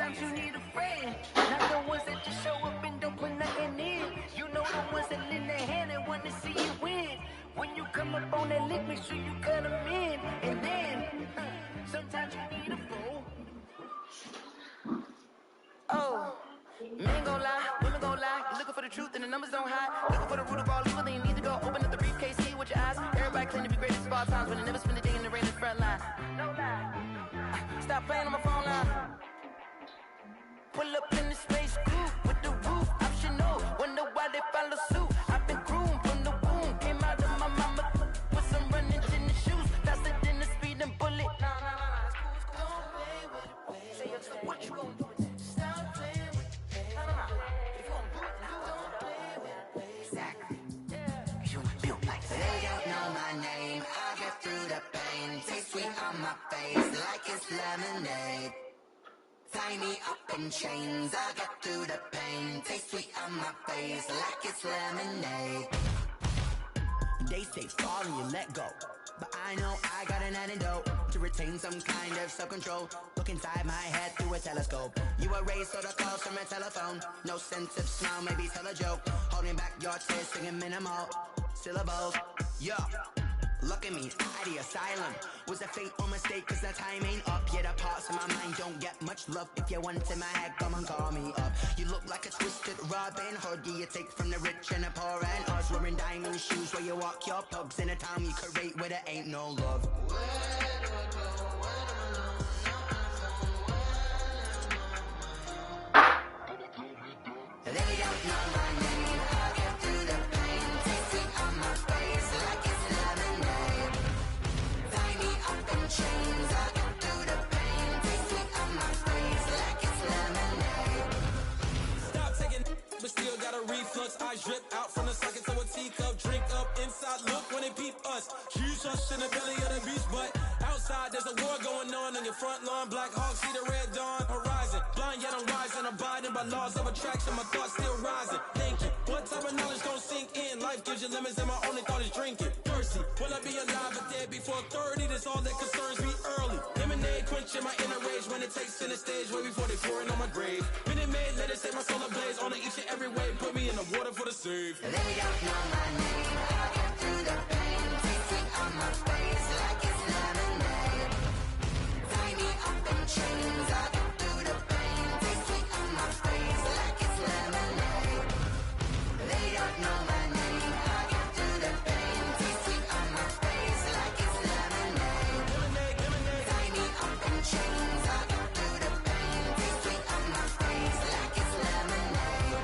Sometimes you need a friend, not the ones that just show up and don't put nothing in. You know the ones that lend their hand and want to see you win. When you come up on that lick, make sure you cut them in. And then, sometimes you need a fool. Oh, men gon' lie, women gon' lie. You're looking for the truth and the numbers don't hide. Looking for the root of all evil, then you need to go open up the briefcase, see with your eyes. Everybody claim to be great at small times, but they never spend a day in the rain in the front line. No lie. Stop playing on my phone line. Pull up in the space coupe with the roof optional. Wonder why they follow suit. I've been groomed from the womb. Came out of my mama with some running in the shoes. Faster than the speeding bullet. What you gon' do? Stop playing with it. If you gon' do it, don't play with it. Exactly. You ain't built like that. They don't know my name. I get through the pain. Taste sweet on my face like it's lemonade. Tie me up in chains, I get through the pain. Taste sweet on my face like it's lemonade. They say fall and you let go, but I know I got an antidote to retain some kind of self-control. Look inside my head through a telescope. You erase all the calls from a telephone. No sense of smile, maybe tell a joke. Holding back your tears, singing minimal syllables. Yo, look at me, at the asylum. Was a fate or mistake, cause the time ain't up. Yet the parts of my mind don't get much love. If you want in my head, come and call me up. You look like a twisted Robin Hood. You take from the rich and the poor and us. Wearing diamond shoes where you walk your pugs. In a town you create where there ain't no love. They don't know my name, I get through the pain. Taste sweet on my face like it's lemonade. Tie me up in chains, I get through the pain. Taste sweet on my face like it's lemonade. Stop taking, but still got a reflux. I drip out from the socket to a teacup. Drink up inside, look when they peep us. Huge us in the belly of the beach, but outside there's a war going on your front lawn. Black Hawk, see the red dawn horizon. Blind yet I'm rising, abiding by laws of attraction. My thoughts still rising. Thinking, what type of knowledge don't sink in? Life gives you lemons and my only thought is drinking. Thirsty, will I be alive or dead before 30? That's all that concerns me early. Lemonade quenching my inner rage when it takes center stage way before they pour it on my grave. Minute Maid, let it set my soul ablaze. On each and every way, put me in the water for the save. They don't know my name, I get through the pain. Taste sweet on my face like it's lemonade. Tie me up in chains, I get through the pain. Taste sweet on my face like it's lemonade. They don't know my name, I get through the pain. Taste sweet on my face like it's lemonade. Tie me up in chains, I get through the pain. Taste sweet on my face like it's lemonade.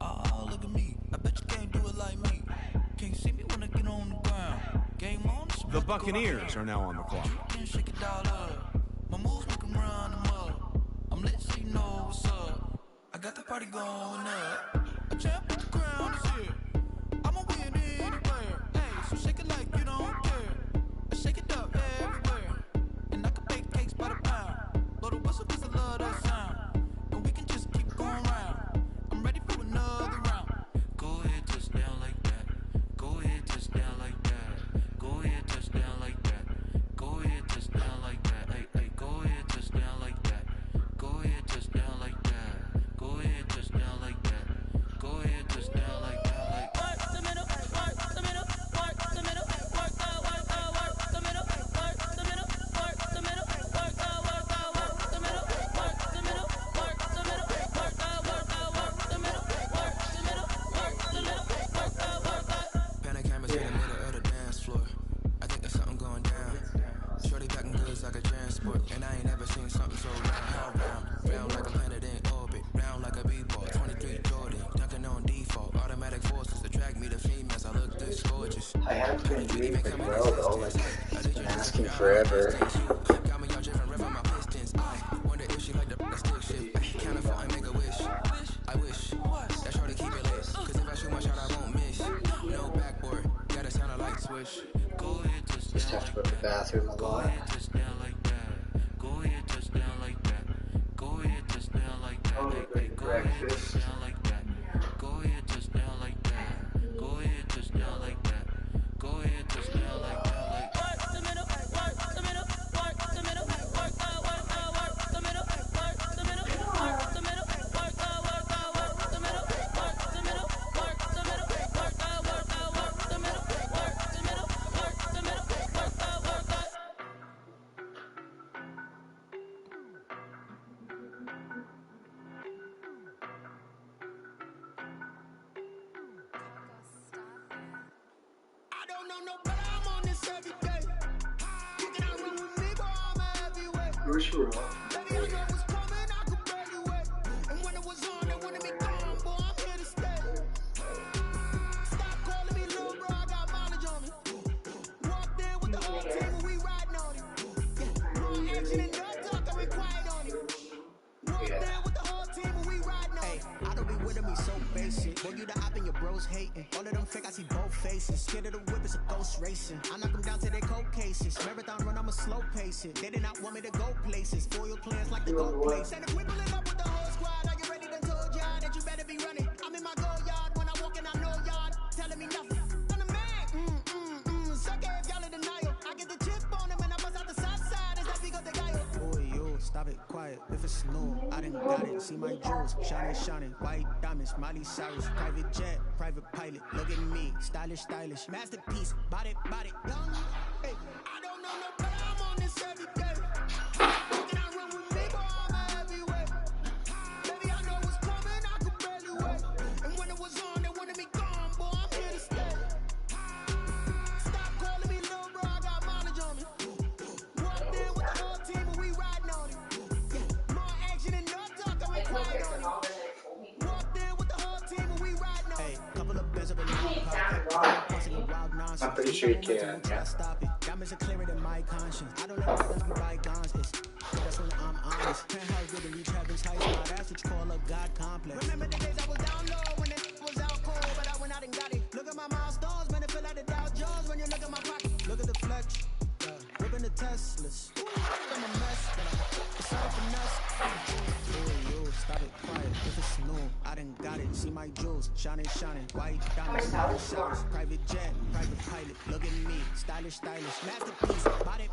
Oh, look at me. I bet you can't do it like me. Can't see me when I get on the ground. Game on. The Buccaneers are now on the clock. Shake it all up. My moves make 'em run them up. I'm lit so you know what's up. I got the party going up. A champ with the crown is here. I'ma win anywhere. Hey, so shake it like you don't care. I shake it up everywhere. And I can bake cakes by the pound. Blow the whistle 'cause I love that sound. And we can just keep going round. I'm ready for another round. Go ahead, touch down like that. Go ahead, touch down like that. Go ahead, touch down like that. Go ahead, touch down like that. Hey, hey, go ahead, touch down like that. Go ahead, touch down like that. Go ahead, touch down like that. Go ahead, touch down like looks like a transport. And I ain't never seen something so round, round like a planet in orbit, round like a b-ball. 23 Jordan, dunking on default. Automatic forces attract me to females. I look this gorgeous. I have been doing pretty well though, like, it's been asking forever. Got me all driven, revving my pistons. I wonder if she like the stick shift. Count it for and make a wish. I wish that shorty keep it lit. Cause if I shoot my shot, I won't miss. No backboard, gotta sound a light switch. Go ahead, touch Just have to go to the bathroom a lot. touchdown like that. Go ahead, touchdown like that. Go ahead, touchdown like that. Oh, great breakfast. Touchdown like that. Go ahead, touchdown like that. Go ahead, touchdown like that. Go ahead, touchdown like that. Where's your hating. All of them fake, I see both faces. Scared of the whip, it's a ghost racing. I knock them down to their cold cases. Marathon run, I'ma slow pace it. They did not want me to go places. Foil plans like the go place. And if we pull it up with the whole squad, are you ready? Done told y'all that you better be running. I'm in my go yard when I walk in, I know y'all telling me nothing. I'm the man. Suck it if y'all in denial. I get the chip on him and I bust out the south side. Is that because they got it? Boy, you stop it, quiet. If it's new, I done got it. See my jewels, shining, white diamonds, Miley Cyrus, private jet, private pilot. Look at me, stylish, masterpiece, body, young. Hey, I don't know no better, I'm on this every day. Can I run with me, boy, I'm everywhere. Baby, I know what's coming, I could barely wait. And when it was on, they wanted me gone, boy, I'm here to stay. Stop calling me little bro, I got mileage on me. Walked in with the whole team and we riding on it. Yeah, more action and no talk, I went quiet on it. I'm pretty sure you can, yeah. Diamonds are clearer than my conscience. I don't let brothers be bygones. That's when I'm honest. Penthouse didn't reach heaven's heights. Now that's what you call a God complex. Remember the days I was down low when it was out cold, but I went out and got it. Look at my milestones, man, it feel like the Dow Jones when you look at my pocket. Look at the flex, whipping the Teslas. I'm a mess, but it's all finesse. Stop it, quiet, if it's new, I done got it. See my jewels, shining, white diamonds, showers, private jet, private pilot. Look at me, stylish, masterpiece, body,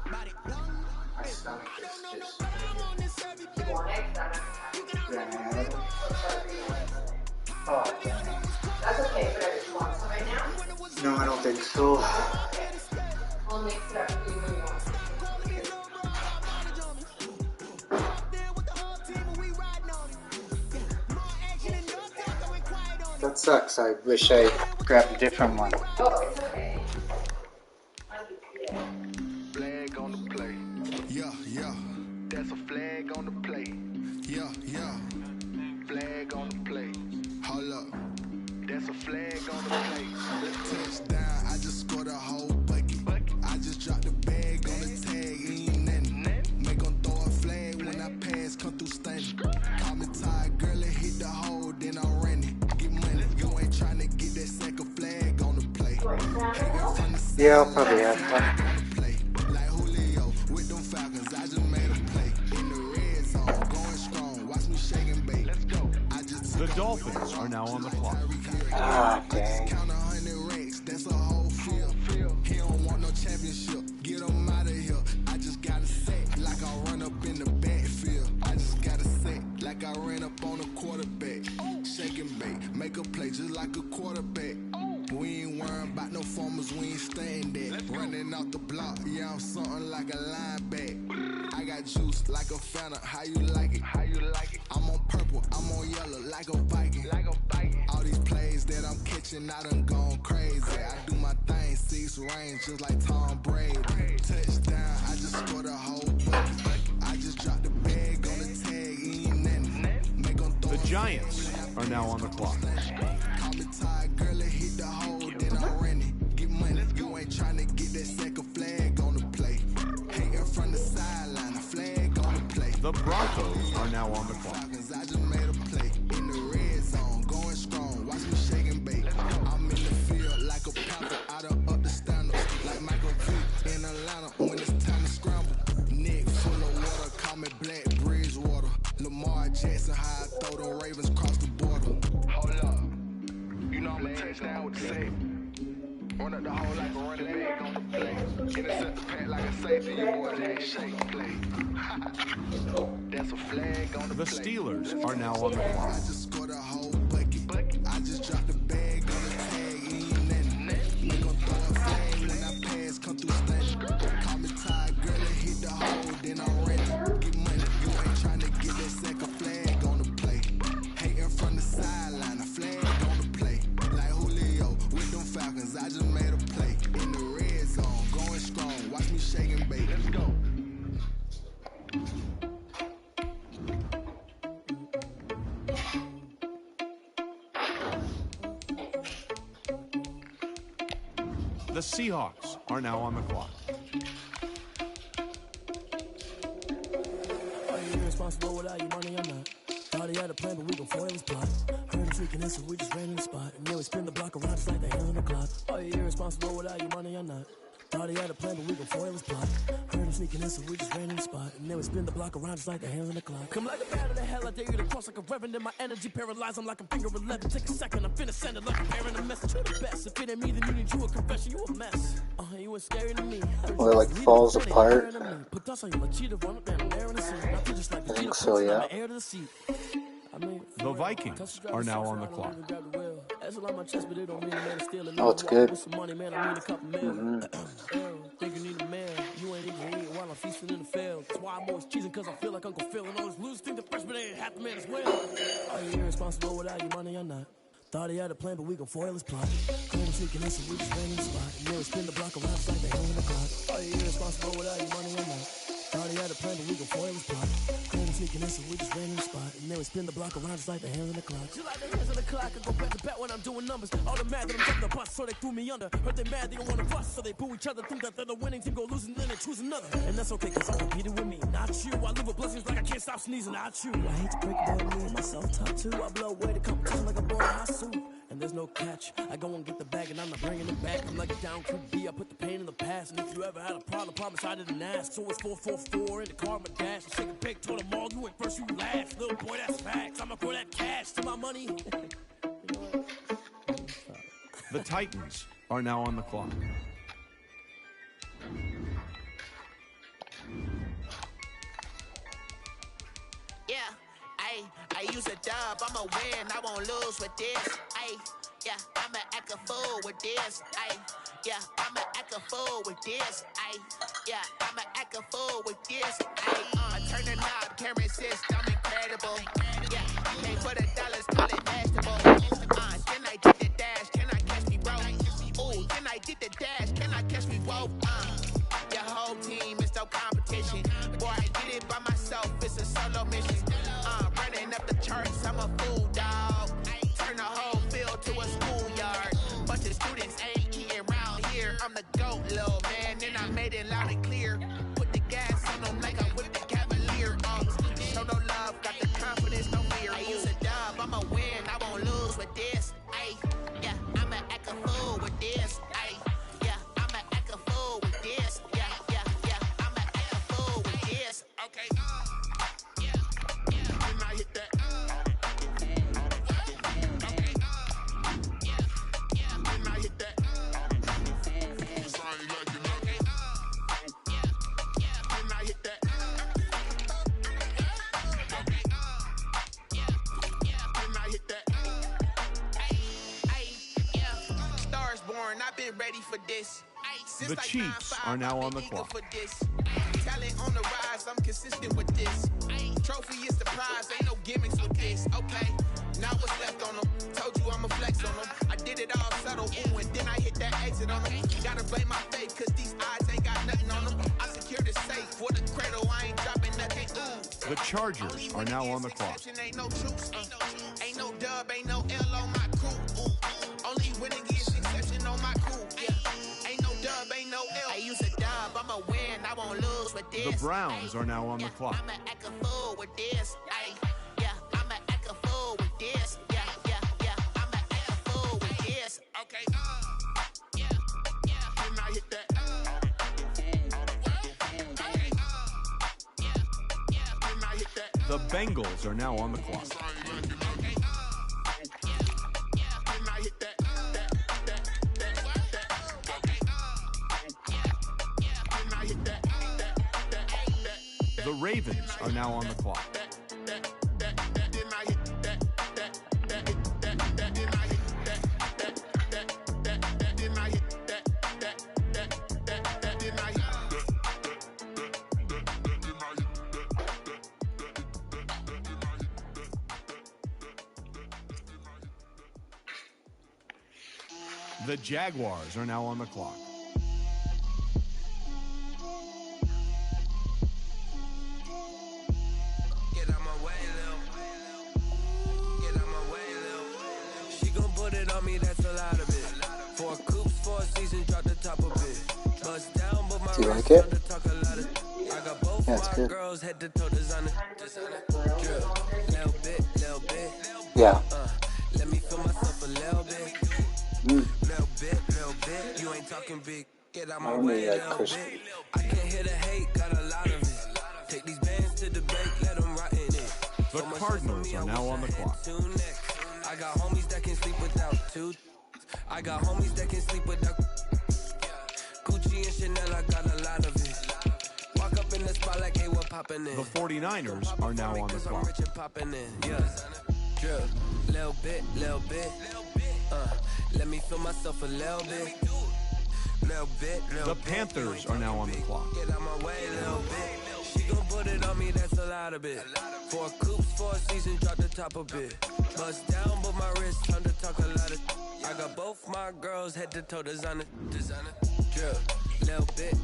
young. Hey, I don't know no better, I'm on this every day. You can outrun me, Oh, That's okay, but I just want some right now. no, I don't think so. I'll mix it up for you when you want. That sucks. I wish I grabbed a different one. Oh, it's okay. Flag on the play. Yeah. That's a flag on the play. Yeah. Flag on the play. Hold up. That's a flag on the play. Touchdown, I just scored a whole bucket. I just dropped the bag on the tag, ain't nothing. Make them throw a flag when I pass, come through stunning. Call me tired, girl, it hit the hole, then I'm running. Get money, you ain't trying to get that second flag on the play. Yeah, I'll probably have fun. Like Julio with them Falcons, I just made a play. In the red zone, going strong, watch me shake and bake. Let's go. The Dolphins are now on the clock. Ah, dang. Count 100 racks, that's a whole field. He don't want no championship, get him out of here. I just gotta set like I run up in the backfield. I just gotta set like I ran up on a quarterback. Shake and bake, make a play just like a quarterback. We ain't worrying about no formers, we ain't staying there. Running out the block, yeah, I'm something like a linebacker. I got juice like a Fanta, how you like it? I'm on purple, I'm on yellow like a Viking. All these plays that I'm catching, I done gone crazy. I do my thing, 6 range just like Tom Brady. Touchdown, I just scored a whole Giants are now on the clock. Call me tired, girl, it hit the hole, then I ran it. Get money, you ain't trying to get that second flag on the play. Hating from the sideline, a flag on the play. The Broncos are now on the clock. Falcons, I just made a play in the red zone, going strong. Watch me shake and bake. I'm in the field like a prophet out of up the standards, like Michael Vick in Atlanta when it's time to scramble. Neck full of water, call me Black Bridgewater. Lamar Jackson, how I throw the Ravens across the border. Hold up. You know I'm a touchdown with the save. Run up the hole like a running back on the play. Intercept the pack like a safety, your boys ain't shake play. That's a flag on the The play. Steelers are now on the I clock. just scored a whole bucket. I just dropped the bag on the tag, ain't nothing. We gon' throw a flag when I pass, come through stunning. Call me tired, girl, it hit the hole, then I ran it. Get money, you ain't trying to get that second flag on the play. Hating from the sideline, a flag on the play. Like Julio with them Falcons, I just made a play. In the red zone, going strong, watch me shake and bake. Let's go. The Seahawks are now on the clock. Are you irresponsible without your money or not? Thought he had a plan, but we gon' foil his plot. Heard him tweaking this, so we just ran in the spot. And then we spin the block around just like the hand on the clock. Are you irresponsible without your money or not? Thought he had a plan, but we gon' foil his plot. Heard him sneaking in, so we just ran in the spot. And then we spin the block around just like the hands on the clock. Come like a bat of the hell, I dare you to cross like a reverend. And my energy paralyzed, I'm like a finger 11. Take a second, I'm finna send it like a bearing a message. You the best, if it ain't me, then you need you a confession. You a mess. You ain't scary to me. Well, it like falls apart. Put dust on you, like cheetah, run up and air in the scene. I feel just like I think so, yeah. air to the seat. The Vikings are now on the clock. Oh, it's good. Think you need a man, you ain't even eating while I'm feasting in the field. That's why I'm always cheesing, cause I feel like Uncle Phil. And always lose, think the freshman ain't half the man as well. Are you irresponsible without your money or not? Thought he had a plan, but we gon' foil his plot. Clean him sneaking in, so we just ran in the spot. And then we spin the block around just like the hand on the clock. Are you irresponsible without your money or not? Thought he had a plan, but we gon' foil his plot. Clean him sneaking in, so we just ran in the spot. And then we spin the block around just like the hands on the clock. Just like the hands on the clock, I go back to back when I'm doing numbers. All the mad that I'm jumping the bus, so they threw me under. Heard they mad, they don't wanna bust, so they boo each other. Think that they're the winning team, go losing, then they choose another. And that's okay, cause I'm competing with me, not you. I live with blessings like I can't stop sneezing, not you. I hate to break it down, me and myself top two. I blow away the competition like a boy in high suit. And there's no catch. I go and get the bag and I'm not bringing it back. I'm like a down QB, I put the pain in the past. And if you ever had a problem, promise I didn't ask. So it's 444 in the car, my dash. I shake a big, told them all, you ain't first, you last. Little boy, that's facts. I'ma throw that cash to my money. The Titans are now on the clock. Yeah, I use a dub, I'ma win, I won't lose with this. Yeah, I'ma act a fool with this. Yeah, I'ma act a fool with this. Yeah, I'ma act a fool with this. Turn the knob, can't resist, I'm incredible. Yeah, pay for the dollars, call it vegetable. Then I did the dash, can I catch me, bro? Ooh, then I did the dash, can I catch me, whoa? Your whole team is no competition. Boy, I did it by myself, it's a solo mission. Running up the charts, I'm a fool, dog. Turn the whole field to a schoolyard. Bunch of students ain't eating around here. I'm the GOAT, little man, and I made it loud and clear. Put the gas on them like I whipped the Cavalier. Show no love, got the confidence, no fear. I use a dub, I'ma win, I won't lose with this. Yeah, I'ma act a fool with this. Yeah, I'ma act a fool with this. Yeah, I'ma act a fool with this. Okay. Then I hit that. Okay. Then I hit that. So I ain't like it. Okay. Then I hit that. Okay. Then I hit that. Stars born, I've been ready for this. Since The like Chiefs 9-5, are now I've on been the eager clock. for this. Talent on the rise, I'm consistent with this. Trophy is the prize, ain't no gimmicks with this. Okay, now what's left on them? Told you I'ma flex on them. I did it all subtle, ooh, and then I hit that exit on them. Gotta blame my faith, cause these odds ain't got nothing on them. I secured the safe for the cradle, I ain't dropping nothing, ooh. The Chargers are now on the clock. Ain't no truth, ain't no dub, ain't no L on my crew. Only winning is exception on my crew. Ain't no dub, ain't no L. I use a dub, I'ma win, I won't lose with this. The Browns are now on the clock. I'ma act a fool with this. I'ma act a fool with this. I'ma act a fool with this. Okay, Then I hit that. The Bengals are now on the clock. The Ravens are now on the clock. The Jaguars are now on the clock. Get out my way, Lil. Get out my way, Lil. She gon' put it on me, that's a lot of it. 4 coops, 4 seasons, drop the top of it. Bust down, but my Do you like wrist it? to talk a lot of. I got both Yeah, it's my good. girls head to toe designer. Drill, little bit. Yeah. Let me feel myself a little bit. Little bit. You ain't talking big. Get out my I way, really like little crispy. bit. I can't hear the hate, got a lot of it. Take these bands to the bank, let them rot in it. The Cardinals are now on the clock. I got homies that can sleep without two. I got homies that can sleep without Gucci and Chanel, I got a lot of it. Walk up in the spot like, hey, what poppin' in? The 49ers are now on the Cause I'm clock. rich and poppin' in, yeah. Drill, little bit. Let me feel myself a little bit. Little bit. The Panthers are now on the clock. Get out my way, little bit. She gon' put it on me, that's a lot of it. 4 coops, 4 seasons, drop the top a bit. Bust down, but my wrist turn to talk a lot of. I got both my girls head to toe designer. Drill, little bit.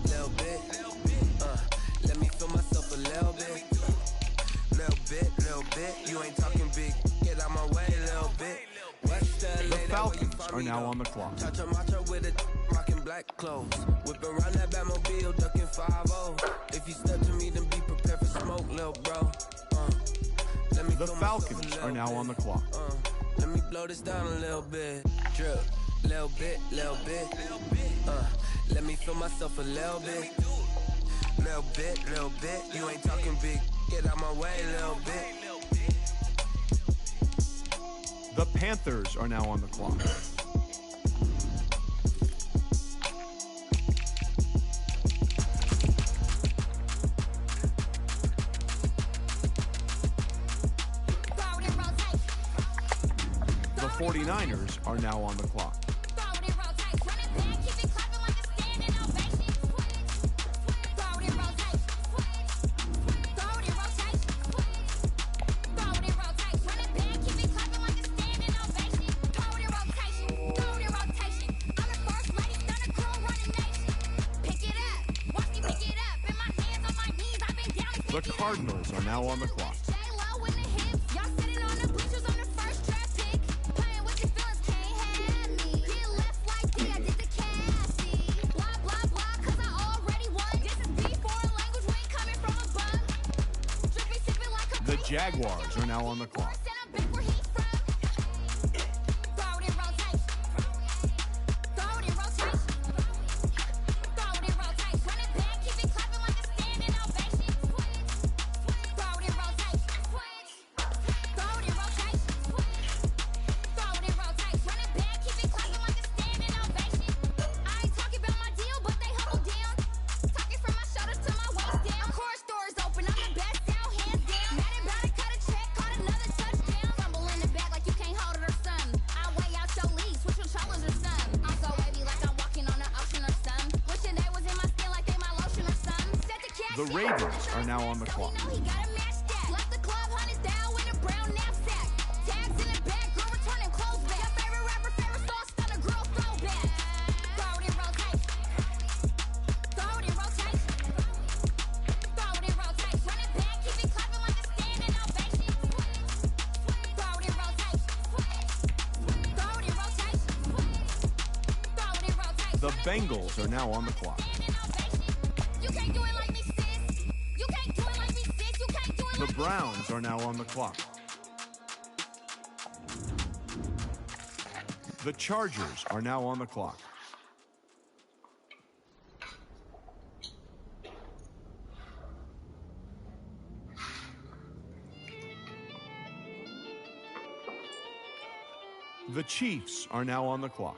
Let me feel myself a little bit. Little bit. You ain't talking big. Get out my way, little bit. The Falcons are now on the clock. Chacha macha with it, rocking black clothes. Whip around that Batmobile, ducking 5-0. If you step to me, then be prepared for smoke, little bro. Let me The feel myself a Falcons little are now bit. on the clock. Let me blow this down a little bit. Drip, little bit. Let me feel myself a little bit. Little bit. You ain't talking big. Get out my way, little bit. The Panthers are now on the clock. The 49ers are now on the clock. The Cardinals are now on the clock. The Jaguars are now on the clock. The Ravens are now on the clock. Bengals are now on the clock. The Browns are now on the clock. The Chargers are now on the clock. The Chiefs are now on the clock.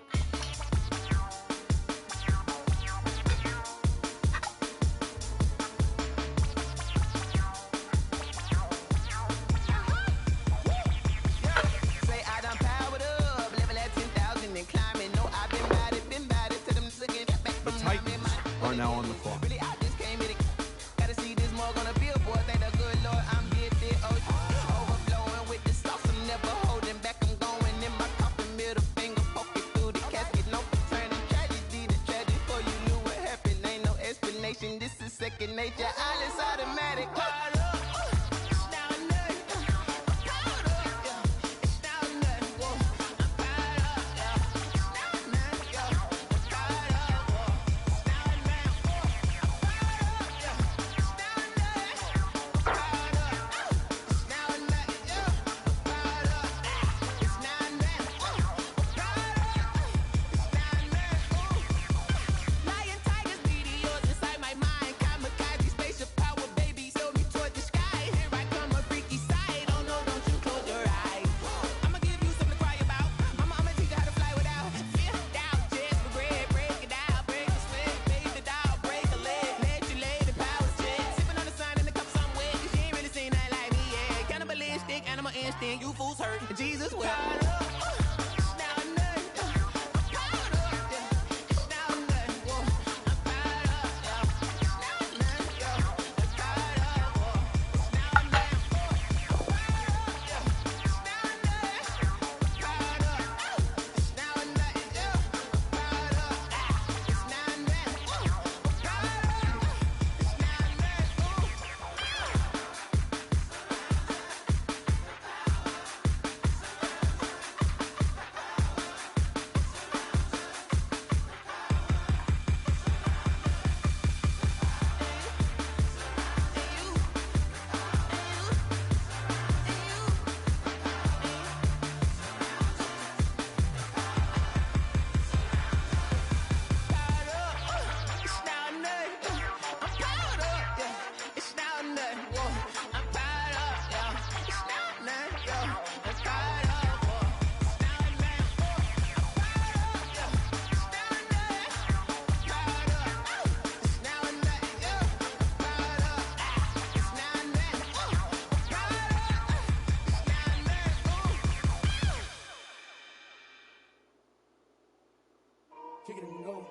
Kick it and go.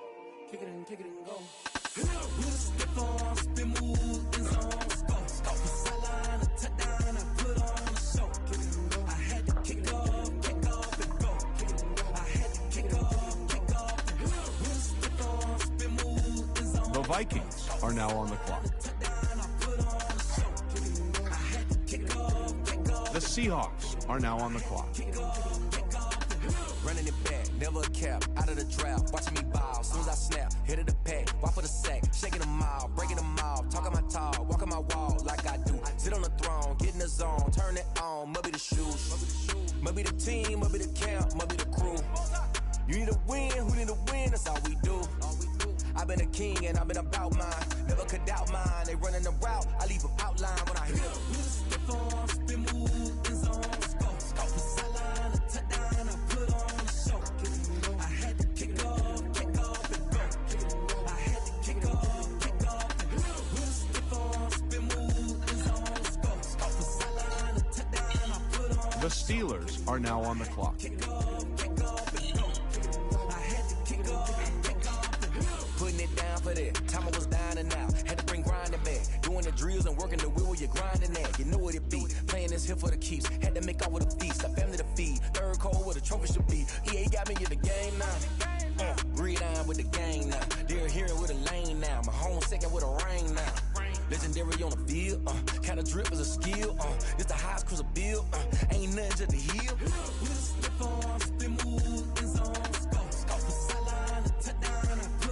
Kick it and go. With a stiff arm, spin move in zone. Stop the sideline, a touchdown, I put on a show. I had to kick off and go. I had to kick off and go. With a stiff arm, spin move in zone. The Vikings are now on the clock. The Seahawks are now on the clock. Running it back, never a cap, out of the draft, watching me ball, soon as I snap, hit of the pack, walk for the sack, shaking them all, breaking them all, talking my talk, walking my wall like I do, sit on the throne, get in the zone, turn it on, must be the shoes, must be the team, must be the camp, must be the crew, you need a win, who need a win, that's all we do, I've been a king and I've been about mine, never could doubt mine, they running the route, I leave them outline when I hit them. Stiff arm, spin move in zone. Stop the sideline, a touchdown, I put on a show. I had to kick off and go. I had to kick off and go. With a stiff arm, spin move in zone. Stop the sideline, a touchdown, I put on. The Steelers are now on the clock. Putting it down for that. Time I was down and out. Had to bring grinding back. Doing the drills and working the wheel where you're grinding at. You know what it be. Playing this here for the keeps. Had to make out with a feast. A family to feed. Third cold where the trophy should be. EA got me in the game now. Greed on with the gang now. They're hearing with a lane now. My home second with a rain now. Legendary on the field. Kind of drip is a skill. It's the highest cruiser bill. Ain't nothing just the hill. With a stiff arm, spin move in zone. Stop the sideline, a touchdown, I put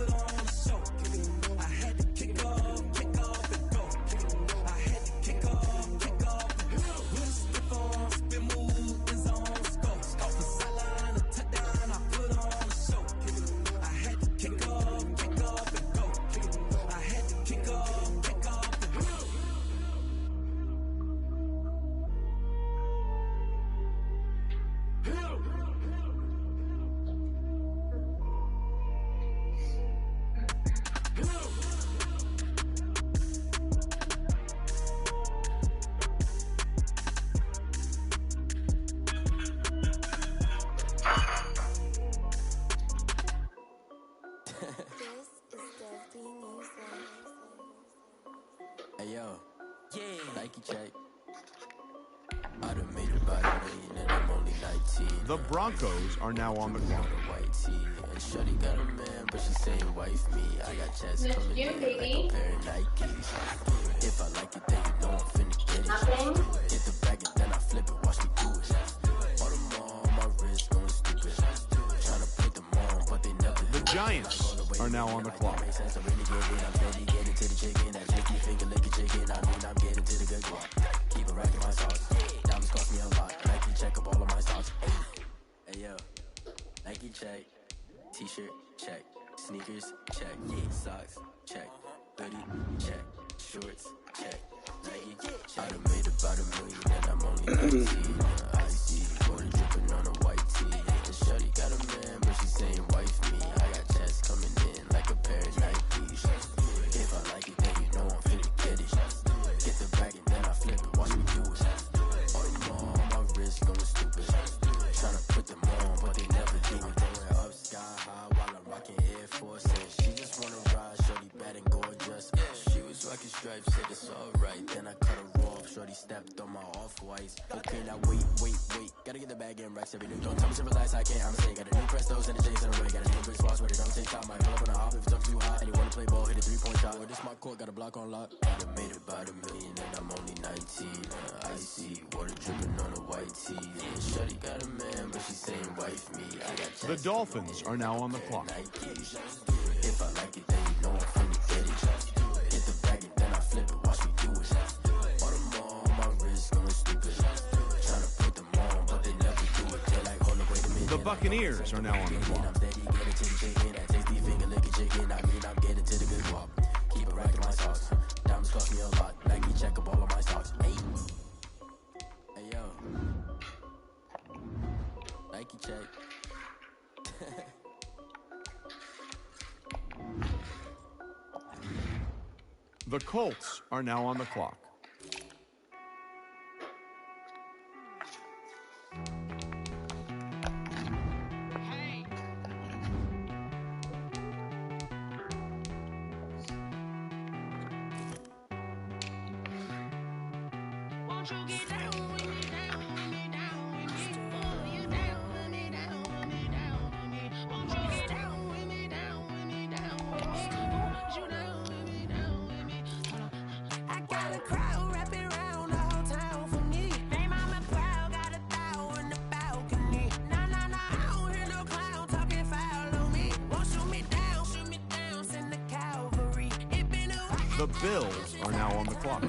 yo, Nike check. I done made about $1 million and I'm only 19. The Broncos are now on the clock. White tee and Shorty got a man, but she saying wife me. I got chats coming in like a pair of Nikes. If I like it, then you know I'm finna get it. Nothing. Get the bag and then I flip it. Watch me do it. All them on my wrist going stupid. Tryna put them on, but they never do. The Giants are now on the clock. I'm steady getting to the chicken. That shaky finger licking chicken. I mean, I'm getting to the good guap. Keep a rack in my sauce. Diamonds cost me a lot. Nike check up all of my stocks. Hey yo, Nike check. T-shirt check. Sneakers check. Socks check. Hoodie check. Shorts check. Nike check. I done made about $1 million and I'm only 19. I see water dripping on a white tee. And Shorty got a man, but she saying wife me. I got chats coming in like a pair of Nikes. If I like it, then you know I'm finna get it. Get the bag and then I flip it. Watch me do it. All them on my wrist going stupid. Tryna put them on, but they never do it. Going up sky high while I'm rocking Air Force. And she just wanna ride, Shorty bad and gorgeous. She was rocking stripes, said it's alright. Then I cut her off, Shorty stepped on my off-whites. Okay, now wait. Gotta get the bag and racks every day. Don't tell me to relax, I can't, I'm saying. Got a new Prestos and a J's in the way. Got a new big spots where they don't take time. Might pull up on a hop if it's up too high. And you wanna play ball, hit a 3-point shot. Or this my court, got a block on lock. I done made about $1 million and I'm only 19. I see water dripping on a white tee. And Shorty got a man, but she saying wife me. I got The Dolphins are now on the clock. If I like it, then you know I'm finna get it. Hit the bag and then I flip it. Watch me do it. All them on my wrist going stupid. Tryna put them on, but they never do it. They're like, hold up, wait a minute. The Buccaneers are now on the clock. I'm steady getting to the chicken. That tasty finger licking chicken. I mean, I'm getting to the good guap. Keep a rack in my sauce. Diamonds cost me a lot. Nike check up all of my stocks. Hey yo, Nike check. The Colts are now on the clock. The Bills are now on the clock.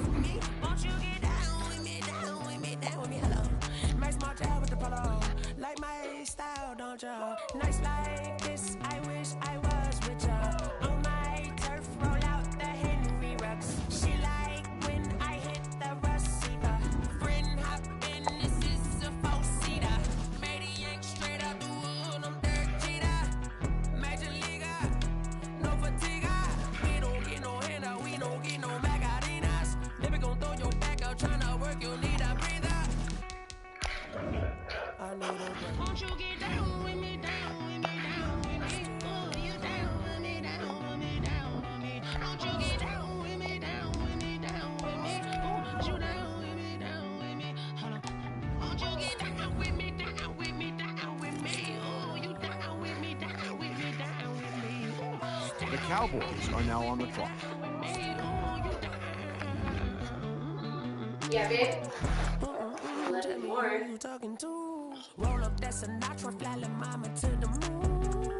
Like my style, don't ya? Nice like this, I wish I was with ya. On my turf, roll out the Henry Rux. She like when I hit the receiver. Friend hop in, this is a four-seater. Made a yank straight up the wood, I'm dirt cheater. Major leaguer, no fatigue. We don't get no handout, we don't get no Macarinas. Never gon' throw your back out, tryna work, you need a breather. Won't you get down with me, down with me, down with me? Oh, you down with me, down with me, down with me. Won't you get down with me, down with me, down with me? Oh, you down with me, down with me. Hold on. Won't you get down with me, down with me, down with me? Oh, you down with me, down with me, down with me. The Cowboys are now on the clock. Yeah, babe. More. You talking to? Roll up that Sinatra, fly la mama to the moon.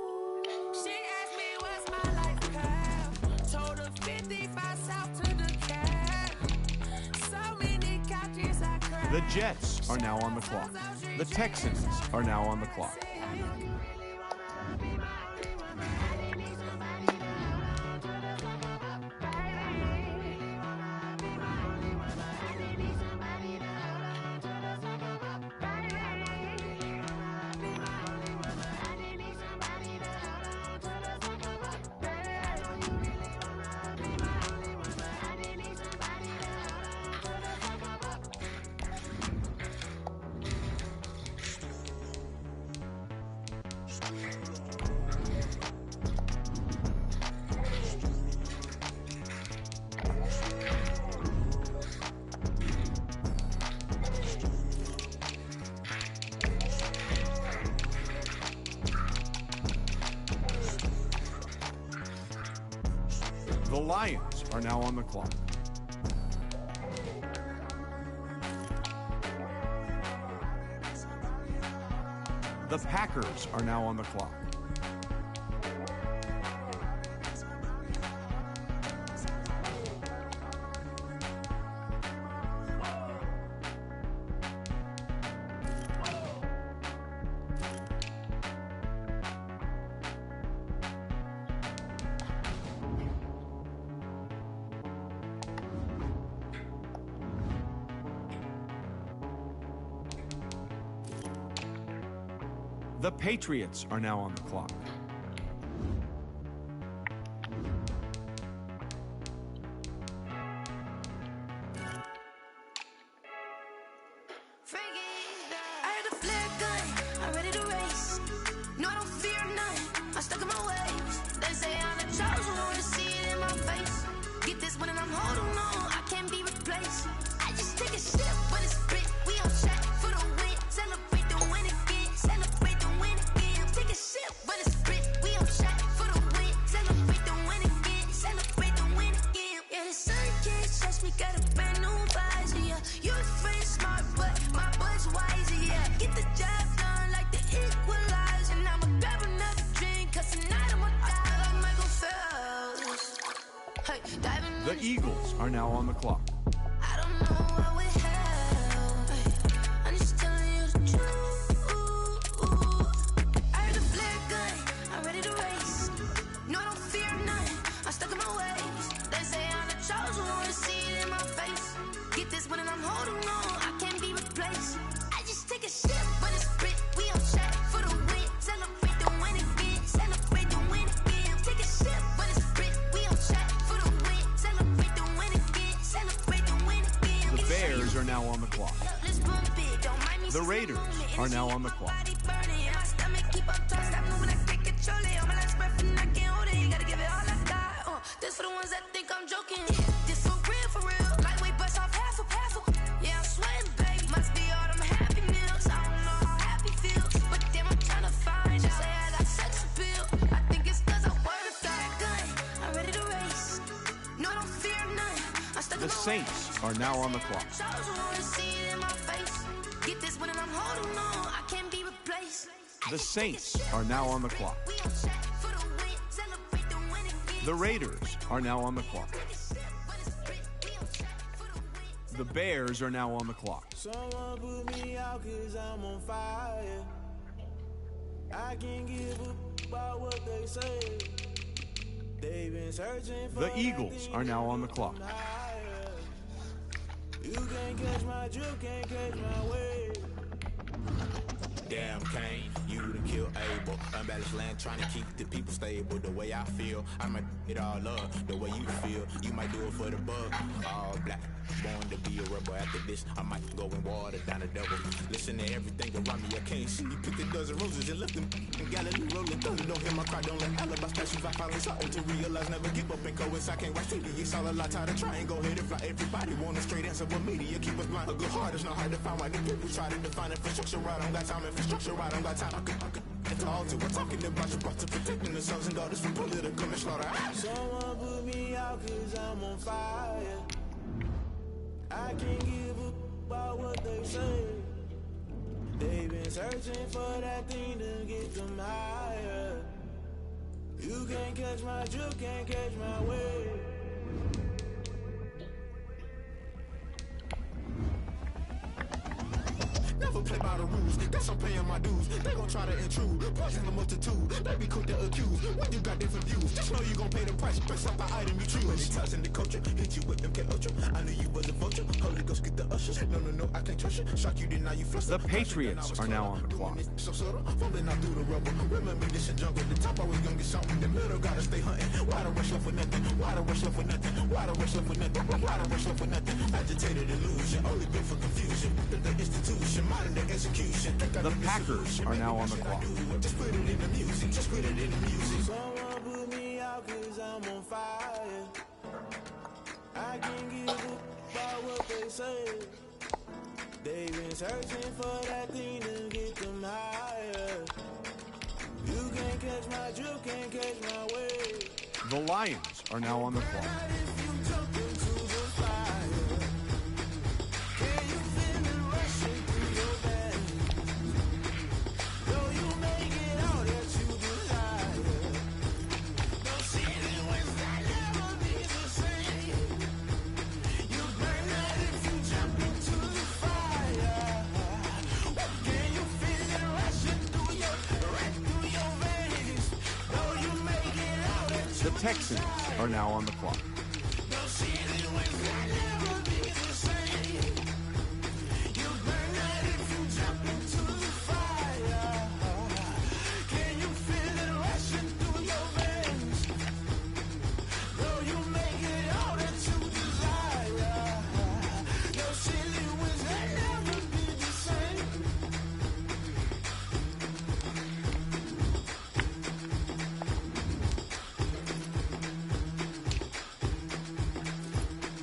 She asked me what's my life path. Told her 55 south to the cab. So many couches I cried. The Jets are now on the clock. The Texans are now on the clock. Lions are now on the clock. The Packers are now on the clock. The Patriots are now on the clock. I heard the flare gun, I'm ready to race. No, I don't fear none, I'm stuck in my ways. They say I'm the chosen one, to see it in my face. Get this one and I'm holding on, I can't be replaced. I just take a sip when it's split, we on track for the win. Celebrate the win again, celebrate the win again. Take a sip when it's split, we on track for the win. Celebrate the win again, celebrate the win again. Yeah, the sun can't touch me, got a brand new visor, yeah. You're friend smart, but my bud's wiser, yeah. Get the job done like the equalizer. Now I'ma grab another drink, cause tonight I'ma die like Michael Phelps. Hey, diving The Eagles are now on the clock. I don't know what we have. I'm just telling you the truth. I heard the flare gun, I'm ready to race. No, I don't fear none, I'm stuck in my ways. They say I'm the chosen one, to see it in my face. Get this one and I'm holding on, I can't be replaced. I just take a sip when it's split, we on track for the win. Celebrate the win again, celebrate the win again. Take a sip when it's split, we on track for the win. Celebrate the win again, celebrate the win again. The Bears are now on the clock. The Raiders are now on the clock. This for the ones that think I'm joking. This for real. Lightweight bust off half a. Yeah, I'm sweating, baby. Must be all them happy meals. I don't know how happy feels, but damn, I'm trying to find out. Say I got sex appeal. I think it's cause I wear the fat gun. I'm ready to race. No, I don't fear none. I'm stuck in The my Saints are now on the clock. chosen one, to see it in my face. Get this one and I'm holding on, I can't be replaced. The Saints are now on the clock. We on track for the win, celebrate the win again. The Raiders are now on the clock. The Bears are now on the clock. Someone put me out cause I'm on fire. I can't give a about what they say. They've been searching for The Eagles are now on the clock. You can't catch my drift, can't catch my wave. Damn, Kane, you done killed Abel. Unbalanced land, trying to keep the people stable. The way I feel, I might it all up. The way you feel, you might do it for the bug. All black, born to be a rebel. After this, I might go and water down the double. Listen to everything around me, I can't see. Picked a dozen roses and left them in Galilee rolling thunder. Don't hear my cry, don't let alibi statues. I finally started to realize, never give up and coincide. I can't write city. It's all a lot, tired of trying. Go ahead and fly. Everybody want a straight answer, but media keep us blind. A good heart is not hard to find. Why the people try to define infrastructure right? I don't got time. Infrastructure right, I don't got time. I could talk to. We're talking about you, brought to protecting the sons and daughters from political and slaughter. Someone put me out cause I'm on fire. I can't give a about what they say. They've been searching for that thing to get them higher. You can't catch my drift, can't catch my wave. Never play by the rules, guess I'm paying my dues. They gon' try to intrude, poison the multitude. They be quick to accuse, when you got different views. Just know you gon' pay the price, based off the item you choose. When it ties in the culture, hit you with MK Ultra. I knew you was a vulture, Holy Ghost get the ushers. No, I can't trust you. Shock you, then now you fluster. The Patriots are now on the clock. So subtle, falling out through the rubble. Remember this shit jungle, the top always gonna get something. The middle gotta stay hunting. Why the rush left with nothing? Why the rush left with nothing? Why the rush left with nothing? Why the rush left with nothing? Agitated illusion, only been for confusion. The institution, modern day execution. The Packers are now on the clock. Just put it in the music, just put it in the music. Someone put me out cause I'm on fire. I can't give a about what they say. They've been searching for that thing to get them higher. You can't catch my drift, can't catch my wave. The Lions are now on the clock. The Texans are now on the clock.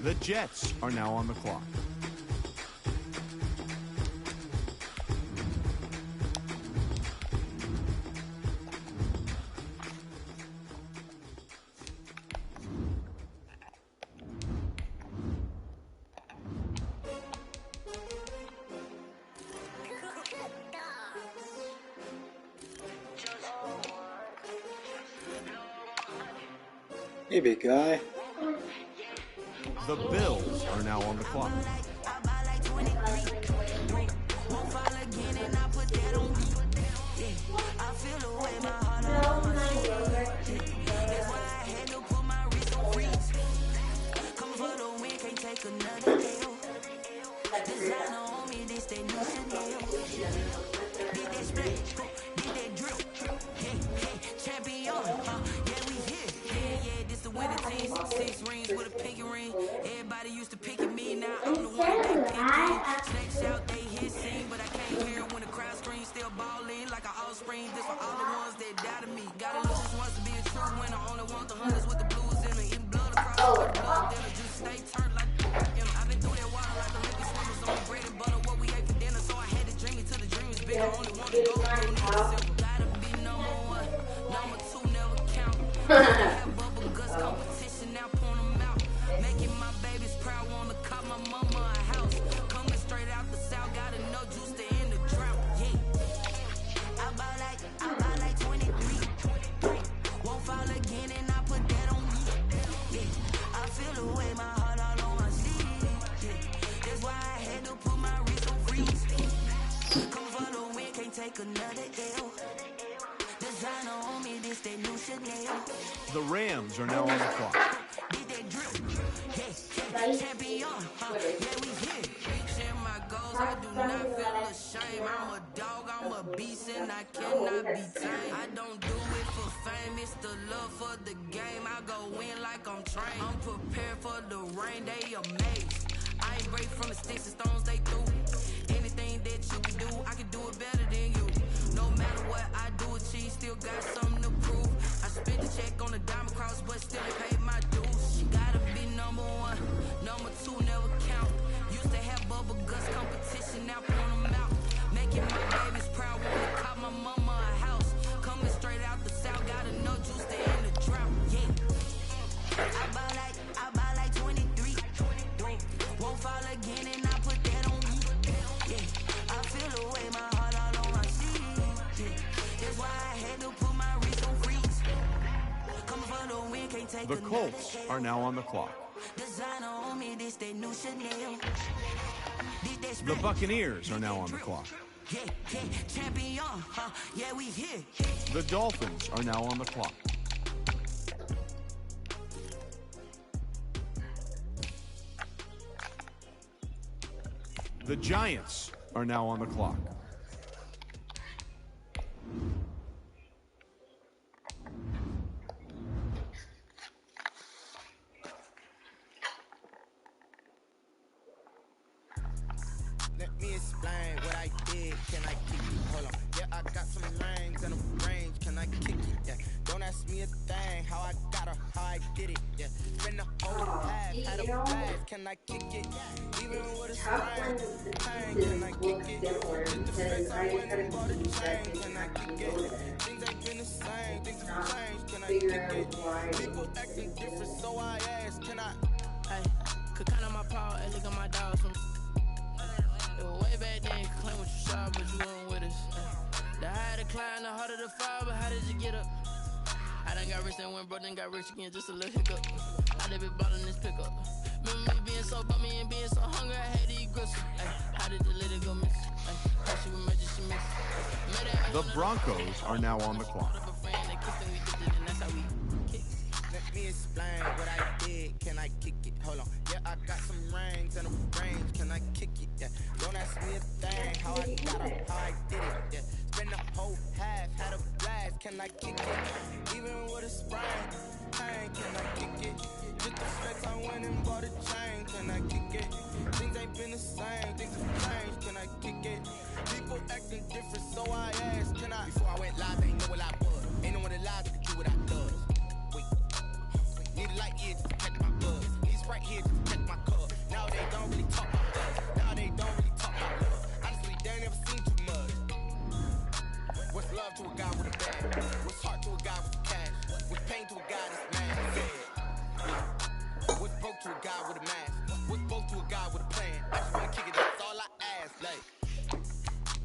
The Jets are now on the clock. Hey, big guy. The Bills are now on the clock. Six rings with a pinky ring. Everybody used to pick at me, now I'm the one they pick in. Snakes out, they hit scene, but I can't hear when the crowd screams. Still balling like an offspring. This for all the ones that doubted me. Gotta lose once to be a true winner. Only want the hunters with the blues in it. Eating blood across the blood dinner. Just stay turned like I've been through that water like the Olympic swimmers on bread and butter. What we ate for dinner, so I had to dream it till the dream was big. I only want to go simple. Gotta be number one, number two never count. Have bubble guts competition now. Making my babies proud, wanna call my mama a house. Coming straight out the south, got enough juice to end the drought. Yeah, I buy like 23. Won't fall again, and I put that on me. Yeah, I feel the way, my heart all on my sleeve. Yeah, that's why I had to put my wrist on freeze. Come for the win, can't take another L. Designer on me, this that new Chanel. The Rams are now on the clock. Champion, yeah, we here. Reaching my goals, I do not feel ashamed. I'm a dog, I'm a beast, and I cannot be tamed. I don't do it for fame, it's the love for the game. I go in like I'm trained. I'm prepared for the rain, they amazed. I ain't break from the sticks and stones they threw. Anything that you can do, I can do it better than you. No matter what I do, achieve, still got something to prove. I spent the check on the diamond cross, but still paid my dues. Gotta be number one, number two never count. Used to have bubble guts competition, now point them out. Making my babies proud, wanna call my mama a house. Coming straight out the south, got enough juice to end the drought. Yeah, I buy like 23. Won't fall again, and I put that on me. Yeah, I feel the way, my heart all on my sleeve. Yeah, that's why I had to put my wrist on freeze. Coming for the win, can't take The Colts are now on the clock. Designer on me, this that new Chanel. The Buccaneers are now on the clock. Yeah, champion, yeah, we here. The Dolphins are now on the clock. The Giants are now on the clock. Let me explain what I did. Can I kick it? Hold on. Yeah, I got some rings and a range. Can I kick it? Yeah. Don't ask me a thing. How I got her, how I did it. Yeah. Spend the whole half, had a blast. Can I kick it? Even with a strain. Can I kick it? Hit the flex, I went and bought a chain. Can I kick it? Things ain't been the same. Things have changed. Can I kick it? People acting different, so I ask. Can I? Hey, could count on my power, and look at my dogs from. It was way back then, you claim what you saw, but you weren't with us. The higher the climb, the harder the fall, but how did you get up? I done got rich, then went broke, then got rich again, just a little hiccup. I done been ballin' this pickup. Remember me being so bummy and being so hungry, I had to eat gristle. How did you let it go miss? She emergency miss. The Broncos are now on the clock. Let me explain what I did. Can I kick it? Hold on. Yeah, I got some rings and a range. Can I kick it? Yeah. Don't ask me a thing. How I got her, how I did it. Yeah. Spend the whole half, had a blast. Can I kick it? Even with a sprain. Hey, can I kick it? Get the specs, I went and bought a chain. Can I kick it? Things ain't been the same. Things have changed. Can I kick it? People acting different, so I asked. Can I? Before I went live, they ain't know what I was. Ain't no one alive that could do what I does. Need a light here to protect my buzz. Need Sprite here to protect my cup. Now they don't really talk about us. Now they don't really talk about love. Honestly, they ain't never seen too much. What's love to a guy with a bag? What's heart to a guy with cash? What's pain to a guy that's mad? What's broke to a guy with a mask? What's both to a guy with a plan? I just wanna kick it, that's all I ask. Like,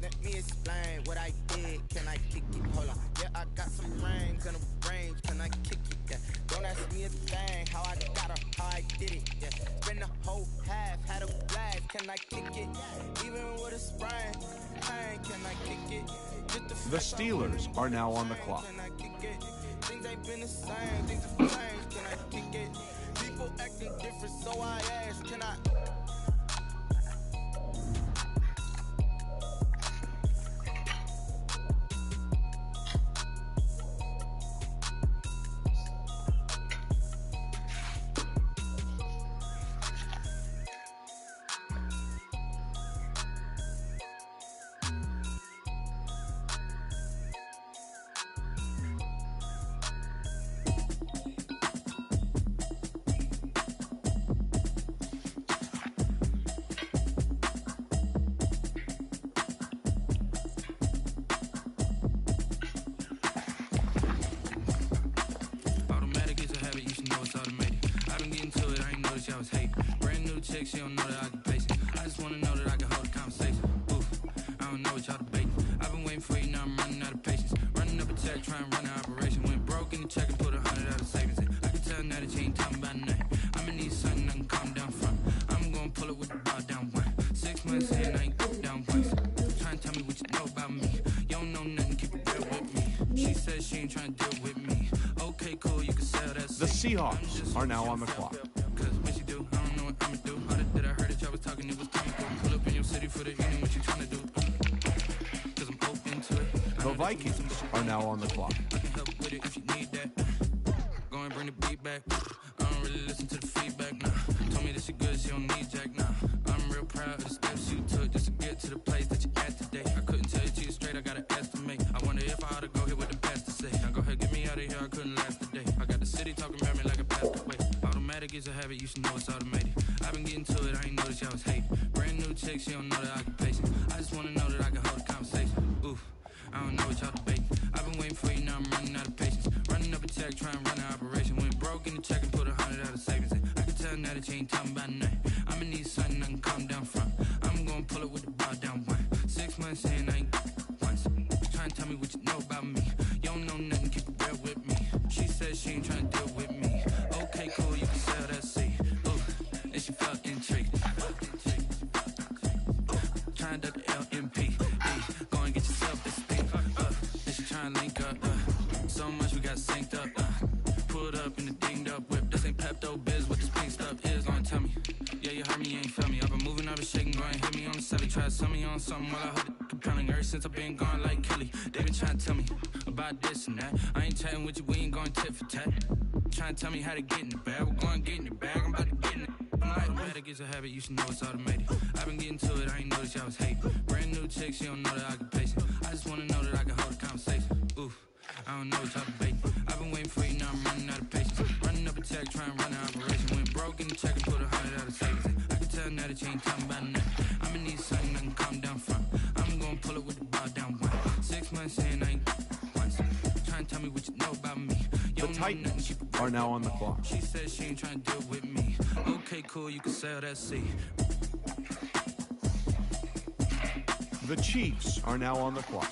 let me explain what I did. Can I kick it? Hold on. Yeah, I got some rings and a range. Can I kick it? Yeah. Don't ask me a thing. How I got her, how I did it. Yeah. Spend the whole half, had a blast. Can I kick it? Even with a sprain. Hey, can I kick it? The Steelers are now on the clock. Can I kick it? Things ain't been the same. Things have changed. Can I kick it? People acting different, so I ask. Can I? She don't know that I can pace it. I just wanna know that I can hold a conversation. Oof, I don't know what y'all debating. I've been waiting for you, now I'm running out of patience. Running up a check, trying to run an operation. Went broke in the check and put 100 out of savings in. I can tell now that you ain't talking about nothing. I'ma need something I can calm down from. I'm gonna pull it with the bar down one. 6 months in, I ain't go down once. Trying to tell me what you know about me. You don't know nothing, keep it real with me. She says she ain't trying to deal with me. Okay, cool, you can sell that. The Seahawks are now on the clock. Talking, it was comical. Pull up in your city for the evening, what you tryna do? Cause I'm open to it. The Vikings are now on the clock. I can help with it if you need that. Go and bring the beat back. I don't really listen to the feedback, nah. Told me that she good, she don't need jack, nah. I'm real proud of the steps you took just to get to the place that you at today. I couldn't tell you to you straight, I got an estimate. I wonder if I ought to go here with the best to say. Now go ahead, get me out of here, I couldn't last a day. I got the city talking about me like a passed away. Automatic is a habit, you should know it's automated. I've been getting to it, I ain't noticed y'all was hating. Brand new chick, she don't know that I can pace it. I just wanna know that I can hold a conversation. Oof, I don't know what y'all debating. I've been waiting for you, now I'm running out of patience. Running up a check, trying to run an operation. Went broke in the check and put 100 out of savings in. I can tell now that you ain't talking about nothing. I'ma need something I can calm down from. I'm gonna pull it with the bar down one. 6 months in, I ain't once. Trying to tell me what you know about me. You don't know nothing, keep it real with me. She says she ain't trying to deal with me. Okay, cool, you can sell that seat. And she felt intrigued. Trying to duck the LMP. Go and get yourself this thing. And she trying to link up. So much we got synced up. Pulled up in the dinged up whip. This ain't Pepto Biz. What this pink stuff is, gonna tell me. Yeah, you heard me, you ain't feel me. I've been moving, I've been shaking. Go and hit me on the celly. Try to sell me on something while I heard it compelling. Ever since I've been gone like Kelly. They been trying to tell me about this and that. I ain't chatting with you, we ain't going tit for tat. Trying to tell me how to get in the bag. We're going to get in the bag, I'm about to get in it. Automatic is a habit, you should know it's automated. I've been getting to it, I ain't noticed y'all was hating. Brand new chick, she don't know that I can pace it. I just wanna know that I can hold a conversation. Oof, I don't know what y'all debating. I've been waiting for you, now I'm running out of patience. Running up a check, trying to run an operation. Went broke in the check and put 100 out of savings. I can tell now that you ain't talking about nothing. I'ma need something I can calm down from. I'm gonna pull it with the ball down one. 6 months in, I ain't once. Trying to tell me what you know about me. The Titans are now on the clock. She said she ain't trying to deal with me. Okay, cool, you can sail that sea. The Chiefs are now on the clock.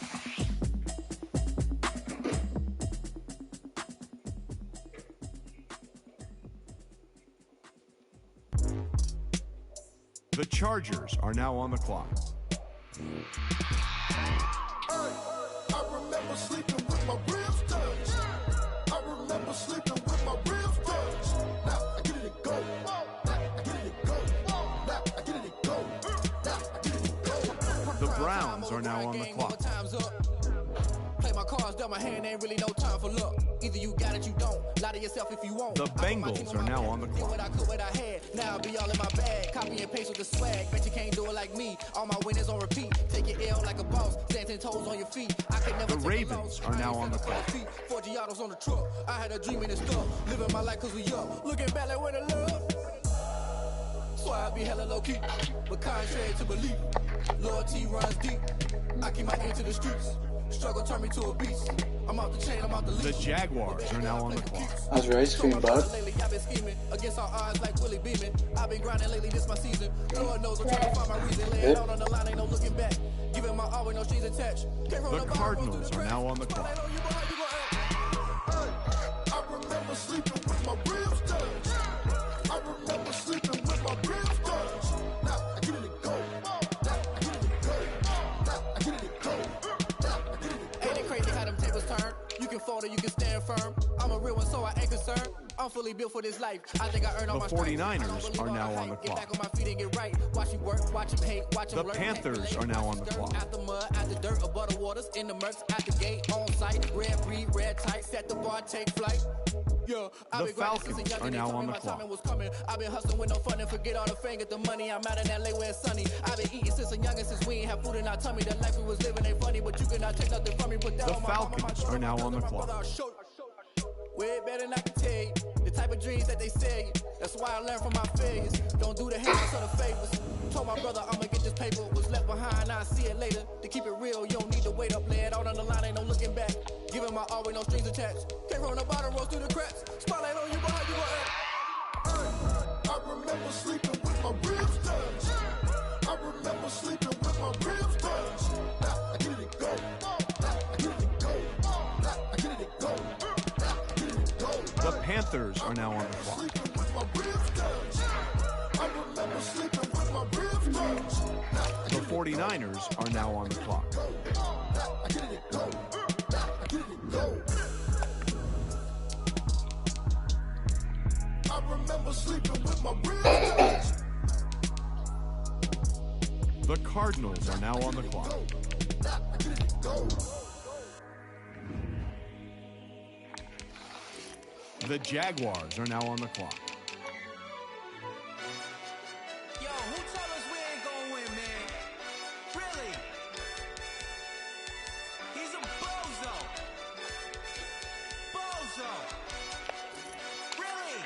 The Chargers are now on the clock. I remember sleeping with my ribs touched. I remember sleeping with my ribs touched. Now I get it and go. Now I get it and go. Now I get it and go. Now I get it and go. The Browns are now on the clock. Play my cards, dealt my hand, ain't really no time for luck. Either you got it, you don't. Lie to yourself if you won't. The Bengals are now on the clock. What I could, what I had. Now I'll be all in my bag. Copy and paste with the swag. Bet you can't do it like me. All my winners on repeat. Take your L like a boss. Stand 10 toes on your feet. I can never The Ravens are now on the clock. 4 Giottos on the truck. I had a dream in the stuff. Living my life cause we up. Looking back like where the love. So I be hella low key. But contrary to belief. Loyalty runs deep. I keep my ear to the streets. Struggle turn me to a beast. I'm out the chain, I'm out the leash. The Jaguars are now on the clock. How's your ice cream, bud? I've been scheming against our odds like Willie Beeman. I've been grinding lately, this my season. Lord knows I'm trying to find my reason. Laying out on the line, ain't no looking back. Giving my all with no strings attached. The Cardinals are now on the clock. I remember sleeping with my ribs touched. I remember sleeping with my ribs touched. Now I get it and go. Now I get it and go. Now I get it and go. Ain't it crazy how them tables turn? You can fold or you can stand firm. I'm a real one, so I ain't concerned. I'm fully built for this life. I think I earned all my The 49ers are now on the Get back clock. on my feet and get right. Watch you work, watch him hate, watch him The learn. Panthers are now on the clock. Out the mud, out the dirt, above the waters, in the murks, out the gate, on site. Red breed, red tight, set the bar, take flight. Yeah, The Falcons are now on the clock. I've been hustling with no fun and forget all the fame, get the money. I'm out in LA where it's sunny. I've been eating since a youngin', since we ain't have food in our tummy. The life we was living ain't funny, but you cannot take nothing from me. Put that The on my mama, my Falcons shoulder, are now my on the brother, my clock. brother, I'll show you. Way better than I can tell you. The type of dreams that they sell you. That's why I learned from my failures. Don't do the haters or the favors. Told my brother I'ma get this paper. Was left behind, I'll see it later. To keep it real, you don't need to wait up. Lay it out on the line, ain't no looking back. Giving my all with no strings attached. Can't roll the bottom, roll through the cracks. Spotlight on you, but how you gon' act? I remember sleeping with my ribs touched. I remember sleeping with my ribs touched. Now I get it and go. Now I get it and go. Now I get it and go. Now I get it and go. The Panthers are now on the clock. Sleeping with my ribs touched. I remember sleeping with my ribs touched. Now I The get it and 49ers are now on the clock. go. Now I get it and go. Now I get it and go. I remember sleeping with my ribs touched. The Cardinals are now on the clock. Now I get it and go. The Jaguars are now on the clock. Yo, who told us we ain't gonna win, man? Really? He's a bozo. Bozo. Really?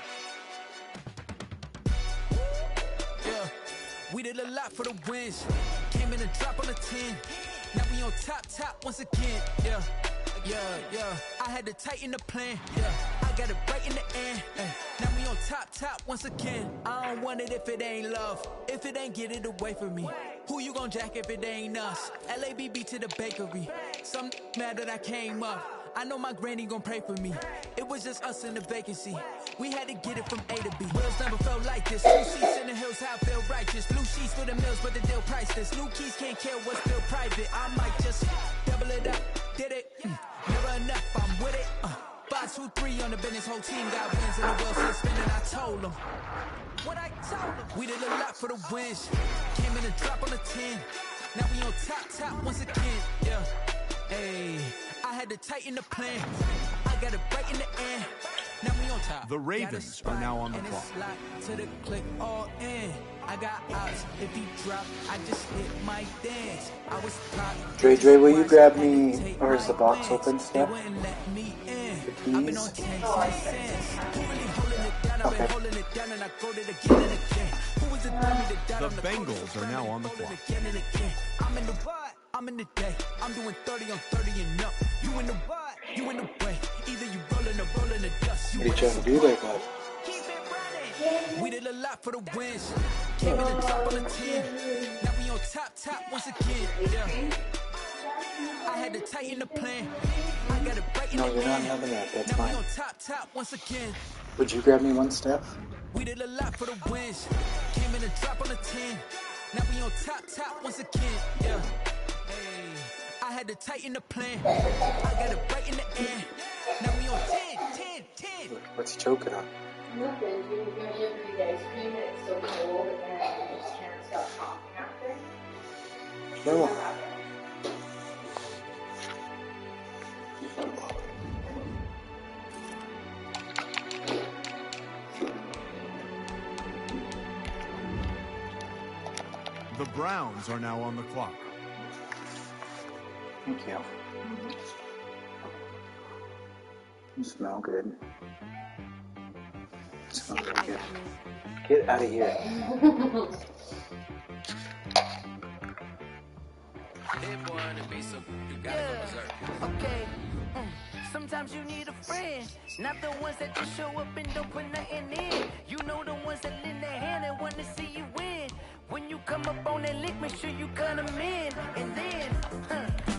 Yeah, we did a lot for the wins. Came in a drop on the 10. Now we on top once again. Yeah. I had to tighten the plan. Yeah, I got it right in the end. Now we on top once again. I don't want it if it ain't love. If it ain't, get it away from me. Who you gon' jack if it ain't us? LABB to the bakery. Some mad that I came up. I know my granny gon' pray for me. It was just us in the vacancy. We had to get it from A to B. Wheels never felt like this. 2 seats in the hills, how I feel righteous. Blue sheets for the mills, but the deal priceless. New keys can't care what's still private. I might just double it up. Did it? Never enough, I'm with it. 5, 2, 3 on the business. Whole team got wins and the wheels still spinning. I told them what I told them. We did a lot for the wins. Came in a drop on the 10. Now we on top once again. Yeah, hey. I had to tighten the plan. I got it right in the end. Now we on top. The Ravens are now on the clock. To the click all in. I got odds. If he drop, I just hit my dance. I was top. Dre, will you grab me, or is the box open still? The Bengals are now on the clock. I'm in the what? I'm in the day. I'm doing 30 on 30 and up. You in the what? You in the way. Either you rolling the dust. What are you trying to do there, bud? We did a lot for the wins. Came in the top on the 10. Now we on top once again. Yeah. I had to tighten the plan. I got it right in No, the you're not end. having that. That's Now fine. we on top once again. Would you grab me one, Steph? We did a lot for the wins. Came in the drop on the 10. Now we on top once again. Yeah. Hey. I had to tighten the plan. I got it right in the end. Now we on 10. What's he choking on? Nothing. You're going to eat ice cream and it's so cold and you just can't stop talking after. No. The Browns are now on the clock. Thank you. You smell good. You smell really good. Get out of here. Okay. Sometimes you need a friend, not the ones that just show up and don't put nothing in. You know the ones that lend their hand and want to see you win. When you come up on that lick, make sure you cut them in. And then,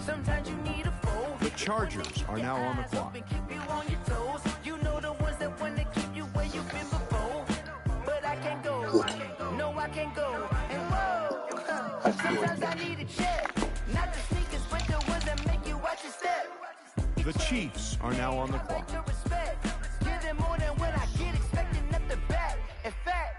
sometimes you need a foe. The Chargers are now on the clock. Keep you on your toes. You know the ones that want to keep you where you've been before. But I can't go. No, I can't go. And whoa, sometimes I need a check. Not the sneakers, but the ones that make you watch your step. The Chiefs are now on the clock. Give them more than what I get, expecting at the back. In fact,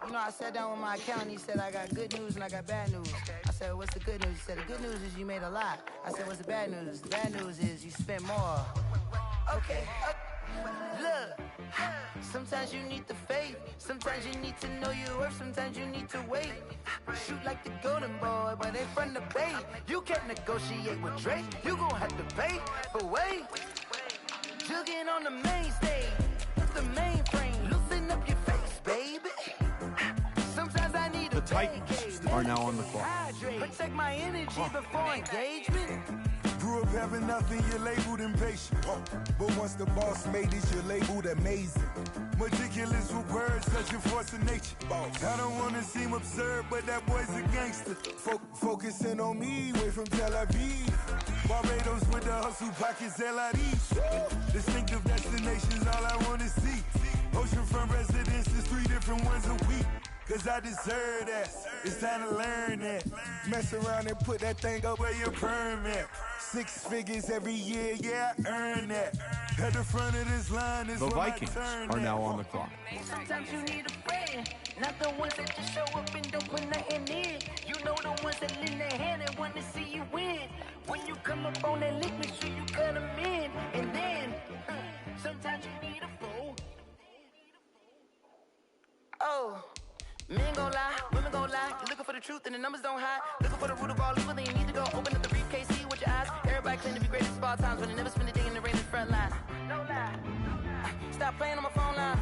you know, I sat down with my accountant. He said, I got good news and I got bad news. I said, what's the good news? He said, the good news is you made a lot. I said, what's the bad news? The bad news is you spent more. Okay. Look, sometimes you need the faith. Sometimes you need to know your worth. Sometimes you need to wait. Shoot like the golden boy, but they from the bay. You can't negotiate with Drake. You gon' have to pay. But wait, jugging on the main stage, the mainframe. Loosen up your face, baby. Sometimes I need The Titans are now on the clock. protect my energy before engagement. Grew up having nothing, you're labeled impatient. But once the boss made it, you're labeled amazing. Meticulous with words, such a force of nature. I don't wanna seem absurd, but that boy's a gangster. Focusing on me, way from Tel Aviv. Barbados with the hustle pockets, LID. Distinctive destinations, all I wanna see. Oceanfront residences, 3 different ones a week. Cause I deserve that. It's time to learn that. Mess around and put that thing up where your permit. 6 figures every year, yeah, I earn that. At the front of this line is The where I Vikings turn are that. now on the clock. Sometimes you need a friend, not the ones that just show up and don't put nothing in. You know the ones that lend their hand and want to see you win. When you come up on that lick, make sure you cut them in. And then, sometimes you need a fool. Oh. Men gon' lie, women gon' lie. You're looking for the truth and the numbers don't hide. Looking for the root of all evil, then you need to go open up the briefcase, see with your eyes. Everybody claim to be greatest of all times, but they never spend a day in the rain in the front line. No lie. Stop playing on my phone line.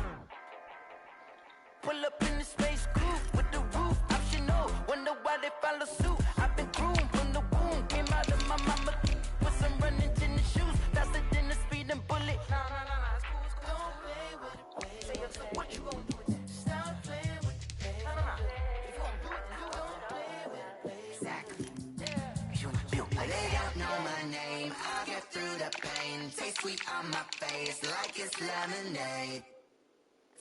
Pull up in the space coupe with the roof optional. Wonder why they follow suit. I've been groomed from the womb. Came out of my mama with some running tennis shoes. Faster than the speeding bullet. No. It's cool. Don't play with it, baby. What you gon' do? Stop playing with it, baby. No. If you gon' do it, you don't play with it, baby. Exactly. You feel like They don't know my name. I'll get through the pain. Taste sweet on my face like it's lemonade.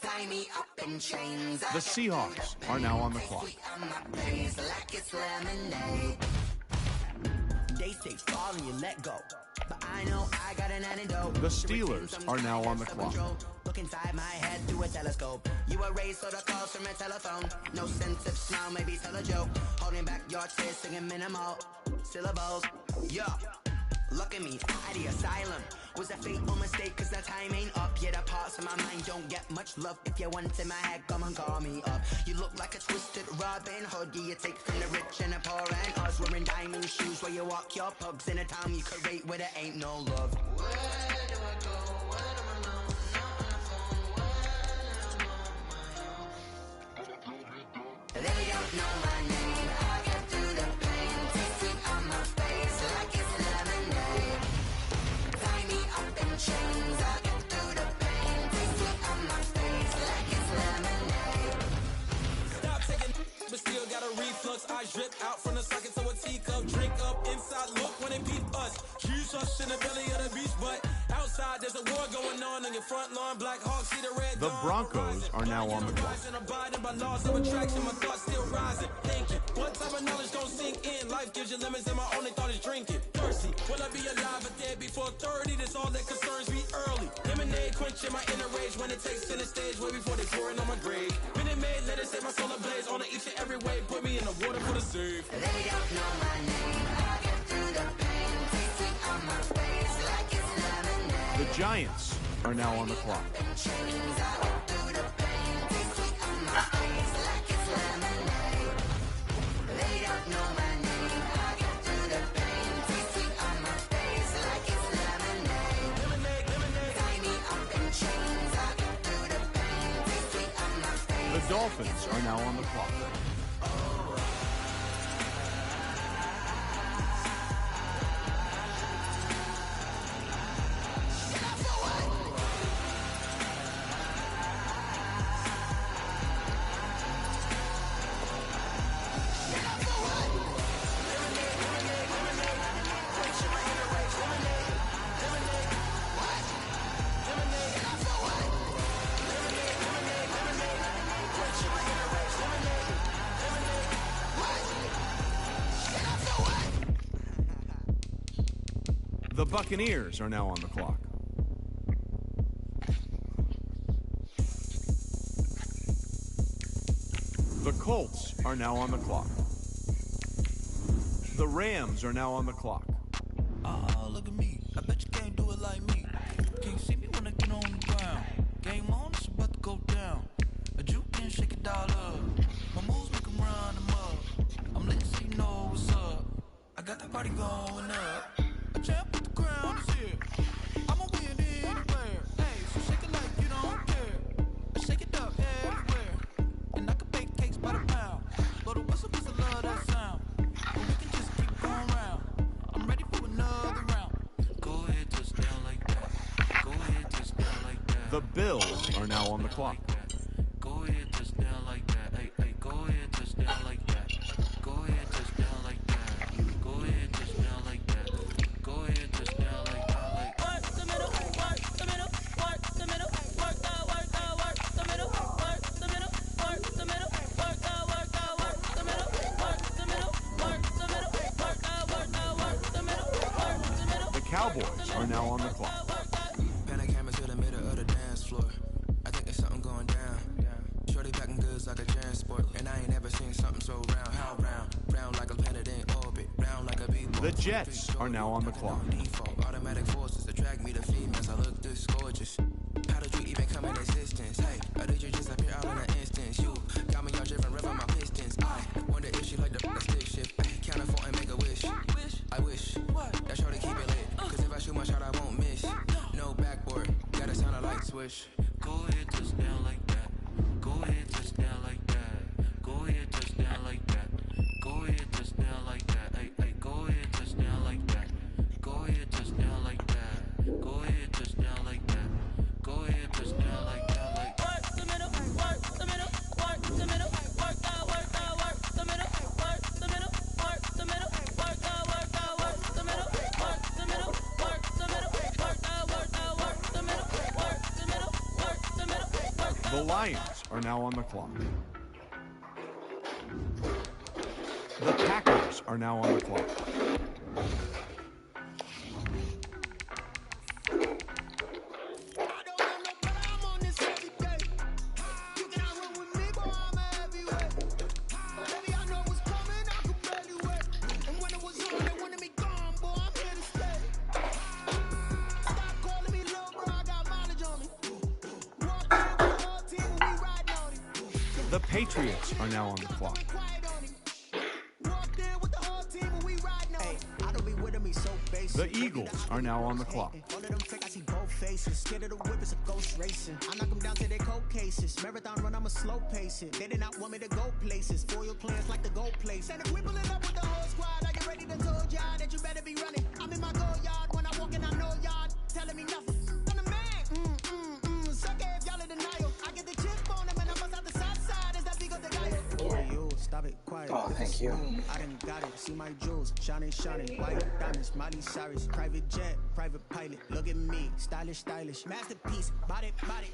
Tie me up in chains. The Seahawks are now on the clock. On my face like it's lemonade. They say fall and you let go, but I know I got an antidote. The Steelers are now on the clock. Look inside my head through a telescope. You erase all the calls from a telephone. No sense of smile, maybe tell a joke. Holding back your tears, singing minimal syllables. Yeah. Look at me, out the asylum. Was a fateful mistake, cause the time ain't up. Yet the parts of my mind don't get much love. If you want in my head, come and call me up. You look like a twisted Robin Hood. Yeah, you take from the rich and the poor and us. Wearing diamond shoes where you walk your pugs. In a town you create where there ain't no love. Where do I go? Where do I know? They don't know my name. I get through the pain. Taste sweet on my face like it's lemonade. Tie me up in chains. I get through the pain. Taste sweet on my face like it's lemonade. Stop taking but still got a reflux. I drip out from the socket to a teacup. Drink up inside, look when they peep us. Jesus in the belly of the beach, but outside there's a war going on your front lawn. Black Hawk, see the red. The Broncos are now on the clock. Abiding by laws of attraction, my thoughts still rising. Thinking, what type of knowledge don't sink in? Life gives you lemons, and my only thought is drinking. Thirsty, will I be alive or dead before 30? That's all that concerns me early. Lemonade quenching my inner rage when it takes center stage, way before they pouring on my grave. Minute Maid, let it set my soul ablaze on each and every way. Put me in the water for the save. They don't know my name. I get through the pain. Taste sweet on my face like it's lemonade. The Giants are now on the clock. The Dolphins are now on the clock. The Buccaneers are now on the clock. The Colts are now on the clock. The Rams are now on the clock. Oh, look at me. I bet you can't do it like me. Can't see me when I get on the ground. Game on, it's about to go down. A juke and shake it all up. My moves make them run them up. I'm lit so you know what's up. I got the party going up. A champ with the crown is here. I'ma win anywhere. Hey, so shake it like you don't care. Shake it up everywhere. And I can bake cakes by the pound. Blow the whistle 'cause I love that sound. And we can just keep going round. I'm ready for another round. Go ahead, touch down like that. Go ahead, touch down like that. The Bills are now on the clock. Go ahead, touch down like that. Hey, hey, go ahead, touch down like that. Go ahead, touch down like that. Go ahead, touch down like that. Go ahead, touch down like that. Like work the middle, work the middle, work the middle, work the middle, work the middle, work the middle, work the middle, work the middle, work the middle, work the middle, work the middle. The Cowboys are now on the clock. Panic hammer to the middle of the dance floor. I think there's something going down. Shorty packing goods like a transport, and I ain't never seen something so round. How round? Round like a planet in orbit. Round like a beat. The Jets are now on the clock. Default automatic forces attract me to females. I look this gorgeous. How did you even come in existence? Hey, or did you just appear out in an instance? You got me all driven, revving my pistons. I wonder if she like the stick shift. Count a four and make a wish. I wish that shorty keep it lit. 'Cause if I shoot my shot, I won't miss. No backboard, gotta sound a light switch. Go ahead, touch down like that. Go ahead, touch down like that. Go ahead, touch down like that. Go ahead, touch down like that. Hey, hey, go ahead, touch down like that. Go ahead, touch down like that. Go ahead, touch down like that. Go ahead, touch down like that. Like work the middle, work the middle, work the middle, work the middle, work the middle, work the middle, work the middle, work the middle, work the middle, work the middle, work the middle, work the middle, work the middle. The Lions are now on the clock. The Packers are now on the clock. The Patriots are now on the clock. The Eagles are now on the clock. All of them fake, I see both faces. Scared of the whip, it's a ghost racing. I knock them down to their cold cases. Marathon run, I'm a slow pace it. They did not want me to go places. Foil plans like the gold place. And if we pulling up with the whole squad, are you ready to told y'all that you better be running? I'm in my go yard. When I walk in, I know y'all telling me nothing. I'm the man. Sucker if y'all in denial. I get the chip on them and I bust out the side side. Is that big of the guy? Oh, you stop it, quiet. Oh, thank you. I done got it. See my jewels, shining, shining. White diamonds, Miley Cyrus. Private jet, private pilot. Look at me, stylish, stylish. Masterpiece, body, body.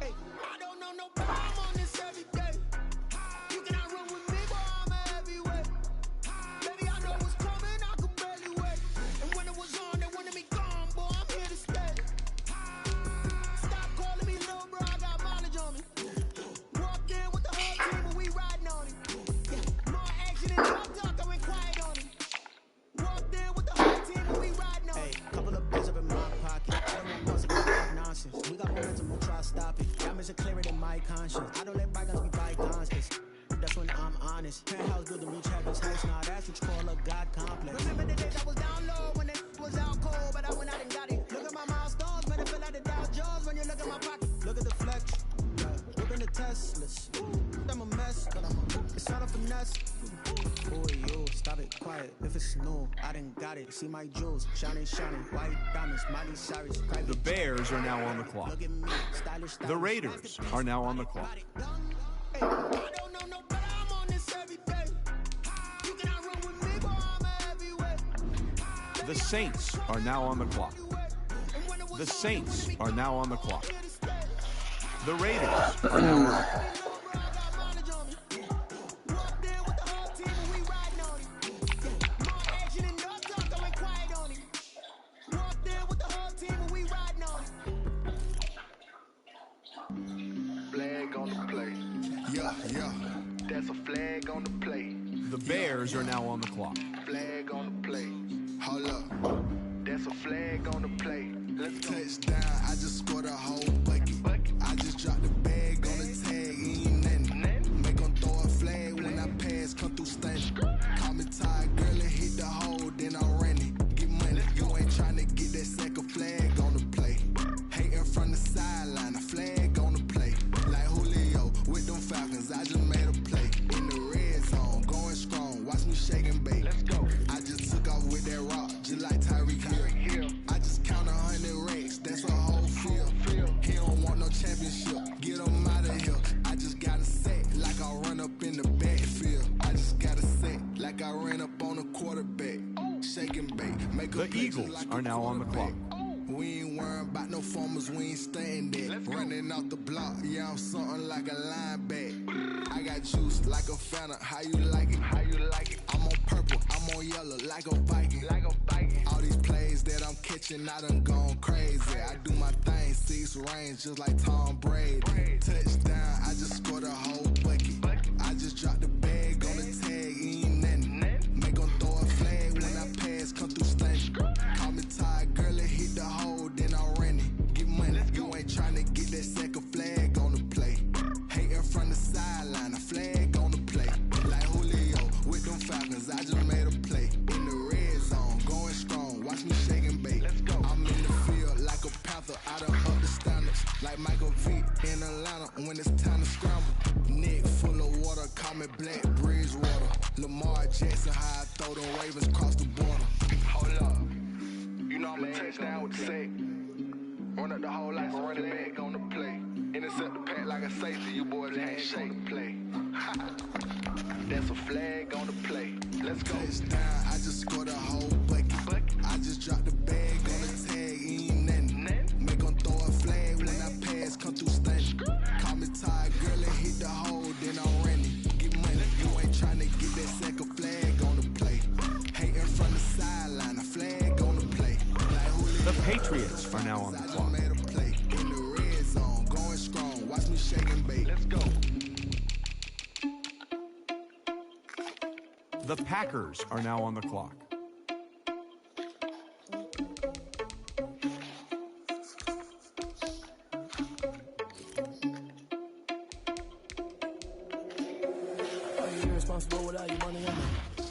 Hey, I don't know nobody. I'm on this every day. You cannot run with me, boy. I'm a heavyweight. Baby, I know what's coming. I could barely wait. And when it was on, they wanted me gone, boy. I'm here to stay. Stop calling me little bro. I got mileage on me. Walked in with the whole team, and we riding on it. More action and drop talk, I went quiet on it. Walked in with the whole team, and we riding on it. Couple of bills up in my pocket. I don't want nothing but nonsense. We got momentum, we'll try to stop it. Diamonds are clearer than my conscience. I don't let bygones be bygones, 'cause that's when I'm honest. Penthouse build to reach heaven's heights. Now that's what you call a God complex. Remember the days I was down low when it was out cold, but I went out and got it. Look at my milestones, man, it feel like the Dow Jones when you look at my pocket. Look at the flex, look at the Teslas. I'm a mess, but it's not a finesse. Boy, you stop it, quiet. If it's new, I done got it. See my jewels, shining, shining. White diamonds, Miley Cyrus. The Bears are now on the clock. The Raiders are now on the clock. The Saints are now on the clock. The Saints are now on the clock. The Raiders are now on the clock. Flag on the play. Yeah. That's a flag on the play. The Bears are now on the clock. Flag on the play. Hold up. That's a flag on the play. Let's go. Touchdown, I just scored a whole bucket. I just dropped the bag on the tag, ain't nothing. Make them throw a flag when I pass, come through stunning. Call me tired, girl, and hit the hole, then I'm running. Get money, you ain't trying to get that second flag on the play. Hating from the sideline, a flag on the play. Like Julio with them Falcons, I just made a play. In the red zone, going strong, watch me shake and bake. Let's go. I just took off with that rock, just like Tyreek Hill. I just count 100 racks, that's a whole field. He don't want no championship, get him out of here. I just got a set, like I run up in the backfield. I just got a set, like I ran up on a quarterback. Shake and bake, make a The Eagles are now on the clock. We ain't worrying about no formers, we ain't staying there. Running off the block, yeah, I'm something like a linebacker. I got juice like a Fanta, how you like it? How you like it? I'm on purple, I'm on yellow, like a Viking. Like a Viking. All these plays that I'm catching, I done gone crazy. I do my thing, 6 range, just like Tom Brady. Touchdown, I just scored a whole bucket. I just dropped the bag on the tag, ain't nothing. Make them throw a flag when I pass, come through stunning. Call me tired, girl, and hit the hole, then I'm running. Get money, you ain't trying to get that second flag on the play. Hating from the sideline, a flag on the play. Like Julio with them Falcons, I just made a play. In the red zone, going strong, watch me shake and bake. Let's go. I'm in the field like a panther, I done up the standards. Like Michael Vick in Atlanta when it's time to scramble. Neck full of water, call me Black Bridgewater. Lamar Jackson, how I throw them Ravens across the border. Hold up. You know I'm a touchdown with the sack. Run up the whole life and running back on the play. Intercept the pack like a safety, you boys ain't shake the play. That's a flag on the play. Let's go. Touchdown, I just scored a whole bucket. I just dropped the bag on the tag, ain't nothing. Make them throw a flag when I pass, come through stunning. Call me tired, girl, and hit the hole, then I'm running. Get money, you ain't trying to get that second flag on the play. Hating from the sideline, a flag on the play. The Patriots are now on the clock. In the red zone, going strong, watch me shake and bake. Let's go. The Packers are now on the clock. you irresponsible without your money or not?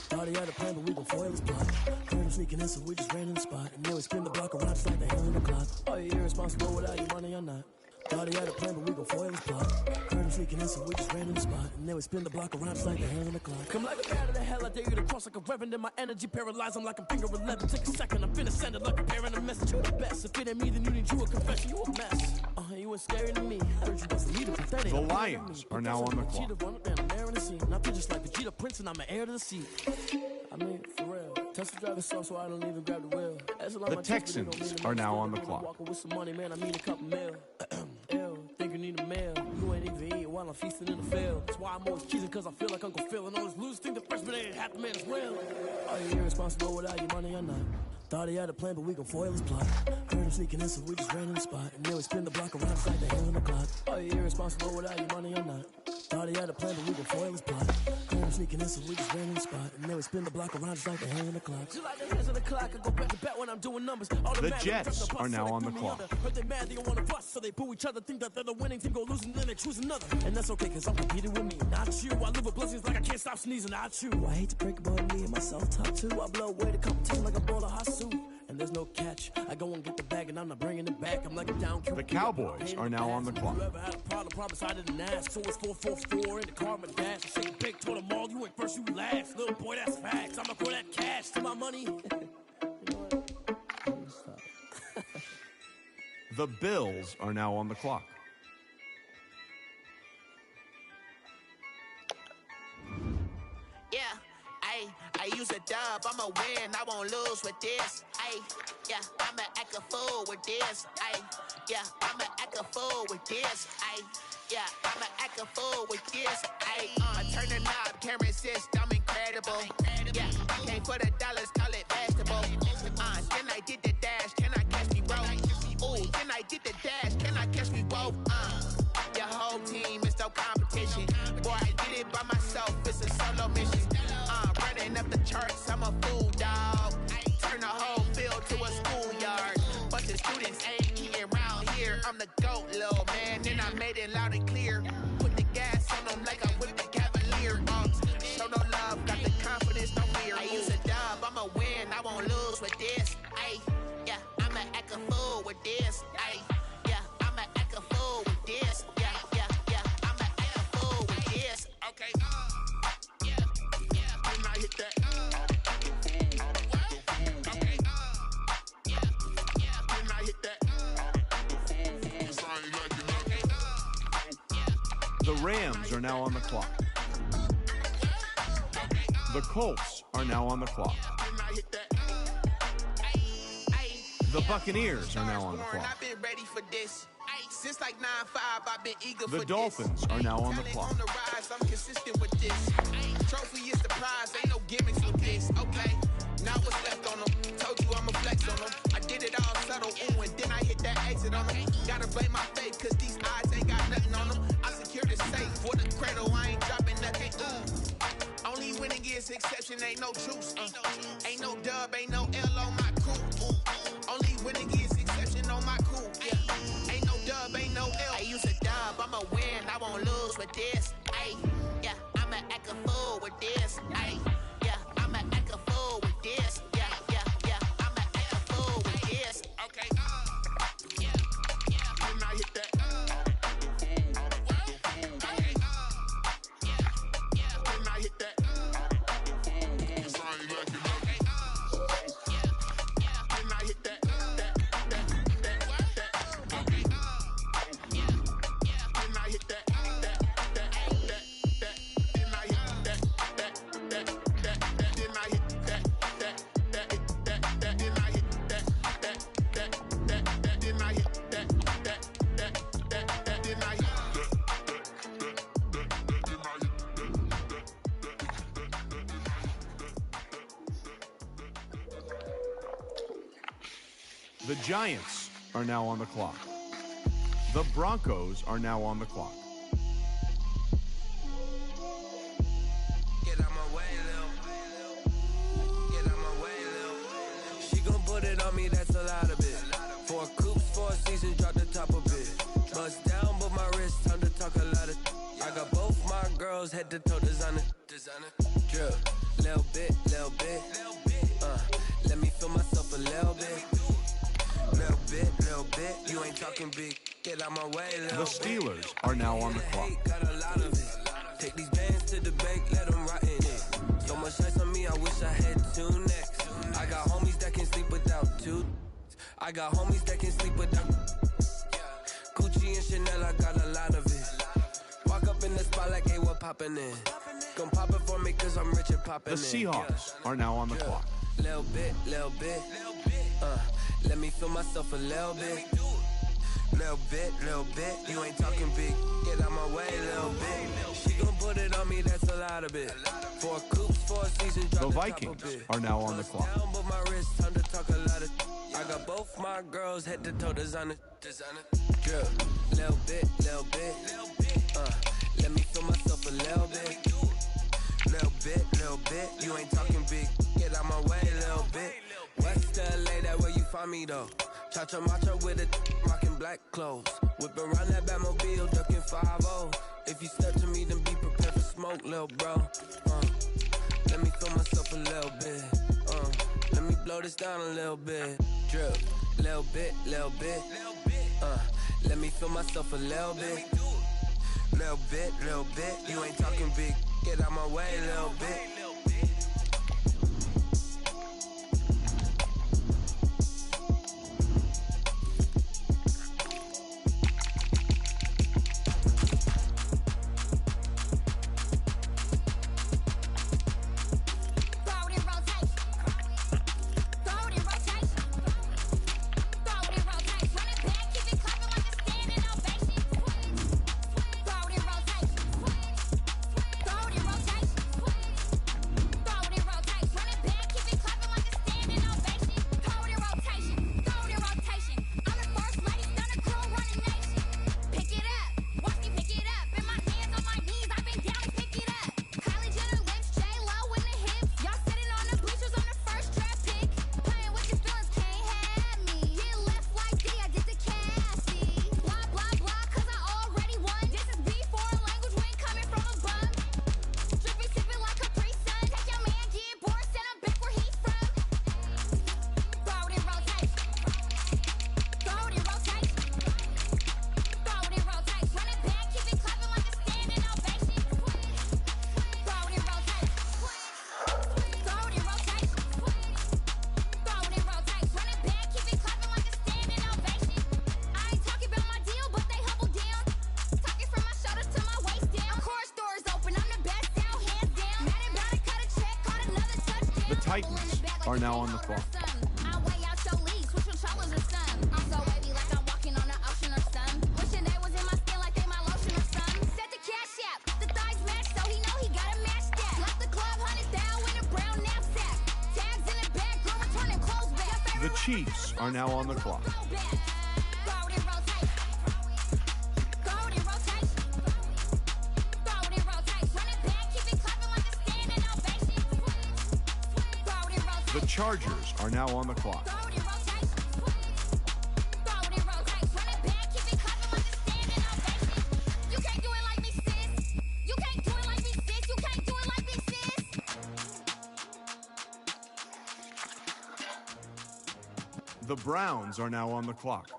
Thought he had a plan, but we gon' foil his plot. Heard him sneaking in, so we just ran in the spot. And then we spin the block around just like the hand in the clock. Are you irresponsible without your money or not? Thought he had a plan, but we gon' foil his plot. Heard him sneaking in, so we just ran in the spot. And then we spin the block around just like the hands on the clock. Come like a bat of the hell, I dare you to cross like a reverend. And my energy paralyzed, I'm like a finger 11. Take a second, I'm finna send it like a parent a message. You the best, if it ain't me, then you need you a confession. You a mess. You was scary to me. Heard you was a leader, but that ain't The Lions are now on the clock. I feel just like Vegeta Prince, and I'm an heir to the seat. I mean, for real. Tesla driving slow, so I don't even grab the wheel. The Texans are now on the clock. Walking with some money, man, I mean a couple mil. Ew, think you need a meal. You ain't even eating while I'm feasting in the field. That's why I'm always cheesing, cause I feel like Uncle Phil. And all those losers think the freshman ain't half the man as well. Are you irresponsible without your money or not? Thought he had a plan, but we gon' foil his plot. Heard him sneaking in, so we just ran in the spot. And then we spin the block around just like the hands on the clock. Are you irresponsible without your money or not? Thought he had a plan, but we gon' foil his plot. Heard him sneaking in, so we just ran in the spot. And then we spin the block around just like the hands on the clock. Just like the hands on the clock, I go back to back when I'm doing numbers. All The Jets are now on the clock. Heard they mad, they don't wanna bust, so they boo each other. Think that they're the winning team, go losing, then they choose another. And that's okay, cause I'm competing with me, not you. I live with blessings like I can't stop sneezing, not you. I hate to break it, but me and myself top two. I blow away the competition like a bowl of hot soup. And there's no catch. I go and get the bag and I'm not bringing it back. I'm like a down. The Cowboys are now on the clock. You ever had a problem, promise I didn't ask. So it's 4-4-4 in the car, my dash. I say big, told them all, you went first, you last. Little boy, that's facts. I'ma throw that cash to my money. The Bills are now on the clock. Yeah, I use a dub, I'ma win, I won't lose with this. Yeah, I'ma act a fool with this. Yeah, I'ma act a fool with this. Yeah, I'ma act a fool with this. I turn the knob, can't resist, I'm incredible. Yeah, came for the dollars, call it vegetable. Then I did the dash, can I catch me both? Ooh, then I did the dash, can I catch me both? Your whole team is no competition. Boy, I did it by myself, it's a solo mission. Running up the charts, I'm a fool, dog. Turn the whole field to a schoolyard. But the students ain't eating around here. I'm the GOAT, little man, and I made it loud and clear. Put the gas on them like I whipped the Cavalier. Show no love, got the confidence, no fear. I use a dub, I'ma win, I won't lose with this. Yeah, I'ma act a fool with this. Yeah, I'ma act a fool with this. Yeah, I'ma act a fool with this. Okay. I hit that. Okay. I hit that. The Rams are now on the clock. The Colts are now on the clock. The Buccaneers are now on the clock. I've been ready for this. Since like 9-5, I've been eager for The Dolphins are now on the clock. On the rise, I'm consistent with this. Trophy is the prize, ain't no gimmicks with this. Okay, now what's left on them? Told you I'ma flex on them. I did it all subtle, ooh, and then I hit that exit on them. Gotta blame my faith, cause these eyes ain't got nothing on them. I secured the safe for the cradle, I ain't dropping nothing. Only winning is exception, ain't no truce. Ain't no dub, ain't no L on my crew. Only winning is exception on my crew. Yeah, ain't no dub, ain't no L. I use a dub, I'ma win, I won't lose with this. Yeah, I'ma act a fool with this. Yeah, I'ma act a fool with this. Yeah, I'ma act a fool with this. Okay. Then I hit that. Okay. Then I hit that. The Giants are now on the clock. The Broncos are now on the clock. Get out my way, Lil. Get out my way, Lil. She gon' put it on me, that's a lot of it. 4 coops, 4 seasons, drop the top a bit. Bust down, but my wrist, time to talk a lot of. I got both my girls girls head to toe designer. Drip, little bit. Let me feel myself a little bit. Little bit. You ain't talking big. Get out my way, little The Steelers are now on the clock. Got a lot of it. Take these bands to the bank, let them rot in it. So much ice on me, I wish I had two necks. I got homies that can sleep without two. I got homies that can sleep without. Gucci and Chanel, I got a lot of it. Walk up in the spot like, hey, what poppin' in? Gon' pop it for me, cause I'm rich and poppin' The in. Seahawks are now on the clock. Little bit. Let me feel myself a little bit. Little bit. You ain't talking big. Get out my way, little bit. She gon' put it on me, that's a lot of it. 4 coops, 4 seasons, drop The the Vikings top a bit. are now on the clock. Down, but my wrist, time to talk a lot of. I got both my girls head to toe designer. Drip, little bit. Let me feel myself a little bit. Little bit. You ain't talking big. Get out my way, little bit. West LA, that where you find me though. Cha-cha matcha with a rockin' black clothes. Whip around that Batmobile, ducking 5-0. If you step to me, then be prepared for smoke, little bro. Let me feel myself a little bit. Let me blow this down a little bit. Drip, little bit. Let me feel myself a little bit. Little bit. You ain't talking big. Get out my way, little bit. Titans are now on the clock. The Chiefs are now on the clock. The Chargers are now on the clock. The Browns are now on the clock.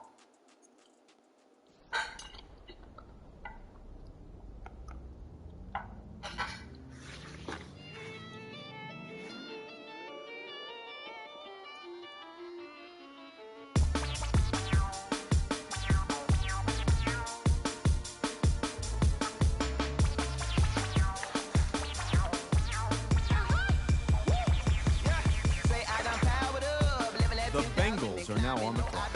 The Bengals are now on the clock.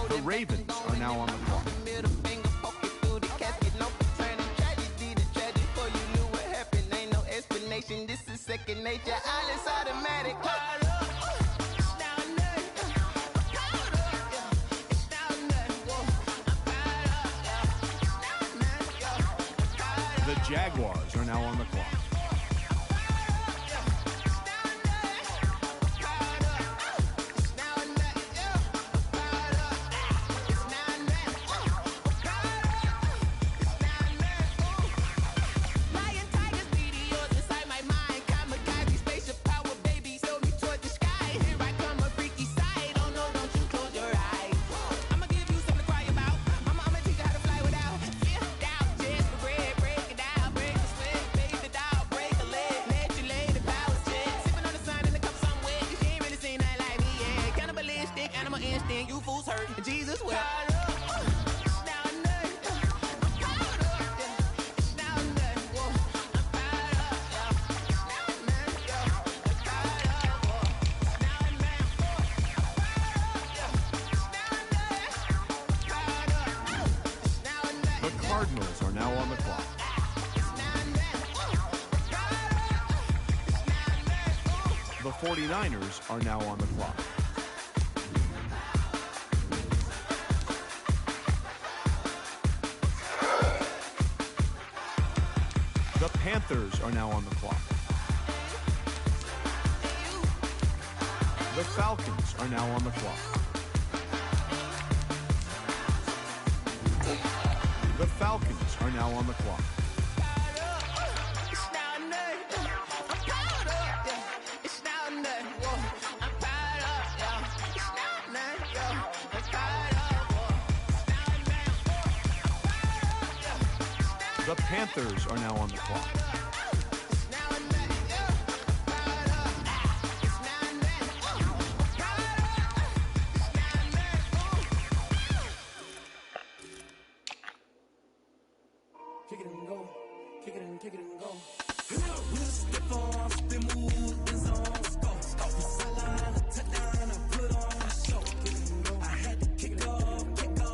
The Ravens are now on the clock. This is second nature, all is automatic. The Jaguars are now on the clock. hurt, and Jesus wept. The Cardinals are now on the clock. The 49ers are now on the clock. The Panthers are now on the clock. The Falcons are now on the clock. The Falcons are now on the clock. The Panthers are now on the clock. Kick it and go. Kick it and kick it and go. We'll step on, spin, move, in zone, go. Sideline, touchdown, I put on a show. I had to kick off and go.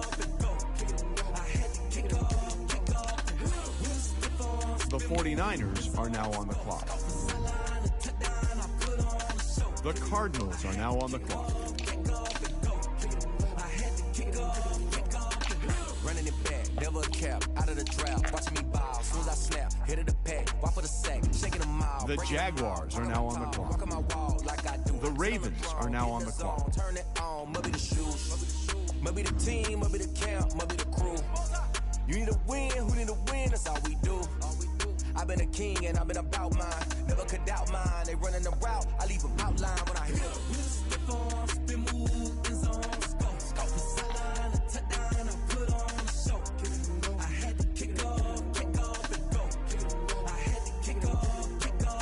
I had to kick off and go. We'll step on. The 49ers are now on the clock. The Cardinals are now on the clock. Running it back, never a cap, out of the drought. Watching me bow, soon as I snap, hit of the pack, walk for the sack, shaking them out. The Jaguars are now on the clock. The Ravens are now on the clock. Turn it on, maybe the shoes, maybe the team, maybe the camp, maybe the crew. You need a win, who need a win, that's all we do. I've been a king and I've been about mine, never could doubt mine. They running the route, I leave them outline when I hit them. We'll step on, spin, move, in zone, go. Sideline, touchdown, I put on a show. I had to kick off and go. I had to kick off and go.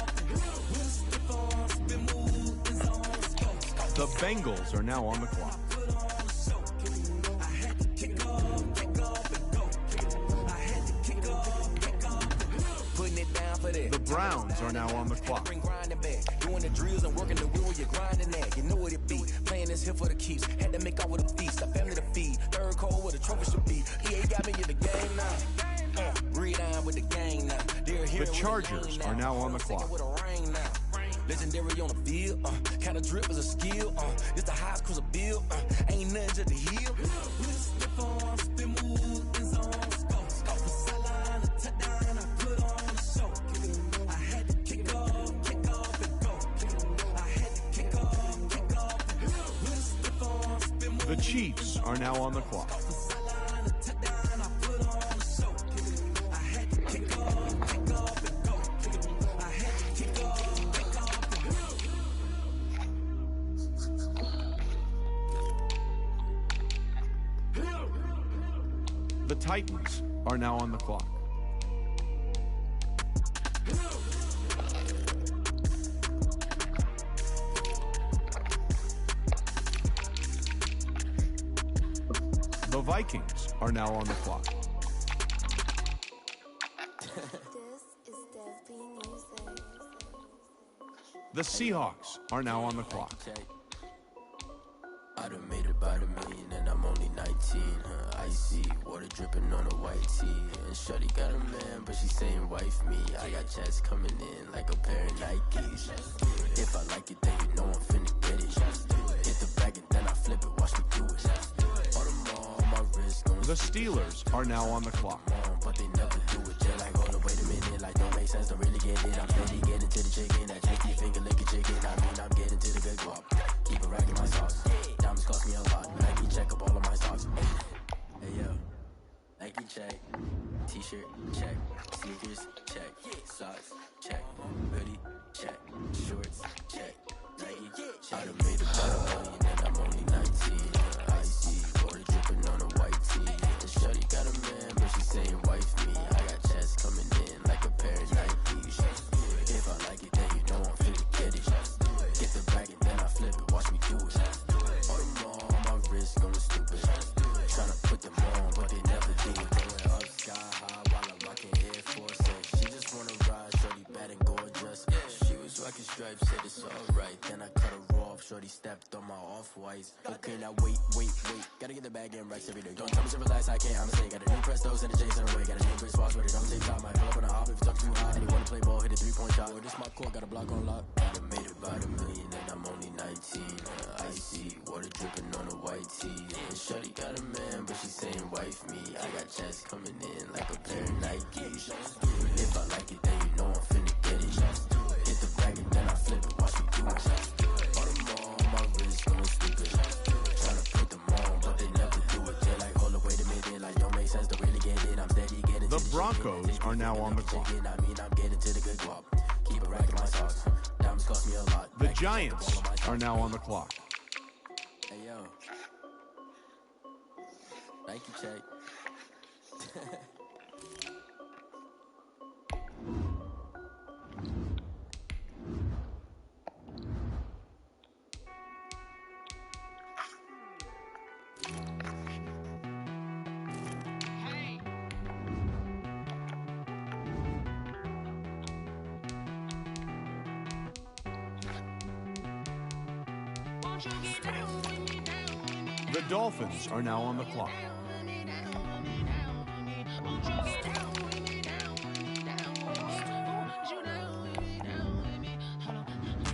We'll step on, spin, move, in zone, go. The Bengals are now on the clock. I had to kick off and go. I had to kick off and go. Putting it down for that. The Browns are now on the clock. Bring grinding back, doing the drills and working the wheel where you're grinding at. You know what it be, playing this here for the keeps. Had to make out with a feast, a family to feed. Third cold where the trophy should be. EA got me in the game now. Read on with the gang now. The Chargers are now on the clock. Legendary on the field, kind of drip is a skill, it's the highest cruiser bill, ain't nothing just the hill. We'll step on, spin, move, in zone, go. Sideline, touchdown, I put on a show. I had to kick off and go. I had to kick off and go. We'll step on, spin, move. The Chiefs are now on the clock. Sideline, touchdown, I put on a show. I had to kick off and go. I had to kick off and go. The Titans are now on the clock. The Vikings are now on the clock. The Seahawks are now on the clock. I done made about $1 million and I'm only 19. Icy water dripping on a white tee. And shorty got a man, but she saying wife me. I got checks coming in like a pair of Nikes. If I like it, then you know I'm finna get it. Hit the bag and then I flip it, watch me do it. All my wrist going. The Steelers are now on the clock. But they never do it. Just like, hold up, wait a minute. Like, don't make sense, don't really get it. I'm steady getting to the chicken. That tricky finger licking chicken. I mean, I'm getting to the good guap. Keep a rack in my sauce. Diamonds cost me a lot. Nike check up all of my stocks. Hey, yo. Nike check. T-shirt check. Sneakers check. Socks check. Hoodie check. Shorts check. Nike check. I done made about $1 million and I'm only 19. Icy water dripping on a white tee. And shorty got a man, but she saying wife me. I got checks coming in like a pair of Nikes. If I like it, then you know I'm finna get it. Get the bag and then I flip it, watch me do it. All my wrist going stupid. stepped on my off-whites. Okay, now wait. Gotta get the bag and racks every day. Don't tell me to relax, I can't, I'm say. Got a new Prestos and a Jason away. Got a new Chris Fox, but it don't take time. Might pull up on a hop if it's up too high. And he wanna play ball, hit a 3-point shot. Boy, this my court, got a block on lock. I done made about $1 million and I'm only 19. Icy, water dripping on a white tee. And Shorty got a man, but she saying wife me. I got checks coming in like a pair of Nikes. If I like it, then you know I'm finna get it. Hit the bag and then I flip it, watch me do it. All them all on my wrist going stupid. Tryna put them on, but they never do it. They're like, hold up, wait a minute, like don't make sense to really get it. I'm steady getting The Broncos are now on the clock. I mean, I'm getting to the good guap. Keep a rack in my socks. Diamonds cost me a lot. The Giants are now on the clock. Hey, yo. Thank you, Jake. The Dolphins are now on the clock.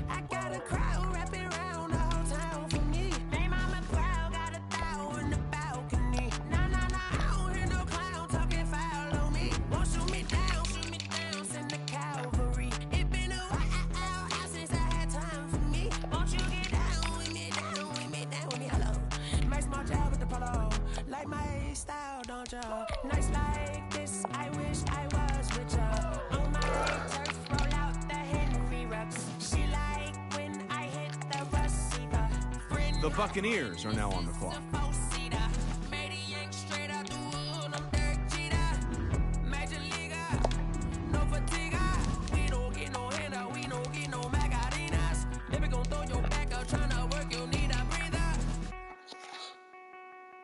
I got a crowd wrapping around the whole town for me. They mama proud, got a thou in the balcony. Nah, I don't hear no clown talking foul on me. Won't shoot me down, send the cavalry. It been a while since I had time for me. Won't you get down with me, hello. My small job with the polo, like my style, don't ya? Nice like this, I wish I was with ya. On my turf, roll out the Henry Rux. She like when I hit the receiver. The Buccaneers are now on the clock.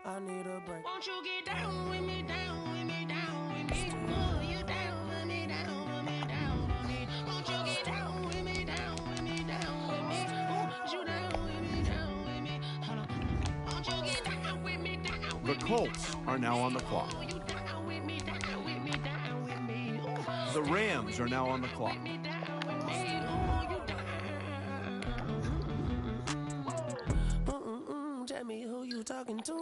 I need a break. Won't you get down with me, down with me, down with me? Oh, you down with me, down with me, down with me. Won't you get down with me, down with me, down with me? Oh, you down with me, down with me. Hold on. Won't you get down with me, down with me? The Colts are now on the clock. Oh, you down with me, down with me, down with me. Oh, The Rams are now on the clock. Tell me who you talking to.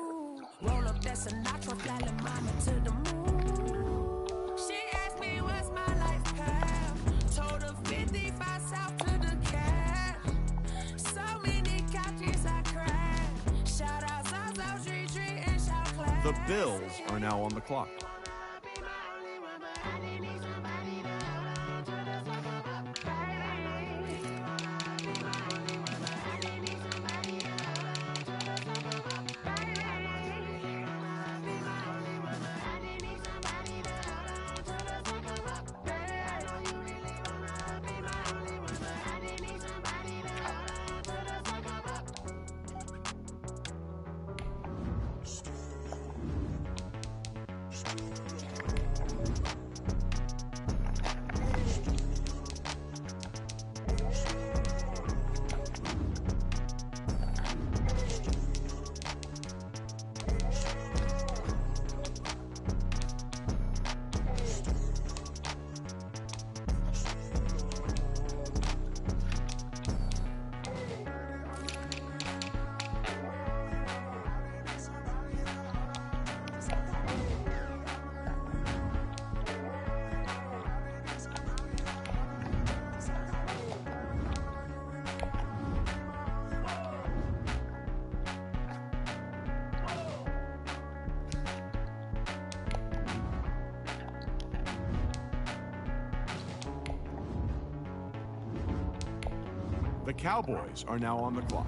Roll up that Sinatra, fly la mama to the moon. She asked me what's my life path. Told her 55 south to the cat. So many couches I crashed. Shout out South Street and shout class. The Bills are now on the clock. The Cowboys are now on the clock.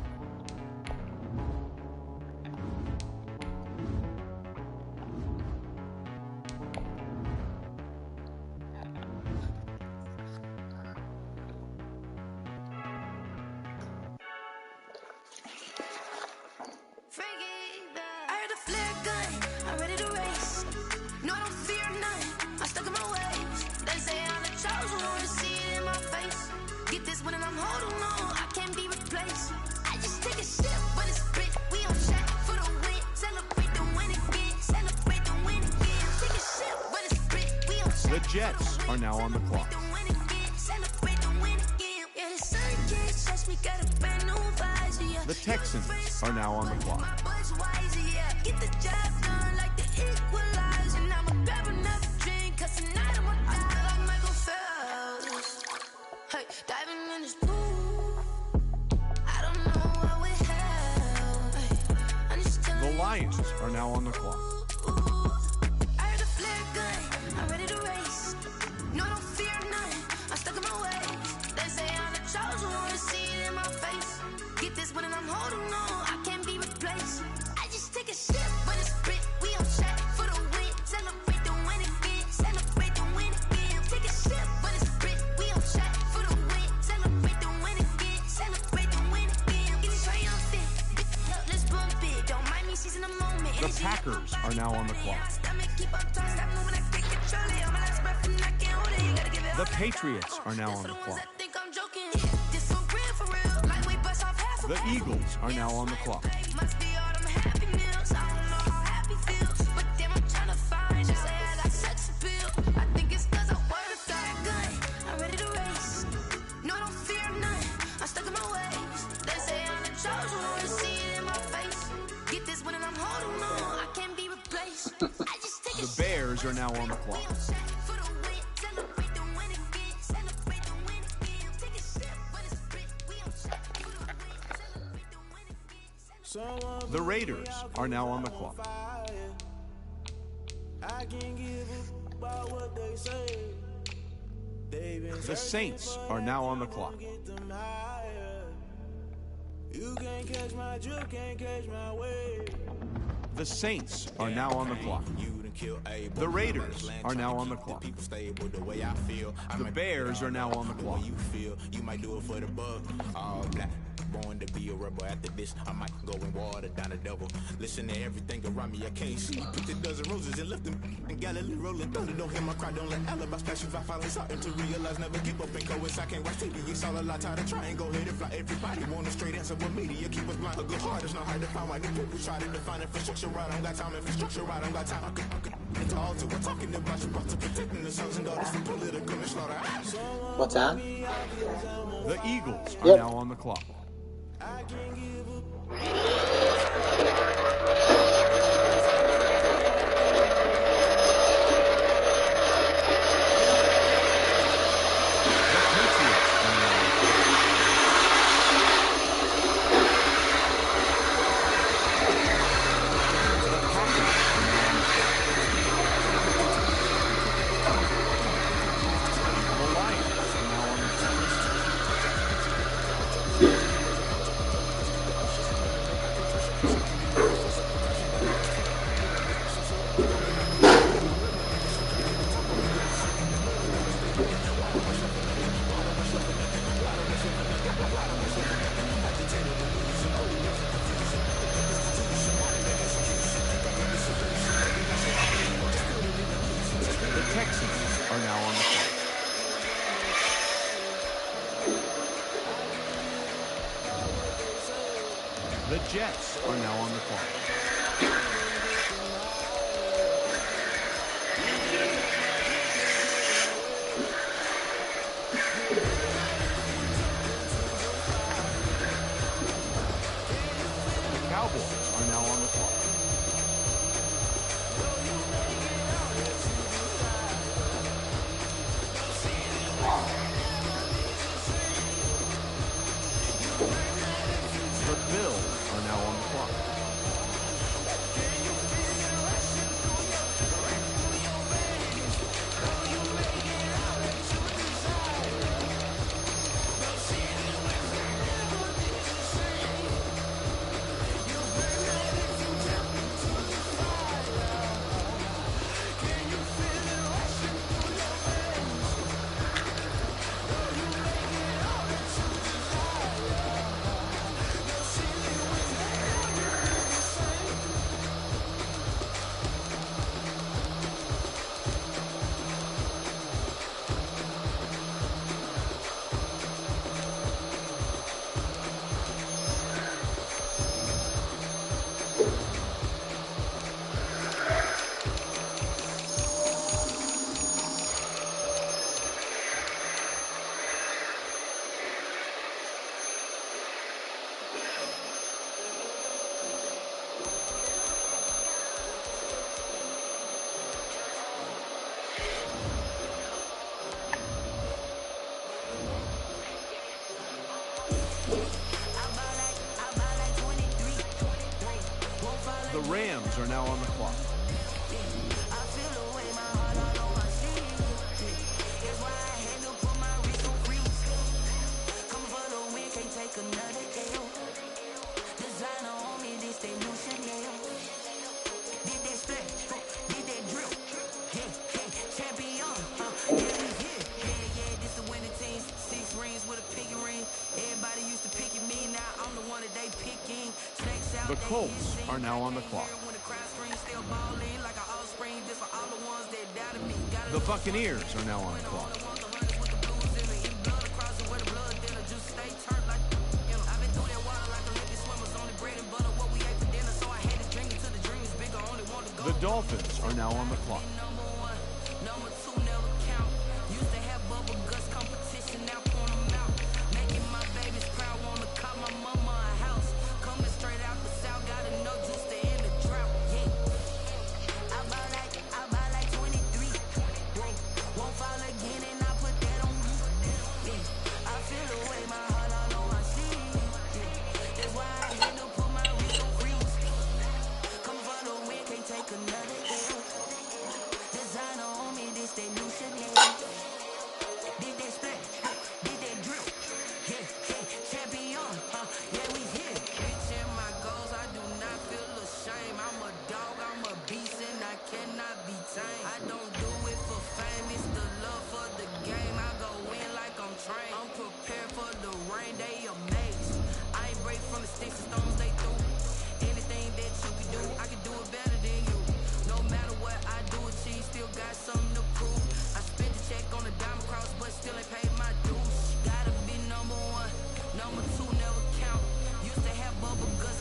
I heard the flare gun, I'm ready to race. No, I don't fear none, I'm stuck in my ways. They say I'm the chosen one, to see it in my face. Get this one and I'm holding on, I can't be replaced. I just Jets are now on the clock. The Texans are now on the clock. Get the job done like the equalizer. And I'ma grab another drink, cause tonight I'ma die like Michael Phelps. Hey, diving in this pool. I don't know what we have. Hey, I'm just The telling Lions are now on the clock. I heard a flare gun, I'm ready to race. No, don't fear nothing, I'm stuck in my ways. They say I'm the chosen one, to see it in my face. Get this one and I'm holding on, I can't be replaced. I just take a sip, but it's split, we on track for the win. Celebrate the win again, celebrate the win again. Take a sip, but it's split, we on track for the win. Celebrate the win again, celebrate the win again. Get it triumphant, let's bump it. Don't mind me seizing the moment. The Packers are now on the clock. The Patriots are now on the clock. The Eagles are now on the clock. The Bears are now on the clock. The Raiders are now on the clock. The Saints are now on the clock. The Saints are now on the clock. The Raiders are now on the clock. The Bears are now on the clock. You might do it for the bug. All black. Born to be a rebel. After this, I might go and water down the devil. Listen to everything around me, I can't see. Put the dozen roses and left them and Galilee rolling thunder. Don't hear my cry, don't let alibis pass you. I finally starting to realize, never give up and go. I can't watch TV, it's all a lot. Tired of trying, go ahead and fly. Everybody want a straight answer, but media keep us blind. A good heart is not hard to find. Why the people try to define infrastructure right? I don't got time, infrastructure right? I don't got time. Into all to we're talking about you, about to protecting the sons and daughters from political and slaughter. What's that? The Eagles are now on the clock. The Jets are now on the clock. The Cowboys are now on the clock. The Bills are now on the clock. The Rams are now on the clock. The Colts are now on the clock. The Buccaneers are now on the clock. The Dolphins are now on the clock.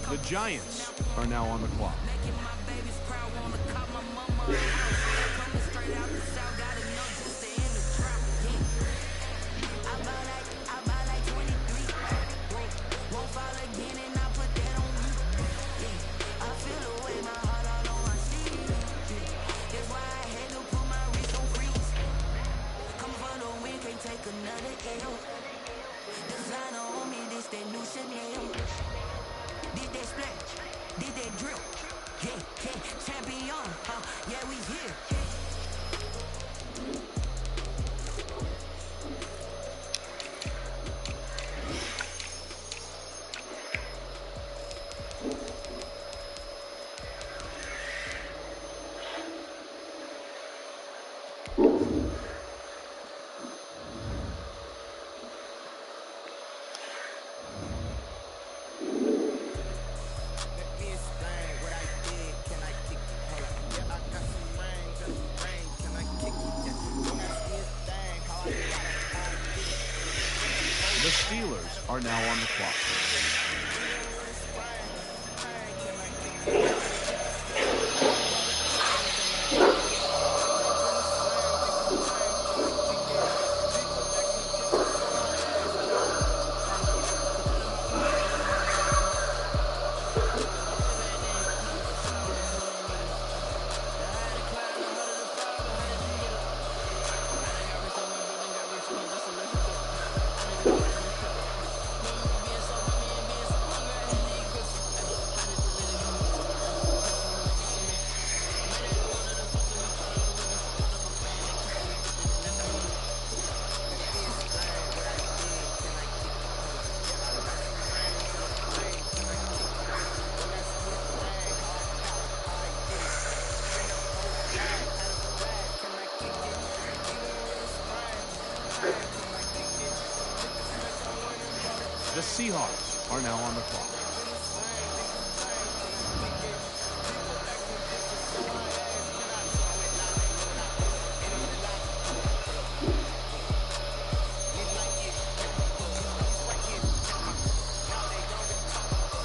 The Giants are now on the clock. The Steelers are now on the clock. The Seahawks are now on the clock.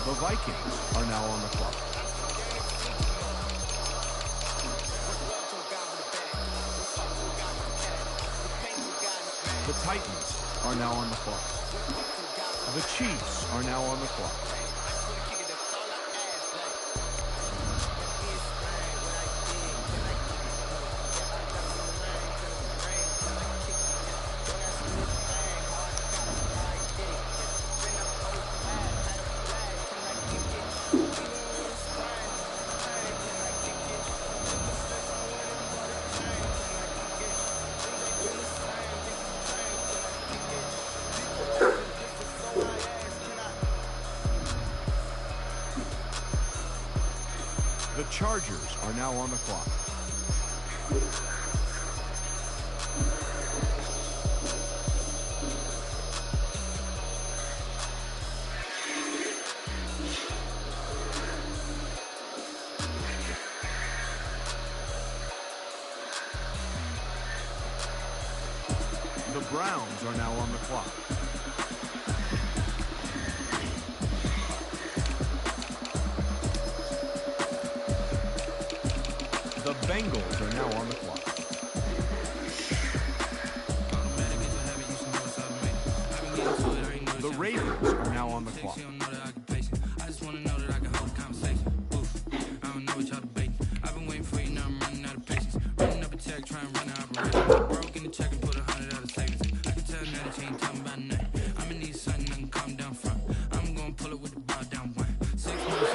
The Vikings are now on the clock. The Titans are now on the clock. The Chiefs are now on the clock. The Chargers are now on the clock. The Browns are now on the clock. The Bengals are now on the clock. The Ravens are now on the clock. I just wanna know that I can hold a conversation. Oof, I don't know what y'all debating. I've been waiting for you, now I'm running out of patience. Running up a check, trying to run an operation. Broke in the check and put 100 out of savings. I can tell now that you ain't talking about nothing. I'ma need something that can calm down front. I'm gonna pull it with the bar down one. 6 months.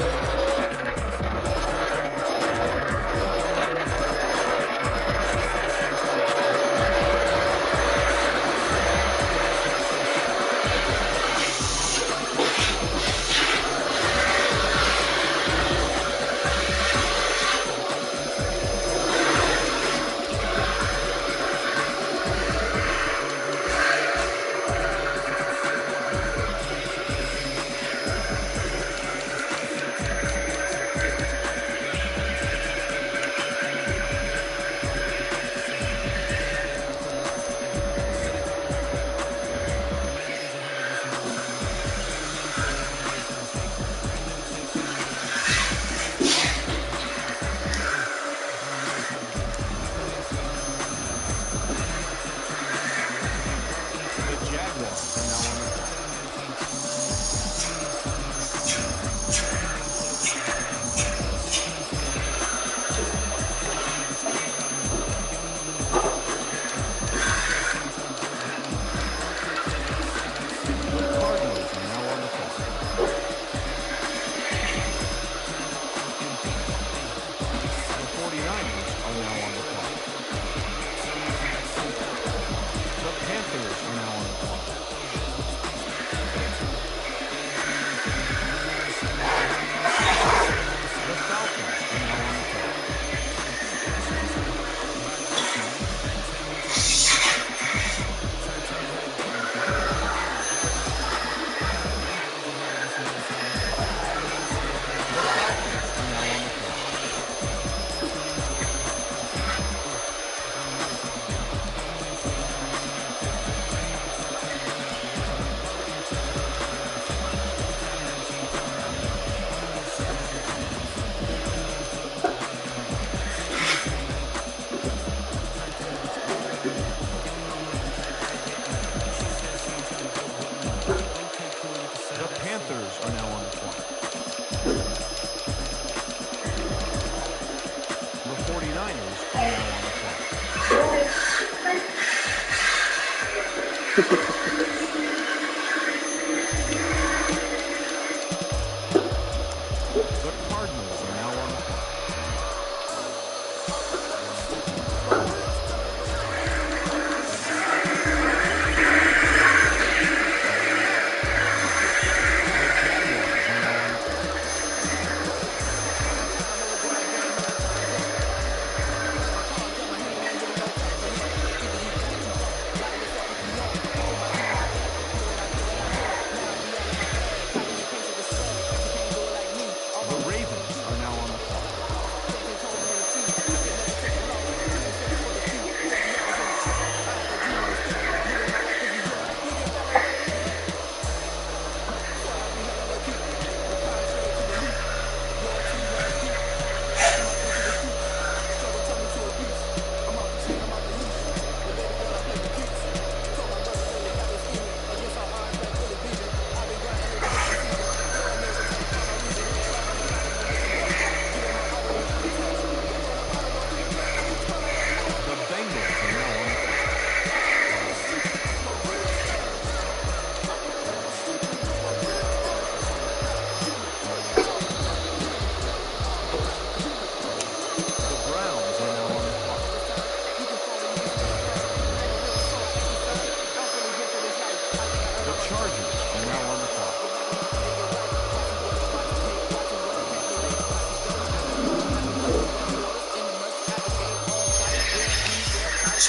The Ravens are now on the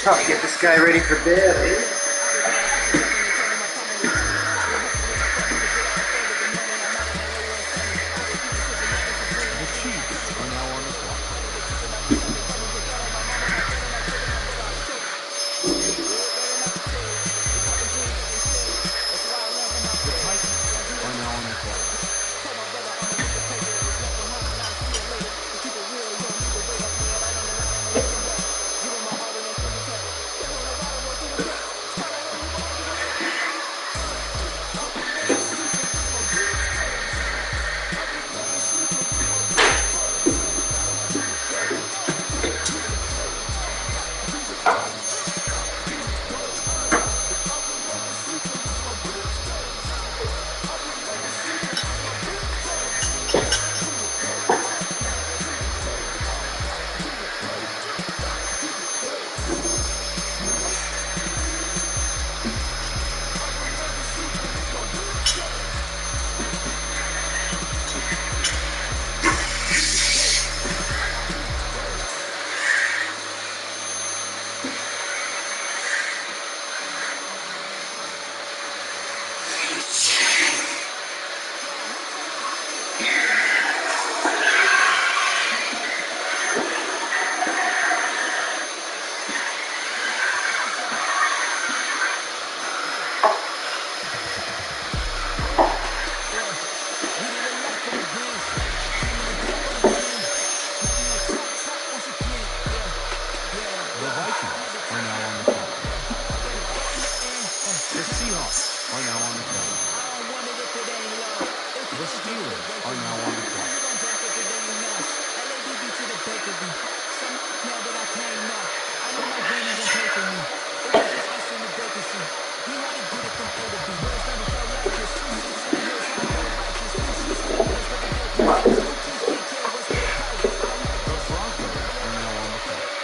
Tough to get this guy ready for bed, eh? The Chiefs are now on the clock. The Titans are now on the clock. The Vikings are now on the clock. The Seahawks are now on the clock. The Steelers are now on the clock. The Broncos are now on the clock.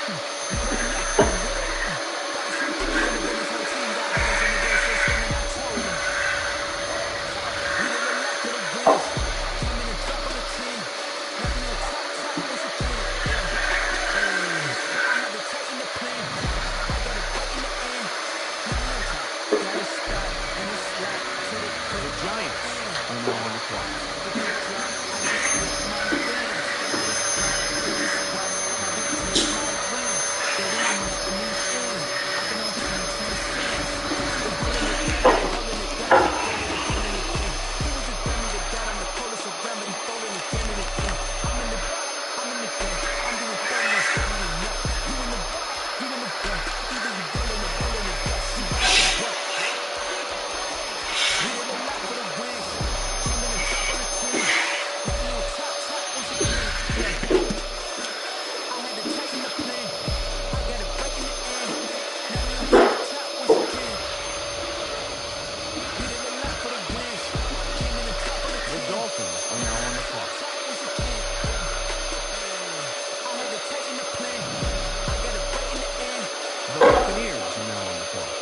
The Giants are now on the clock. The Dolphins are now on the clock. The Buccaneers are now on the clock.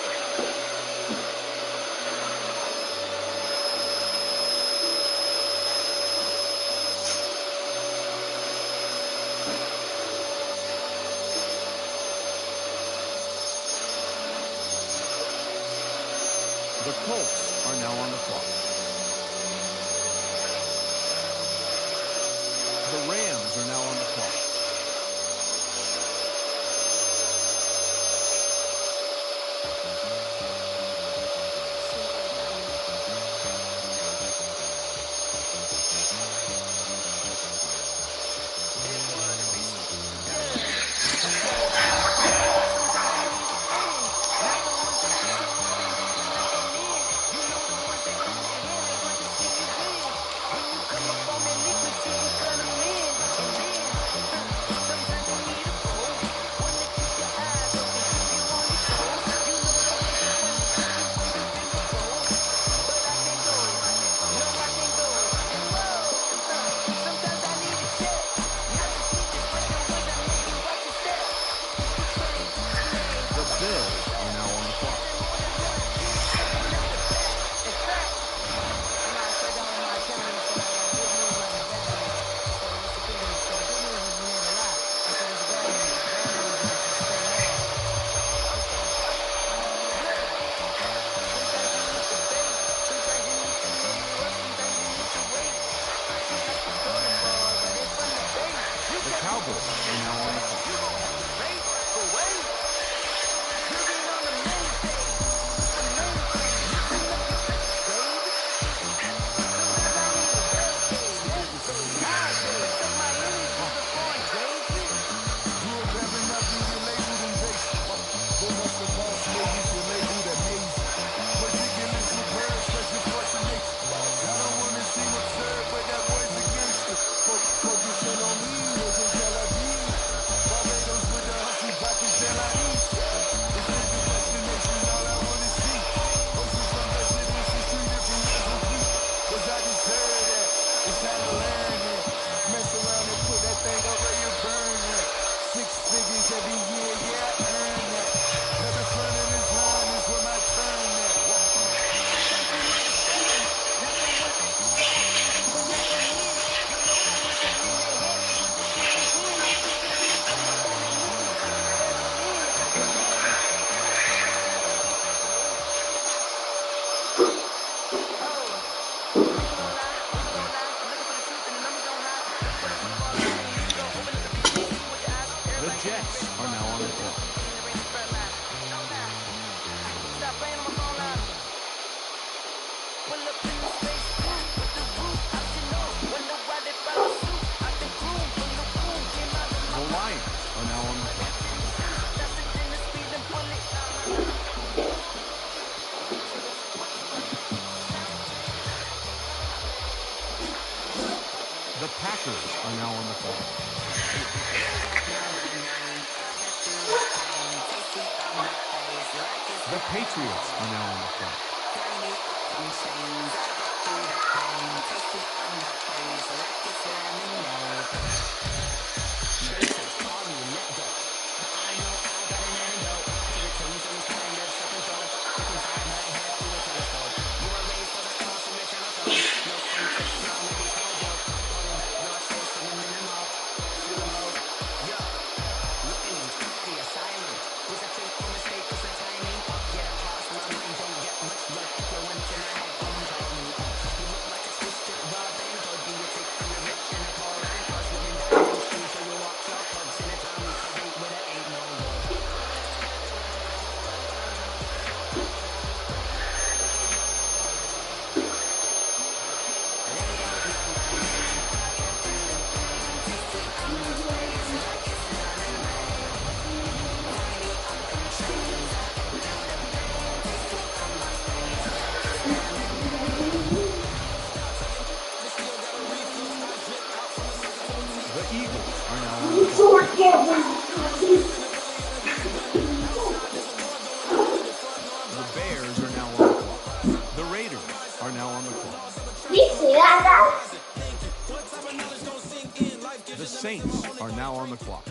The Colts are now on the clock. The Rams are now on the clock. Eagles are now on the clock. The Jets are now on the clock. The Lions are now on the clock. The Packers are now on the clock. The Patriots are now on the clock. The Eagles are now on the clock. The Bears are now on the clock. The Raiders are now on the clock. The Saints are now on the clock.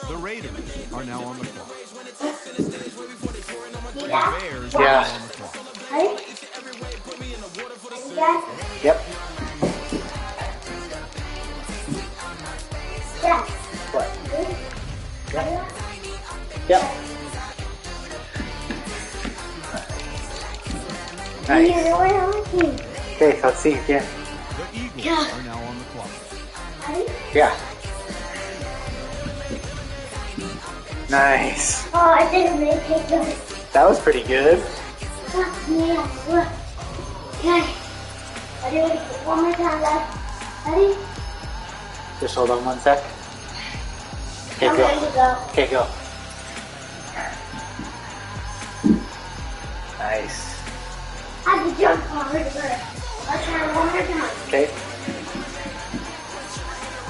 The Raiders are now on the clock. The Bears are now on the clock. Yep. What? Yep. Yep. Nice. Okay, so let's see again. The Eagles are now on the clock. Yeah. Nice. Oh, I didn't make it good. That was pretty good. Yeah, look. Okay. Ready? One more time, guys. Ready? Just hold on one sec. Okay, I'm go. ready to go. Okay, go. Nice. I have to jump hard first. I'll try one more time. Okay.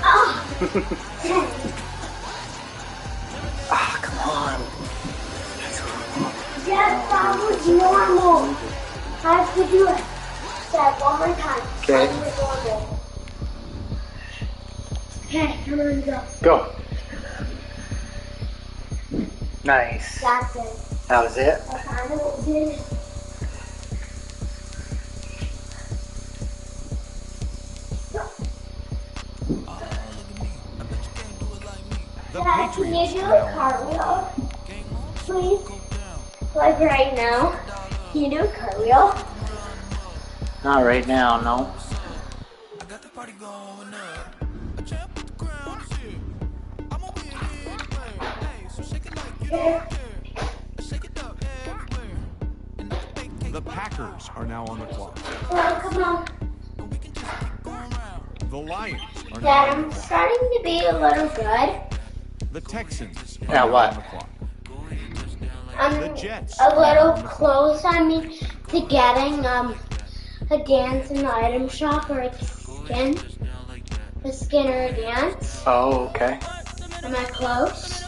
Oh! Ah, come on. Yes, that was normal. I have to do it. Dad, one more time. Okay. That was normal. Okay, I'm ready to go. Go. Nice. That's it. That was it? I kind of did. The Dad, can you Patriots do are a now on cartwheel? Please? Like right now. Can you do a cartwheel? Not right now, no. I got the party going up. A champ with the crown is here. I'ma win anywhere. Hey, so shake it like you don't care. Shake it up everywhere. The Packers are now on the clock. Well, come on. The Lions are now Dad, on the I'm clock. starting to be a little good. The Texans are Yeah, now what? on the clock. I'm The Jets a are now little on the clock. close, to getting a dance in the item shop or a skin or a dance. Oh, okay. Am I close?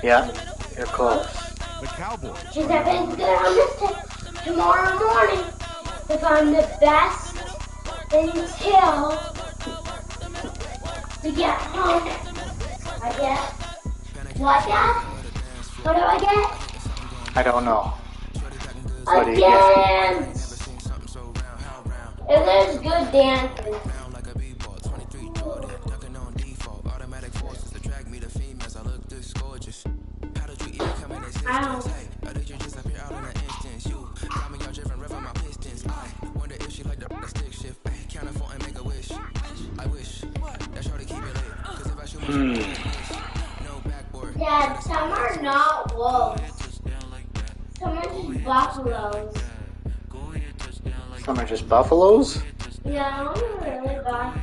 Yeah, you're close. The Cowboys Because are I've now on been the good on this tomorrow morning. If I'm the best until we get home. I get what, Dad? What do I get? I don't know. A What do you get? dance! If there's good dancing. I don't. Dad, some are not wolves. Some are just buffaloes. Some are just buffaloes? Yeah, I'm really bad.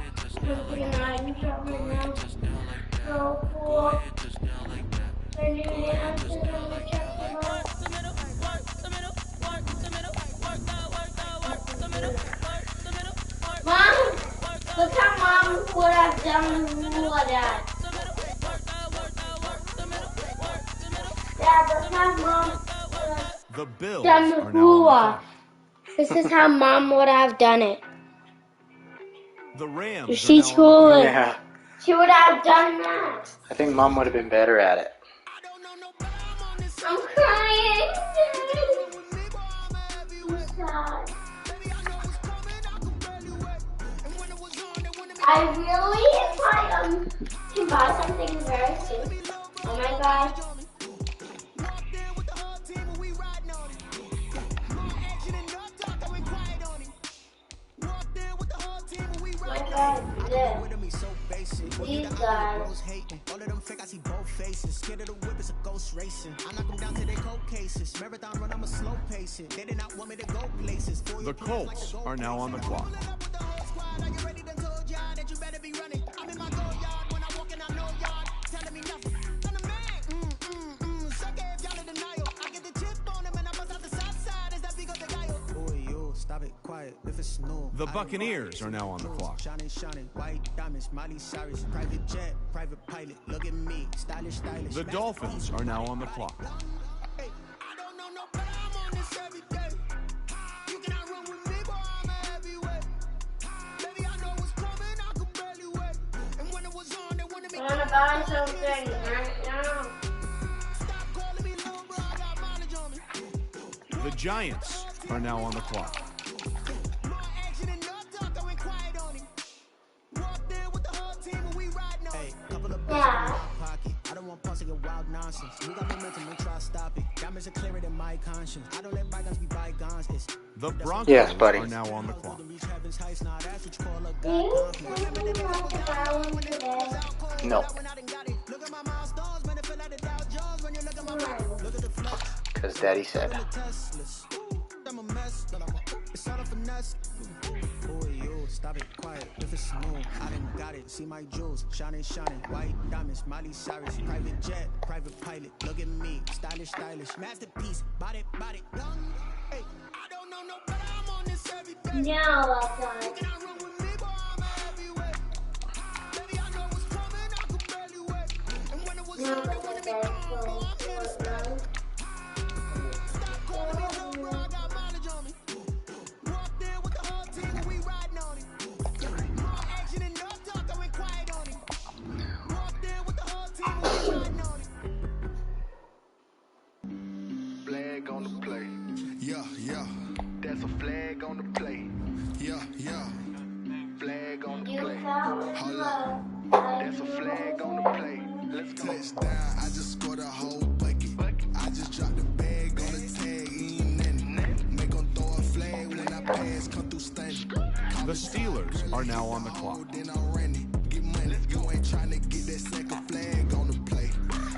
I'm putting an item shop right now. So cool. Their new dances, I'm gonna check them out. Mom, look how Mom would have done what Dad. Dad, look how Mom The Bills done the are now on the hula. clock. This is how Mom would have done it. The Rams She's are now on the cool. Yeah, She would have done that. I think Mom would have been better at it. I'm crying. I'm sad. I really, if I can buy something very soon. Oh my god. My god, this. These guys. All of them fake, I see both faces. Scared of the whip, it's a ghost racing. I knock them down to their cold cases. Marathon run, I'm a slow pacing. They did not want me to go places. The Colts are now on the clock. Stop it, quiet, if it's new. The Buccaneers are now on the clock. Shining, shining, white diamonds, Miley Cyrus, private jet, private pilot. Look at me, stylish, stylish. The Dolphins are now on the clock. I want to buy something right now. The Giants are now on the clock. Yeah. I don't want pulse to get wild nonsense. We got momentum and try to stop it. Diamonds are clearer than my conscience. I don't let bygones be bygones. It's The Broncos Yes, buddy. are now on the clock. No. Because Daddy said. Stop it, quiet, if it's new. I done got it, see my jewels, shining, shining, white diamonds, Miley Cyrus, private jet, private pilot. Look at me, stylish, stylish, masterpiece, body, body, young. Hey, I don't know no better, I'm on this every day. Now I've done it. Flag on the play. Yeah, yeah, That's a flag on the play. yeah, yeah. Flag on the You play. fell in Hold love. That's a flag on the play. Let's go. Touchdown, I just scored a whole bucket. I just dropped the bag on the tag, ain't nothing. Make 'em throw a flag when I pass, come through stunning. The Steelers are now on the clock. Then I'm running, get money. You ain't trying to get that second flag on the play.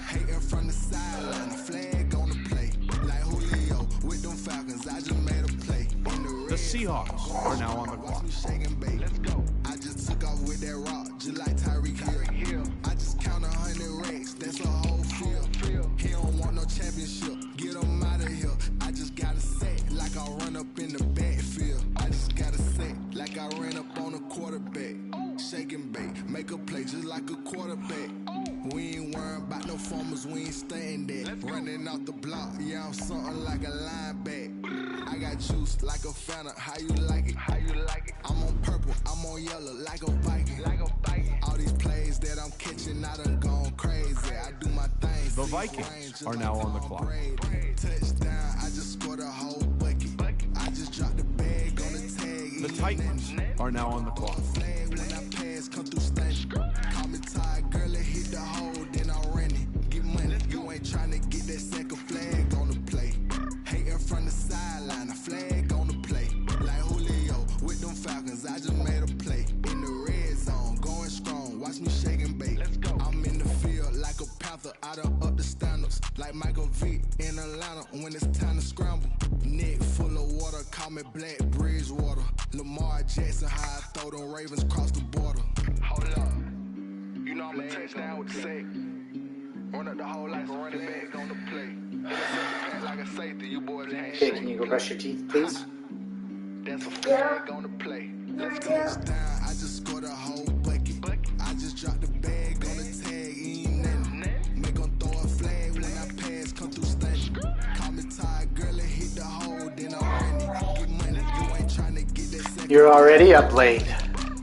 Hating from the sideline, the flag on the play. Like Julio with them Falcons, I just made a play. The Seahawks are now on the clock. Let's go. I just took off with that rock, just like Tyreek Hill. I just count 100 racks, that's a whole field. He don't want no championship, get him out of here. I just gotta set like I run up in the backfield. I just gotta set like I ran up on a quarterback. Shake and bake, make a play just like a quarterback. We ain't worrying about no formers, we ain't staying there. Running off the block, yeah, I'm something like a linebacker. I got juice like a Fanta, how you like it? How you like it? I'm on purple, I'm on yellow, like a Viking. Like a Viking. All these plays that I'm catching, I done gone crazy. I do my thing. The Vikings are now on the clock. Touchdown, I just scored a whole bucket. I just dropped the bag on the tag. The Titans are now on the clock. When I pass, come through stanch. Call me tired, girl, it hit the hole, then I'm running. Get money, you ain't trying to get that second flag on the play. Hating from the sideline, a flag on the play. Like Julio with them Falcons, I just made a play. In the red zone, going strong, watch me shake and bake. Let's go. I'm in the field like a panther, I done up the standards. Like Michael Vick in Atlanta when it's time to scramble. Neck full of water, call me Black Bridgewater. Lamar Jackson, how I throw them Ravens across the border. Hold up. You know I'm a touchdown with the sack. Run up the whole life and running back on the play. Like a safety, you boys ain't Okay, can you go brush your teeth, please? That's a flag on the play. Let's go. Down, I just scored a whole bucket. I just dropped the bag on the tag, ain't nothing. Make them throw a flag when I pass, come through stanch. Call me tired, girl, it hit the hole, then I'm running. Get money, you ain't trying to get that second. You're already up late.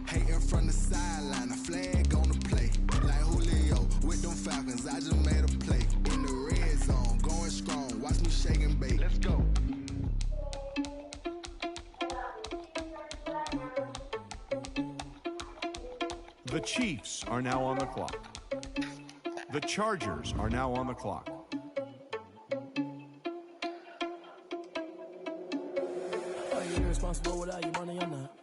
Hating from the sideline, a flag on the play. Like Julio with them Falcons, I just made a play. In the red zone, going strong, watch me shake and bake. Let's go. The Chiefs are now on the clock. The Chargers are now on the clock.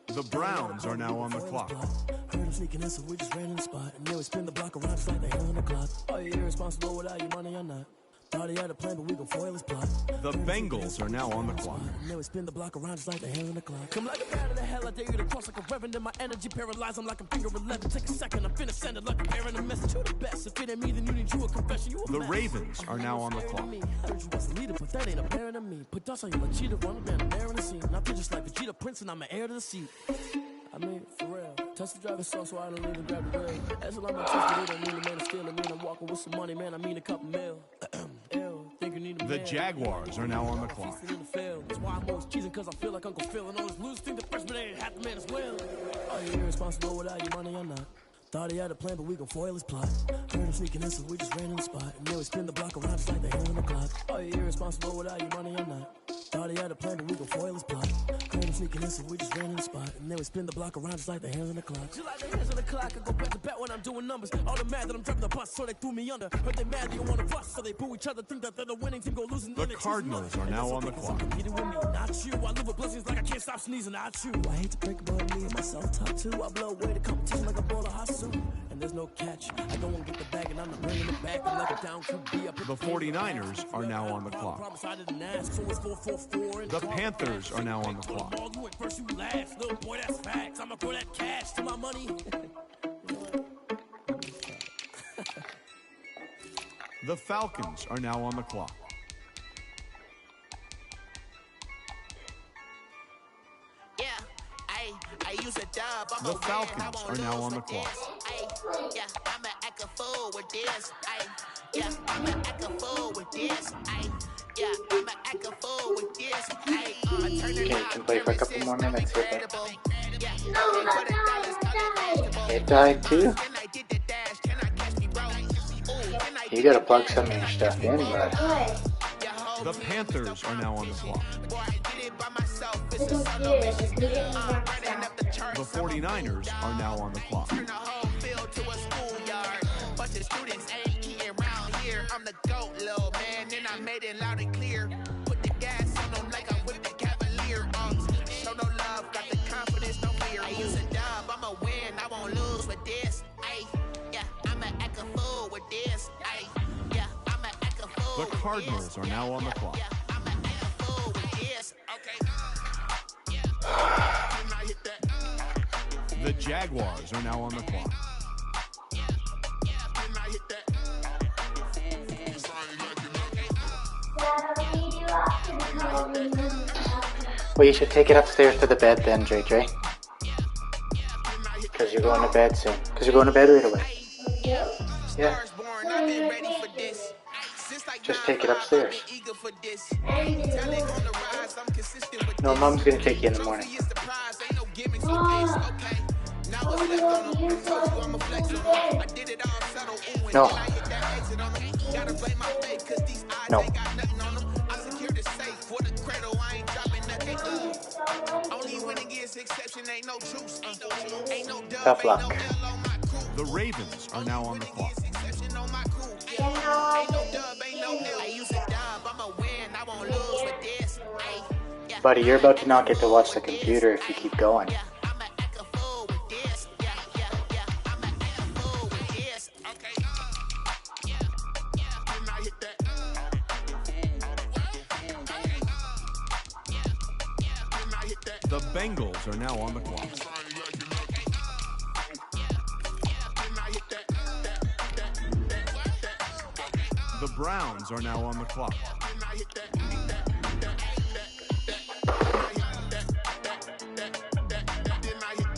The Browns are now on the clock. Heard him sneaking in, so we just ran in the spot. And they would spin the block around just like the hell on the clock. Are you irresponsible without your money or not? Thought he had a plan, but we gon' foil his plot. The Bengals are now on the clock. And they would spin the block around just like the hell in the clock. Come like a bat of the hell, I dare you to cross like a reverend. And my energy paralyzed, I'm like a finger 11. Take a second, I'm finna send it like a parent a message. Who the best? If it ain't me, then you need you a confession. You a The mess. Ravens are now on the clock. I heard you was a leader, but that ain't apparent to me. Put dust on you like cheetah, running down the air in the scene. I feel just like Vegeta Prince, and I'm an heir to the seat. I mean, for real. Touch the driver's soft, so I don't even grab the wheel. That's a lot of trust, but it don't mean a man is stealing. I mean, I'm walking with some money, man. I mean a couple mil. Ew, think you need a The man. Jaguars are now on the clock. In the field. That's why I'm always cheesing, cause I feel like Uncle Phil. And all this lose think the freshman ain't half the man as well. Are you irresponsible without your money or not? Thought he had a plan, but we gon' foil his plot. Heard him sneaking in, so we just ran in the spot. And they would spin the block around just like the hell on the clock. Are you irresponsible without your money or not? Thought he had a plan, but we gon' foil his plot. Heard him sneaking in, so we just ran in the spot. And they would spin the block around just like the hands on the clock. Just like the hands on the clock, I go back to back when I'm doing numbers. All the mad that I'm driving the bus, so they threw me under. Heard they mad, they don't wanna bust, so they boo each other. Think that they're the winning team, go losing. The Cardinals are now on the clock. Competing with me, not you. I live with blessings like I can't stop sneezing, not you. I hate to break it, but me and myself top two. I blow away the competition like a bowl of hot soup. And there's no catch. I go and get the bag, and I'm not bringing it back. I'm like a down QB. The 49ers are now on the clock. The Panthers are now on the clock. You went first, you last. Little boy, that's facts. I'ma throw that cash to my money. The Falcons are now on the clock. Yeah, I use a dub. I'm The a win, I Falcons won't are now lose on the with clock. this. Yeah, I'ma act a fool with this. Yeah, I'ma act a fool with this. Yeah, I'ma act a fool with this. Okay, you can play for a couple more minutes here, babe. It died too? You gotta plug some of your stuff in, bud. The Panthers are now on the clock. The 49ers are now on the clock. Bunch of students ain't eating around here. I'm the GOAT, little man, and I made it loud and clear. Put the gas on them like I'm with the Cavalier. Show no love, got the confidence, no fear. I use a dub, I'm win, I won't lose with this. Ay, yeah, I'ma act a fool with this. Ay, yeah, I'ma act a fool. The Cardinals are now on the clock. I'ma act a fool with this. Okay. The Jaguars are now on the clock. Well, you should take it upstairs to the bed then, JJ. Because you're going to bed soon. Because you're going to bed right away. Yeah. Just take it upstairs. No, Mom's going to take you in the morning. No. No. Tough luck. The Ravens are now on the clock. Buddy, you're about to not get to watch the computer if you keep going. The Bengals are now on the clock. The Browns are now on the clock.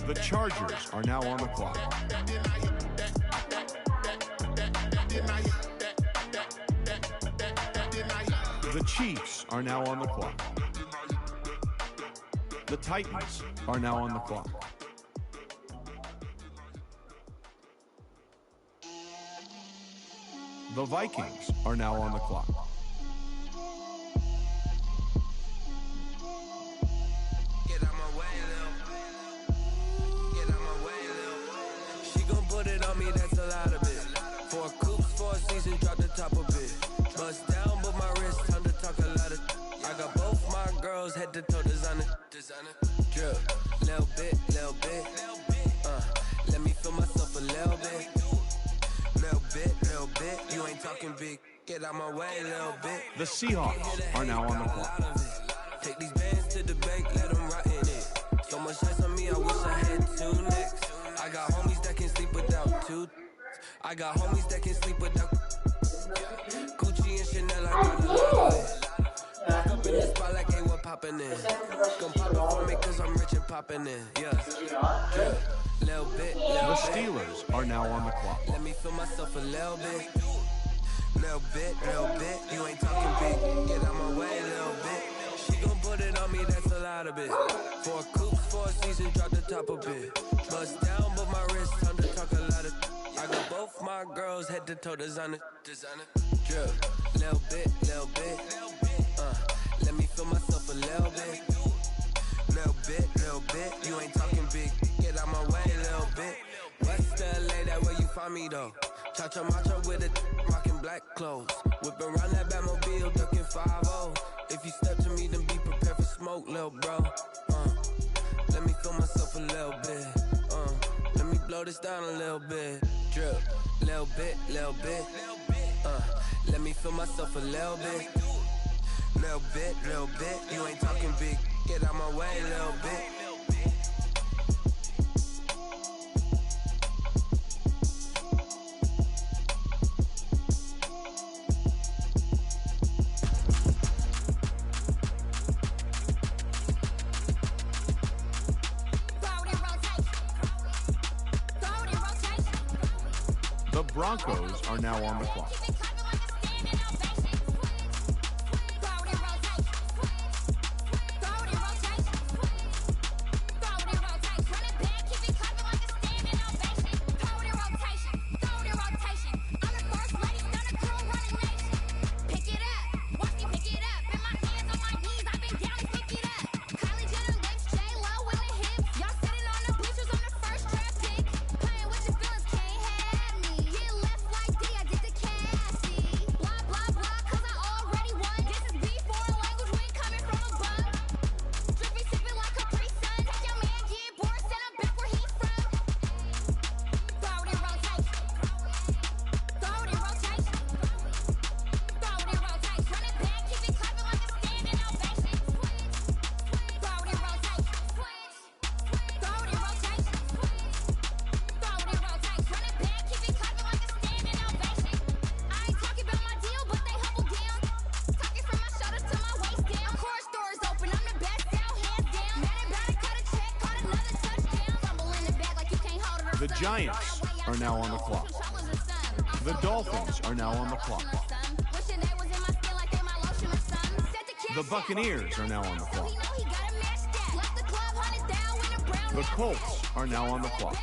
The Chargers are now on the clock. The Chiefs are now on the clock. The Titans are now on the clock. The Vikings are now on the clock. Get out my way, Lil. Get out my way, Lil. She gon' put it on me, that's a lot of it. 4 coops, 4 seasons, drop the top a bit. Bust down, but my wrist, time to talk a lot of. I got both my girls head to toe designer. Drip, little bit, little bit. Let me feel myself a little bit. Little bit. You ain't talking big. Get out my way, little bit. The Seahawks are now on the clock. Take these bands to the bank, let them rot in it. So much ice on me, I wish I had 2 necks. I got homies that can sleep without 2. I got homies that can sleep without Gucci and Chanel, I got a lot of it. Walk up in the spot like, hey, what poppin' in? Gon' pop it for me cause I'm rich and poppin' in. Yeah. Little bit, The Steelers are now on the clock. let me feel myself a little bit. Little bit. You ain't talking big. Get out my way, little bit. She gon' put it on me, that's a lot of it. 4 coops, 4 seasons, drop the top a bit. Bust down, but my wrist, time to talk a lot of. I got both my girls head to toe designer. Drip, little bit. Let me feel myself a little bit. Little bit. You ain't talking big. Get out my way, little bit. West LA, that where you find me though. Cha-cha macha with a rockin' black clothes. Whip around that Batmobile, ducking 5-0. If you step to me, then be prepared for smoke, little bro. Let me feel myself a little bit. Let me blow this down a little bit. Drip, little bit. Let me feel myself a little bit. Little bit. You ain't talking big. Get out my way, little bit. The Broncos are now on the clock. The Giants are now on the clock. The Dolphins are now on the clock. The Buccaneers are now on the clock. The Colts are now on the clock.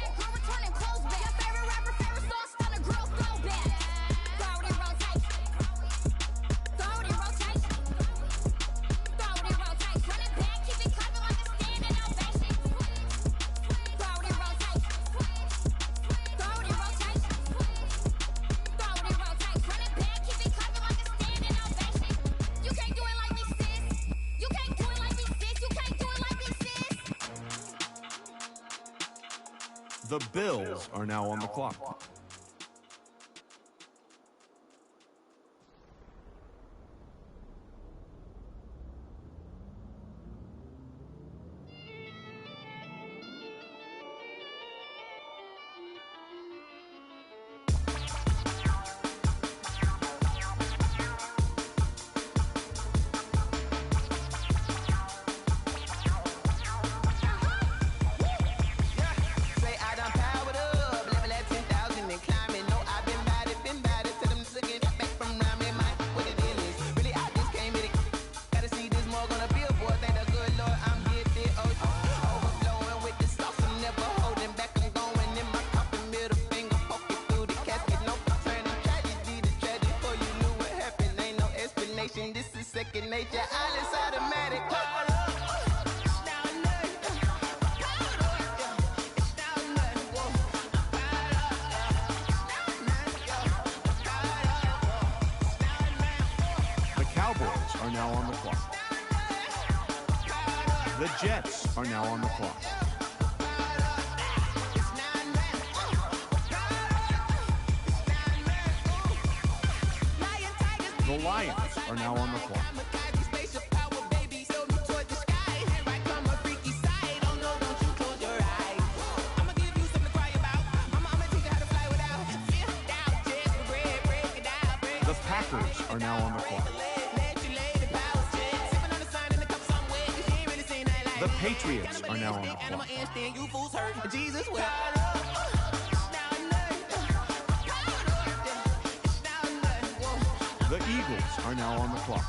The Bills are now on the clock. This is second nature, all is automatic. The Cowboys are now on the clock. The Jets are now on the clock. The Lions are now on the clock. The Packers are now on the clock. The Patriots are now on the clock. The Eagles are now on the clock.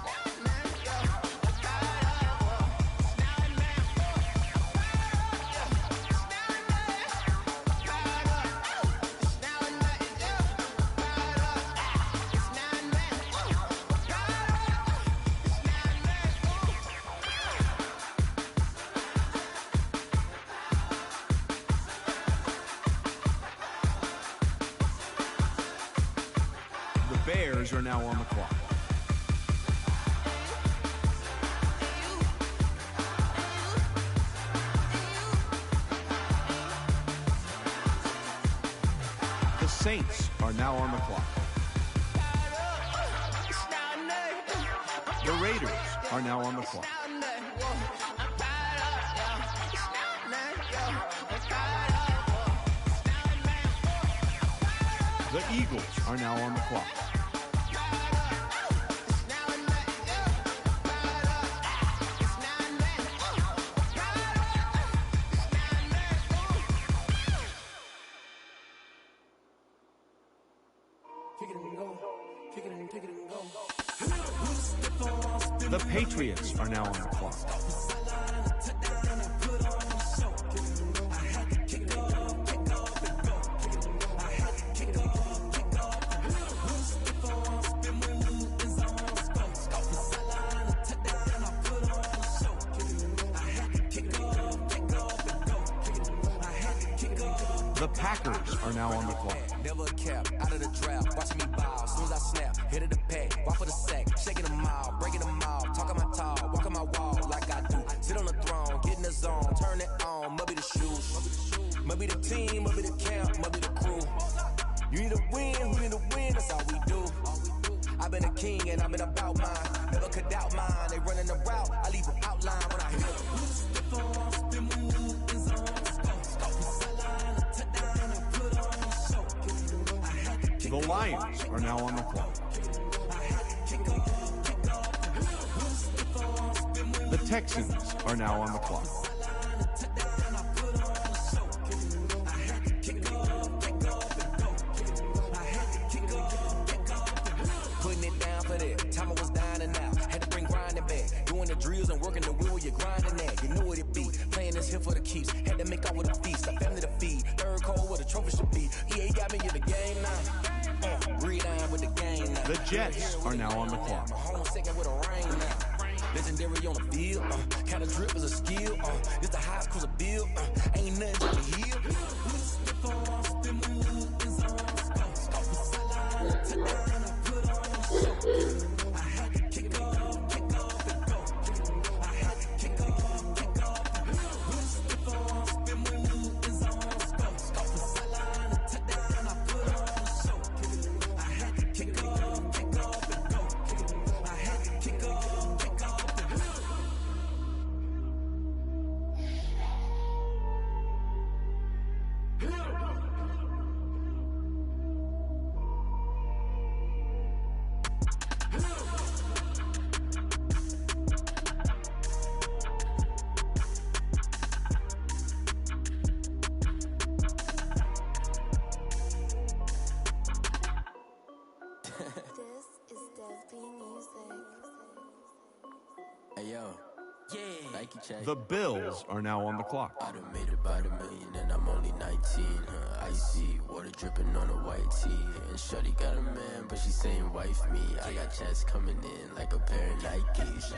The Bears are now on the clock. The Saints are now on the clock. The Raiders are now on the clock. The Eagles are now on the clock. The Patriots are now on the clock. The Packers are now on the clock. Never a cap, out of the draft, watching me bow. Soon as I snap, hit of the pack, walk for the sack, shaking them all, breaking them all, talking my tall, walking my wall like I do. Sit on the throne, get in the zone, turn it on, must be the shoes, must be the team, must be the camp, must be the crew. You need to win, who need to win, that's all we do. I've been a king and I've been about mine, never could doubt mine. They running the route, I leave an outline when I hit them. The Lions are now on the clock. The Texans are now on the clock. got me in the game now. Read with the game now. The Jets are now on the clock. Home second with a rain now. Legendary on the field. Kind of drip is a skill. It's the highest cruiser bill. Ain't nothing to the heel. The Bills are now on the clock. I done made about $1 million and I'm only 19. Icy water dripping on a white tee. And shorty got a man, but she saying wife me. I got chats coming in like a pair of Nikes.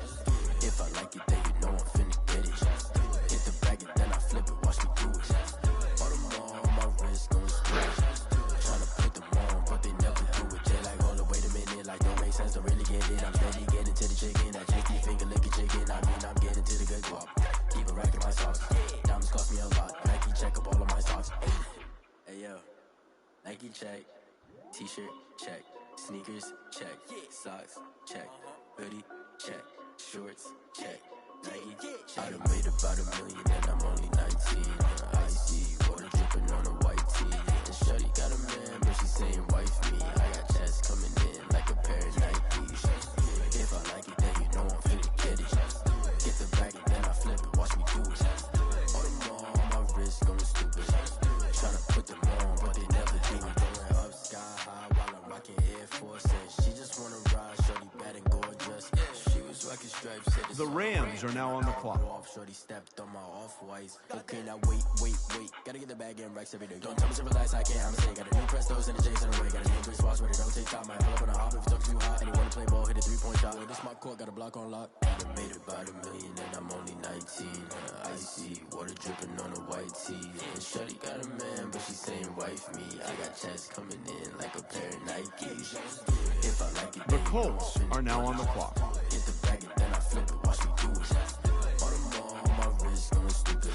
If I like it, then you know I'm finna get it. Hit the bag and then I flip it, watch me do it. All the more on my wrist going straight. Tryna put them on, but they never do it. They like, hold up, wait a minute, like don't make sense, don't really get it. I'm steady getting to the chicken, that JT finger licking chicken. I mean, I'm getting to the good guap. Keep a rack in my socks. Diamonds cost me a lot. Nike check up all of my socks. Hey yo, Nike check. T-shirt check. Sneakers check. Socks check. Hoodie check. Shorts check. Nike check. I done made about $1 million and I'm only 19. Icy water dripping on a white tee. And shorty got a man, but she saying wife me. I got chats coming in like a pair of Nikes. If I like it, then you know I'm finna get it. Get the bag and then I flip it, watch me do it. All the more on my wrist going stupid. Tryna put them on, but they never do it. Going up sky high while I'm rocking Air Force. She just wanna ride, shorty bad and gorgeous. She was rocking stripes. The Rams are now on the clock. Shorty stepped on my off-whites. Okay, now wait. Gotta get the bag and racks every day. Don't tell me to relax, I can't, I'm saying. Got a new Prestos and the J's in the way. Got a new Chris Watch with it, don't take time. I pull up on a hop if it's talking too hot. And you wanna play ball, hit a 3-point shot. With this my court, got a block on lock. I done made about $1 million and I'm only 19. Icy water dripping on a white tee. And shorty got a man, but she saying wife me. I got chats coming in like a pair of Nikes. If I like it, the Colts are now on the clock. Hit the bag and then I flip it, watch me do it. All the more on my wrist going stupid.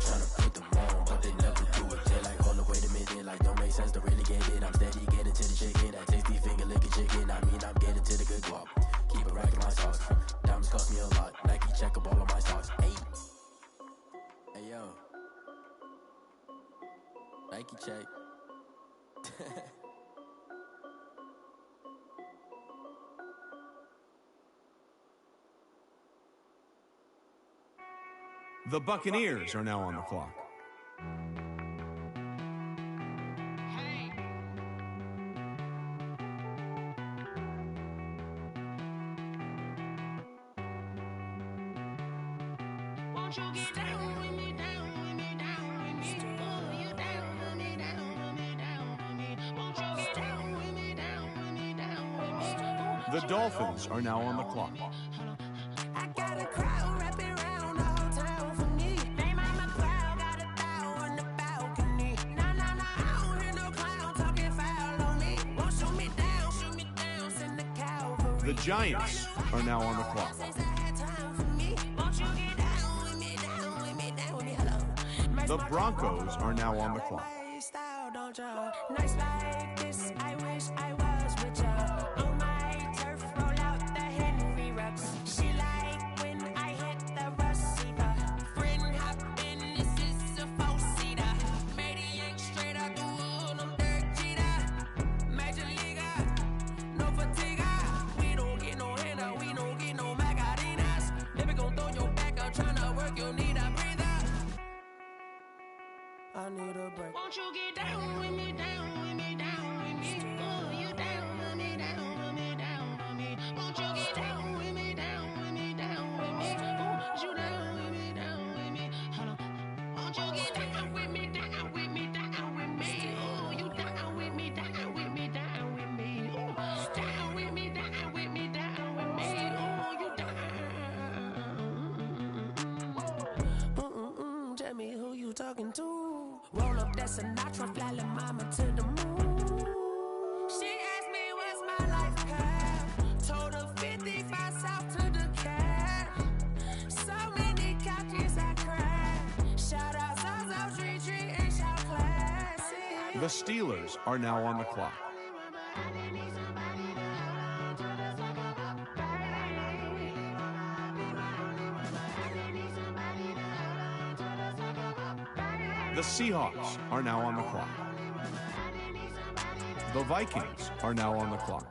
Tryna put them on, but they never do it. They like, hold up, wait a minute, like don't make sense, don't really get it. I'm steady getting to the chicken, that tasty finger licking chicken. I mean, I'm getting to the good guap. Keep a rack in my socks. Diamonds cost me a lot. Nike check up all of my socks. Hey yo, Nike check. The Buccaneers are now on the clock. Won't you get down with me, down with me, down with me? Oh, you down with me, down with me, down with me. Won't you get down with me, down with me, down with me? The Dolphins are now on the clock. I got a crowd wrapping around the whole town for me. Name on my crowd, got a thou on the balcony. Nah, I don't hear no clown talking foul on me. Won't shoot me down, send the cavalry. The Giants are now on the clock. The Broncos are now on the clock. Nights like this, I wish I was with ya. On my turf, roll out the Henry Rux. She like when I hit the receiver. Friend hop in, this is a four-seater. Matey ain't straight out the wood, I'm Derek Jeter. Major leaguer, no fatigue. We don't get no hander, we don't get no Macarinas. Baby gon' throw your back out, tryna work, you need a breather. I need a break. Won't you get down with me, down with me, down with me? Oh, you down with me, down with me, down with me. Won't you get down with me, down that's a natural fly la mama to the moon. She asked me what's my life path. Told her 55 south to the cab. So many couches I cried. Shout out Zazo, Tree, and shout classic. The Steelers are now on the clock. The Seahawks are now on the clock. The Vikings are now on the clock.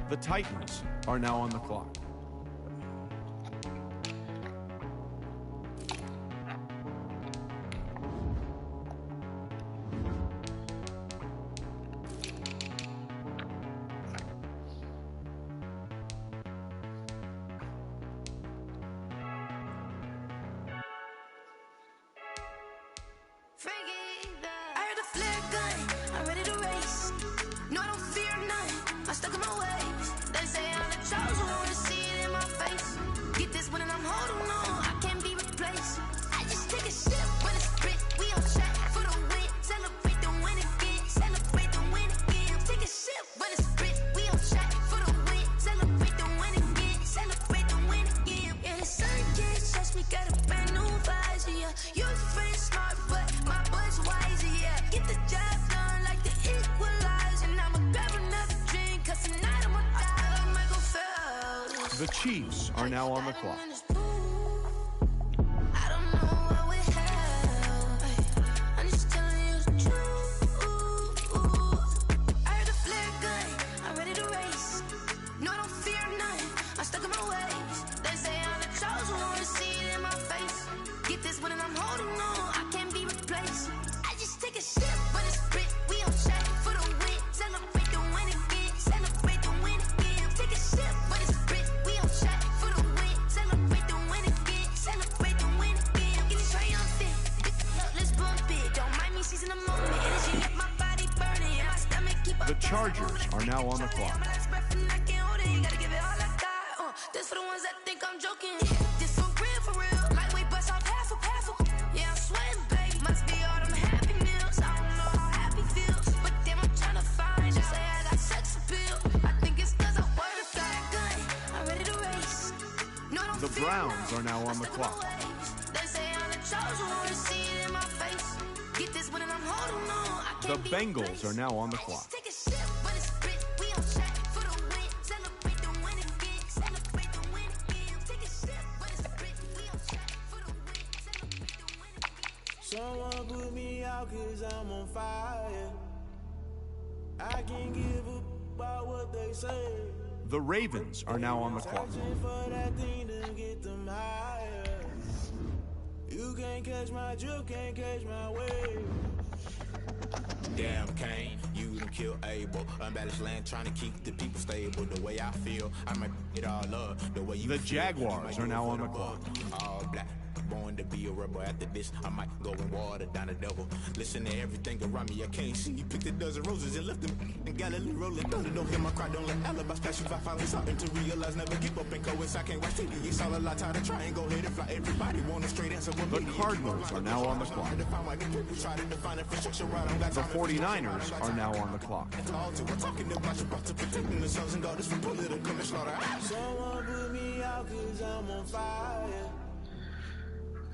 The Titans are now on the clock. I heard a flare gun, I'm ready to race. No, I don't fear none, I'm stuck in my ways. They say I'm the chosen one, see it in my face. Get this one and I'm holding on, I can't be replaced. I just take a sip when it's spit, we on shot for the win. Celebrate the win again, celebrate the win again. Take a sip when it's spit, we on shot for the win. Celebrate the win again, celebrate the win again. Yeah, the sun can't touch me, got a brand new visor, yeah. Your friend smart, but my boy's wiser, yeah. Get the job done like the equalizer. And I'ma grab another drink, cause tonight I'ma die, I might go fail. The Chiefs are now on the clock. I don't know what we have. I'm just telling you the truth. I heard a flare gun, I'm ready to race. No, I don't fear none, I'm stuck in my ways. They say I'm the chosen one, see it in my face. Get this one and I'm holding on, I can't be replaced. I just take a sip when it's spit, we on shot for the win. Celebrate the win again, celebrate the win again. Take a sip when it's spit, we on shot for the win. Celebrate the win again, celebrate the win again. Get it triumphant, look, let's bump it. Don't mind me seizing the moment, energy let my body burning. And my stomach keep up. The Chargers are now on the clock. I can't hold it, gotta give it all I got. This for the ones that think I'm joking. This for real, lightweight bust off half a. Yeah, I'm sweating, babe. Must be all them happy meals. I don't know how happy feels, but damn, I'm tryna find. Just say I got sex appeal. I think it's cause I wear the flag gun. I'm ready to race. No, I don't The Browns are now on the clock. They say I'm the chosen one, see it in my face. Get this one and I'm holding on. I The can't be Bengals are now on the clock. take a sip when it's spit. We on shot for the win. Celebrate the win again. Celebrate the win again. Take a sip when it's spit. We on shot for the win. Celebrate the win again. Someone put me out cause I'm on fire. I can't give a about what they say. The Ravens are now on the clock. Searching for that thing to get them higher. You can't catch my drift, can't catch my wave. Damn, Kane, you done killed Abel. Unbalanced land trying to keep the people stable. The way I feel, I might it all up. The way you The feel, Jaguars you might are do now it on for the clock. All black, born to be a rebel. After this, I might go and water down the devil. Listen to everything around me, I can't see. Picked a dozen roses and left them in Galilee rolling thunder. Don't hear my cry, don't let alibis pass you. I finally starting to realize, never give up and coincide. I can't watch TV. It's all a lot, time to try and go ahead and fly. Everybody want a straight answer. The Cardinals are now on the clock. The 49ers are now on the clock. Someone put me out cause I'm on fire.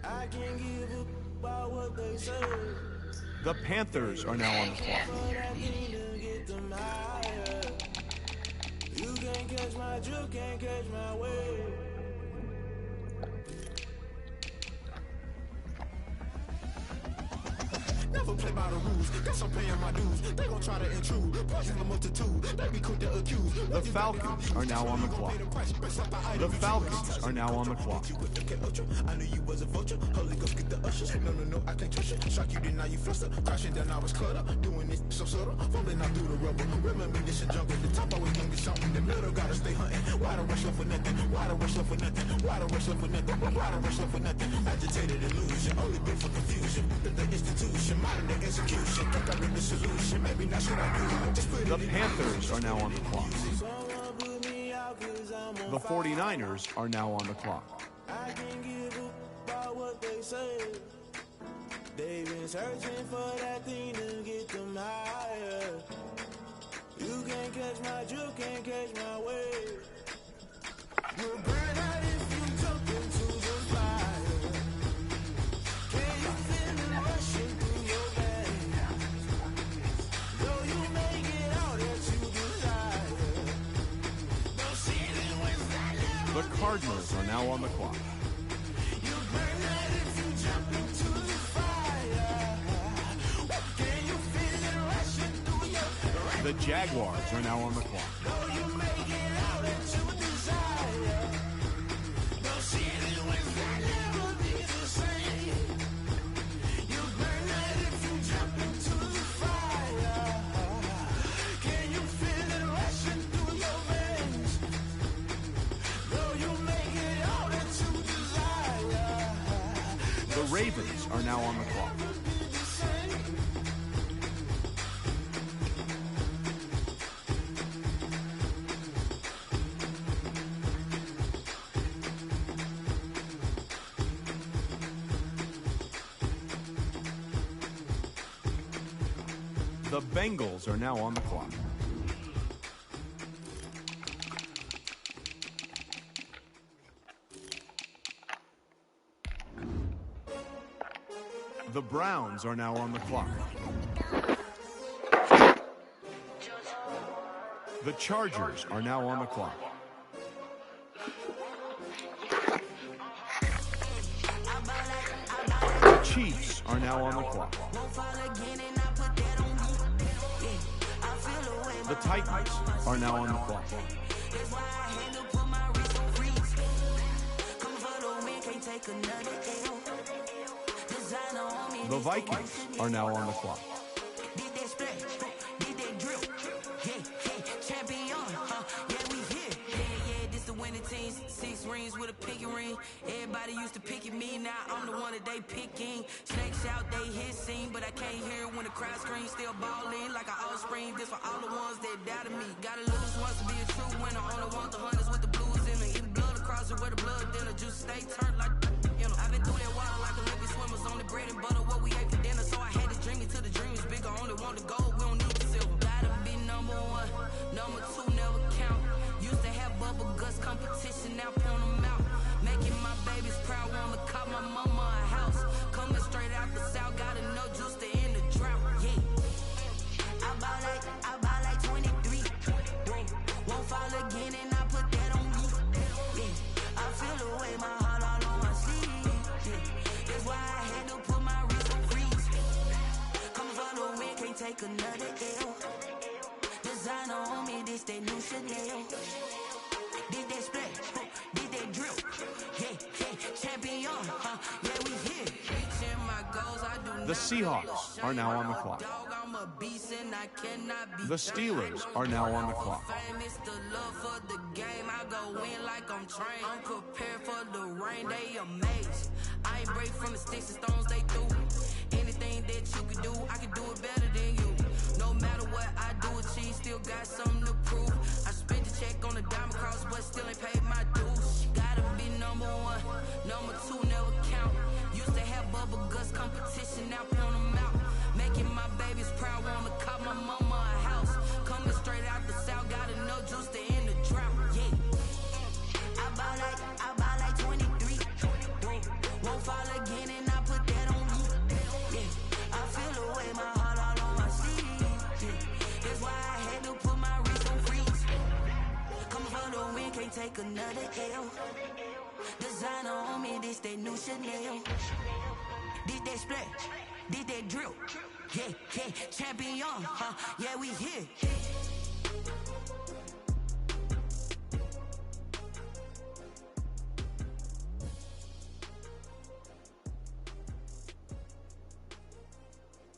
I can't give a about what they say. The Panthers are now on the clock. You can't catch my drift, can't catch my wave. Never play by the rules, guess I'm paying my dues. They gon' try to intrude, poison the multitude. They be quick to accuse. The Falcons are now on the clock. The Falcons are now on the clock. I knew you was a vulture. Holy Ghost get the usher. No, I can't trust you. Shock you, then now you fluster. Crashing down, I was clutter. Doing this so subtle. Falling out through the rubble. Remember me, this a jungle. The top always gonna get shot in the middle. Gotta stay hunting. Why the rush left for nothing? Why the rush left for nothing? Why the rush left for nothing? Why the rush left for nothing? Agitated illusion. Only been for confusion. The institution. Modern day execution. Think I read the solution. Maybe not should I do it? Just put it The in Panthers are now on the clock. The 49ers are now on the clock. I can't give up about what they say. They've been searching for that thing to get them higher. You can't catch my drift, can't catch my wave. You'll burn out if you jump into the fire. Can you feel it rushing through your veins? Though you may get all that you desire. Don't see it when I live. The Cardinals are now on the clock. You burn out if you jump into the fire. Can you feel it rushing through your veins? The Jaguars are now on the clock. Though you may get all that you desire. Don't see it when I never be the same. You burn out if you jump into the fire. Can you feel it rushing through your veins? Though you may get all that you desire. The Ravens are now on the clock. The Bengals are now on the clock. The Browns are now on the clock. The Chargers are now on the clock. The Chiefs are now on the clock. The Titans are now on the clock. The Vikings are now on the clock. Rings with a pinky ring. Everybody used to pick at me, now I'm the one that they picking. Snakes out, they hissing, but I can't hear when the crowd screams. Still balling like an offspring. This for all the ones that doubted me. Gotta lose once to be a true winner. Only want the hunters with the blues in it. Even blood across it where the blood dinner. Juice stay turned like you know. I've been through that water like Olympic swimmers. Only bread and butter what we ate for dinner. So I had to dream it till the dream is bigger. Only want the gold, we don't need the silver. Gotta be number one, number two never count. Used to have bubble guts competition, now point them out. Making my babies proud, wanna call my mama a house. Coming straight out the south, gotta know just to end the drought. Yeah, I bought like 23. Won't fall again, and I put that on me. Yeah, I feel the way, my heart all on my sleeve. Yeah, that's why I had to put my wrist on freeze. Coming for the win, can't take another L. Designer on me, this that new Chanel. Did that split, did that drill. Yeah, champion, yeah, we here. Reaching my goals, I do The Seahawks are now on the clock. I'm a beast and I cannot be The Steelers are now on the clock. famous. The love for the game, I go in like I'm trained. I'm prepared for the rain, they amazed. I ain't break from the sticks and stones they threw. Anything that you can do, I can do it better than you. No matter what I do, achieve, still got something to prove. I spent the check on the diamond cross, but still ain't paid my dues. Gotta be number one, number two never count. Used to have bubble guts competition, now point them out. Making my babies proud, wanna call my mama a house. Coming straight out the south, gotta know just to end the drought. Yeah, I bought like 23. Won't fall again, and I put that on me. Yeah, I feel the way my can't take another L. Designer on me, this that new Chanel. This that splash, this that drill. Yeah, yeah, champion, huh? Yeah, we here.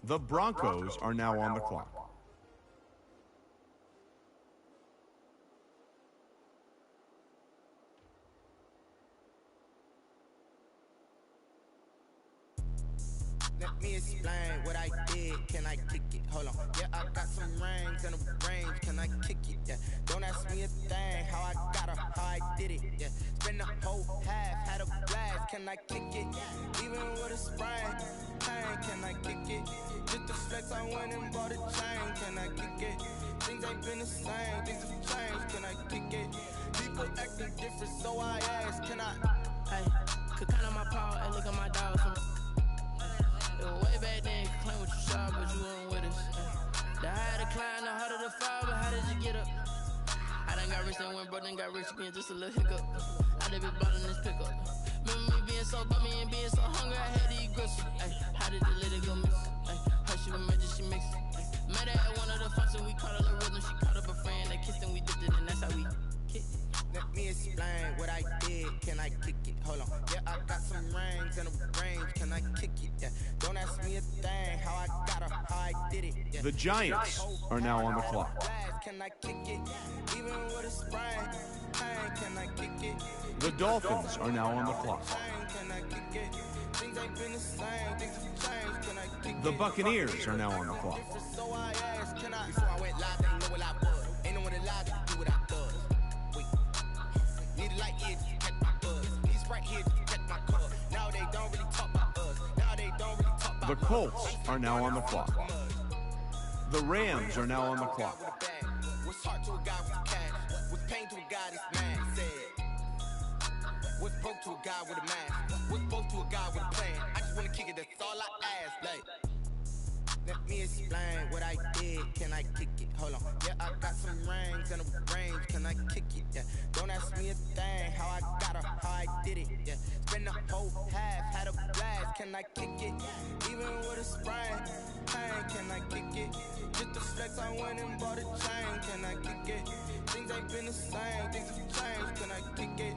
The Broncos are now on the clock. Let me explain what I did. Can I kick it? Hold on. Yeah, I got some rings and a range. Can I kick it? Yeah. Don't ask me a thing. How I got her, how I did it. Yeah. Spend the whole half, had a blast. Can I kick it? Even with a sprain. Pain, can I kick it? Just the flex, I went and bought a chain. Can I kick it? Things ain't been the same. Things have changed. Can I kick it? People acting different, so I ask. Can I? Hey, could count on my paw and look at my dogs. It was way back then, could claim what you saw, but you weren't with us. The higher the climb, the harder the fall, but how did you get up? I done got rich and went broke, then got rich again, just a little hiccup. I done been bought in this pickup. Remember me being so bummy and being so hungry, I had to eat gristle. Ay, how did the lady go miss? Ay, her she was major, she mixed. Met her at one of the functions, we caught a little rhythm, she caught up a friend, they kissed and we dipped it, and that's how we kicked. Let me explain what I did. Can I kick it? Hold on. Yeah, I got some rings and a range. Can I kick it? Yeah. Don't ask me a thing. How I got her, how I did it. Yeah. The Giants are now on the clock. Can I kick it? Even with a sprain. Can I kick it? The Dolphins are now on the clock. Can I kick it? Things ain't been the same. Things have changed. Can I kick it? The Buccaneers are now on the clock. So I asked, can I? Before I went live, they know what I was. Ain't no one alive to do what I does. Need a light here to catch my buzz. He's right here to catch my cup. Now they don't really talk about us. Now they don't really talk about The Colts are now on the clock. The Rams are now on the clock. What's hard to a guy with cash? What's pain to a guy that's mad? Said. What's broke to a guy with a mask? What's broke to a guy with a plan? I just wanna kick it, that's all I ask. Like, let me explain what I did. Can I kick it? Hold on. Yeah, I got some rings and a range. Can I kick it? Yeah. Don't ask me a thing. How I got her, how I did it. Yeah. Spend the whole half, had a blast. Can I kick it? Even with a sprain. Pain, can I kick it? Just the flex, I went and bought a chain. Can I kick it? Things ain't been the same. Things have changed. Can I kick it?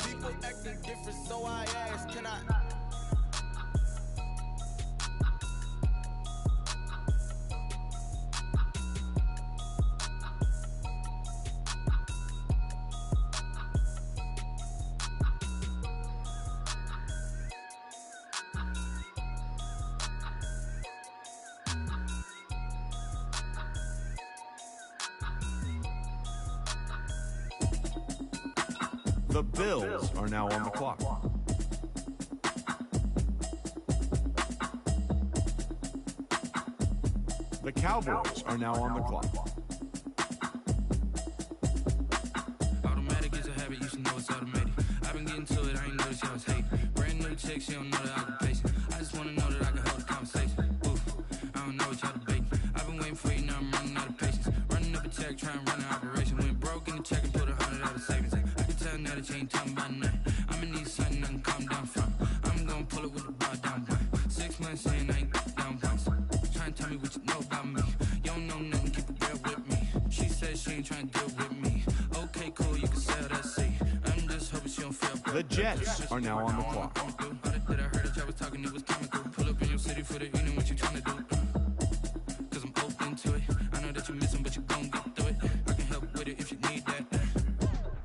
People acting different, so I ask. Can I? The Bills are now on the clock. The Cowboys are now on the clock. Automatic is a habit, you should know it's automated. I've been getting to it, I ain't noticed y'all was hating. Brand new chick, she don't know that I can pace it. I just wanna know that I can hold a conversation. Oof, I don't know what y'all debating. I've been waiting for you, now I'm running out of patience. Running up a check, trying to run an operation. Went broke in the check and put $100 out of savings. I can tell now that you ain't talking about nothing. I'ma need something I can calm down from. I'm gonna pull it with the bar down one. 6 months in, I ain't down once. Trying to tell me what you know about me. You don't know nothing, keep it real with me. She said she ain't trying to deal with me. Okay, cool, you can sell that seat. I'm just hoping she don't feel bad. The Jets are now on the clock. Did I heard that y'all was talking, it was comical. Pull up in your city for the evening, what you trying to do? Cause I'm open to it. I know that you missing, but you gon' get through it. I can help with it if you need that.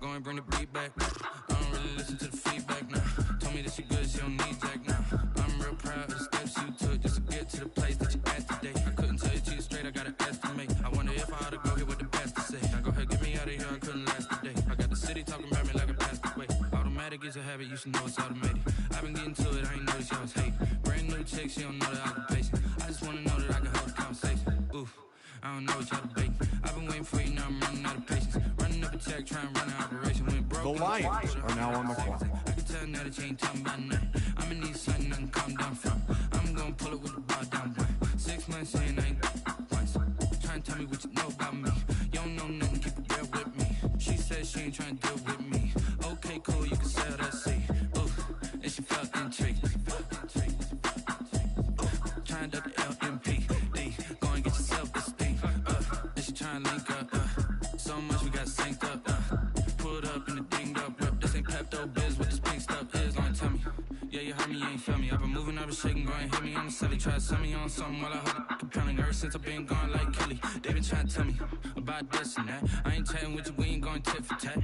Go and bring the beat back. I don't really listen to the feedback now. Told me that she good, she don't need Jack now. I'm real proud of the steps you took just to get to the place that you at today. I couldn't tell you to you straight, I gotta estimate. I wonder if I ought to go here with the best to say. Now go ahead, get me out of here, I couldn't last today. I got the city talking about me like a passed away. Automatic is a habit, you should know it's automated. I've been getting to it, I ain't noticed y'all was hating. Brand new chick, she don't know that I can pace it. I just wanna know that I can hold a conversation. Oof, I don't know what y'all debating. I've been waiting for you, now I'm running out of patience. Running up a check, trying to run an operation. Went broke. The Lions are now on the clock. I can tell now that you ain't talking about nothing. I'ma need something I can calm down from. I'm gonna pull it with the bar down one. 6 months in, I ain't once. Trying to tell me what you know about me. You don't know nothing, keep it real with me. She said she ain't ain't trying to deal with me. Okay, cool, you can sell that seat. Ooh, and she felt intrigued. Trying to duck the LMPD. Go and get yourself this thing. And she trying to link up. So much we got synced up. Pulled up in the dinged up whip. This ain't Pepto-Biz with this pink stuff is. Long tell me. Yeah, you heard me, you ain't feel me. I've been moving, I've been shaking, go and hit me on the celly. Try to sell me on something while I hold it compelling. Ever since I've been gone like Kelly, they been trying to tell me about this and that. I ain't chatting with you, we ain't going tit for tat.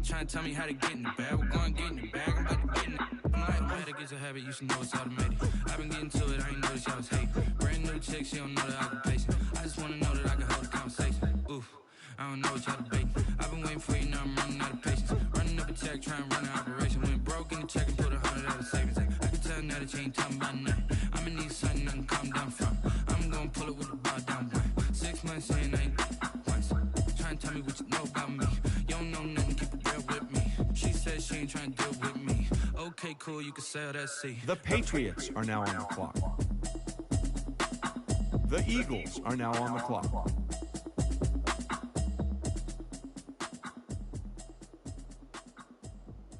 Trying to tell me how to get in the bag, we're going to get in the bag, I'm about to get in it. I'm automatic, it's a habit, you should know it's automated. I've been getting to it, I ain't noticed y'all was hate. Brand new chick, she don't know that I can pace it. I just wanna know that I can hold a conversation. Oof, I don't know what y'all debating. I've been waiting for you, now I'm running out of patience. Running up a check, trying to run an operation. Went broke in the check and put 100 out of savings. I can tell now that you ain't talking about nothing. I'ma need something I can calm down from. I'm gonna pull it with the bar down one. 6 months in, I ain't once. Trying to tell me what you know about me. You don't know nothing, keep it real with me. She said she ain't trying to deal with me. Okay, cool, you can sell that seat. The Patriots are now on the clock. The Eagles are now on the clock.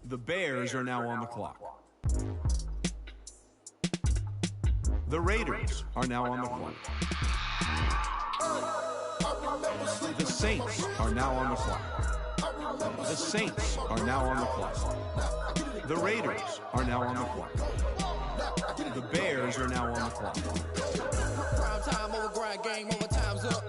The Bears are now on the clock. The Raiders are now on the clock. The Saints are now on the clock. The Saints are now on the clock. The Raiders are now on the clock. The Bears are now on the clock. Prime time over grind game, over time's up.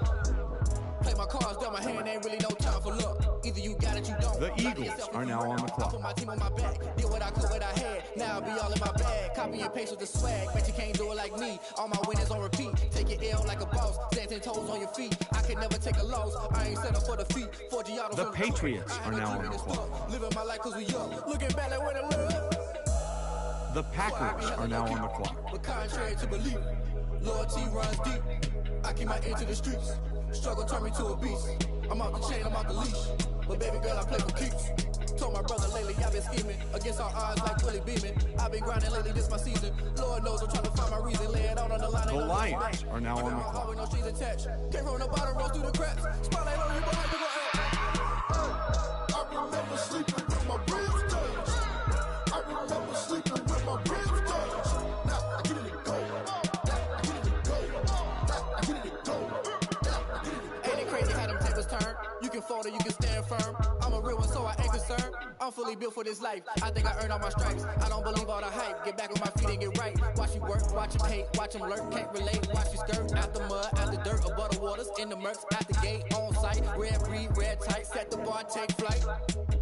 Play my cards, dealt my hand, ain't really no time for luck. Either you got it, you don't. The Eagles are now on the clock. Put my team on my back, did what I could, what I had. Now I'll be all in my bag. Copy and paste with the swag. Bet you can't do it like me. All my winners on repeat. Take your L like a boss. Stand 10 toes on your feet. I can never take a loss. I ain't set up for defeat. The Patriots are now on the clock. Living my life cause we young. Looking back like when I love. The Packers are now on the clock. But contrary to belief, loyalty runs deep. I keep my ear to the streets. Struggle turned me to a beast. I'm out the chain, I'm out the leash. But baby girl, I play for keeps. Told my brother lately, I've been scheming against all odds like Willie Beeman. I've been grinding lately, this my season. Lord knows I'm trying to find my reason. Lay it out on the line. The Lions are now on the clock. With no strings attached. Came from the bottom, rose through the cracks. Spotlight on you, behind you go I remember sleeping with my ribs touched. I remember sleeping with my ribs touched. Now I get it and go. I get it and go. I get it and go. Ain't it crazy how them tables turn? You can fold or you can stand firm. I'm a real one, so I ain't concerned. I'm fully built for this life. I think I earned all my stripes. I don't believe all the hype. Get back on my feet and get right. Watch you work, watch him hate, watch him lurk. Can't relate, watch you skirt. Out the mud, out the dirt, above the waters, in the murks, out the gate, on site. Red breed, red tight, set the bar, take flight.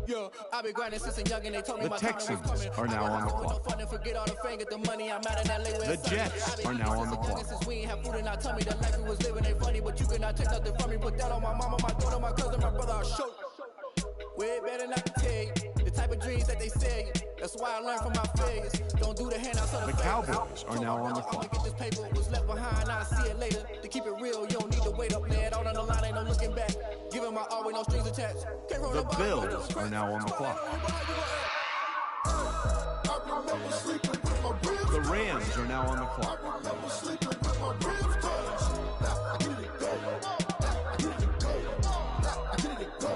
Yeah, I've been grinding since a young and they told me The my Texans time was coming. are now on the clock. No fun and forget all the fame, get the money. I'm out in LA where The Jets are now on the clock. Since we ain't have food and I tell me the life we was living ain't funny, but you cannot take nothing from me. Put that on my mama, my daughter, my cousin, my brother, I'll show. Way better not to tell you the type of dreams that they sell you. That's why I learned from my failures. Don't do the handouts of The Cowboys are now on the clock. Get this paper was left behind, I'll see it later. To keep it real, you don't need to wait up there. Out on the line, ain't no looking back. Giving my all with no strings attached. The Bills are now on the clock. The Rams are now on the clock. Sleeping with my ribs touched. I get it and go. I get it and go.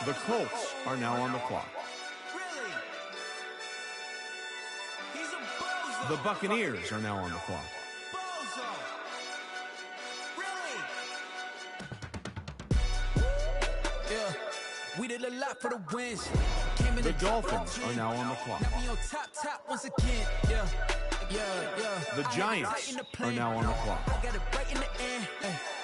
The Colts are now on the clock. Really? He's a bozo. The Buccaneers are now on the clock. Bozo. Yeah, we did a lot for the wins. The Dolphins are now on the clock. Now we on top once again. Yeah. The Giants are now on the clock. I got it right in the end.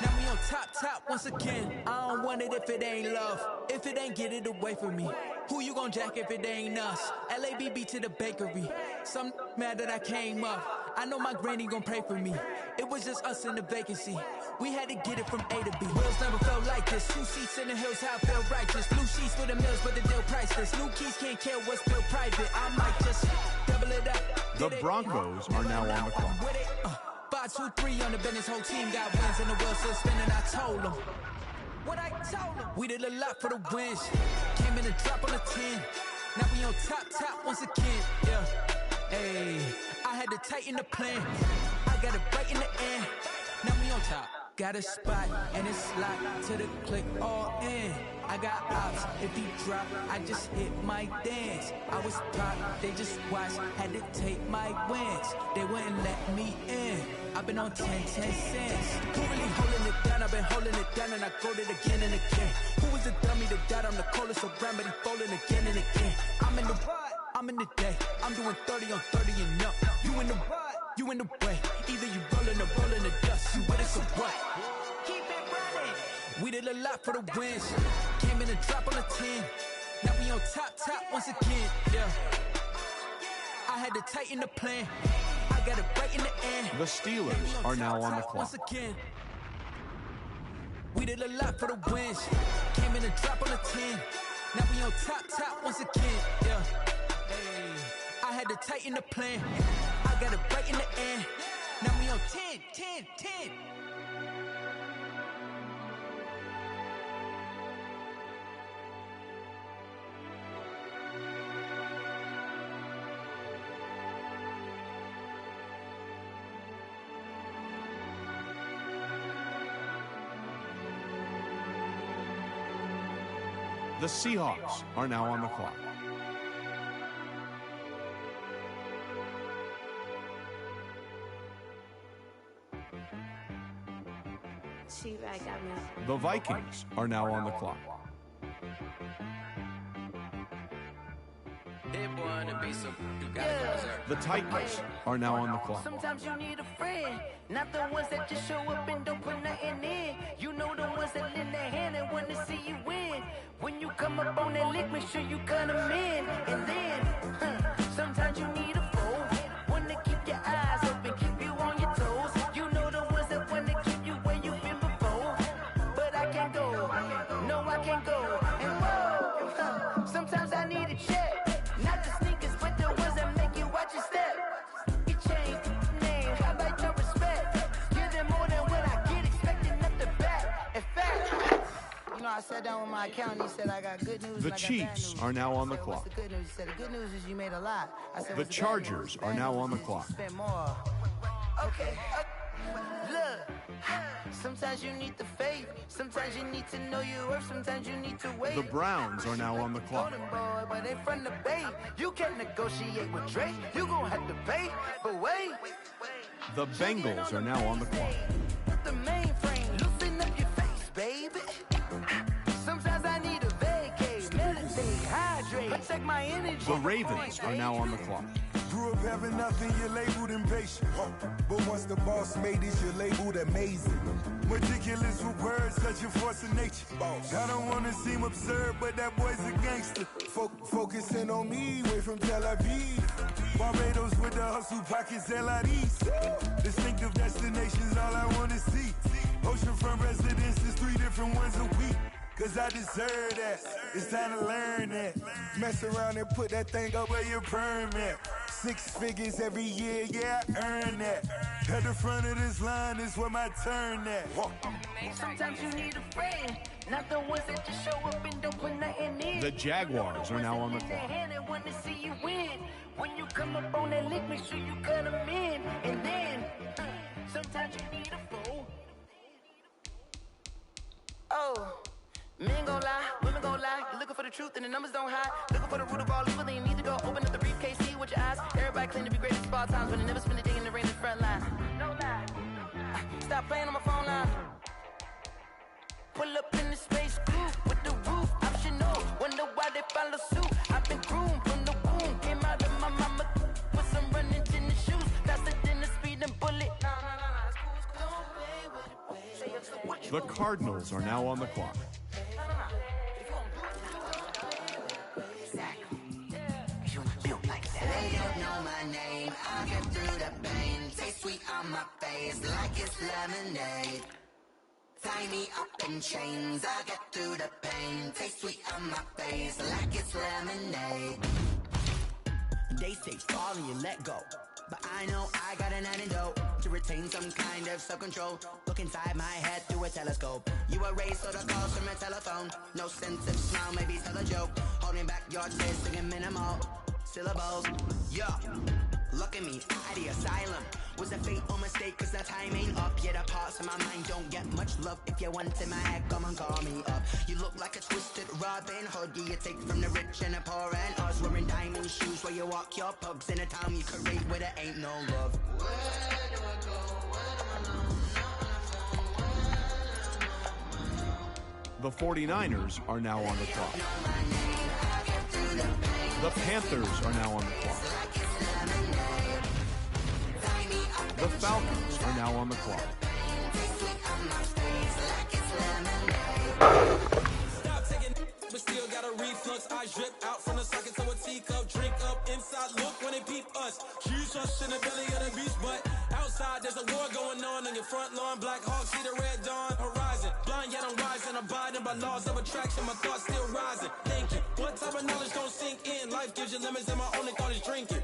Now we on top once again. I don't want it if it ain't love. If it ain't, get it away from me. Who you gon' jack if it ain't us? LABB to the bakery. Some mad that I came up. I know my granny gon' pray for me. It was just us in the vacancy. We had to get it from A to B. Wheels never felt like this. 2 seats in the hills, how I felt righteous. Blue sheets for the mills, but the deal priceless. New keys can't care what's still private. I might just double it up. The Broncos are now on the clock. 5-2-3 on the business. Whole team got wins and the wheels still spinning. I told them what I told them. We did a lot for the wins. Came in a drop on the 10. Now we on top once again. Yeah. Hey, I had to tighten the plan. I got it right in the end. Now we on top. Got a spot and it's locked to the click all in. I got ops, if he drop, I just hit my dance. I was pop, they just watched, had to take my wins. They wouldn't let me in. I've been on 10 cents. Who really holding it down? I've been holding it down and I go it again and again. Who was the dummy that died? I'm the coldest around, but he falling again and again. I'm in the ride, I'm in the day. I'm doing 30 on 30 and up. You in the ride, you in the way. Either you rolling or rolling the dust. You with us or what? Keep it running. We did a lot for the wins. Came in a drop on the 10. Now we on top once again. Yeah. I had to tighten the plan. I got it right in the end. The Steelers are now on the clock. Once again. We did a lot for the wins. Came in a drop on the 10. Now we on top once again. Yeah. Hey. I had to tighten the plan. I got it right in the end. Now we on 10. The Seahawks are now on the clock. The Vikings are now on the clock. The Titans are now on the clock. Sometimes you need a friend, not the ones that just show up and don't put nothing in. You know the ones that lend their hand and want to see you win. When you come up on that lick, make sure you cut them in. And then, sometimes you need a foe, one to keep your eyes open, keep you on your toes. You know the ones that want to keep you where you've been before. But I can't go, no I can't go. And whoa, sometimes I need a check. Not the sneakers, but the ones that make you watch your step. You change the name, I like your respect. Give them more than what I get, expecting nothing back. In fact, you know, I sat down with my accountant, he said I got good news. The Chiefs are now on the clock. What's the good news? He said the good news is you made a lot. I said, The Chargers are now on the clock. Spend more. Okay. Look, sometimes you need the faith, sometimes you need to know your worth, sometimes you need to wait. The Browns are now on the clock. Boy, but they from the Bay. You can't negotiate with Drake. You gon' have to pay, but wait. The Bengals are now on the clock. The mainframe, loosen up your face, baby. Sometimes I need a vacate, meditate, hydrate, protect my energy. The Ravens are now on the clock. Grew up having nothing, you're labeled impatient. But once the boss made it, you're labeled amazing. Meticulous with words, such a force of nature. I don't wanna seem absurd, but that boy's a gangster. Focusing on me, way from Tel Aviv. Barbados with the hustle pockets, LIDs. Distinctive destinations, all I wanna see. Oceanfront residences, 3 different ones a week. Cause I deserve that, it's time to learn that. Mess around and put that thing up where your permit. 6 figures every year, yeah, I earn that. At the front of this line is where my turn at. Sometimes you need a friend, not the ones that just show up and don't put nothing in. The Jaguars are now on the clock. And want to see you win. When you come up on that lick, make sure you cut them in. And then, sometimes you need a fool. Oh. Men gon' lie, women gon' lie. You're looking for the truth and the numbers don't hide. Looking for the root of all evil, then you need to go open up the briefcase, see with your eyes. Everybody claim to be greatest of all times, but they never spend a day in the rain in the front line. No lie. Stop playing on my phone line. Pull up in the space coupe with the roof optional. Wonder why they follow suit. I've been groomed from the womb. Came out of my mama with some running in the shoes. Faster than the speeding bullet. The Cardinals are now on the clock. They don't know my name, I get through the pain. on my face like it's lemonade. Tie me up in chains, I get through the pain. Taste sweet on my face like it's lemonade. They say fall and you let go, but I know I got an antidote to retain some kind of self-control. Look inside my head through a telescope. You erase all the calls from a telephone. No sense of smile, maybe tell a joke. Holding back your tears, singing minimal syllables. Yo, look at me, out of the asylum. Was a fate or mistake, cause the time ain't up. Yet the parts of my mind don't get much love. If you want in my head, come and call me up. You look like a twisted Robin Hood. Yeah, you take from the rich and the poor and us. Wearing diamond shoes where you walk your pugs. In a town you create where there ain't no love. Where do I go? The 49ers are now on the clock. The Panthers are now on the clock. The Falcons are now on the clock. Stop taking, but still got a reflux. I drip out from the socket to a teacup. Drink up inside, look when they peep us. Huge us in the belly of the beast, but outside there's a war going on your front lawn. Black Hawk, see the red dawn horizon. Blind yet I'm rising, abiding by laws of attraction. My thoughts still rising. Thinking, what type of knowledge don't sink in? Life gives you limits, and my only thought is drinking.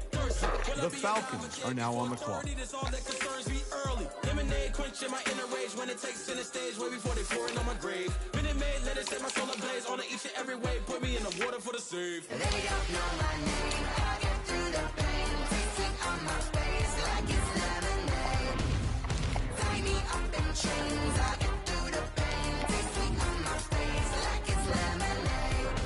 The Falcons are now on the clock. That's all that concerns me early. Lemonade quenching my inner rage when it takes center stage way before they pour it on my grave. Minute Maid, let it set my soul ablaze on each and every way. Put me in the water for the save. They don't know my name. I get through the pain. Taste sweet on my face like it's lemonade. Tie me up in chains. I get through the pain. Taste sweet on my face like it's lemonade.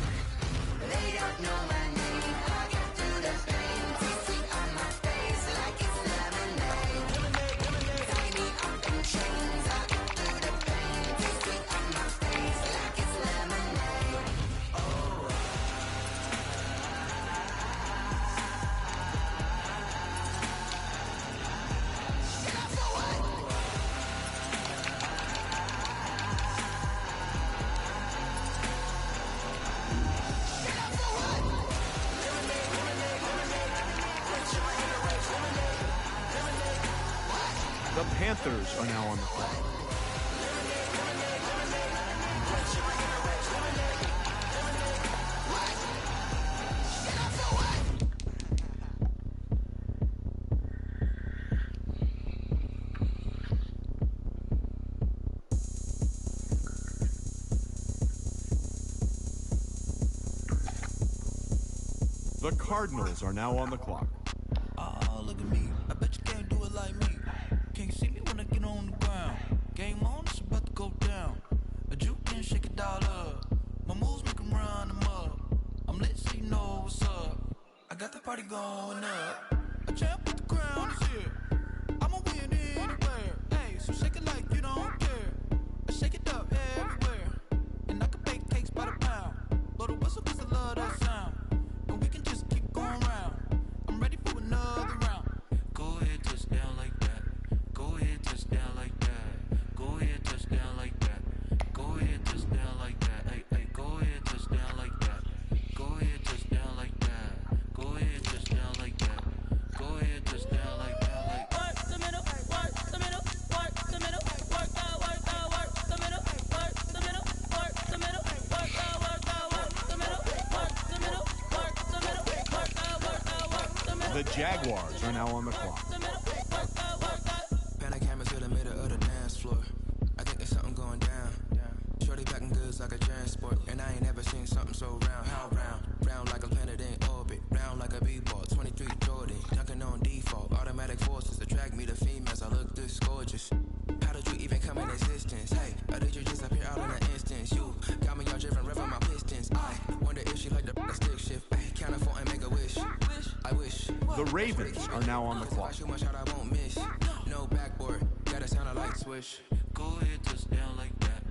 They don't know my name. I get through the pain. Taste sweet on my face like it's lemonade. Tie me up in chains. I get through the pain. Taste sweet on my face like it's lemonade. The Panthers are now on the clock. The Cardinals are now on the clock. Oh, look at me. I bet you can't do it like me. Can't see me when I get on the ground. Game on, it's about to go down. A juke and shake it all up. My moves make them run them up. I'm lit so you know what's up. I got the party going up. A champ with the crown is here. I'ma win anywhere. Hey, so shake it like you don't care. I shake it up everywhere. And I can bake cakes by the pound. Blow the whistle cause I love that sound. And we can just keep going round. I'm ready for another round. Go ahead, touch down like that. Go ahead, touch down like that. Go ahead, touch down like that. Go ahead, touch down like that. Hey, hey, go ahead, touch down like that. Go ahead, touch down like that. Go ahead, touch down like that. Go ahead, touch down like that. Like work the middle, work the middle, work the middle, work the middle, work the middle, work the middle, work the middle, work the middle, work the middle, work the middle. The Jaguars are now on the clock. Panic hammers to the middle of the dance floor. I think there's something going down. Shorty packing goods like a transport. And I ain't never seen something so round. How round? Round like a planet in orbit. Round like a b-ball. 23 Jordan. Dunking on default. Automatic forces attract me to females. I look this gorgeous. How did you even come in existence? Hey, I did you just appear out in an instance? You got me all driven, revving my pistons. I wonder if she like the stick shift. Ay, count a phone and make a wish. I wish. The Ravens are now on the clock. Too much out, I won't miss. No backboard. Gotta sound a light switch. go ahead, touch down like that.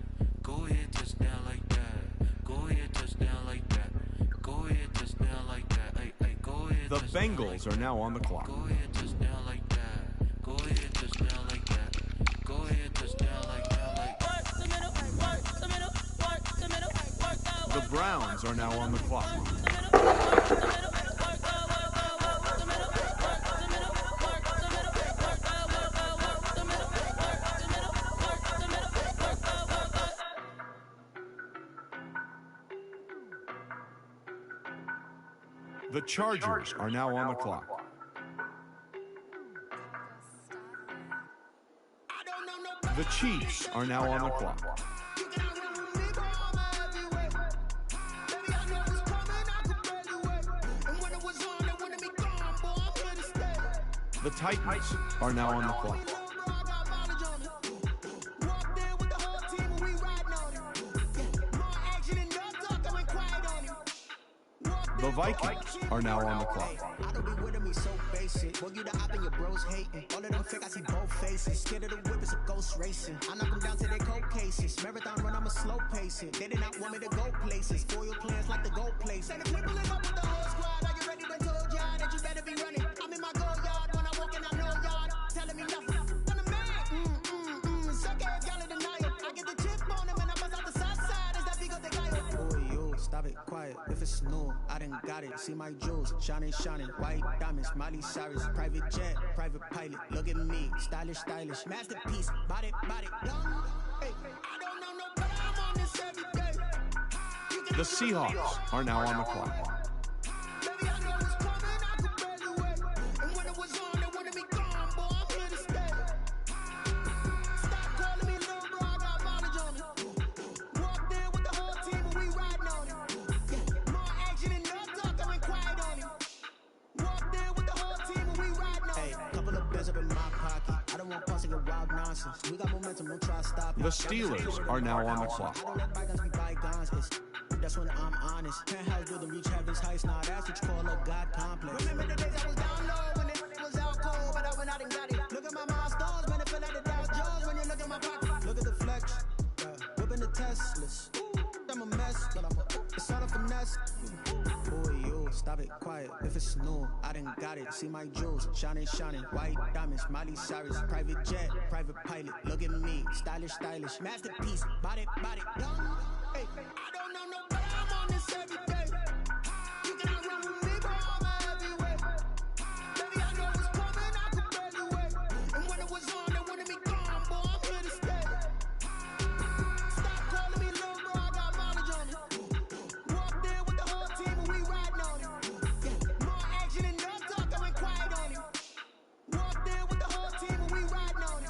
Go ahead, touch down like that. Go ahead, touch down like that. Go ahead, touch down like that. Hey, hey, go ahead. The Bengals are now on the clock. Go ahead, touch down like that. Go ahead, touch down like that. Go ahead, touch down like that. Like work the middle, work the middle, work the middle, work the The Browns are now on the clock. The Chargers are now on the clock. The Chiefs are now on the clock. The Titans are now on the clock. The Vikings are now on the clock. I don't be with me so basic. Boy, you the op and your bros hating. All of them fake, I see both faces. Scared of the whip, it's a ghost racing. I knock them down to their cold cases. Marathon run, I'm a slow pacing. They did not want me to go places. Foil plans like the go place. Say the people in up with the whole squad. Are you ready? They told y'all that you better be running. I'm in my go yard when I walk in, I know y'all telling me nothing. I'm the man. Suck ass, y'all in denial. I get the chip on him and I bust out the south side. Is that big of the guy? Boy, you stop it, quiet. If it's new, I done got it. See my jewels, shining, shining. White diamonds, Miley Cyrus. Private jet, private pilot. Look at me, stylish, stylish. Masterpiece, body, body. Young, hey, I don't know no better. I'm on this every day. The Seahawks are now on the clock. Baby, I know it's coming, I could barely wait. And when it was on, they wanted me gone, boy, I'm here to stay. Stop calling me little bro, I got mileage on me. Walked in with the whole team and we riding on it. Yeah, more action and no talk, I went quiet on him. Walked in with the whole team and we riding on it. Hey, couple of bills up in my pocket. I don't want pussy with wild nonsense. We got momentum, don't try to stop it. The Steelers are now on the clock. I don't let bygones be bygones, that's when I'm honest. Penthouse building, reach heaven's heights. Now that's what you call a God complex. Remember the days I was down low when it was out cold, but I went out and got it. Look at my milestones, man, it feel like the Dow Jones when you look at my pocket. Look at the flex, whipping the Teslas. I'm a mess, but it's all a finesse. Boy, you stop it, quiet. If it's new, I done got it. See my jewels, shining, shining. White diamonds, Miley Cyrus. Private jet, private pilot. Look at me, stylish, stylish. Masterpiece, body, body. Young, hey, I don't know no better. I'm on this every day. You cannot run with me, bro. I'm a heavyweight. Baby, I know it's coming, I could barely wait. And when it was on, they wanted me gone, boy. I'm here to stay. Stop calling me little bro, I got mileage on it. Walked in with the whole team and we riding on it. Yeah, more action and no talk, I went quiet on him. Walked in with the whole team and we riding on it.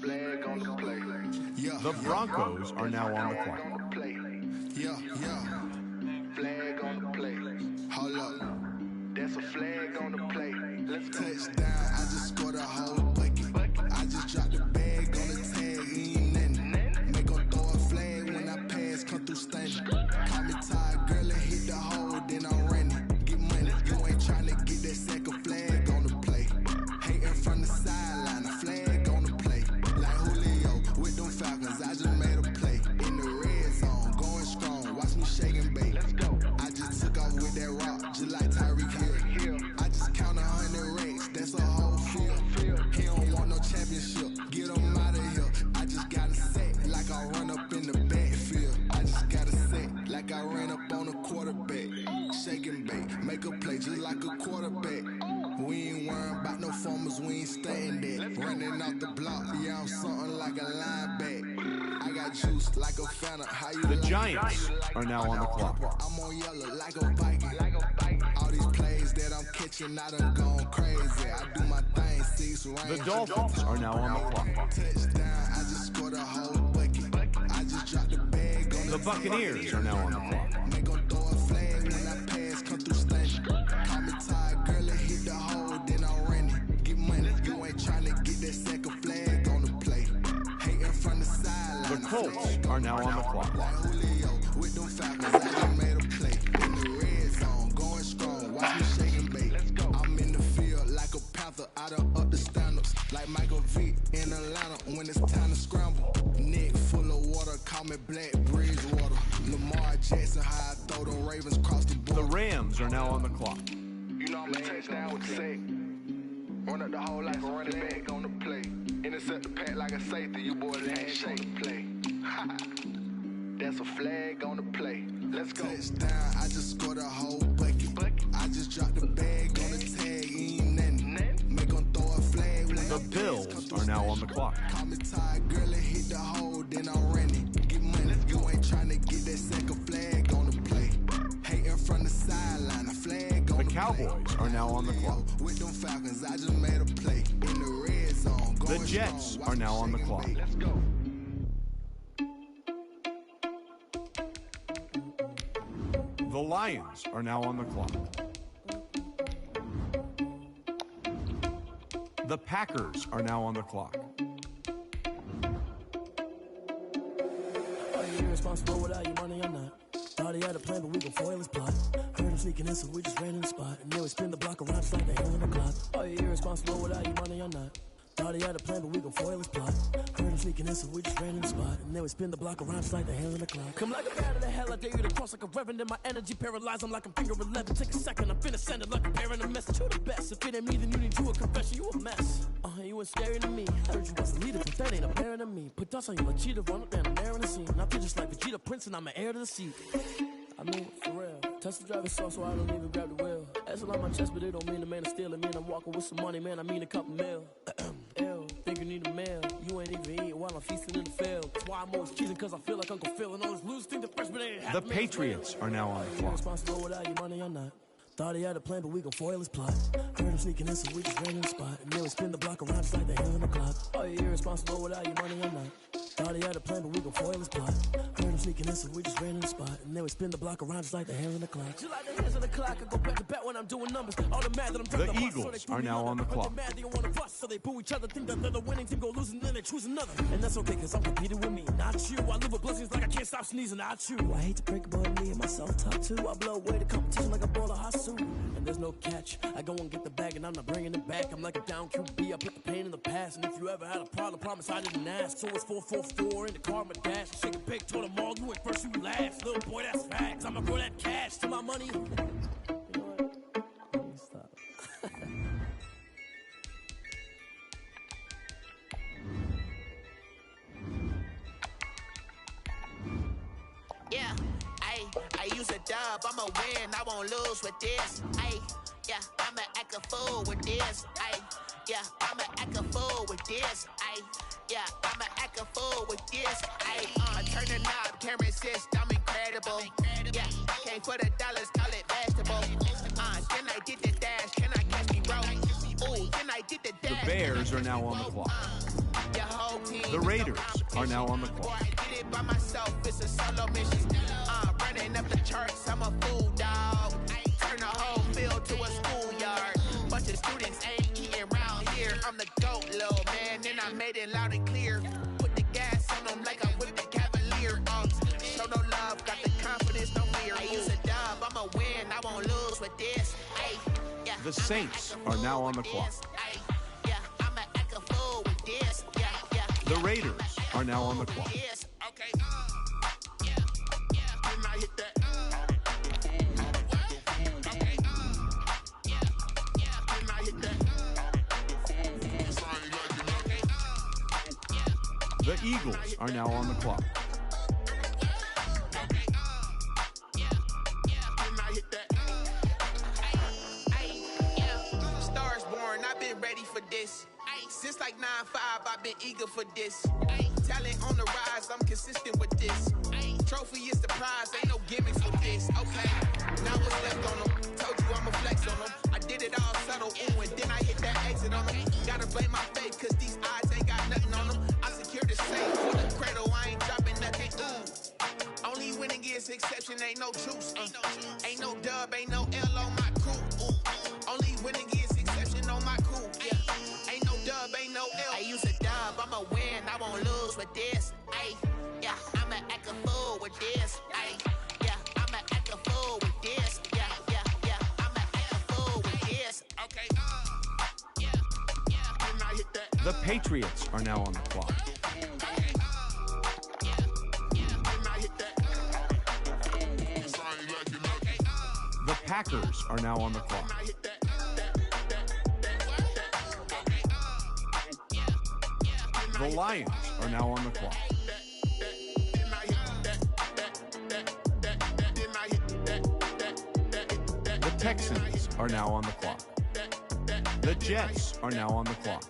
Flag on the play. The Broncos are now on the clock. Yeah. Flag on the play. Hold up. That's a flag on the play. Let's go. Touchdown, I just scored a whole bucket. I just dropped the bag on the tag, ain't nothing. Make 'em throw a flag when I pass, come through stunning. Call me tired, girl, and hit the hole, then I'm running. Get money, you ain't tryna get that second flag on the play. Hating from the sideline, a flag on the play. Like Julio with them Falcons, I just made a play. In the red zone, going strong, watch me shake and bake. Let's go. I just took off with that rock, just like Tyreek Hill. I just count 100 racks, that's a whole field. He don't want no championship, get him out of here. I just got a set, like I run up in the backfield. I just got a set, like I ran up on a quarterback. Shake and bake, make a play just like a quarterback. We ain't worrying about no formers, we ain't staying there. Running off the block, yeah, I'm something like a linebacker. I got juice like a Fanta, how you The like Giants it? are now on the clock. I'm on yellow like a Viking. All these plays that I'm catching, I done gone crazy. I do my thing, 6 range. The Dolphins are now on the clock. Touchdown, I just scored a whole bucket. I just dropped the bag on The Buccaneers are now on the clock. Make 'em throw a flag when I pass, come through stunning. Call me tired, girl, and hit the hole, then I'm running. Get money, you ain't tryna get that second flag on the play. Hating from the sideline. The Colts are now on the clock. Like Julio with them Falcons, I just made a play. In the red zone, going strong, watch me shake and bake. I'm in the field like a panther, I done up the standards. Like Michael Vick in Atlanta when it's time to scramble. Neck full of water, call me Black Bridgewater. Lamar Jackson, how I throw them Ravens cross the The border. Rams are now on the clock. You know I'm a touchdown with the sack. Run up the hole like a running back on the play. Intercept the pack like a safety, you boys ain't shake play. That's a flag on the play. Let's go. Touchdown, I just scored a whole bucket. I just dropped the bag on the tag, ain't nothing. Make 'em throw a flag when The Bills are now on the clock. Call me tired, girl, and hit the hole, then I'm running. Get money, you ain't tryna get that second flag on the play. Cowboys are now on the clock. With them Falcons, I just made a play in the red zone. The Jets are now on the clock. Let's go. The Lions are now on the clock. The Packers are now on the clock. Are you irresponsible without your money or not? Thought he had a plan, but we gon' foil his plot. Heard him sneaking in, so we just ran in the spot. And then we spin the block around just like the hell in the clock. Are you irresponsible without your money or not? Thought he had a plan, but we gon' foil his plot. Heard him sneaking in, so we just ran in the spot. And then we spin the block around just like the hell in the clock. Come like a bat of the hell, I dare you to cross like a reverend. In my energy paralyzed, I'm like I'm finger 11. Take a second, I'm finna send it like a parent a message. You the best, if it ain't me, then you need you a confession. You a mess. You ain't scary to me. Heard you was a leader, but that ain't apparent to me. Put dust on you like cheetah, run up down the air in the scene. I feel just like Vegeta Prince, and I'm an heir to the seat. I mean, for real. Touch the driver's soft, so I don't even grab the wheel. That's on my chest, but it don't mean the man is stealing. Man, I'm walking with some money, man. I mean a couple mil. Ew, think you need a meal. You ain't even eating while I'm feasting in the field. That's why I'm always cheating, cause I feel like Uncle Phil. And all those losers think the freshman ain't half The Patriots are now on the clock. Responsible without your money or not. Thought he had a plan, but we gon' foil his plot. Heard him sneaking in, so we just ran in the spot. And then we spin the block around just like the hell in the clock. Are you irresponsible without your money or not? Thought he had a plan, but we gon' foil his plot. Heard him sneaking in, so we just ran in the spot. And then we spin the block around just like the hell in the clock. Just like the hands of the clock, I go back to bat when I'm doing numbers. All the mad that I'm The Eagles are now on the clock. Mad they don't wanna bust, so they boo each other. Think that they're the winning team, go losing, then they choose another. And that's okay, cause I'm competing with me, not you. I live with blessings like I can't stop sneezing, not you. I hate to break it, but me and my self-talk too. I blow away the competition like a ball of hot soup. And there's no catch. I go and get the bag, and I'm not bringing it back. I'm like a down QB. I put the pain in the past. And if you ever had a problem, promise I didn't ask. So it's 444 in the car, my dash. Shake a big, told them all, you ain't first, you last. Little boy, that's facts. I'ma grow that cash to my money. You know what? Let me stop. Yeah, I use a dub, I'ma win, I won't lose with this. Yeah, I'ma act a fool with this. Yeah, I'ma act a fool with this. Yeah, I'ma act a fool with this. I turn the knob, can't resist, I'm incredible. Yeah, came for the dollars, call it vegetable. Then I did the dash, can I catch me, bro? Ooh, then I did the dash. The Bears are now on the clock. The Raiders are now on the clock. I did it by myself, it's a solo mission. Running up the charts, I'm a fool, dog. Turn the whole field to a schoolyard. Bunch of students ain't eating around here. I'm the GOAT, little man, and I made it loud and clear. Put the gas on them like I'm with the Cavalier. Show no love, got the confidence, no fear. I use a dub, I'ma win, I won't lose with this. Yeah, The Saints are now on the clock. Yeah, I'ma act a fool with this. Yeah. The Raiders are now on the clock. Okay. Then I hit that. The Eagles are now on the clock. Stars born, I've been ready for this. Since like 9-5, I've been eager for this. Talent on the rise, I'm consistent with this. Trophy is the prize, ain't no gimmicks with this. Okay, now what's left on them? Told you I'ma flex on them. I did it all subtle, ooh, and then I hit that exit on them. Gotta blame my faith, cause these eyes ain't got nothing on them. I secured the safe for the cradle, I ain't dropping nothing, ooh. Only winning is exception, ain't no truce. Ain't no dub, ain't no L on my crew. Ooh. Only winning is exception on my crew. Yeah. Ain't no dub, ain't no L. I use a dub, I'ma win, I won't lose with this. Yeah, I'ma act a fool with this. Yeah, I'ma act a fool with this. Yeah, I'ma act a fool with this. Okay. Then I hit that. The Patriots are now on the clock. The Packers are now on the clock. The Lions are now on the clock. The Texans are now on the clock. The Jets are now on the clock.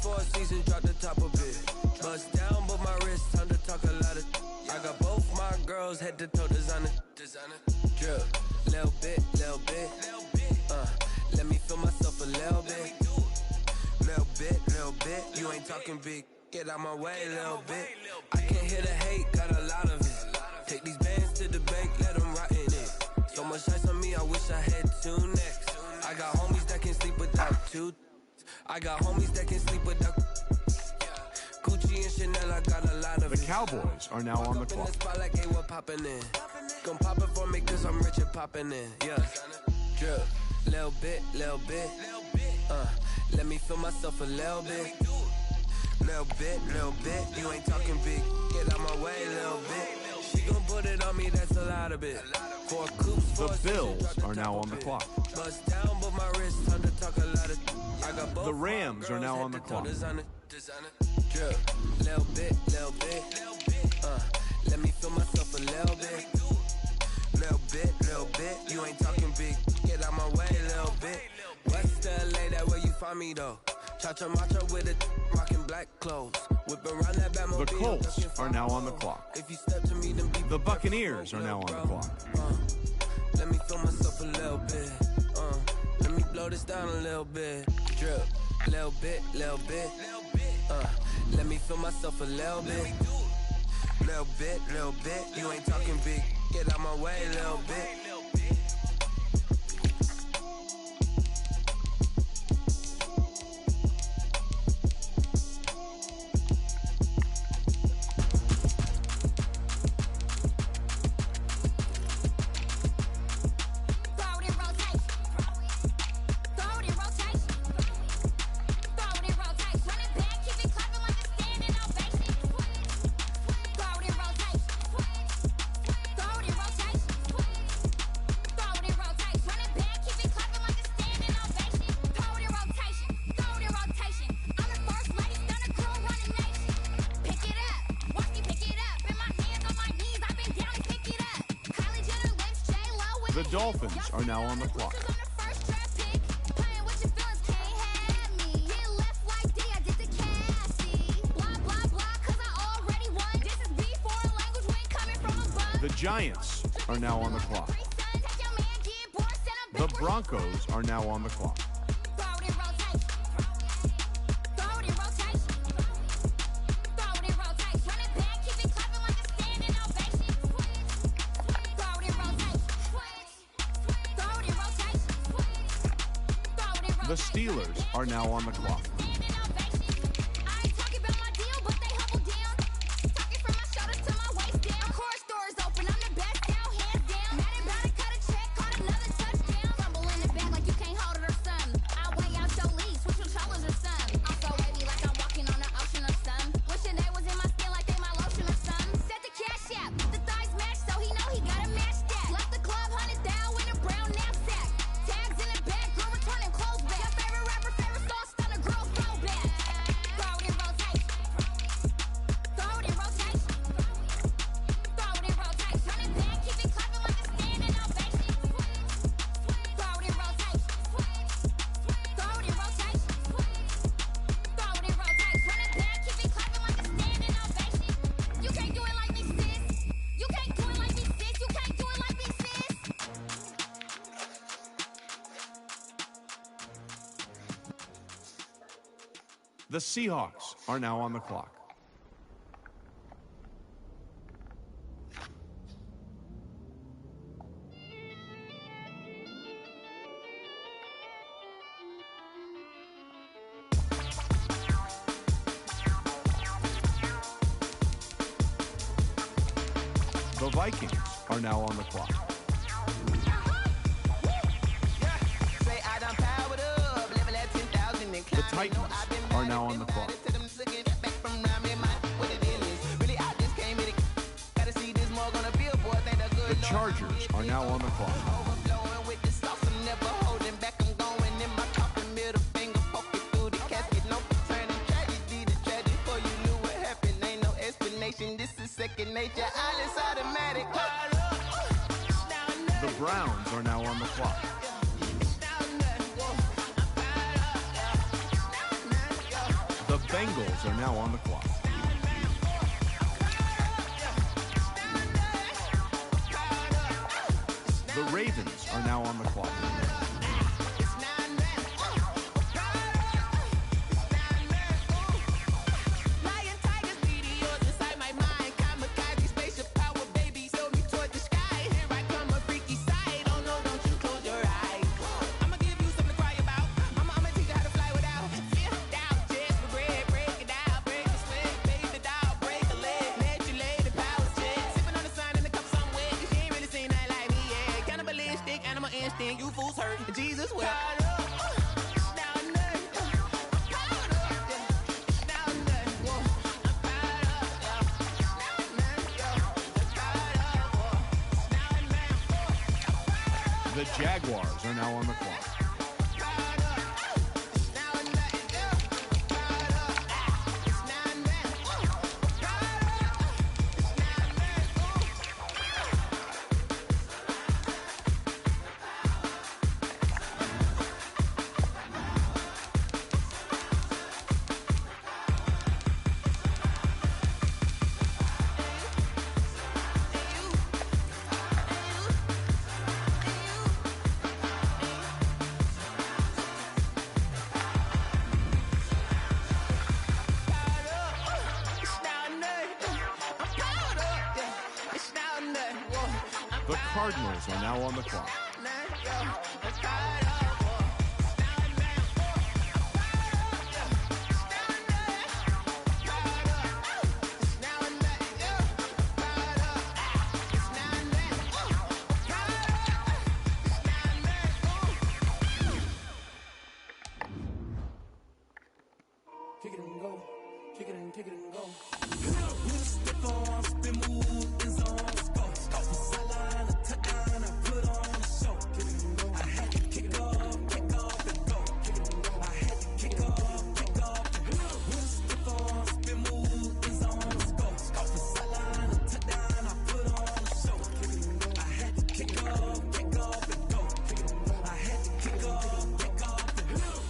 4 seasons, drop the top a bit. Bust down, but my wrist, time to talk a lot of. I got both my girls head to toe designer. Drip, little bit. Let me feel myself a little bit. Little bit. You ain't talking big. Get out my way, little bit. I can't hear the hate, got a lot of it. Take these bands to the bank, let them rot in it. So much ice on me, I wish I had 2 necks. I got homies that can sleep without 2. I got homies that can sleep without Gucci and Chanel, I got a lot of The Cowboys are now on the clock. Like, hey, what poppin' in? Gon' pop it for me cause I'm rich and poppin' in. Yeah. Drip, little bit. Let me feel myself a little bit. Little bit. You ain't talking big. Get out my way, little bit. She gon' put it on me, that's a lot of bit. For coops, The Bills are now on the clock. Bust down, but my wrist, time to talk a lot of. I got both The Rams are now on the clock. Drip, little bit. Let me feel myself a little bit. Little bit. You ain't talking big. Get out my way, little bit. West LA, that where you find me though. Cha-cha macha with it, rocking black clothes. Whip around that Batmobile. The Colts are now on the clock. If you step to me, then be The Buccaneers are now on the clock. Let me feel myself a little bit. Let me blow this down a little bit. Drip, little bit. Let me feel myself a little bit. Little bit. You ain't talking big. Get out my way, little bit. The Dolphins are now on the clock. The Giants are now on the clock. The Broncos are now on the clock. The Steelers are now on the clock. The Seahawks are now on the clock. The Vikings are now on the clock. The Titans are now on the clock. The Chargers are now on the clock. The Browns are now on the clock. The Bengals are now on the clock. The Ravens are now on the clock. You fools hurt, Jesus will. The Jaguars are now on the clock. The Cardinals are now on the clock. Kick it and go. Kick it and kick it and go. Step on, spin, move, in zone, let's go. Sideline, a touchdown, I put on a show. Kick it and go. I had to kick off and go. Kick it and go. I had to kick off and go. Step on, spin, move, in zone, let's go. Sideline, a touchdown, I put on a show. Kick it and go. I had to kick off and go. Kick it and go. I had to kick off and go.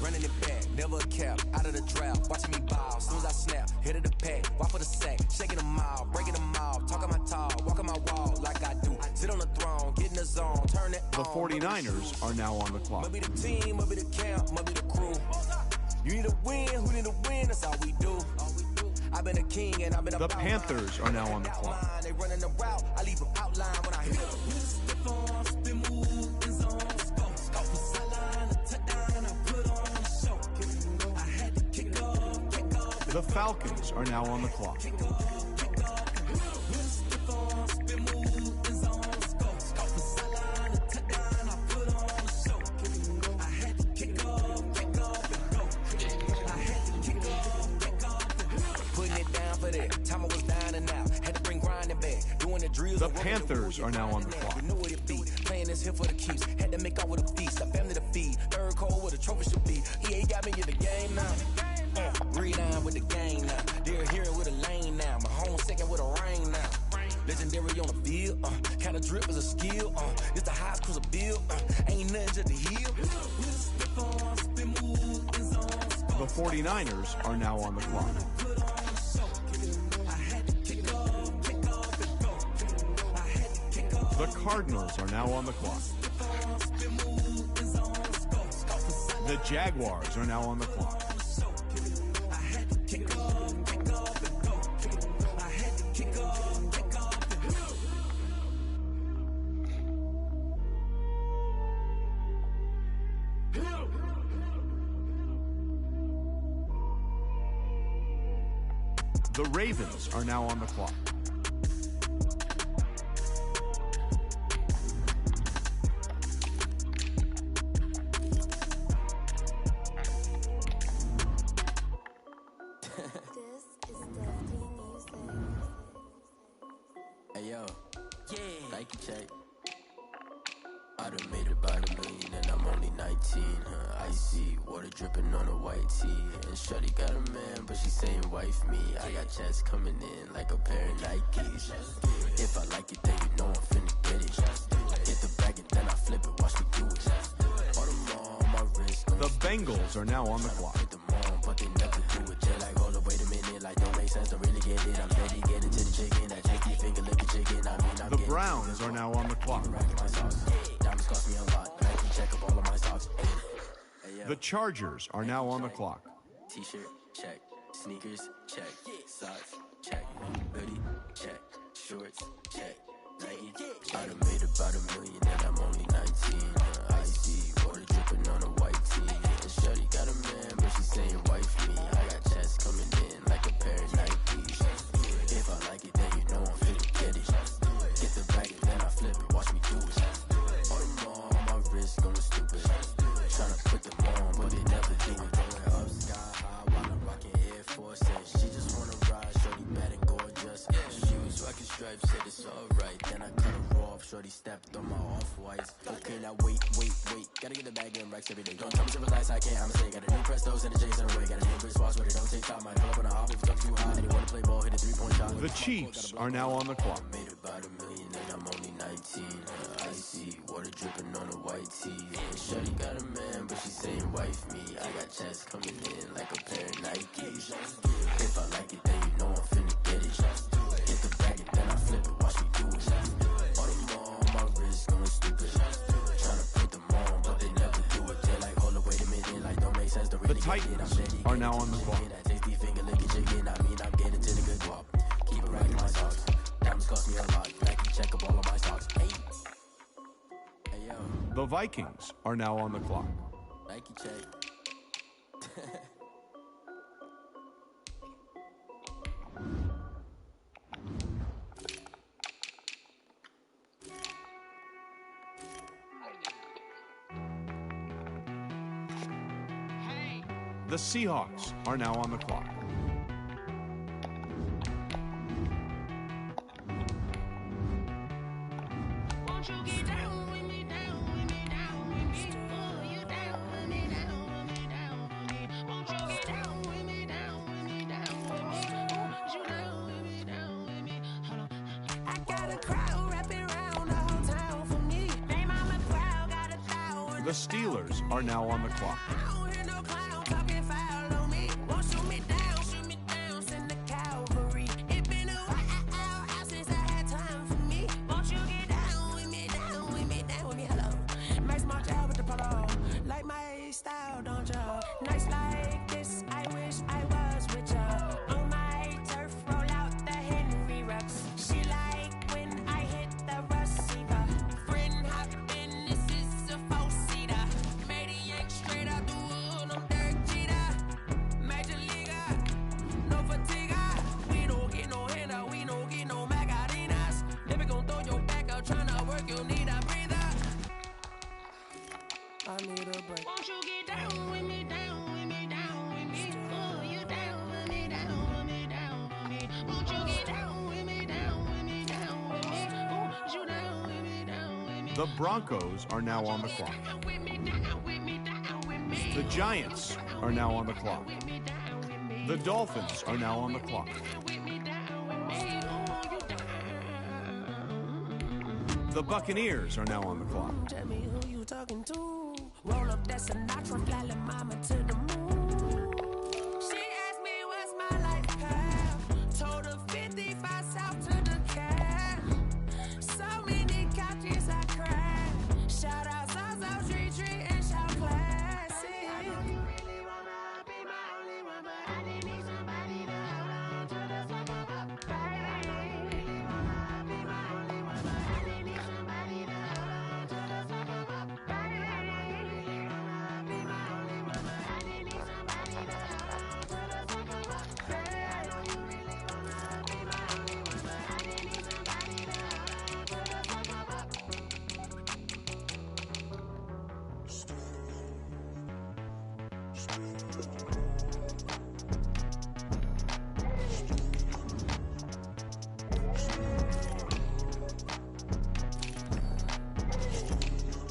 Running it back, never a cap, out of the draft, watching me ball, soon as I snap, hit of the pack, walk for the sack, shaking them all, breaking them off, talking my talk, walking my wall like I do, sit on the throne, get in the zone, turn it The on. 49ers are now on the clock. Might be the team, might be the camp, might be the crew. You need a win, who need a win, that's all we do. I've been a king and I've been a The Panthers are now on the clock. They running the route, I leave them outline when I hit them. Step on, spin, move, in zone, let's go. Sideline, a touchdown, I put on a show. Kick it and go. I had to kick off. The Falcons are now on the clock. Putting it down for that. Time I was down and out. Had to bring grinding back. Doing the drills. The Panthers are now on the clock. We knew what it be. Playing this here for the keeps. Had to make out with a feast. A family to feed. Third cold where the trophy should be. EA got me in the game now. Read on with the game now. They're hearing with a lane now. My home second with a rain now. Legendary on the field. Kind of drip is a skill. It's the highest cruiser bill. Ain't nothing just to heal. The 49ers are now on the clock. The Cardinals are now on the clock. The Jaguars are now on the clock. The Ravens are now on the clock. Hey yo, Nike check. I done made about $1 million and I'm only 19. Icy water dripping on a white tee. And shorty got a man, but she saying wife me. I got checks coming in like a pair of Nikes. If I like it, then you know I'm finna get it. Hit the bag and then I flip it, watch me do it. Audemars on my wrist. The Bengals are now on the clock. But they never do it, just like all the it. I'm steady getting to the chicken. That tasty finger licking chicken. I mean, I'm The Browns are now on the clock. diamonds cost me a lot. Nike check up all of my socks. The Chargers are now on the clock. T-shirt, check. Sneakers, check. Socks, check. Hoodie, check. Shorts, check. Nike. I done made about $1 million and I'm only 19. Icy, water dripping on a white tee. Shorty got a man, but she saying wife me. I got chest coming in like a pair of Nikes. If I like it, then you know I'm finna get it. Get the bag and then I flip it. Watch me do it. All them on my wrist going stupid. Tryna put them on, but they never do it. Going up sky high while I'm rocking Air Forces. She just wanna ride, shorty bad and gorgeous. Shoes rocking stripes, said it's alright. Then I cut her off, shorty stepped on my off-whites. Okay, now wait. Gotta get the bag and racks every day. Don't tell me simple lies, I can't, I'ma say. Got a new Prestos and the J's on the way. Got a new Chris Foss, but it don't take time. Might pull up on a hop if it's too high. They wanna play ball, hit a 3-point shot. The Chiefs are now on the clock. Made about $1 million and I'm only 19. Icy, water dripping on a white tee. Shorty got a man, but she saying wife me. I got chest coming in like a pair of Nikes. If I like it, then you know I'm finna get it. Get the bag and then I flip it. Watch me do it. All them on my wrist going stupid. Tryna put them on, but they never do it. They like, hold up, wait a minute, like don't make sense. To really The Titans are now on the clock. that tasty finger licking chicken. I mean, I'm getting to the good guap. Keep it right in my socks. Diamonds cost me a lot. Nike check up all of my socks. Hey yo, The Vikings are now on the clock. Nike check. The Seahawks are now on the clock. Won't you get down with me, down with me, down with me? Oh, you down with me, down with me, down with me. Won't you get down with me, down with me, down with me? Oh, you down with me, down with me. Hold on. I got a crowd wrapping around the whole town for me. Name on the crowd, got 1,000. The Steelers are now on the clock. I don't hear no clown talking foul on me. Won't shoot me down, send the cavalry. It been a while since I had time for me. Won't you get down with me, down with me, down with me? Hello. Max March out with the polo. Like my style, don't ya? Nights like this, I wish I was with ya. On my turf, roll out the Henry Rux. She like when I hit the receiver. Friend hopping, this is a four-seater. Made a yank straight out the wood, I'm Derek Jeter. Major leaguer, no fatigue. We don't get no handout, we don't get no Magarinas. Never gon' throw your back out, tryna work, you need a breather. I need a break. Won't you get down with me, down with me, down with me? Oh, you down with me, down with me, down with me. Won't you get down with me, down with me, down with me? Oh, you down with me, down with me. The Broncos are now on the clock. The Giants are now on the clock. The Dolphins are now on the clock. The Buccaneers are now on the clock. Tell me who you talking to. Roll up that Sinatra, fly la mama to the moon. She asked me what's my life path. Told her 55 south to the cab. So many couches I cried. Shout out South Street and shout classic. I know you really wanna be my only one, but I didn't need somebody to hold on to the sucker up. I really wanna be my only one, but I didn't need somebody to hold on to the sucker up. I know you really wanna be my only one, but I didn't need somebody to hold on to the sucker up. I know you really wanna be my only one, but I didn't need somebody to hold on to the sucker up.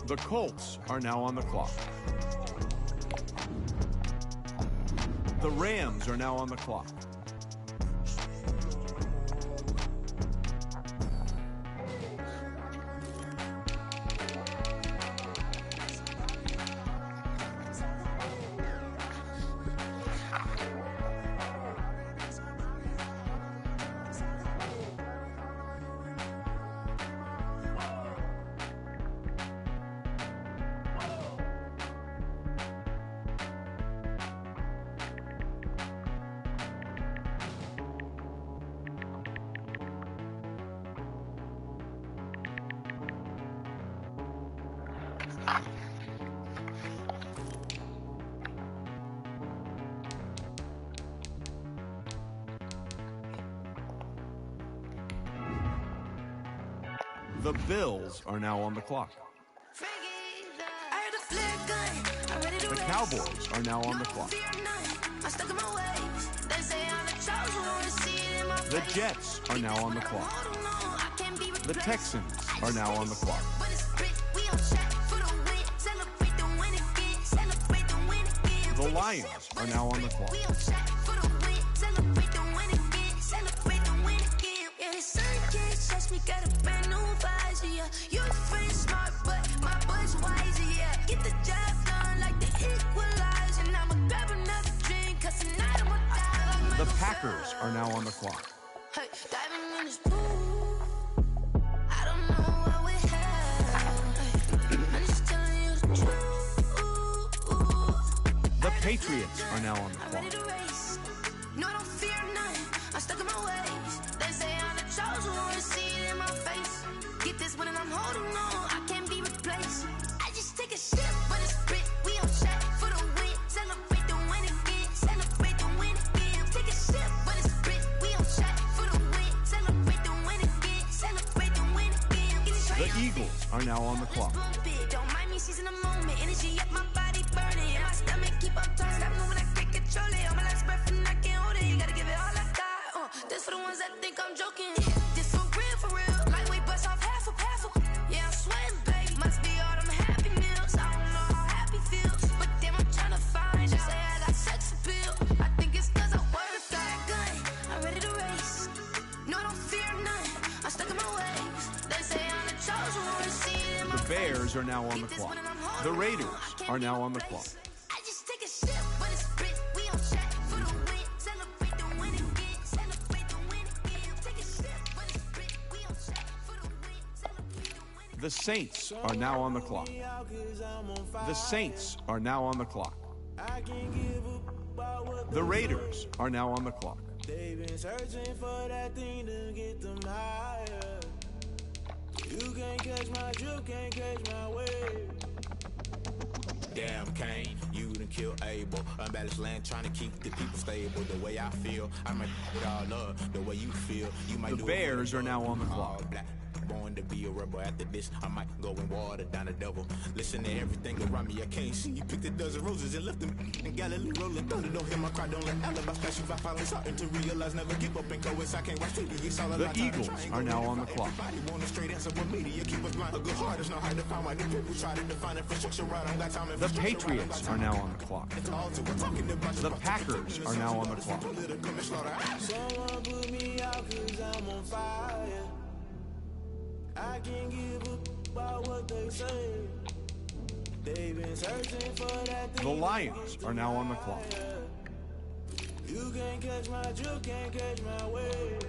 The Colts are now on the clock. The Rams are now on the clock. The Bills are now on the clock. The Cowboys are now on the clock. The Jets are now on the clock. The Texans are now on the clock. The Lions are now on the clock. The Packers are now on the clock. The Patriots are now on the clock. No, I don't fear none. I'm stuck in my ways. They say I'm the chosen one, see it in my face. Get this one and I'm holding on. I can't be replaced. I just take a sip, but it's grit. We on track for the win. Celebrate the win again. Celebrate the win again. Take a sip, but it's grit. We on track for the win. Celebrate the win again. Celebrate the win again. The Eagles are now on the clock. Don't mind me seizing the moment. Energy up my body burning. My stomach keep up turning. Stop moving, I can't control it. On my last breath and I can't hold it. You gotta give it all I got. This for the ones that think I'm joking. This for real. Lightweight bust off half a. Yeah, I'm sweating, babe. Must be all them happy meals. I don't know how happy feels, but damn, I'm trying to find. Just say I got sex appeal. I think it's 'cause I work that gun. I'm ready to race. No, I don't fear none. I'm stuck in my ways. They say I'm the chosen one. See it in my The Bears are now on the clock. The Raiders are now on the clock. I just take a sip, but it's grit. We on track for the win. Celebrate the win again. Celebrate the win again. Take a sip, but it's grit. We on track for the win. Celebrate the win. The Saints are now on the clock. The Saints are now on the clock. The Raiders are now on the clock. They've been searching for that thing to get them higher. You can't catch my drift, can't catch my wave. Damn, Kane, you done killed Abel. Unbalanced land, trying to keep the people stable. The way I feel, I might it all up. The way you feel, you might The do Bears it are now on the clock. All black. Born to be a rebel. After this, I might go and water down the devil. Listen to everything around me, I can't see. You picked a dozen roses and left them in Galilee rolling thunder. Don't hear my cry, don't let alibis pass you. I finally starting to realize, never give up and coerce. I can't watch TV. It's all The Eagles are now on the clock. Everybody want a straight answer, but media keep us blind. A good heart is not hard to find. Why the people try to define infrastructure right? I don't got time. The Patriots are now on the clock. The Packers are now on the clock. Someone put me out 'cause I'm on fire. I can't give up about what they say. They've been searching for that thing. The Lions are now on the clock. You can't catch my drift, can't catch my wave.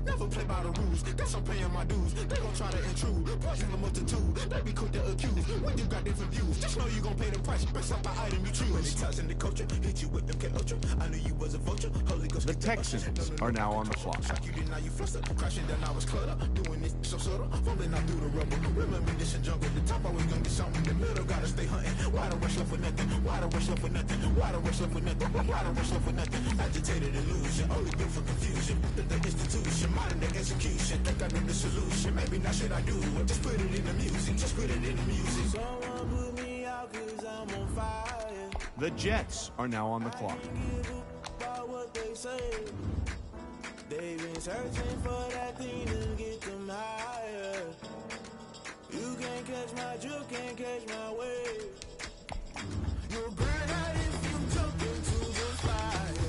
Never play by the rules, guess I'm paying my dues. They gon' try to intrude, poison the multitude. They be quick to accuse, when you got different views. Just know you gon' pay the price, based off the item you choose. When it's touching the culture, hit you with them K-Ultra. I knew you was a vulture, Holy Ghost. The Texans are now on the clock. You did, now you flustered, crashing down, I was cluttered. Doing this so subtle, fumbling out through the rubble. Remember this and jungle, the top always gonna get something. The middle gotta stay hunting. Why the rush left with nothing? Why the rush left with nothing? Why the rush left with nothing? Why the rush left with nothing? Agitated illusion, only built for confusion. The institution, modern day execution. Think I know the solution. Maybe not should I do it? Just put it in the music. Just put it in the music. Someone put me out 'cause I'm on fire. The Jets are now on the clock. Give up about what they say. They've been searching for that thing to get them higher. You can't catch my drift, can't catch my wave. You'll burn out if you jump into the fire.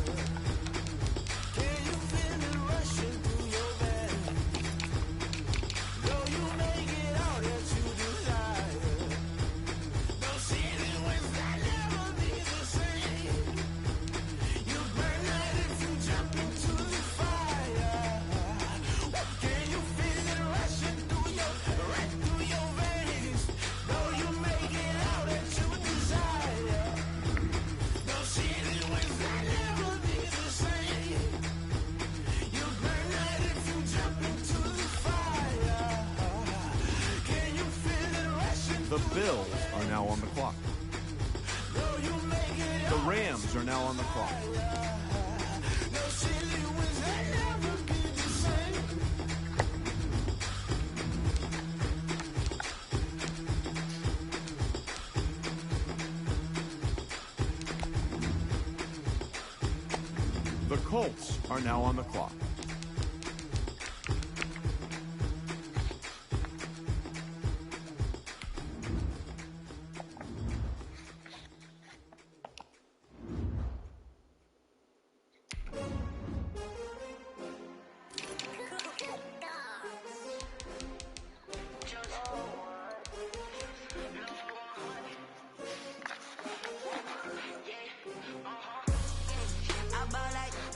Can you feel it rushing through your veins? Though you make it all that you desire. Don't see it when that never be the same. You burn out if you jump into the fire. Can you feel it rushing through your veins? Though you make it all that you desire. Don't see it when that never be the same. You burn out if you jump into the fire. Can you feel it rushing? The Bills are now on the clock. The Rams are now on the clock. The Colts are now on the clock.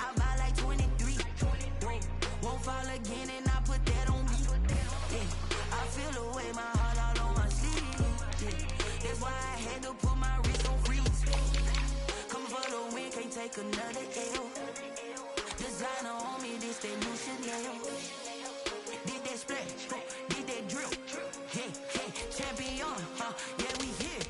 I buy like 23. Won't fall again and I put that on me. Yeah. I feel the way my heart all on my sleeve. Yeah. That's why I had to put my wrist on freeze. Coming for the win, can't take another L. Designer on me, this that new Chanel. Did that splash, did that drill. Yeah, champion, yeah, we here.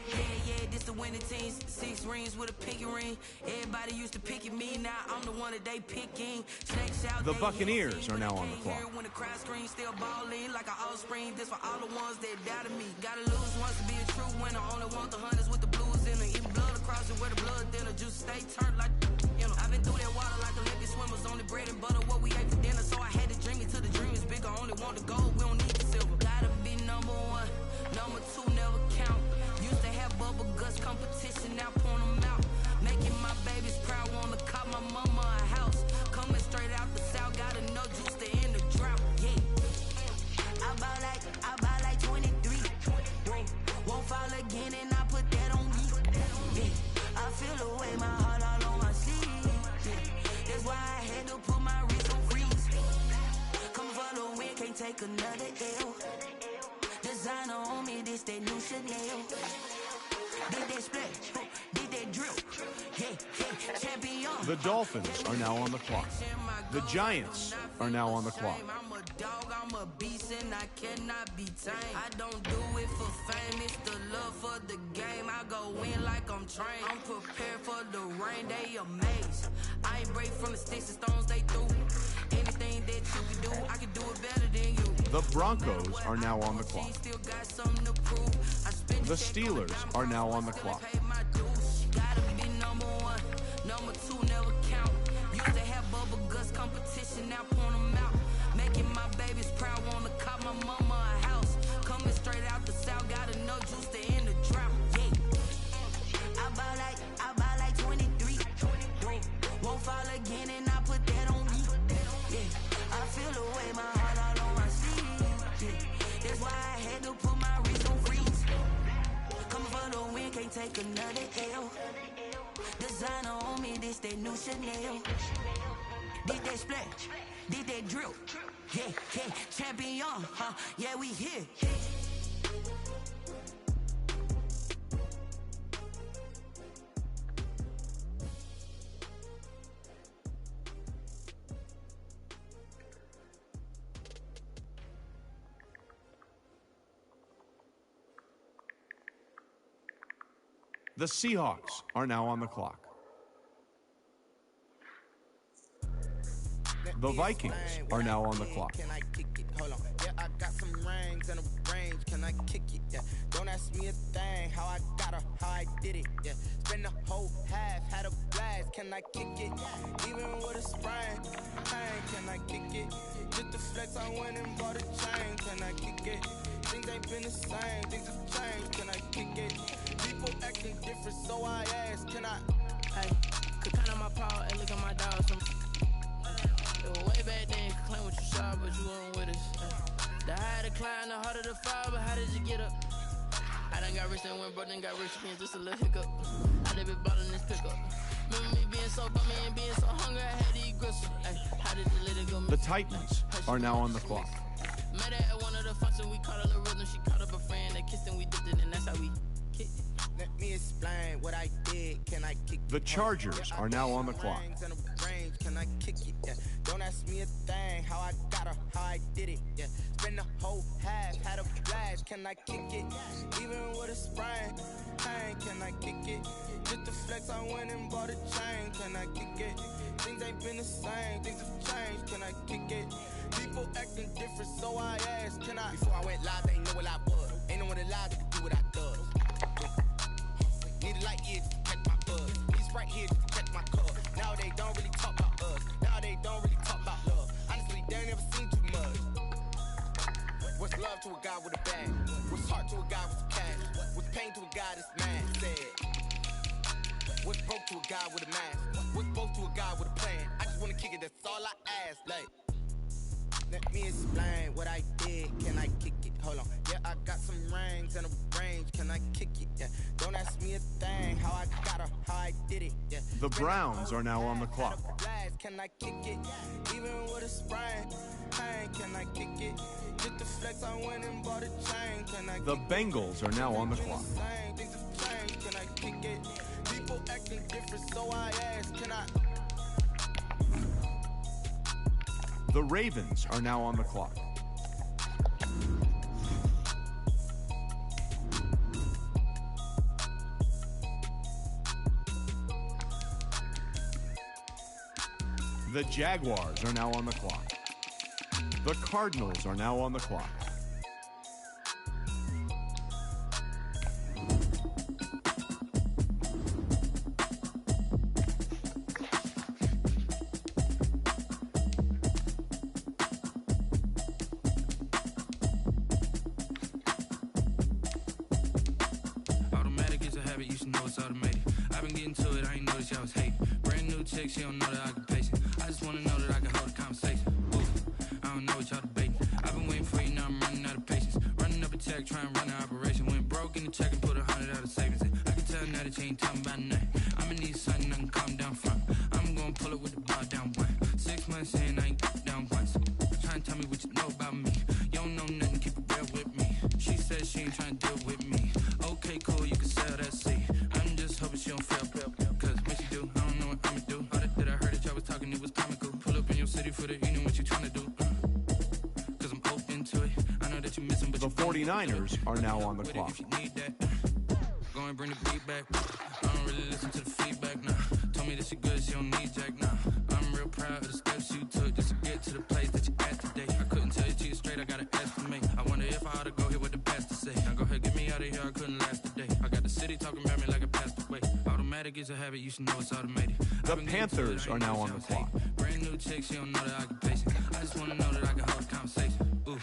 Yeah, this the winning teams. 6 rings with a pinky ring. Everybody used to pick at me, now I'm the one that they picking. Snakes out. The Buccaneers are now on the clock. When the crowd screams, still balling like an offspring. This for all the ones that doubted me. Gotta lose once to be a true winner. Only want the hunters with the blues in it. Even blood across it where the blood thinner. Juice stay turned like, you know. I've been through that water like Olympic swimmers. Only bread and butter, what we ate for dinner. So I had to dream it till the dream is bigger. Only want the gold, we don't need the silver. Gotta be number 1, number 2 never count. Used to have bubble guts competition, now point them out. Making my babies proud, wanna cop my mama a house. Coming straight out the south, gotta know juice to end the drought. Yeah, I buy like 23. Won't fall again and I put that on me. Yeah, I feel the way my heart all on my sleeve. Yeah, that's why I had to put my wrist on freeze. Come for the win, can't take another L. Designer on me, this that new Chanel. Did that splash, did that drill. Yeah, champion. The Dolphins are now on the clock. The Giants are now on the clock. I'm a dog, I'm a beast, and I cannot be tamed. I don't do it for fame, it's the love for the game. I go in like I'm trained. I'm prepared for the rain, they amazed. I ain't break from the sticks and stones they threw. Anything that you can do, I can do it better than you. The Broncos are now on the clock. Still got something to prove. The Steelers are now on the clock. Gotta be number 1, number 2 never count. Used to have bubble guts competition, now point them out. Making my babies proud, wanna cop my mama a house. Coming straight out the south, gotta know juice to end the drought. Yeah, I buy like 23. Won't fall again and I put that on me. Yeah, I feel the way my heart all on my sleeve. Yeah, that's why I had to put my wrist on freeze. Coming for the win, can't take another L. Designer on me, this that new Chanel. Did that splash, did that drill. Yeah, champion, yeah, we here. The Seahawks are now on the clock. The Vikings are now on the clock. Can I kick it? Hold on. Yeah, I got some rings and a range. Can I kick it? Yeah. Don't ask me a thing. How I got her, how I did it. Yeah. Spend the whole half, had a blast. Can I kick it? Even with a sprain. Hey, can I kick it? Just the flex, I went and bought a chain. Can I kick it? Things ain't been the same. Things have changed. Can I kick it? People acting different, so I ask. Can I? Hey, could count on my paw and look at my dog. Way back then, could claim what you saw, but you weren't with us. The higher the climb, the harder the fall, but how did you get up? I done got rich and went broke, then got rich again, just a little hiccup. I done been ballin' this pickup. Remember me being so bummy and being so hungry, I had to eat gristle. Ay, how did the little go? The Titans are now on the clock. Met her at one of the functions, we caught a little rhythm, she caught up a friend, they kissed and we dipped it, and that's how we kicked it. Let me explain what I did. Can I kick it? The Chargers are now on the clock. Can I kick it? Yeah. Don't ask me a thing. How I got her, how I did it. Yeah. Spend the whole half, had a blast. Can I kick it? Even with a sprain. Hey, can I kick it? Just the flex, I went and bought a chain. Can I kick it? Things ain't been the same. Things have changed. Can I kick it? People acting different, so I asked. Can I? Before I went live, they ain't know what I was. Ain't no one alive that could do what I does. Need a light here just to catch my buzz. These right here just to catch my cup. Now they don't really talk about us. don't really talk about love. Honestly, they ain't never seen too much. What's love to a guy with a bag? What's heart to a guy with some cash? What's pain to a guy that's mad? Said. What's broke to a guy with a mask? What's both to a guy with a plan? I just wanna kick it, that's all I ask. Like, let me explain what I did. Can I kick it? Hold on. Yeah, I got some rings and a range. Can I kick it? Yeah. Don't ask me a thing. How I got her, how I did it. Yeah. The Browns are now on the clock. Can I kick it? Even with a sprain. Pain, can I kick it? Just the flex, I went and bought a chain. Can I The Bengals are now on the clock. Things have changed. Can I kick it? People acting different, so I ask, can I? The Ravens are now on the clock. The Jaguars are now on the clock. The Cardinals are now on the clock. Automatic is a habit, you should know it's automated. I've been getting to it, I ain't noticed y'all was hating. Brand new chick, she don't know that I can pace it. I just wanna know that I can hold a conversation. Ooh, I don't know what y'all debating. I've been waiting for you, now I'm running out of patience. Running up a check, trying to run an operation. Went broke in the check and put 100 out of savings in. I can tell now that you ain't talking about nothing. I'ma need something I can calm down from. I'm gonna pull it with the bar down one. 6 months in, I ain't down once. Trying to tell me what you know about me. You don't know nothing, keep it real with me. She said she ain't trying to deal with me. Okay, cool, you can sell that seed. I'm just hoping she don't fail. Cause when she do, I don't know what I'ma do. All that I heard that y'all was talking, it was comical. Pull up in your city for the evening, what you trying to do? Cause I'm open to it. I know that you missing, but The 49ers are now on the clock. if you need that. Go and bring the beat back. I don't really listen to the feedback, nah. Told me that she good, she don't need jack, nah. I'm real proud of the steps you took just to get to the place that you at today. I couldn't tell you to you straight, I gotta estimate. I wonder if I ought to go here with the pastor say. Now go ahead, get me out of here, I couldn't last a day. I got the city talking about me like I passed away. Automatic is a habit, you should know it's automated. The Panthers are now on the clock. Brand new chick, she don't know that I can pace it. I just wanna know that I can hold a conversation. Ooh,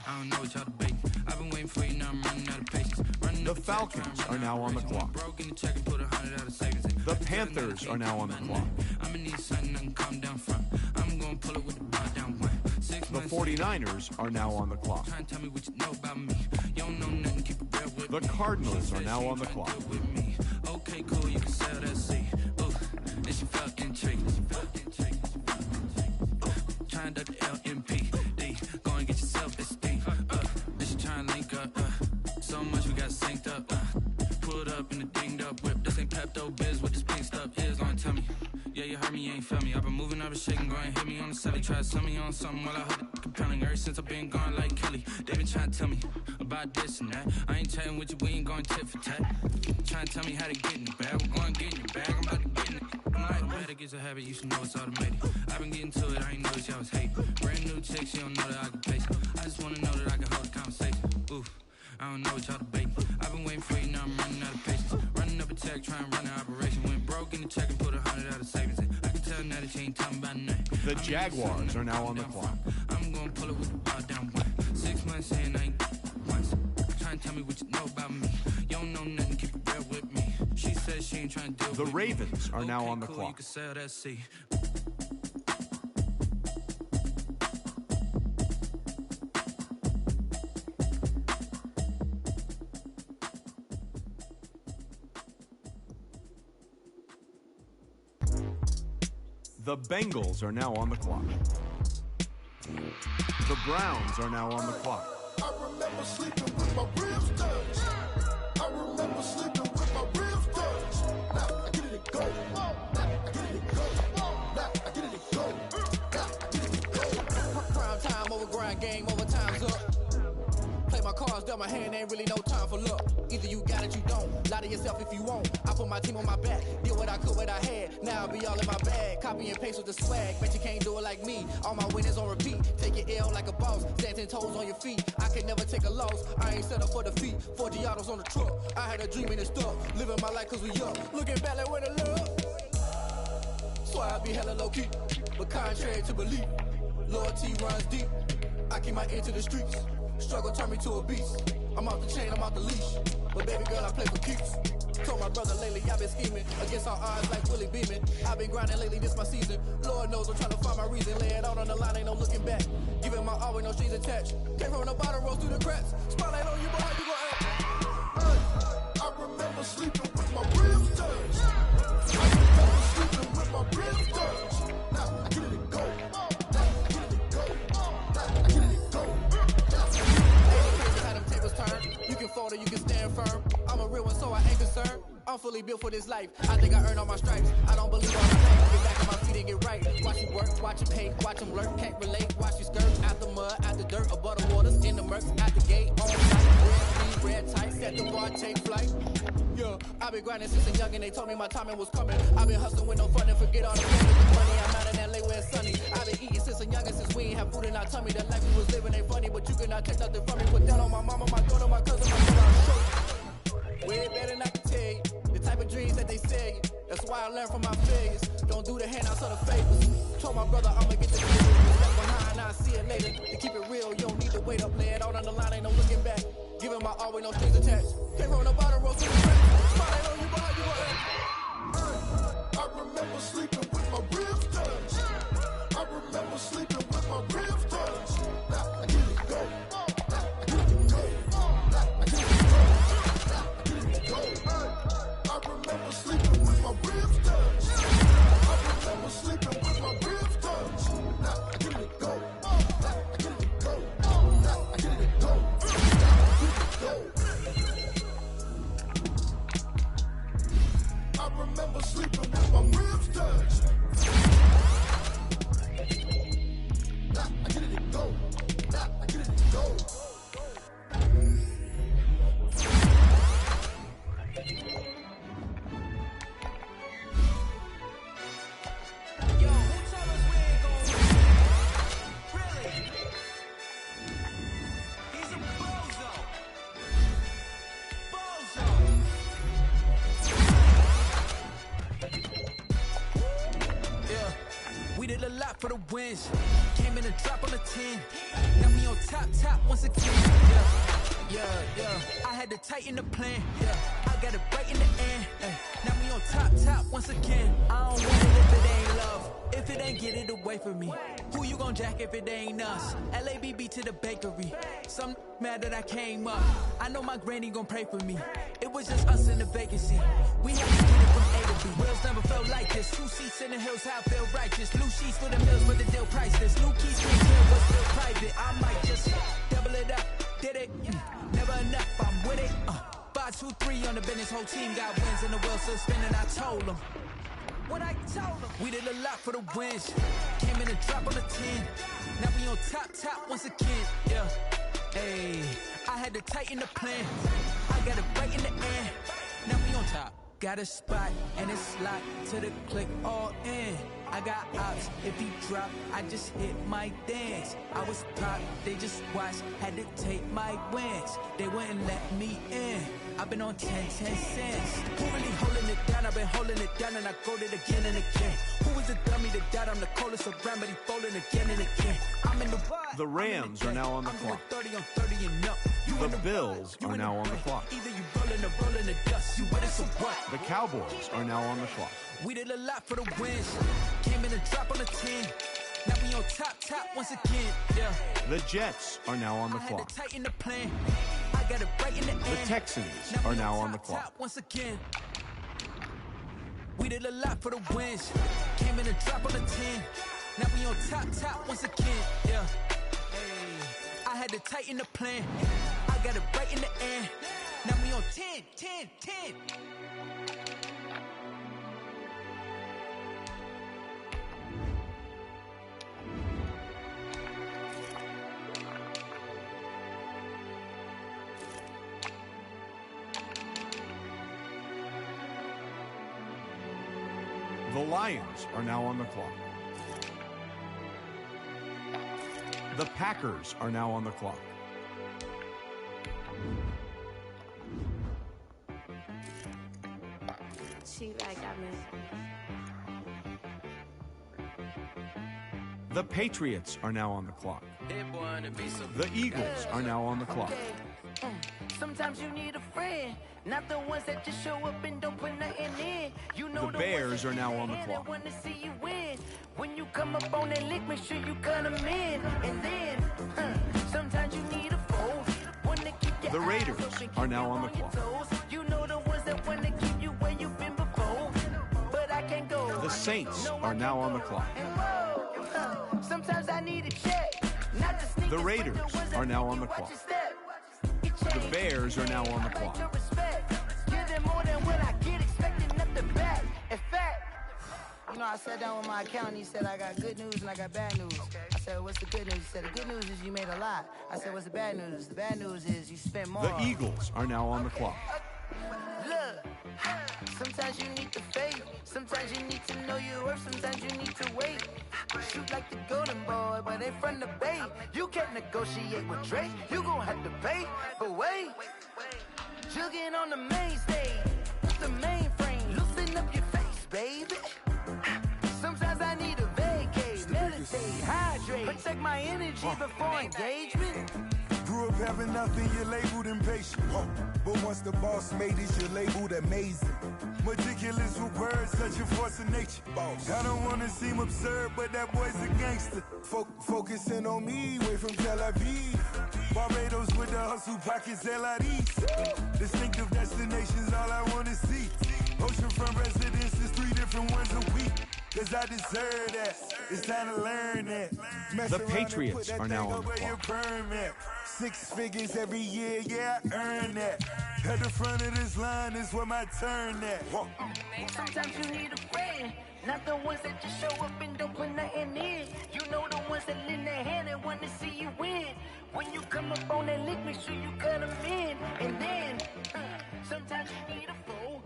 I don't know what y'all debating. I've been waiting for you, now I'm running out of patience. The Falcons are now on the clock. Broke in the check and put 100 out of savings in. The Panthers are now on the clock. I'ma need something I can calm down from. I'm gonna pull it with the bar down one. 6 The months 49ers are now on the clock. trying to tell me what you know about me. You don't know nothing, keep it real with The me. Cardinals are now on the clock. Okay, cool, you can sell that seed. Ooh, and she felt intrigued. Try and duck the LMPD. Go and get yourself esteem. And she try and link up. So much we got synced up. Pulled up in the dinged up whip. This ain't Pepto Biz, what this pink stuff is. Gonna tell me. Yeah, you heard me, you ain't felt me. I've been moving, I've been shaking, go and hit me on the celly. Try to sell me on something while I heard it compelling. Ever since I've been gone like Kelly. They been trying to tell me about this and that. I ain't chatting with you, we ain't going tit for tat. Trying to tell me how to get in the bag. We're going to get in the bag, I'm about to get in it. Automatic is a habit, you should know it's automated. I've been getting to it, I ain't noticed y'all was hating. Brand new chick, she don't know that I can pace it. I just wanna know that I can hold a conversation. Ooh, I don't know what y'all debating. I've been waiting for you, now I'm running out of patience. Running up a check, trying to run an operation. Went broke in the check and put 100 out of savings in. I can tell now that you ain't talking about nothing. The Jaguars are now on the clock. I'm gonna pull it with the bar down one. 6 months in, I ain't once. Trying to tell me what you know about me. You don't know nothing, keep it real with me. She says she ain't trying to deal The with Ravens are now on the cool, clock. You can sell that seed. The Bengals are now on the clock. The Browns are now on the clock. I remember sleeping with my ribs touched. I remember sleeping with my ribs touched. Now I get it to go. Now I get it to go. Now I get it to go. Now I get it to go. Prime time over grind game, over time's up. Play my cards, dealt my hand, ain't really no time for luck. Either you got it, you don't. Lie to yourself if you won't. I put my team on my back, did what I could, what I had. Now I'll be all in my bag, copy and paste with the swag. Bet you can't do it like me. All my winners on repeat. Take your L like a boss, stand 10 toes on your feet. I can never take a loss. I ain't set up for defeat. 4 Giottos on the truck. I had a dream and it stuck. Living my life cause we up. Looking back like where the love. Swear I be hella low-key, but contrary to belief, loyalty runs deep. I keep my ear to the streets. Struggle turned me to a beast. I'm off the chain, I'm off the leash. But baby girl, I play for keeps. Told my brother lately, I've been scheming against all odds like Willie Beeman. I've been grinding lately, this my season. Lord knows I'm trying to find my reason. Lay it out on the line, ain't no looking back. Giving my all with no strings attached. Came from the bottom, rose through the cracks. Spotlight on you, but how you gon' act? I remember sleeping with my ribs touched. I remember sleeping with my ribs touched. Now I get it and go. Now I get it and go. Now I get it and go. Ain't crazy how them tables turn. You can fold or you can stand firm. I'm a real one, so I ain't concerned. I'm fully built for this life. I think I earned all my stripes. I don't believe all the pain. Get back on my feet and get right. Watch you work, watch you pay, watch them lurk, can't relate. Watch you skirt out the mud, out the dirt, above the waters, in the murks, out the gate, on sight, red tight, set the bar, take flight. Yeah, I've been grinding since a youngin', they told me my timing was coming. I've been hustling with no fun and forget all the money. I'm out in LA where it's sunny. I've been eating since a youngin', since we ain't have food in our tummy. The life we was living ain't funny, but you cannot take nothing from me. Put that on my mama, my daughter, my cousin, my brother, I'm sure. Way better than I can tell you. The type of dreams that they sell you. That's why I learned from my failures. Don't do the handouts or the favors. Told my brother I'ma get the favors. Left behind, I'll see it later. To keep it real, you don't need to wait up. Lay it out on the line, ain't no looking back. Giving my all with no strings attached. Came from the bottom, rose to the track. Spotlight on you, but how you gon' act? I remember sleeping with my ribs touched. I remember sleeping with my ribs touched. Now I get it and go. Now I get it and go. Now I get it and go. Now I get it and go. I remember sleeping with my ribs touched. I remember sleeping with my ribs touched. Now I get it and go. Now I get it and go. Now I get it and go. Now I get it and go. I remember sleeping with my ribs touched. Now I get it and go. Now I get it and go. Yo, who told us we ain't gon' win? Really? He's a bozo. Yeah, we did a lot for the wins. Came in a drop on the 10. Now we on top once again. Yeah. I had to tighten the plan. Yeah, I got it right in the end. Now we on top once again. I don't want it if it ain't love. If it ain't, get it away from me. Who you gon' jack if it ain't us? LABB to the bakery. Some mad that I came up. I know my granny gon' pray for me. It was just us in the vacancy. We had to get it from A to B. Wheels never felt like this. 2 seats in the hills, how I feel righteous. Blue sheets for the mills, but the deal priceless. New keys can't tell what's still private. I might just double it up. Did it? Never enough, I'm with it. 5, 2, 3 on the business. Whole team got wins and the wheels still spinning. I told them. What I told them. We did a lot for the wins. Came in a drop on the 10. Now we on top once again. Yeah. Hey, I had to tighten the plan. I got it right in the end. Now we on top. Got a spot and it's locked to the click all in. I got ops, if he drop, I just hit my dance. I was pop, they just watched, had to take my wins. They wouldn't let me in. I've been on 10 cents. Who really holding it down? I've been holding it down and I go it again and again. Who is the dummy that died? I'm the coldest around, but he folding again and again. I'm in the The Rams are now on the clock. 30 on 30 and up. The Bills are now on the clock. Either you rolling the dust, you with us or what? The Cowboys are now on the clock. We did a lot for the wins. Came in a drop on the 10. Now we on top once again. Yeah. The Jets are now on the I had clock. to tighten the plan. I got it right in the end. The Texans are now on the clock. Once again. We did a lot for the wins. Came in a drop on the 10. Now we on top once again. Yeah. Hey. I had to tighten the plan. I got it right in the end. Now we on 10. The Lions are now on the clock. The Packers are now on the clock. She like got me. The Patriots are now on the clock. The Eagles are now on the clock. Sometimes you need a friend, not the ones that just show up and don't put nothing in. You know The Bears are now on the clock. want to see you win. When you come up on that lick, make sure you cut 'em in. And then, sometimes you need a foe, one to keep your The eyes Raiders open, are keep now you on the your clock. toes. You know the ones that want to keep you where you've been before. But I can't go. The Saints are now on the clock. Sometimes I need a check. Not the sneakers, The but Raiders ones that are now make on you the watch clock. your step. The Bears are now on the clock. Give them more than what I get, expecting nothing back. In fact, you know, I sat down with my accountant. He said, I got good news and I got bad news. I said, what's the good news? He said, the good news is you made a lot. I said, what's the bad news? The bad news is you spent more. The Eagles are now on the clock. Look, sometimes you need the faith. Sometimes you need to know your worth. Sometimes you need to wait. Shoot like the golden boy, but they from the bay. You can't negotiate with Drake. You gon' have to pay. But wait, jugging on the main stage, the mainframe. Loosen up your face, baby. Sometimes I need a vacate, meditate, hydrate, protect my energy before engagement. Grew up having nothing, you're labeled impatient. But once the boss made it, you're labeled amazing. Meticulous with words, such a force of nature. I don't wanna seem absurd, but that boy's a gangster. Focusing on me, way from Tel Aviv. Barbados with the hustle pockets, LIDs. Distinctive destinations, all I wanna see. Oceanfront residences, 3 different ones a week. Cause I deserve that. It's time to learn that. The Patriots are now on the clock. Permit. 6 figures every year, yeah, I earn that. At the front of this line is where my turn at. Sometimes you need a friend, not the ones that just show up and don't put nothing in. You know the ones that lend their hand and want to see you win. When you come up on that lick, make sure you cut 'em in. And then, sometimes you need a fool.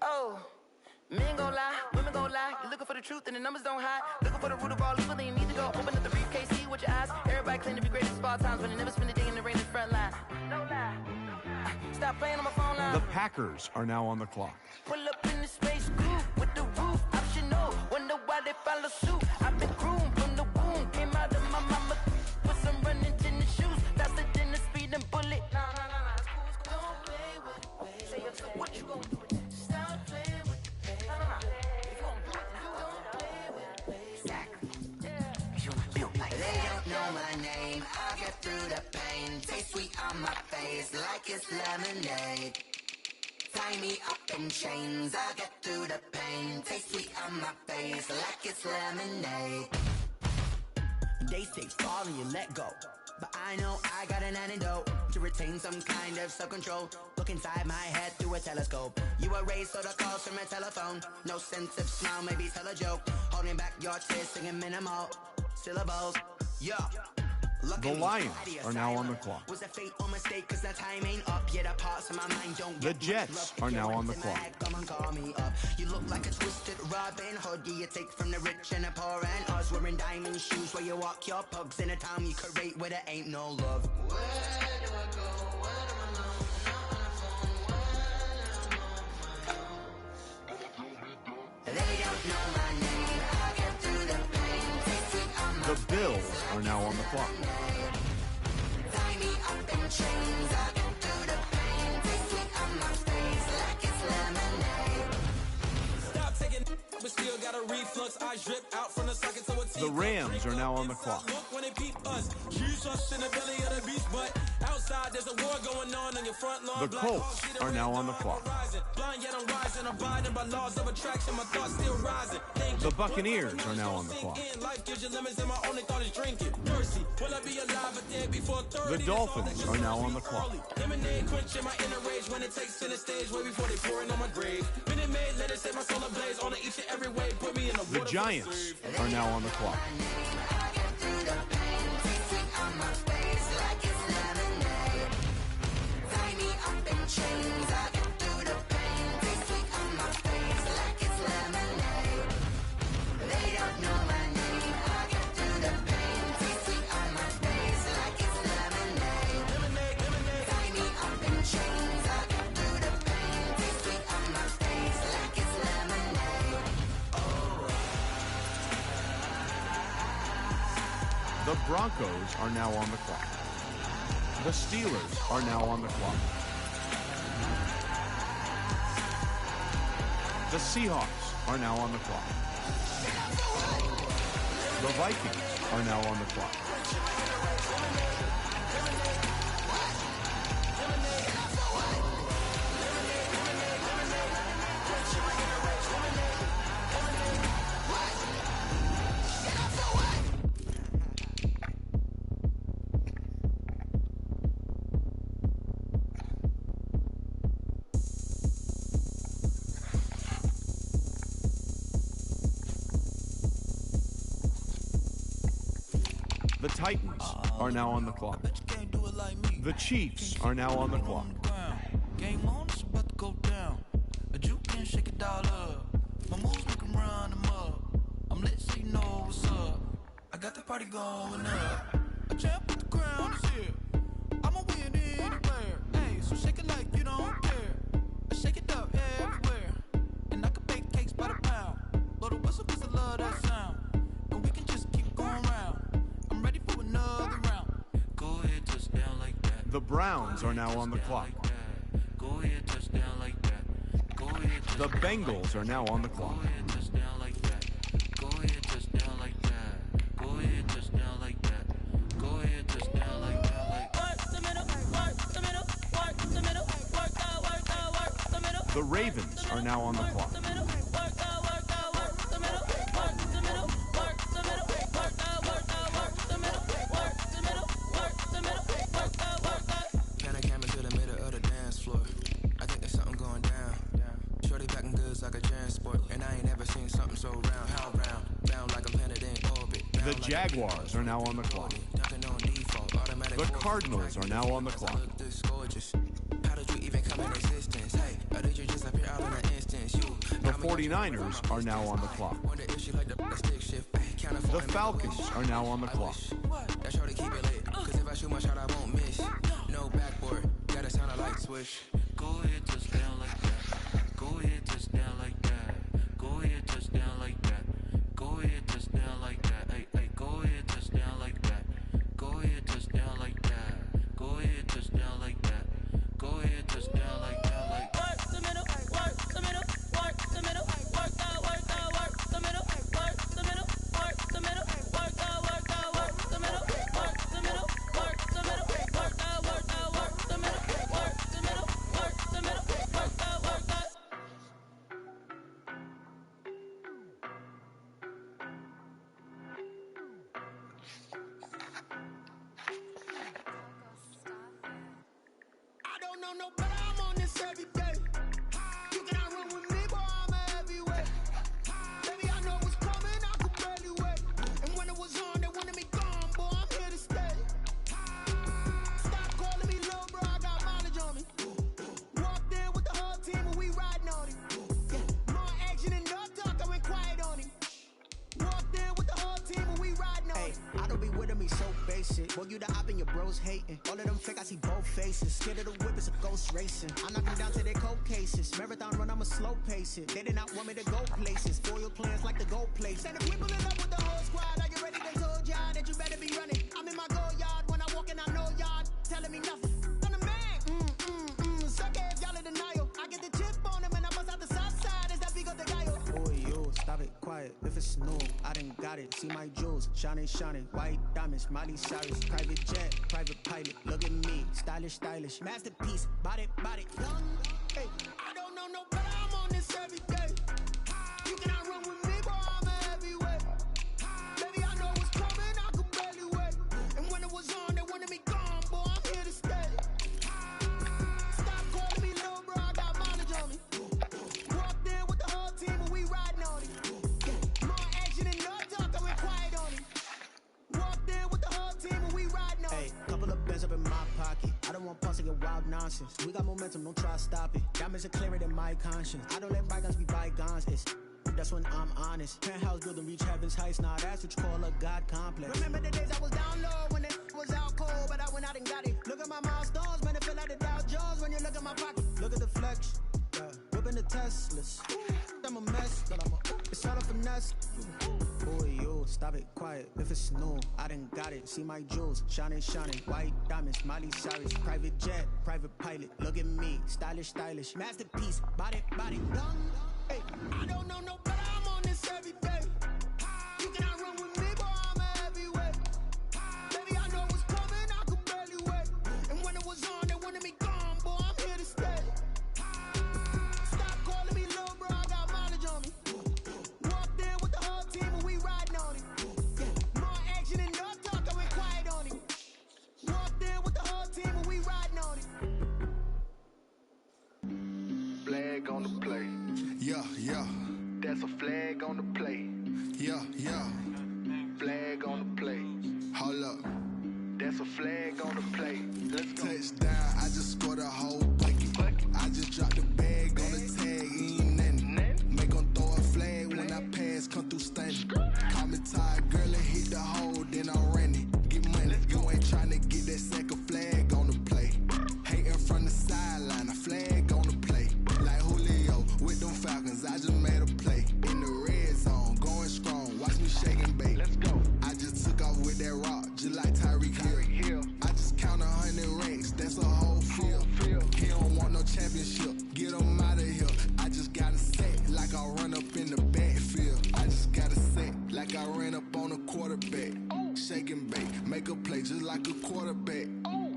Oh. Men gon' lie, women gon' lie. You're looking for the truth and the numbers don't hide. Looking for the root of all evil, then you need to go open up the briefcase, see with your eyes. Everybody claim to be great at small times, but they never spend a day in the rain in the front line. No lie. Stop playing on my phone line. The Packers are now on the clock. Pull up in the space coupe with the roof optional. Wonder why they follow suit. I've been groomed from the womb. Came out of my mama. Put some running tennis shoes. Faster than the speeding bullet. Nah. Don't play with it. Say, so what you gon' do with that? Stop playing with it. They don't know my name. I'll get through the pain. Taste sweet on my face like it's lemonade. Tie me up in chains. I'll get through the pain. Taste sweet on my face like it's lemonade. They say fall and you let go, but I know I got an antidote to retain some kind of self-control. Look inside my head through a telescope. You erase all the calls from a telephone. No sense of smile, maybe tell a joke. Holding back your tears, singing minimal syllables. Yeah. The Lions are now on the clock. Was a fate or mistake, cause the time ain't up yet. A parts of my mind don't The get much Jets love. are now You're on the into my clock. head, come and call me up. You look like a twisted Robin Hood. Yeah, you take from the rich and the poor and us. Wearing diamond shoes where you walk your pugs in a town you create where there ain't no love. Where do I go? Where do I know? They don't know my name. I'll get through the pain. Taste sweet on my The Bills are now on the clock. Tie me up in chains. I'll get through the pain. Taste sweet on my face like it's lemonade. Stop taking, but still got a reflux. I drip out from the socket to a teeth. The Rams are now on the clock. Look when they peep us. Choose us in the belly of the beast, but outside there's a war going on your front lawn. The Colts are now on the clock. Blind yet I'm rising, abiding by laws of attraction. My thoughts still rising. The Buccaneers are now on the clock. Life gives you lemons, and my only thought is drinking. Mercy, will I be alive or dead before 30? The Dolphins are now on the clock. Lemonade quenching my inner rage when it takes center stage way before they pouring on my grave. Minute Maid, let it set my soul ablaze on each and every way. Put me in the The water. Giants are now on the clock. Chains, I get through the pain. Taste sweet on my face like it's lemonade. They don't know my name. I get through the pain. Taste sweet on my face like it's lemonade. Tie me up in chains. I get through the pain. Taste sweet on my face like it's lemonade. Oh. The Broncos are now on the clock. The Steelers are now on the clock. The Seahawks are now on the clock. The Vikings are now on the clock. The Titans are now on the clock. The Chiefs are now on the clock. Game on, it's about to go down. A juke can shake it all up. My moves make 'em run them up. I'm lit so you know what's up. I got the party going up. A champ with the crown is here. I'ma win anywhere. Hey, so shake it like you don't care. I shake it up everywhere. And I can bake cakes by the pound. Blow the whistle 'cause I love that sound. And we can just keep going round. I'm ready for another round. Go ahead, touchdown like that. The Browns are now on the clock. Go ahead, touchdown like that. Go ahead, The Bengals are now on the clock. touchdown like that. Go ahead, touchdown like that. Go ahead, touchdown like that. Go ahead, touchdown like that. Work the middle, work the middle, work the middle, work the middle. The Ravens are now on the clock. Kinda came into the middle of the dance floor. I think there's something going down. Shorty packing goods like a transport, and I ain't never seen something so round. How round? Bound like a planet in orbit. The Jaguars are now on the clock. The Cardinals are now on the clock. This gorgeous. How did you even come in existence? Hey, or did you just appear out in an instance? You. The 49ers are now on the clock. Wonder if she like the stick shift. Can't afford The Falcons are now on the clock. that shorty keep it lit. Cause if I shoot my shot, I won't miss. No backboard. Gotta sound a light switch. Go ahead, touchdown like that. Go ahead, touchdown like that. Go ahead, touchdown like that. Go ahead, touchdown like that. Hey, hey, go ahead, touchdown like that. Go ahead, touchdown like that. Go ahead, touchdown like that. Go ahead, touchdown like that. Like work the middle, work the middle, work the middle, work the middle, work the middle, work the middle, work the middle, work the middle, work the middle, work the middle, work the middle, work the middle, work the middle, work the middle, work the. I don't know no better, I'm on this every day. You cannot run with me, boy, I'm a heavyweight. Baby, I know what's coming, I could barely wait. And when it was on, they wanted me gone, boy, I'm here to stay. Stop calling me little bro, I got mileage on me. Walked in with the whole team and we riding on him. More action and no talk, I went quiet on him. Walked in with the whole team and we riding on him. I don't be with him, he's so basic. Boy, you the op and your bros hating. All of them fake, I see both faces. Scared of the whip, it's a ghost racing. I knock them down to their cold cases. Marathon run, I'ma slow pace it. They did not want me to go places. Foil plans like the gold place. And if we pulling up with the whole squad, are you ready? They told y'all that you better be running. I'm in my go yard. When I walk in, I know y'all telling me nothing. I'm the man. Suck it if y'all in denial. I get the chip on them and I bust out the south side. Is that big of the guy? Boy, yo, stop it, quiet. If it's new, I done got it. See my jewels, shining, shining. White diamonds, Miley Cyrus. Private jet, private pilot. Look at me, stylish, stylish. Masterpiece, body, body. Young, hey. I don't know no better, I'm on this every day. You cannot run with me, boy, I'm a heavyweight. Baby, I know what's coming, I could barely wait. And when it was on, they wanted me gone, boy, I'm here to stay. Stop calling me little bro, I got mileage on me. Walked in with the whole team and we riding on him. More action and no talk, I went quiet on him. Walked in with the whole team and we riding on him. Hey, couple of bands up in my pocket. I don't want pulse to get wild nonsense. We got momentum, don't try to stop it. Diamonds are clearer than my conscience. I don't let bygones be bygones. It's that's when I'm honest. Penthouse building, reach heaven's heights. Now that's what you call a God complex. Remember the days I was down low when it was out cold, but I went out and got it. Look at my milestones, man, it feel like the Dow Jones when you look at my pocket. Look at the flex, whipping the Teslas. I'm a mess. It's all a finesse. Boy, you stop it, quiet. If it's new, I done got it. See my jewels, shining, shining. White diamonds, Miley Cyrus. Private jet, private pilot. Look at me, stylish, stylish. Masterpiece, body, body, done. Hey, I don't know no better. I'm on this every day. You cannot run with me, boy. I'm a heavyweight. Baby, I know what's coming. I could barely wait. And when it was on, they wanted me gone, boy. I'm here to stay. Stop calling me little bro. I got mileage on me. Walked in with the whole team and we riding on it. More action and no talk, I went quiet on him. Walked in with the whole team and we riding on it. Flag on the play. Yeah, yeah. That's a flag on the play. Yeah, yeah. Flag on the play. Hold up. That's a flag on the play. Let's go. Touchdown, I just scored a whole bucket. I just dropped the bag on the tag, ain't nothing. Make 'em throw a flag when I pass, come through stunning. Call me tired, girl, and hit the hole, then I'm running. Get money, you ain't tryna get that second flag on the play. Hating from the sideline, a flag on the play. Like Julio with them Falcons, I just made a play. In the red zone, going strong, watch me shake and bake. Let's go. I just took off with that rock, just like Tyreek Hill. I just count 100 racks, that's a whole field. He don't want no championship, get him out of here. I just got a set, like I run up in the backfield. I just got a set, like I ran up on a quarterback. Shake and bake, make a play just like a quarterback.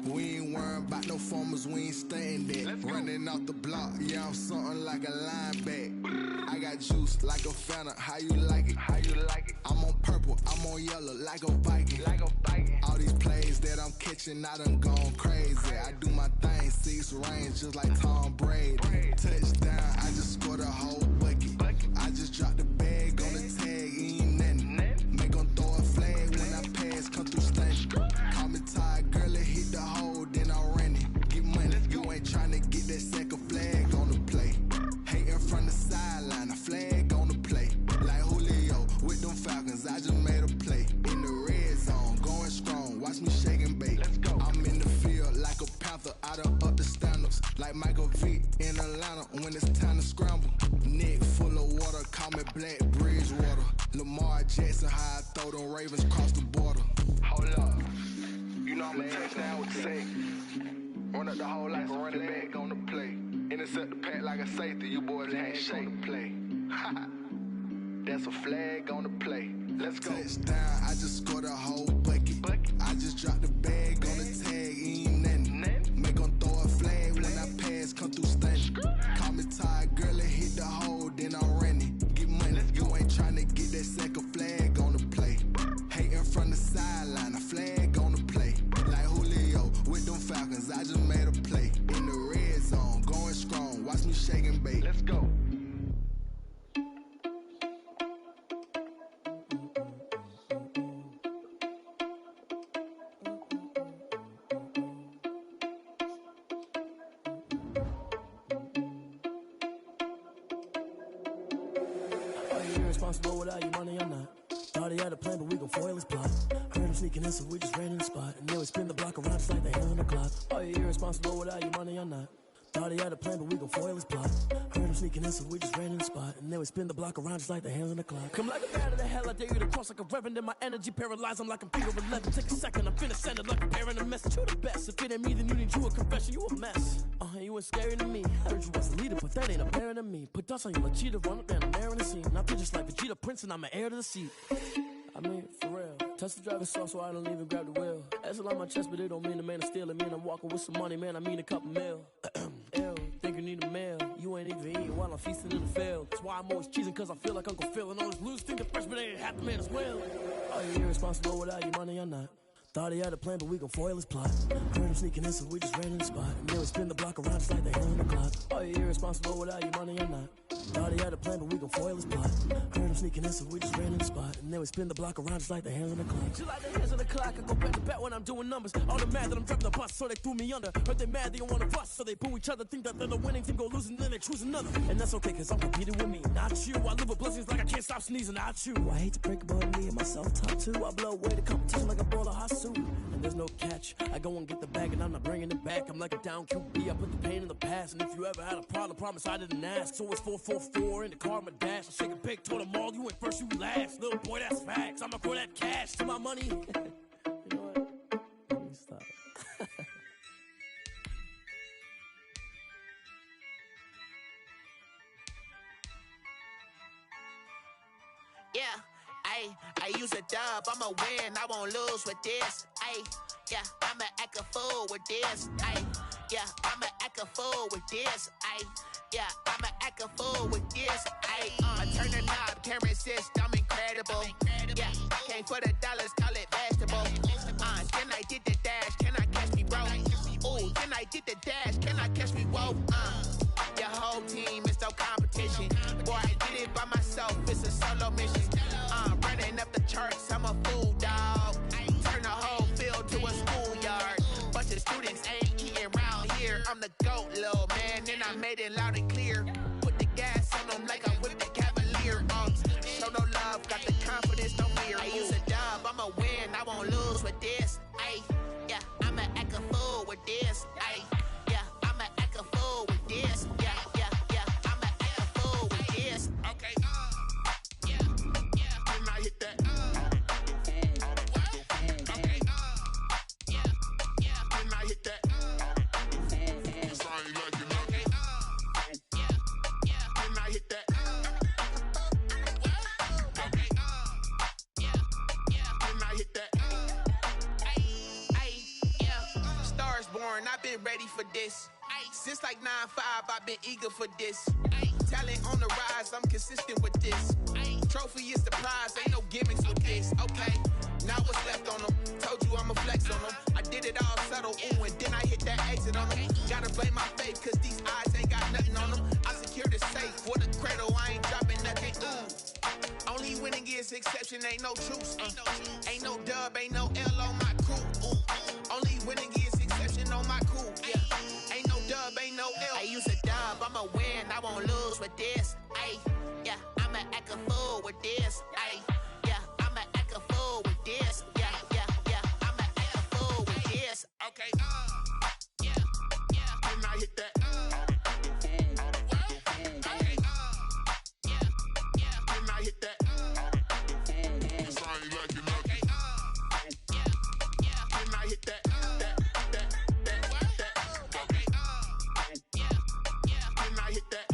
We ain't worrying about no formers, we ain't staying there. Running off the block, yeah, I'm something like a linebacker. I got juice like a Fanta, how you like it? How you like it? I'm on purple, I'm on yellow, like a Viking. Like a Viking. All these plays that I'm catching, I done gone crazy. I do my thing, 6 range, just like Tom Brady. Touchdown, I just scored a whole bucket. I just dropped the bag on the tag, ain't nothing. Make 'em throw a flag when I pass, come through stunning. Call me tired, girl, and hit the hole, then I'm running. Get money, you ain't tryna get that second flag on the play. Hating from the sideline, a flag on the play. Like Julio with them Falcons, I just made a play. In the red zone, going strong, watch me shake and bake. Let's go. I'm in the field like a Panther, I done up the standards. Like Michael Vick in Atlanta when it's time to scramble. Neck full of water, call me Black Bridgewater. Lamar Jackson, how I throw them Ravens across the border. Hold up. You know I'm a touchdown with safe. Run up the hole like a running back on the play. Intercept the pack like a safety. You boys ain't shake the play. That's a flag on the play. Let's go. Touchdown, I just scored a whole bucket. I just dropped the bag on the tag, ain't nothing. Make 'em throw a flag when I pass, come through stunning. Call me tired, girl, and hit the hole, then I'm running. Get money, you ain't tryna get that second flag on the play. Hating from the sideline, a flag on the play. Like Julio with them Falcons, I just made a play. In the red zone, going strong, watch me shake and bake. Let's go. Irresponsible without your money, I'm not. Thought he had a plan, but we gon' foil his plot. Heard him sneaking in, so we just ran in the spot. And then we spin the block around just like the hell on the clock. Oh, you irresponsible without your money, I'm not. Thought he had a plan, but we gon' foil his plot. Heard him sneaking in, so we just ran in the spot. And then we spin the block around just like the hands on the clock. Come like a bat of the hell, I dare you to cross like a reverend. And my energy paralyzed, I'm like I'm Peter 11. Take a second, I'm finna send it like a parent, a message. You the best, if it ain't me, then you need you a confession. You a mess, you ain't scary to me. Heard you was a leader, but that ain't apparent to me. Put dust on you like cheetah, run up and I'm there in the scene. Now I'm just like Vegeta Prince and I'm an heir to the seat. I mean, for real. Touch the driver's sauce so I don't even grab the wheel. That's on my chest, but it don't mean the man is stealing. Man, I'm walking with some money, man, I mean a couple mil. Ew, think you need a meal. You ain't even eating while I'm feasting in the field. That's why I'm always cheesing, cause I feel like Uncle Phil. And all those losers think the freshman ain't half the man as well. Are you irresponsible without your money or not? Thought he had a plan, but we gon' foil his plot. Heard him sneaking in, so we just ran in the spot. And then we spin the block around just like the hell on the clock. Are you irresponsible without your money or not? Thought he had a plan, but we gon' foil his plot. Heard him sneaking in, so we just ran in the spot. And then we spin the block around just like the hands on the clock. Just like the hands on the clock, I go back to back when I'm doing numbers. All the mad that I'm driving the bus, so they threw me under. Heard they mad, they don't wanna bust, so they boo each other. Think that they're the winning team, go losing, then they to choose another. And that's okay, cause I'm competing with me, not you. I live with blessings like I can't stop sneezing, not you. I hate to break about me and my self-talk too. I blow away the competition like a bowl of hot soup. And there's no catch. I go and get the bag and I'm not bringing it back. I'm like a down QB. I put the pain in the past. And if you ever had a problem, promise I didn't ask. So it's 444 in the car, my dash. I shake a big, told them all, you ain't first, you last. Little boy, that's facts. I'ma pour that cash to my money. You know what? Let me stop. Yeah, I use a dub, I'ma win, I won't lose with this. Yeah, I'ma act a fool with this. Yeah, I'ma act a fool with this. Yeah, I'ma act a fool with this. I turn the knob, can't resist, I'm incredible. Yeah, came for the dollars, call it vegetable. Then I did the dash, can I catch me, bro? Ooh, then I did the dash, can I catch me, whoa? Your whole team is no competition. Boy, I did it by myself, it's a solo mission. Running up the charts, I'm a fool, dog. Turn the whole field to a schoolyard. Bunch of students ain't eating around here. I'm the GOAT, little man, and I made it loud and clear. Put the gas on them like I'm with the Cavalier. Show no love, got the confidence, no fear. I use a dub, I'ma win, I won't lose with this. Yeah, I'ma act a fool with this. Yeah, I'ma act a fool with this. Yeah, I'ma act a fool with this. Okay, yeah, then I hit that. Okay, yeah, then I hit that. Cause I ain't like it, okay, yeah, then I hit that. Okay, yeah, then I hit that. Yeah, stars born, I've been ready for this. Since like 9-5, I've been eager for this. Talent on the rise, I'm consistent with this. Trophy is the prize, ain't no gimmicks with this. Okay, now what's left on them? Told you I'ma flex on them. I did it all subtle, ooh, and then I hit that exit on them. Gotta blame my faith, cause these eyes ain't got nothing on them. I secured the safe for the cradle, I ain't dropping nothing, ooh. Only winning is exception, ain't no truce. Ain't no dub, ain't no L on my crew. Ooh. Only winning is exception on my crew. Yeah. Ain't no dub, ain't no L. I use a dub, I'ma win, I won't lose with this. Yeah, I'ma act a fool with this. Yeah, I'ma act a fool with this. Yeah, I'ma act a fool with this. Okay, yeah, then I hit that. Okay, yeah, then I hit that. Cause I ain't like it, okay, yeah, then I hit that. Okay, yeah, then I hit that.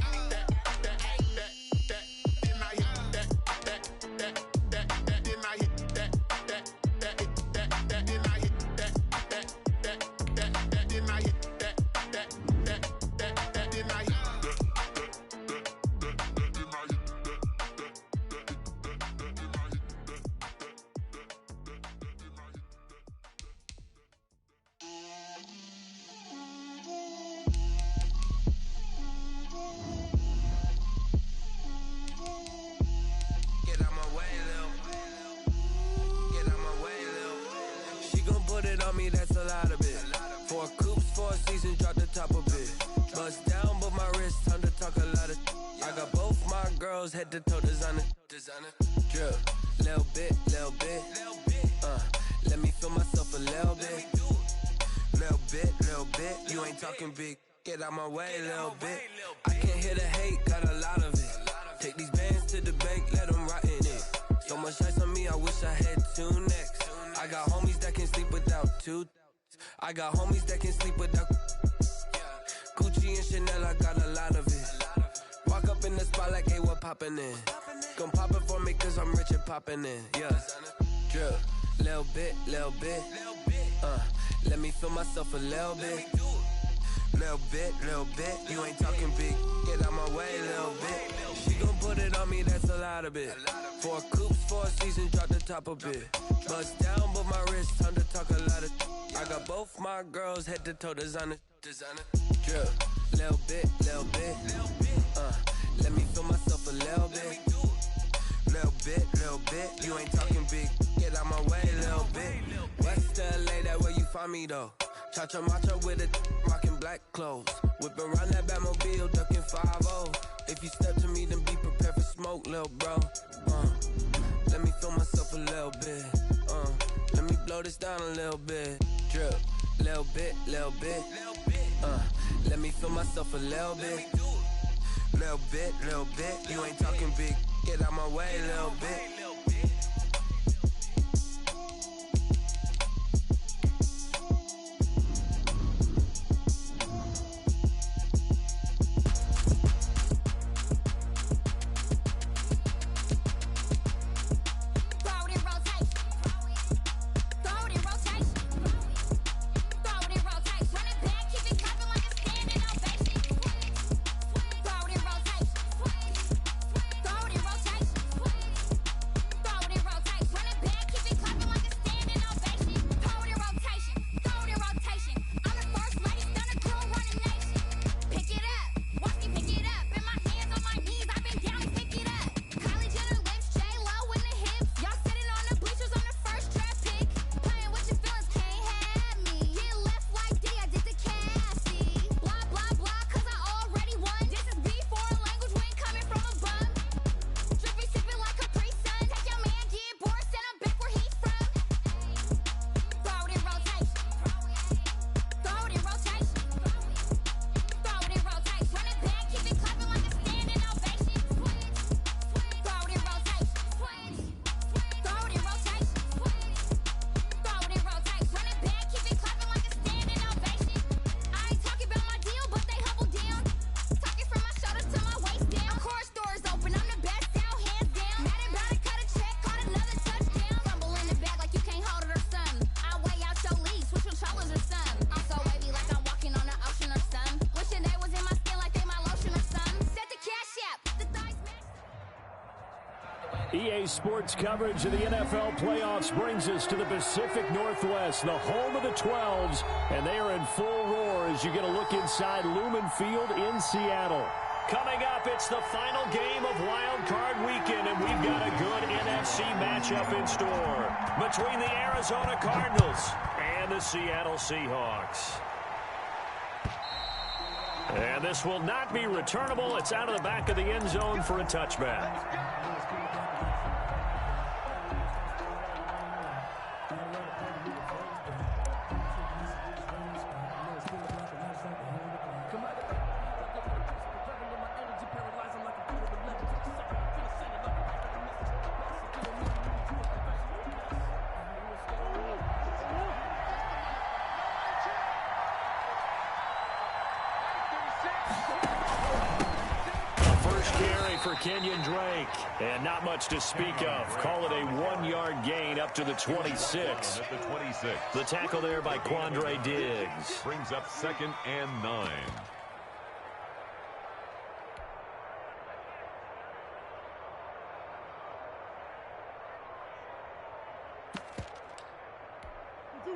That's a lot of it. 4 coops, 4 seasons, drop the top a bit. Bust down, but my wrist, time to talk a lot of. I got both my girls head to toe designer. Drip, little bit. Let me feel myself a little bit. Little bit. You ain't talking big. Get out my way, little bit. I can't hear the hate, got a lot of it. Take these bands to the bank, let them rot in it. So much ice on me, I wish I had 2 necks. I got homies that can sleep without 2. I got homies that can sleep without Gucci and Chanel, I got a lot of it. Walk up in the spot like, hey, what poppin' in? Gon' pop it for me cause I'm rich and poppin' in. Yeah, drip, little bit. Let me feel myself a little bit. Little bit. You ain't talking big. Get out my way, little bit. She gon' put it on me, that's a lot of it. 4 coops, 4 seasons, drop the top a bit. Bust down, but my wrist, time to talk a lot of. I got both my girls head to toe designer. Drip, little bit. Let me feel myself a little bit. Little bit. You ain't talking big. Get out my way, little bit. West LA, that where you find me though. Cha-cha matcha with a rockin' black clothes. Whip around that Batmobile, ducking 5-0. If you step to me, then be prepared for smoke, lil' bro. Let me feel myself a little bit. Let me blow this down a little bit. Drip, little bit, little bit. Let me feel myself a little bit. Little bit, little bit. You ain't talking big. Get out my way, little bit. EA Sports coverage of the NFL playoffs brings us to the Pacific Northwest, the home of the 12s, and they are in full roar as you get a look inside Lumen Field in Seattle. Coming up, it's the final game of Wild Card Weekend, and we've got a good NFC matchup in store between the Arizona Cardinals and the Seattle Seahawks. And this will not be returnable. It's out of the back of the end zone for a touchback. Kenyon Drake, and not much to speak of. Call it a 1-yard gain up to the 26. The tackle there by Quandre Diggs. Brings up 2nd and 9.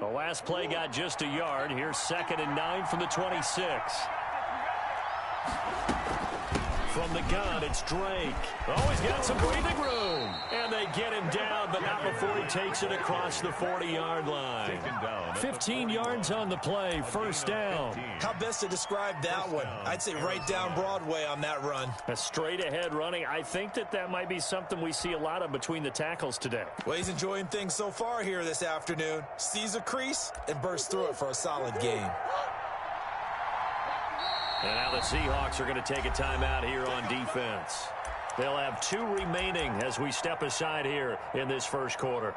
The last play got just a yard. Here's 2nd and 9 from the 26. From the gun, it's Drake. Oh, he's got some breathing room. And they get him down, but not before he takes it across the 40-yard line. 15 yards on the play, first down. How best to describe that one? I'd say right down Broadway on that run. A straight-ahead running. I think that might be something we see a lot of between the tackles today. Well, he's enjoying things so far here this afternoon. Sees a crease and bursts through it for a solid game. And now the Seahawks are going to take a timeout here on defense. They'll have 2 remaining as we step aside here in this first quarter.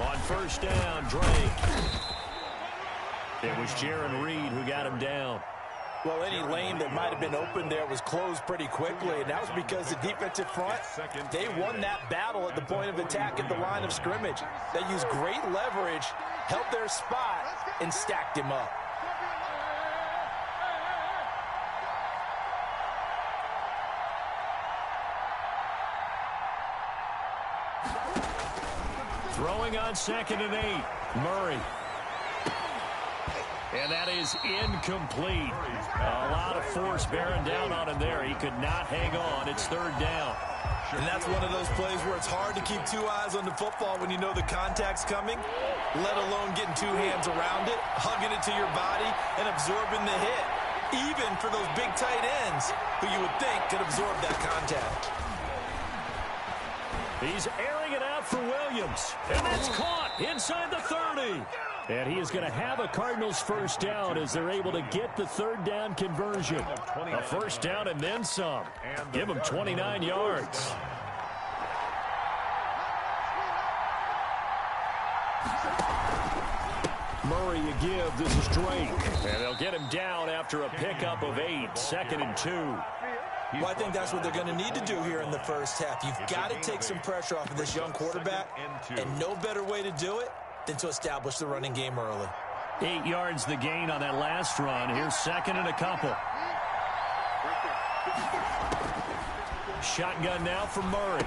On first down, Drake. It was Jaron Reed who got him down. Well, any lane that might have been open there was closed pretty quickly, and that was because the defensive front, they won that battle at the point of attack at the line of scrimmage. They used great leverage, held their spot, and stacked him up. Throwing on 2nd and 8, Murray. And that is incomplete. A lot of force bearing down on him there. He could not hang on. It's third down. And that's one of those plays where it's hard to keep two eyes on the football when you know the contact's coming, let alone getting two hands around it, hugging it to your body, and absorbing the hit, even for those big tight ends who you would think could absorb that contact. He's airing it out for Williams, and that's caught inside the 30. And he is going to have a Cardinals first down as they're able to get the third down conversion. A first down and then some. Give him 29 yards. Murray you give. This is Drake. And they'll get him down after a pickup of 8. 2nd and 2. Well, I think that's what they're going to need to do here in the first half. You've got to take some pressure off of this young quarterback, and no better way to do it than to establish the running game early. 8 yards the gain on that last run. Here's 2nd and a couple. Shotgun now for Murray.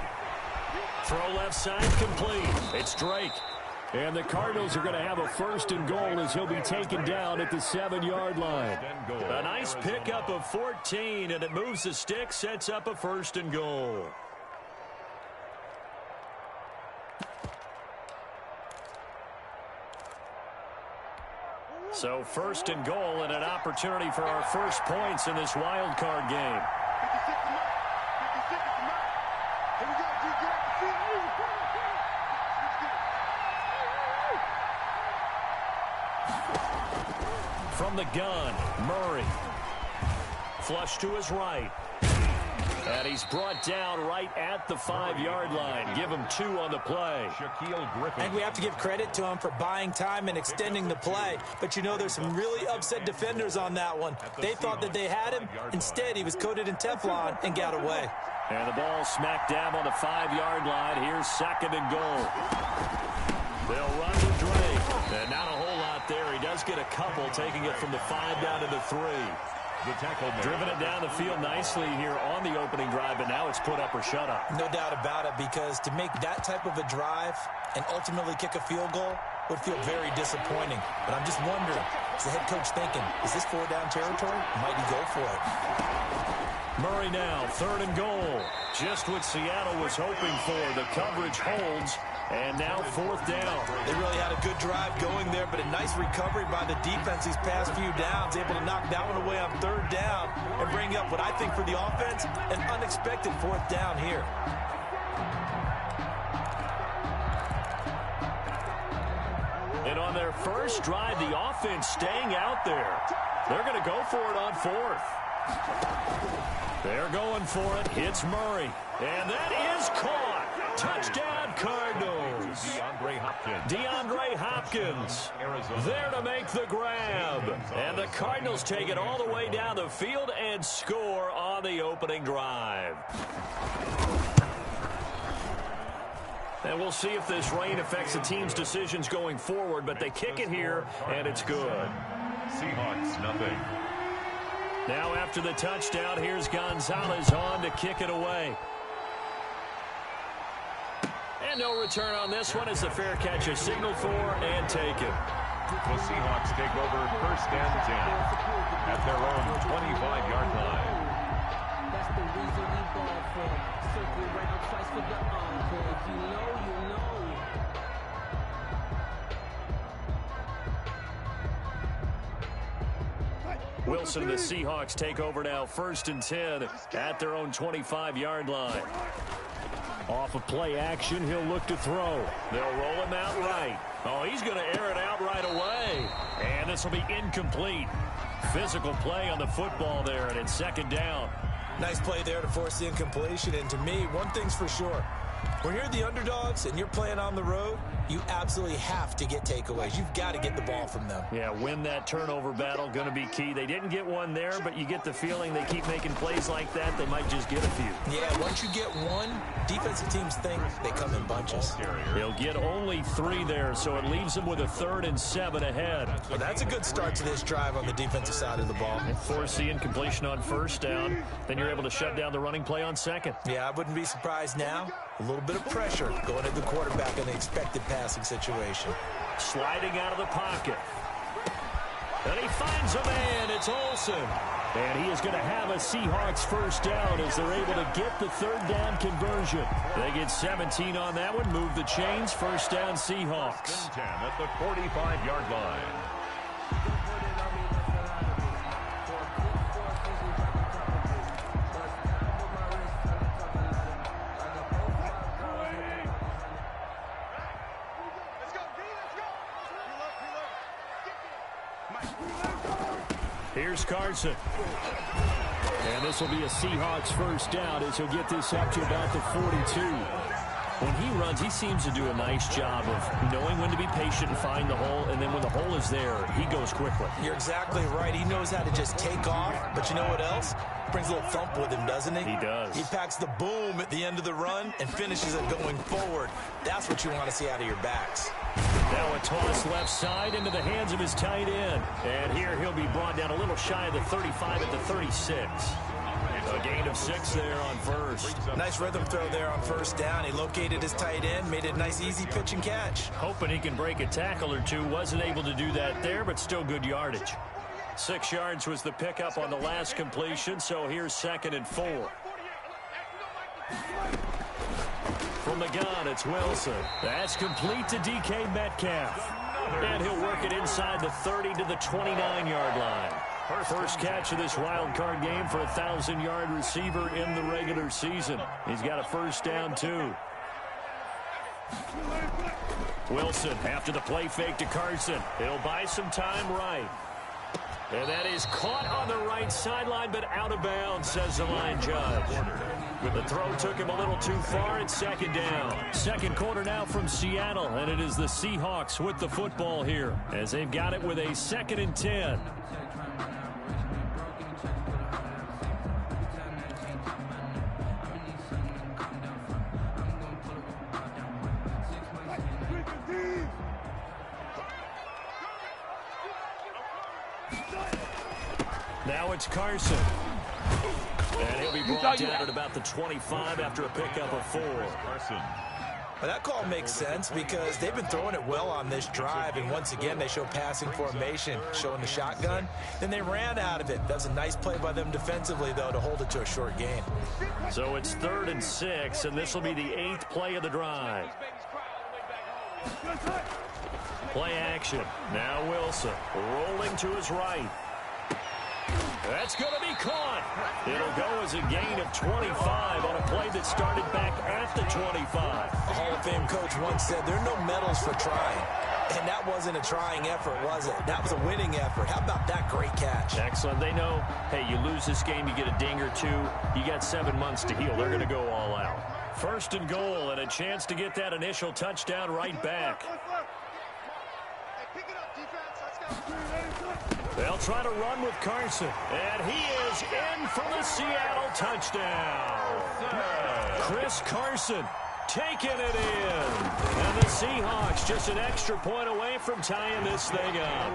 Throw left side complete. It's Drake. And the Cardinals are going to have a 1st and goal as he'll be taken down at the 7-yard line. A nice pickup of 14, and it moves the stick, sets up a 1st and goal. So 1st and goal and an opportunity for our first points in this wild card game. From the gun, Murray. Flush to his right. And he's brought down right at the 5-yard line. Give him 2 on the play. And we have to give credit to him for buying time and extending the play. But you know, there's some really upset defenders on that one. They thought that they had him. Instead, he was coated in Teflon and got away. And the ball smack dab on the 5-yard line. Here's 2nd and goal. They'll run with Drake. And not a whole lot there. He does get a couple, taking it from the 5 down to the 3. Driven it down the field nicely here on the opening drive, but now it's put up or shut up. No doubt about it, because to make that type of a drive and ultimately kick a field goal would feel very disappointing. But I'm just wondering, is the head coach thinking, is this 4-down territory? Might he go for it? Murray now, 3rd and goal. Just what Seattle was hoping for. The coverage holds, and now 4th down. They really had a good drive going there, but a nice recovery by the defense these past few downs, able to knock that one away on 3rd down and bring up what I think for the offense, an unexpected 4th down here. And on their first drive, the offense staying out there. They're going to go for it on 4th. They're going for it. It's Murray. And that is caught. Touchdown, Cardinals. DeAndre Hopkins there to make the grab. And the Cardinals take it all the way down the field and score on the opening drive. And we'll see if this rain affects the team's decisions going forward, but they kick it here, and it's good. Seahawks, nothing. Now after the touchdown, here's Gonzalez on to kick it away. And no return on this one as the fair catch is signaled for and taken. The Seahawks take over 1st and 10 at their own 25-yard line. That's the reason we ball from. Circle round twice for the encore. If you know, you know. Wilson and the Seahawks take over now 1st and 10 at their own 25-yard line. Off of play action, he'll look to throw. They'll roll him out right. Oh, he's going to air it out right away. And this will be incomplete. Physical play on the football there, and it's 2nd down. Nice play there to force the incompletion. And to me, one thing's for sure. When you're the underdogs and you're playing on the road, you absolutely have to get takeaways. You've got to get the ball from them. Yeah, win that turnover battle, going to be key. They didn't get one there, but you get the feeling they keep making plays like that, they might just get a few. Yeah, once you get one, defensive teams think they come in bunches. They'll get only 3 there, so it leaves them with a 3rd and 7 ahead. Well, that's a good start to this drive on the defensive side of the ball. Force the incompletion on 1st down, then you're able to shut down the running play on 2nd. Yeah, I wouldn't be surprised now. A little bit of pressure going at the quarterback in the expected passing situation. Sliding out of the pocket. And he finds a man. It's Olsen. And he is going to have a Seahawks first down as they're able to get the third down conversion. They get 17 on that one. Move the chains. First down Seahawks. 10 at the 45-yard line. Here's Carson. And this will be a Seahawks first down as he'll get this up to about the 42. When he runs, he seems to do a nice job of knowing when to be patient and find the hole, and then when the hole is there, he goes quickly. You're exactly right. He knows how to just take off, but you know what else? Brings a little thump with him, doesn't he? He does. He packs the boom at the end of the run and finishes it going forward. That's what you want to see out of your backs. Now a toss left side into the hands of his tight end. And here he'll be brought down a little shy of the 35 at the 36. A gain of 6 there on first. Nice rhythm throw there on first down. He located his tight end, made it a nice easy pitch and catch. Hoping he can break a tackle or two. Wasn't able to do that there, but still good yardage. 6 yards was the pickup on the last completion, so here's 2nd and 4. From the gun, it's Wilson. That's complete to DK Metcalf. And he'll work it inside the 30 to the 29-yard line. First catch of this wild card game for a 1,000-yard receiver in the regular season. He's got a first down, too. Wilson after the play fake to Carson. He'll buy some time right. And that is caught on the right sideline, but out of bounds, says the line judge. The throw took him a little too far. It's 2nd down. Second quarter now from Seattle, and it is the Seahawks with the football here as they've got it with a 2nd and 10. Now it's Carson. And he'll be brought down at about the 25 after a pickup of 4. Carson. Well, that call makes sense because they've been throwing it well on this drive, and once again they show passing formation, showing the shotgun. Then they ran out of it. That was a nice play by them defensively, though, to hold it to a short gain. So it's 3rd and 6, and this will be the 8th play of the drive. Play action. Now Wilson rolling to his right. That's going to be caught. It'll go as a gain of 25 on a play that started back at the 25. A Hall of Fame coach once said there are no medals for trying. And that wasn't a trying effort, was it? That was a winning effort. How about that great catch? Excellent. They know, hey, you lose this game, you get a ding or two. You got 7 months to heal. They're going to go all out. 1st and goal and a chance to get that initial touchdown right back. They'll try to run with Carson. And he is in for the Seattle touchdown. Chris Carson taking it in. And the Seahawks just an extra point away from tying this thing up.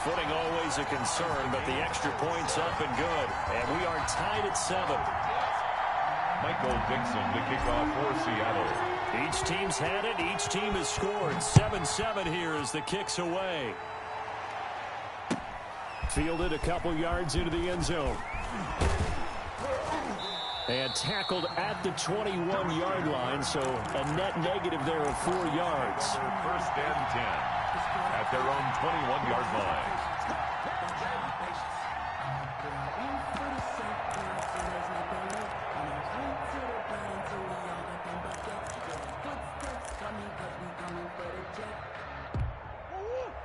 Footing always a concern, but the extra point's up and good. And we are tied at 7. Michael Dixon to kick off for Seattle. Each team's had it. Each team has scored. 7-7 here as the kick's away. Fielded a couple yards into the end zone. And tackled at the 21-yard line, so a net negative there of 4 yards. 1st and 10 at their own 21-yard line.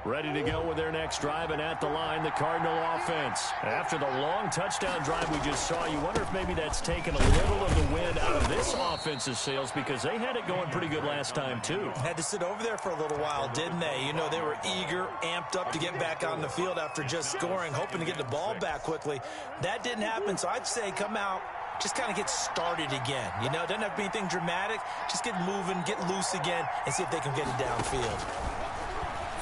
Ready to go with their next drive, and at the line, the Cardinal offense. After the long touchdown drive we just saw, you wonder if maybe that's taken a little of the wind out of this offense's sails because they had it going pretty good last time, too. Had to sit over there for a little while, didn't they? You know, they were eager, amped up to get back on the field after just scoring, hoping to get the ball back quickly. That didn't happen, so I'd say come out, just kind of get started again. You know, it doesn't have to be anything dramatic. Just get moving, get loose again, and see if they can get it downfield.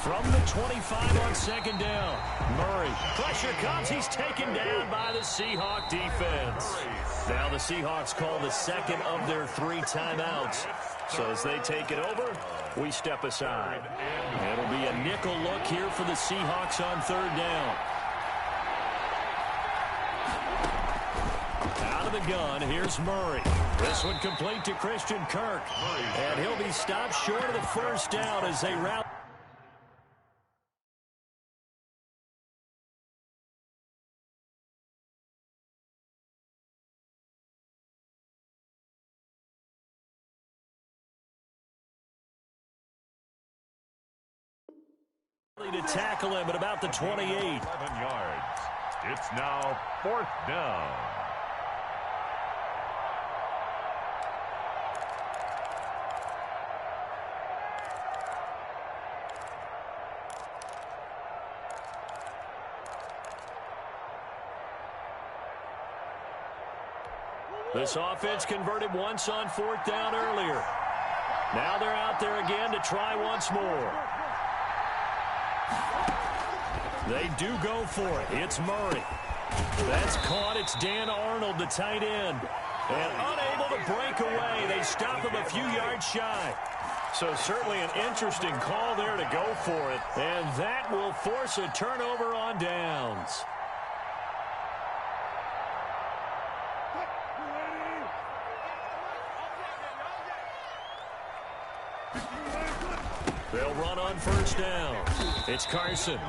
From the 25 on 2nd down, Murray. Pressure comes. He's taken down by the Seahawk defense. Now the Seahawks call the 2nd of their 3 timeouts. So as they take it over, we step aside. It'll be a nickel look here for the Seahawks on third down. Out of the gun, here's Murray. This one complete to Christian Kirk. And he'll be stopped short of the first down as they rout. To tackle him at about the 28. 11 yards. It's now 4th down. This offense converted once on 4th down earlier. Now they're out there again to try once more. They do go for it. It's Murray. That's caught. It's Dan Arnold, the tight end. And unable to break away. They stop him a few yards shy. So certainly an interesting call there to go for it. And that will force a turnover on downs. They'll run on first down. It's Carson.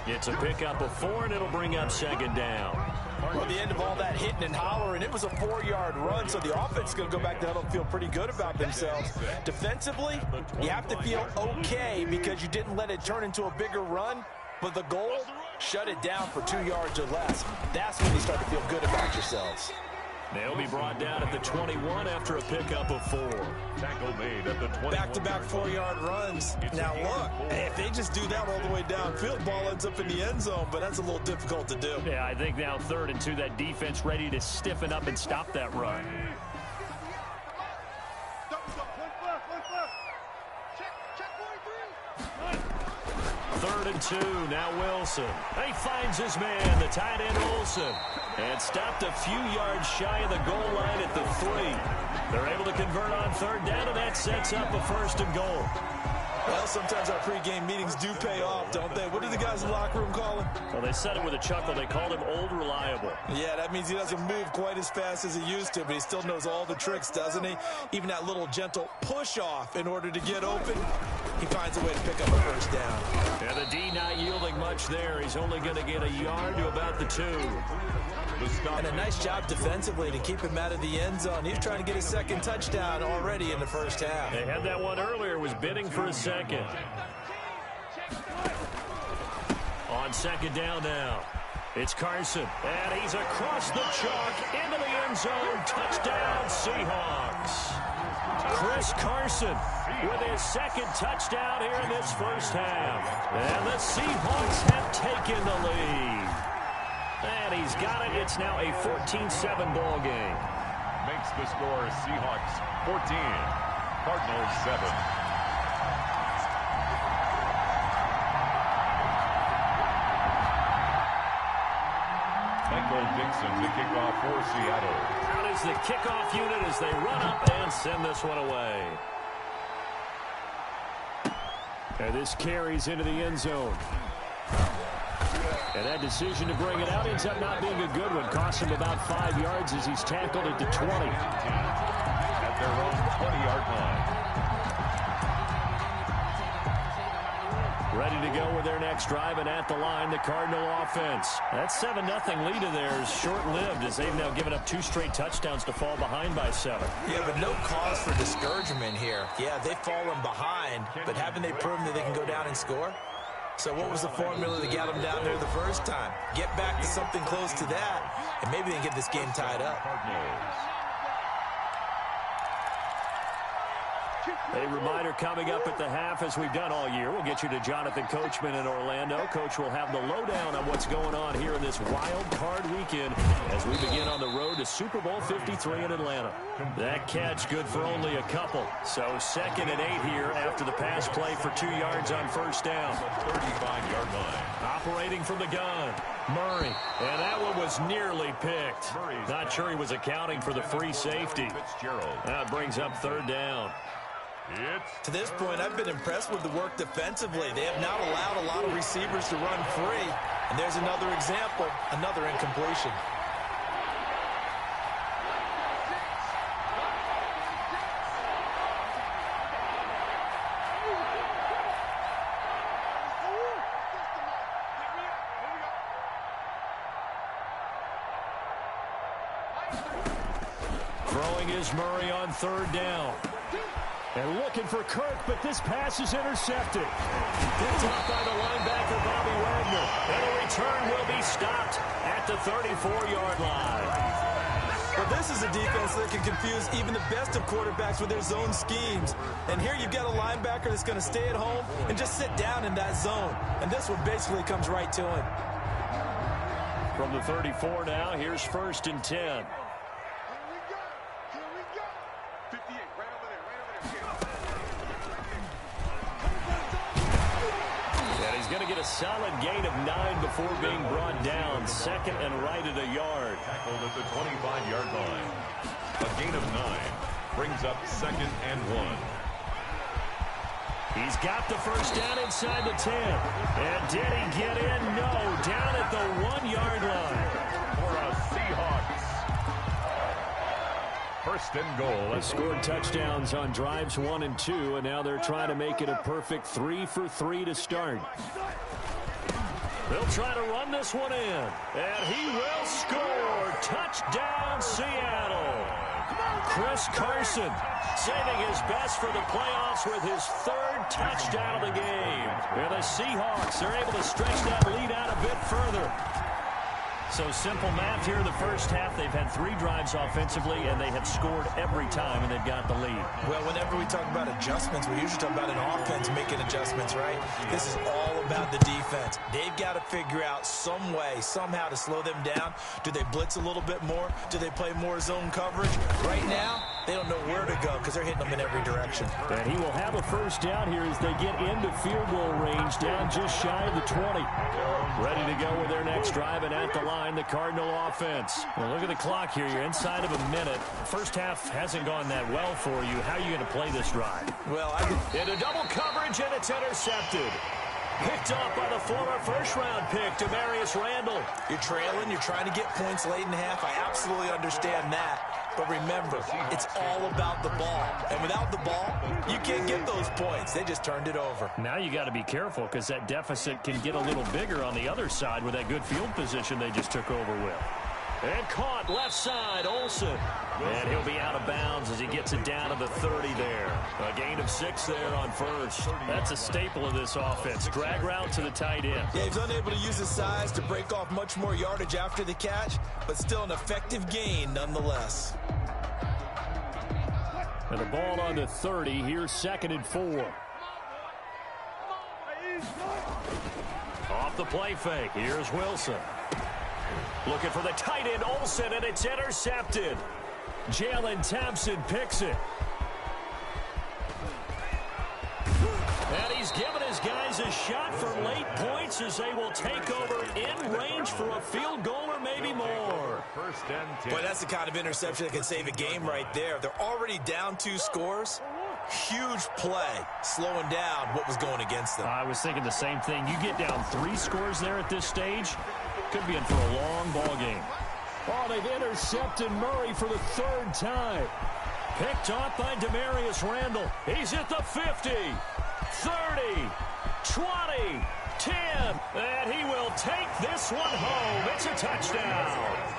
It's a pickup of 4, and it'll bring up 2nd down. Well, the end of all that hitting and hollering, it was a 4-yard run, so the offense is going to go back to huddle and feel pretty good about themselves. Defensively, you have to feel okay because you didn't let it turn into a bigger run, but the goal, shut it down for 2 yards or less. That's when you start to feel good about yourselves. They'll be brought down at the 21 after a pickup of 4. Tackle made at the 21. Back-to-back 4-yard runs. Now look, if they just do that all the way downfield, ball ends up in the end zone, but that's a little difficult to do. Yeah, I think now 3rd and 2, that defense ready to stiffen up and stop that run. Third and 2, now Wilson. He finds his man, the tight end Olsen. And stopped a few yards shy of the goal line at the 3. They're able to convert on 3rd down, and that sets up a 1st and goal. Well, sometimes our pregame meetings do pay off, don't they? What do the guys in the locker room call him? Well, they said it with a chuckle. They called him Old Reliable. Yeah, that means he doesn't move quite as fast as he used to, but he still knows all the tricks, doesn't he? Even that little gentle push-off in order to get open, he finds a way to pick up a 1st down. And the D not yielding much there. He's only going to get a yard to about the 2. And a nice job defensively to keep him out of the end zone. He's trying to get his 2nd touchdown already in the first half. They had that one earlier, was bidding for a 2nd. On 2nd down now, it's Carson. And he's across the chalk into the end zone. Touchdown, Seahawks. Chris Carson with his 2nd touchdown here in this first half. And the Seahawks have taken the lead. And he's got it. It's now a 14-7 ball game. Makes the score Seahawks 14, Cardinals 7. Michael Dixon, the kickoff for Seattle. Out is the kickoff unit as they run up and send this one away. And this carries into the end zone. And that decision to bring it out ends up not being a good one. Costs him about 5 yards as he's tackled at the 20. At their own 20-yard line. Ready to go with their next drive, and at the line, the Cardinal offense. That 7-0 lead of theirs short-lived as they've now given up 2 straight touchdowns to fall behind by 7. Yeah, but no cause for discouragement here. Yeah, they've fallen behind, but haven't they proven that they can go down and score? So what was the formula to get them down there the first time? Get back to something close to that, and maybe they can get this game tied up. A reminder coming up at the half, as we've done all year. We'll get you to Jonathan Coachman in Orlando. Coach will have the lowdown on what's going on here in this wild card weekend as we begin on the road to Super Bowl 53 in Atlanta. That catch good for only a couple. So 2nd and 8 here after the pass play for 2 yards on first down. 35-yard line. Operating from the gun, Murray. And that one was nearly picked. Not sure he was accounting for the free safety. Fitzgerald. That brings up 3rd down. To this point, I've been impressed with the work defensively. They have not allowed a lot of receivers to run free. And there's another example, another incompletion. Throwing is Murray on third down. And looking for Kirk, but this pass is intercepted. Picked up by the linebacker, Bobby Wagner. And a return will be stopped at the 34-yard line. Well, this is a defense that can confuse even the best of quarterbacks with their zone schemes. And here you've got a linebacker that's going to stay at home and just sit down in that zone. And this one basically comes right to him. From the 34 now, here's 1st and 10. Solid gain of 9 before being brought down. Second and right at a yard. Tackled at the 25-yard line. A gain of 9 brings up 2nd and 1. He's got the first down inside the 10. And did he get in? No. Down at the 1-yard line. For a Seahawks. 1st and goal. They scored touchdowns on drives 1 and 2, and now they're trying to make it a perfect 3 for 3 to start. They'll try to run this one in, and he will score. Touchdown, Seattle. Chris Carson saving his best for the playoffs with his 3rd touchdown of the game. And the Seahawks are able to stretch that lead out a bit further. So simple math here in the first half. They've had 3 drives offensively, and they have scored every time, and they've got the lead. Well, whenever we talk about adjustments, we usually talk about an offense making adjustments, right? This is all about the defense. They've got to figure out some way, somehow to slow them down. Do they blitz a little bit more? Do they play more zone coverage? Right now, they don't know where to go because they're hitting them in every direction. And he will have a first down here as they get into field goal range, down just shy of the 20. Ready to go with their next drive, and at the line, the Cardinal offense. Well, look at the clock here. You're inside of a minute. First half hasn't gone that well for you. How are you going to play this drive? Well, into double coverage, and it's intercepted. Picked off by the former first-round pick, Demarius Randall. You're trailing. You're trying to get points late in the half. I absolutely understand that. But remember, it's all about the ball. And without the ball, you can't get those points. They just turned it over. Now you got to be careful because that deficit can get a little bigger on the other side with that good field position they just took over with. And caught left side, Olsen. And he'll be out of bounds as he gets it down to the 30 there. A gain of 6 there on first. That's a staple of this offense. Drag route to the tight end. Yeah, he's unable to use his size to break off much more yardage after the catch, but still an effective gain nonetheless. And the ball on the 30. Here's 2nd and 4. Off the play fake. Here's Wilson. Looking for the tight end, Olsen, and it's intercepted. Jalen Thompson picks it. And he's given his guys a shot for late points as they will take over in range for a field goal or maybe more. 1st and 10. Boy, that's the kind of interception that can save a game right there. They're already down 2 scores. Huge play, slowing down what was going against them. I was thinking the same thing. You get down 3 scores there at this stage, could be in for a long ball game. Oh, they've intercepted Murray for the 3rd time. Picked off by Demarius Randall. He's at the 50, 30, 20, 10, and he will take this one home. It's a touchdown.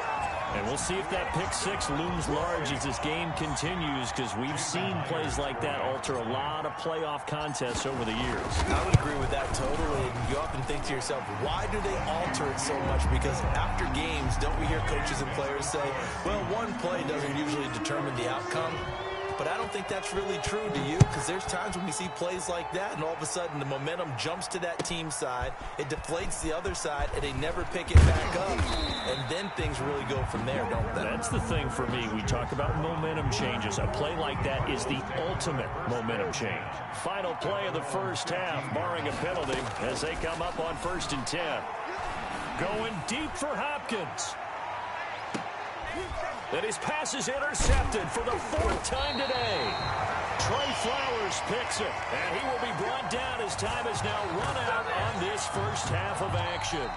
And we'll see if that pick 6 looms large as this game continues, because we've seen plays like that alter a lot of playoff contests over the years. I would agree with that totally. And you often think to yourself, why do they alter it so much? Because after games, don't we hear coaches and players say, well, one play doesn't usually determine the outcome? But I don't think that's really true, do you? Because there's times when we see plays like that, and all of a sudden the momentum jumps to that team side, it deflates the other side, and they never pick it back up. And then things really go from there, don't they? That's the thing for me. We talk about momentum changes. A play like that is the ultimate momentum change. Final play of the first half, barring a penalty, as they come up on 1st and 10. Going deep for Hopkins. And his pass is intercepted for the 4th time today. Trey Flowers picks it, and he will be brought down as time is now run out on this first half of action.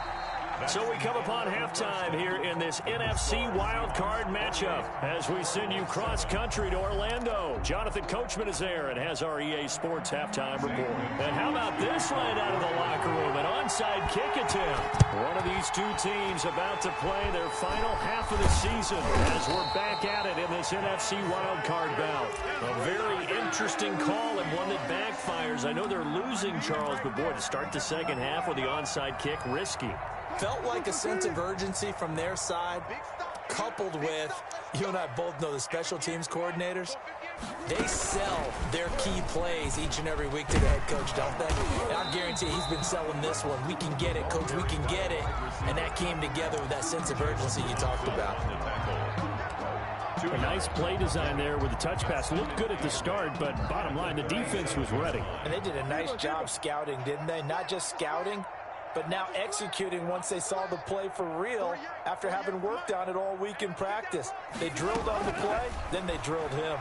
So we come upon halftime here in this NFC wildcard matchup as we send you cross-country to Orlando. Jonathan Coachman is there and has our EA Sports halftime report. And how about this right out of the locker room? An onside kick attempt. One of these two teams about to play their final half of the season as we're back at it in this NFC wildcard bout. A very interesting call and one that backfires. I know they're losing, Charles, but boy, to start the second half with the onside kick, risky. Felt like a sense of urgency from their side, coupled with, you and I both know the special teams coordinators, they sell their key plays each and every week to the head coach, don't they? And I guarantee he's been selling this one. We can get it, coach, we can get it. And that came together with that sense of urgency you talked about. A nice play design there with the touch pass. Looked good at the start, but bottom line, the defense was ready. And they did a nice job scouting, didn't they? Not just scouting, but now executing once they saw the play for real after having worked on it all week in practice. They drilled on the play, then they drilled him.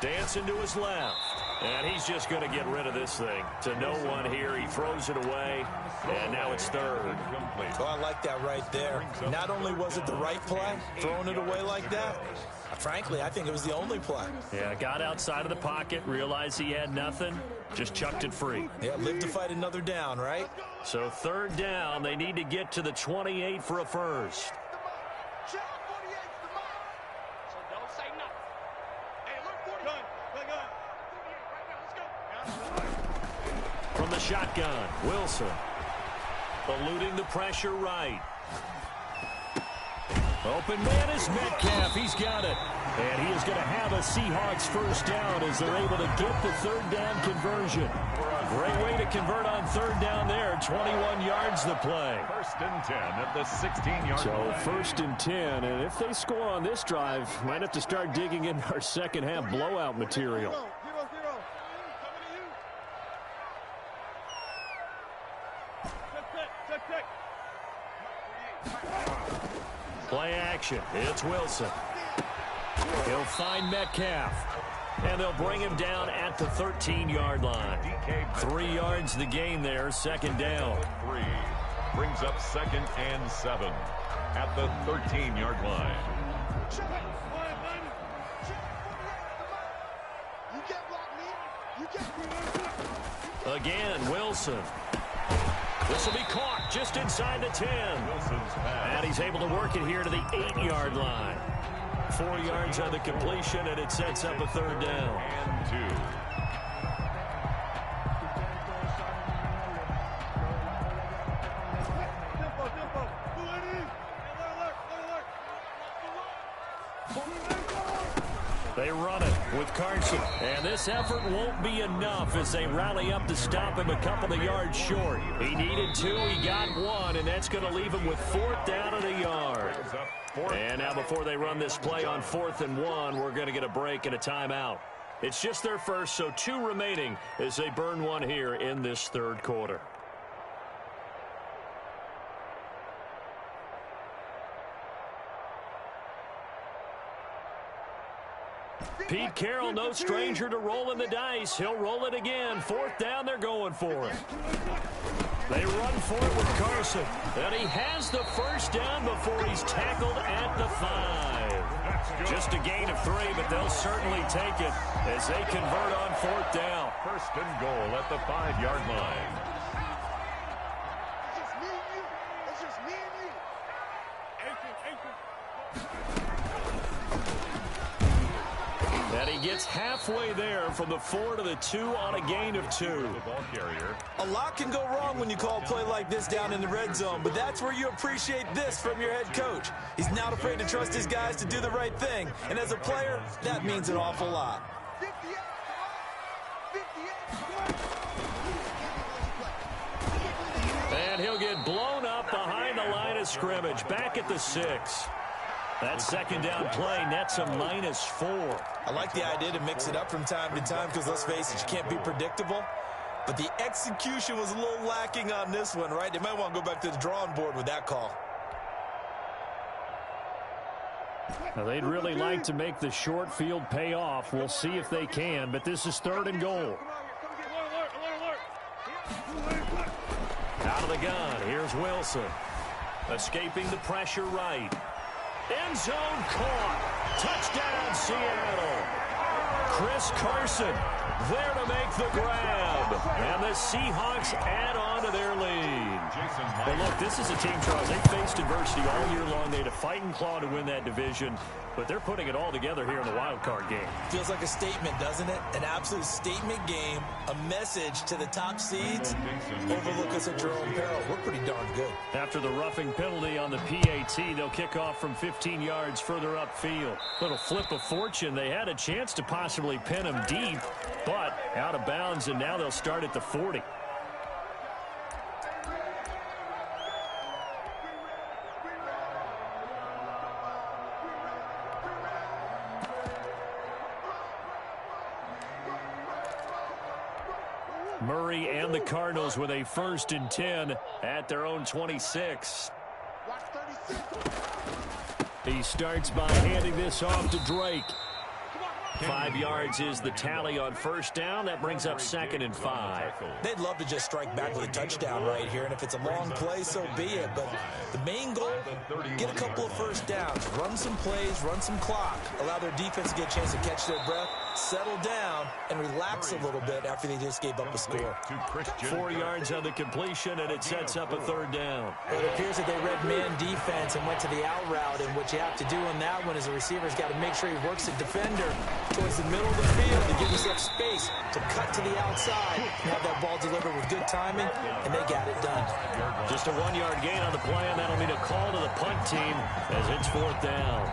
Dancing to his left, and he's just going to get rid of this thing. To no one here, he throws it away, and now it's third. Oh, I like that right there. Not only was it the right play, throwing it away like that, frankly, I think it was the only play. Yeah, got outside of the pocket, realized he had nothing, just chucked it free. Yeah, live to fight another down, right? So third down, they need to get to the 28 for a first. From the shotgun, Wilson. Eluding the pressure right. Open man is Metcalf. He's got it. And he is going to have a Seahawks first down as they're able to get the third down conversion. Great way to convert on third down there. 21 yards the play. First and 10 at the 16-yard So line. first and 10. And if they score on this drive, might have to start digging in our second half blowout material. Play action. It's Wilson. He'll find Metcalf. And they'll bring him down at the 13-yard line. 3 yards the gain there, second down. 3 brings up second and 7 at the 13-yard line. Again, Wilson. This will be caught just inside the 10. And he's able to work it here to the 8-yard line. 4 yards on the completion, and it sets up a third down. And 2. They run it with Carson. And this effort won't be enough as they rally up to stop him a couple of yards short. He needed 2, he got 1, and that's going to leave him with 4th down and a yard. And now before they run this play on 4th and 1, we're going to get a break and a timeout. It's just their first, so 2 remaining as they burn 1 here in this third quarter. Pete Carroll, no stranger to rolling the dice. He'll roll it again. 4th down, they're going for it. They run for it with Carson. And he has the first down before he's tackled at the 5. Just a gain of 3, but they'll certainly take it as they convert on 4th down. First and goal at the 5-yard line. And he gets halfway there from the 4 to the 2 on a gain of 2. The ball carrier. A lot can go wrong when you call a play like this down in the red zone, but that's where you appreciate this from your head coach. He's not afraid to trust his guys to do the right thing, and as a player, that means an awful lot. And he'll get blown up behind the line of scrimmage, back at the 6. That second down play nets a -4. I like the idea to mix it up from time to time because, let's face it, you can't be predictable. But the execution was a little lacking on this one, right? They might want to go back to the drawing board with that call. Now, they'd really like to make the short field pay off. We'll see if they can, but this is 3rd and goal. Out of the gun, here's Wilson. Escaping the pressure right. End zone caught. Touchdown, Seattle. Chris Carson there to make the grab. And the Seahawks add on to their lead. Well, look, this is a team, Charles. They faced adversity all year long. They had to fight and claw to win that division. But they're putting it all together here in the wild card game. Feels like a statement, doesn't it? An absolute statement game. A message to the top seeds. Overlook us at your own peril. We're pretty darn good. After the roughing penalty on the PAT, they'll kick off from 15 yards further upfield. Little flip of fortune. They had a chance to possibly pin him deep, but out of bounds, and now they'll start at the 40. Murray and the Cardinals with a 1st and 10 at their own 26. He starts by handing this off to Drake. 5 yards is the tally on 1st down. That brings up 2nd and 5. They'd love to just strike back with a touchdown right here, and if it's a long play, so be it. But the main goal, get a couple of 1st downs, run some plays, run some clock, allow their defense to get a chance to catch their breath, settle down, and relax a little bit after they just gave up a score. 4 yards on the completion, and it sets up a 3rd down. Well, it appears that they read man defense and went to the out route, and what you have to do on that one is the receiver's got to make sure he works the defender towards the middle of the field to give himself space to cut to the outside and have that ball delivered with good timing, and they got it done. Just a 1-yard gain on the play, and that'll mean a call to the punt team as it's 4th down.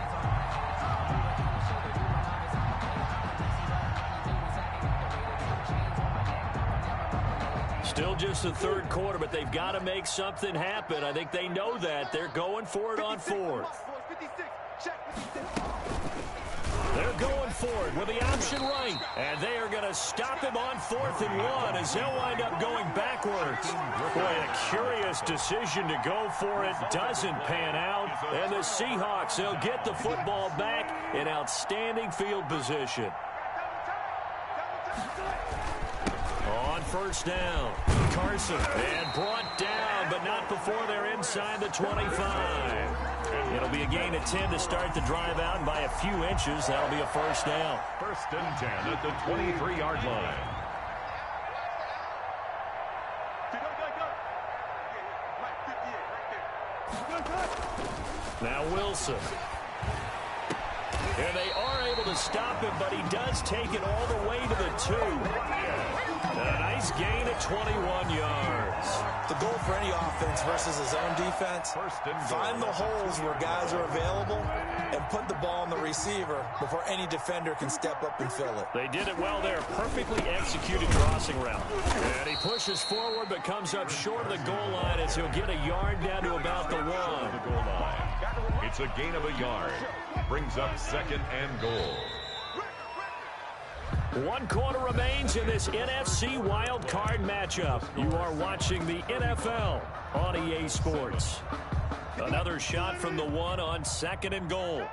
Still just the 3rd quarter, but they've got to make something happen. I think they know that. They're going for it on 4th. They're going for it with the option right. And they are going to stop him on 4th and 1 as they'll wind up going backwards. Boy, a curious decision to go for it. Doesn't pan out. And the Seahawks, they'll get the football back in outstanding field position. On 1st down, Carson, and brought down, but not before they're inside the 25. It'll be a gain of 10 to start the drive out, and by a few inches, that'll be a 1st down. 1st and 10 at the 23-yard line. Now Wilson. And they are able to stop him, but he does take it all the way to the 2. And a nice gain of 21 yards. The goal for any offense versus his own defense, find the holes where guys are available and put the ball on the receiver before any defender can step up and fill it. They did it well there. Perfectly executed crossing route. And he pushes forward but comes up short of the goal line as he'll get a yard down to about the 1. The goal line. It's a gain of a yard. Brings up 2nd and goal. 1 quarter remains in this NFC wild card matchup. You are watching the NFL on EA Sports. Another shot from the 1 on 2nd and goal.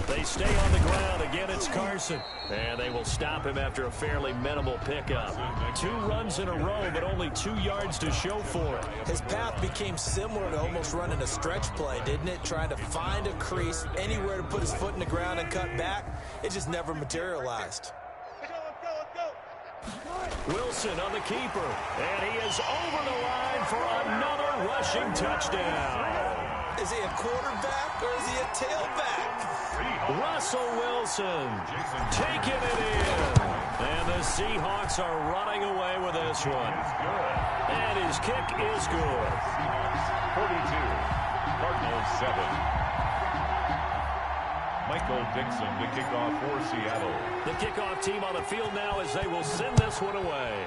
They stay on the ground. Again, it's Carson. And they will stop him after a fairly minimal pickup. 2 runs in a row, but only 2 yards to show for it. His path became similar to almost running a stretch play, didn't it? Trying to find a crease, anywhere to put his foot in the ground and cut back. It just never materialized. Wilson on the keeper. And he is over the line for another rushing touchdown. Is he a quarterback or is he a tailback? Russell Wilson taking it in. And the Seahawks are running away with this one. And his kick is good. 42, Cardinals 7. Michael Dixon to kick off for Seattle. The kickoff team on the field now as they will send this one away.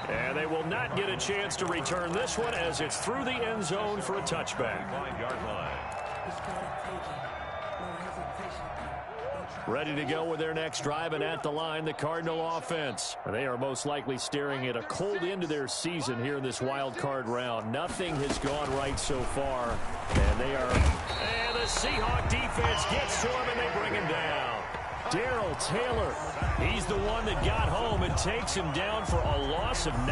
And they will not get a chance to return this one as it's through the end zone for a touchback. 5-yard line. Ready to go with their next drive, and at the line, the Cardinal offense. They are most likely staring at a cold end to their season here in this wild card round. Nothing has gone right so far, and the Seahawk defense gets to him, and they bring him down. Darrell Taylor, he's the one that got home and takes him down for a loss of 9.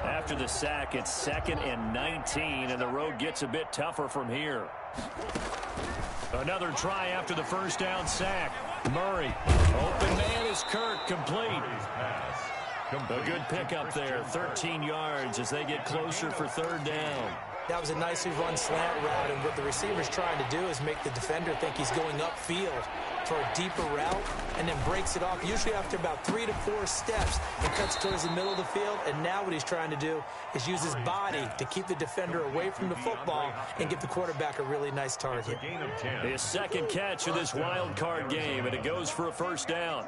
After the sack, it's 2nd and 19, and the road gets a bit tougher from here. Another try after the first down sack. Murray, open man is Kirk, complete. A good pickup there, 13 yards as they get closer for 3rd down. That was a nicely run slant route, and what the receiver's trying to do is make the defender think he's going upfield for a deeper route, and then breaks it off, usually after about 3 to 4 steps, and cuts towards the middle of the field. And now what he's trying to do is use his body to keep the defender away from the football and give the quarterback a really nice target. His 2nd catch of this wild card game, and it goes for a 1st down.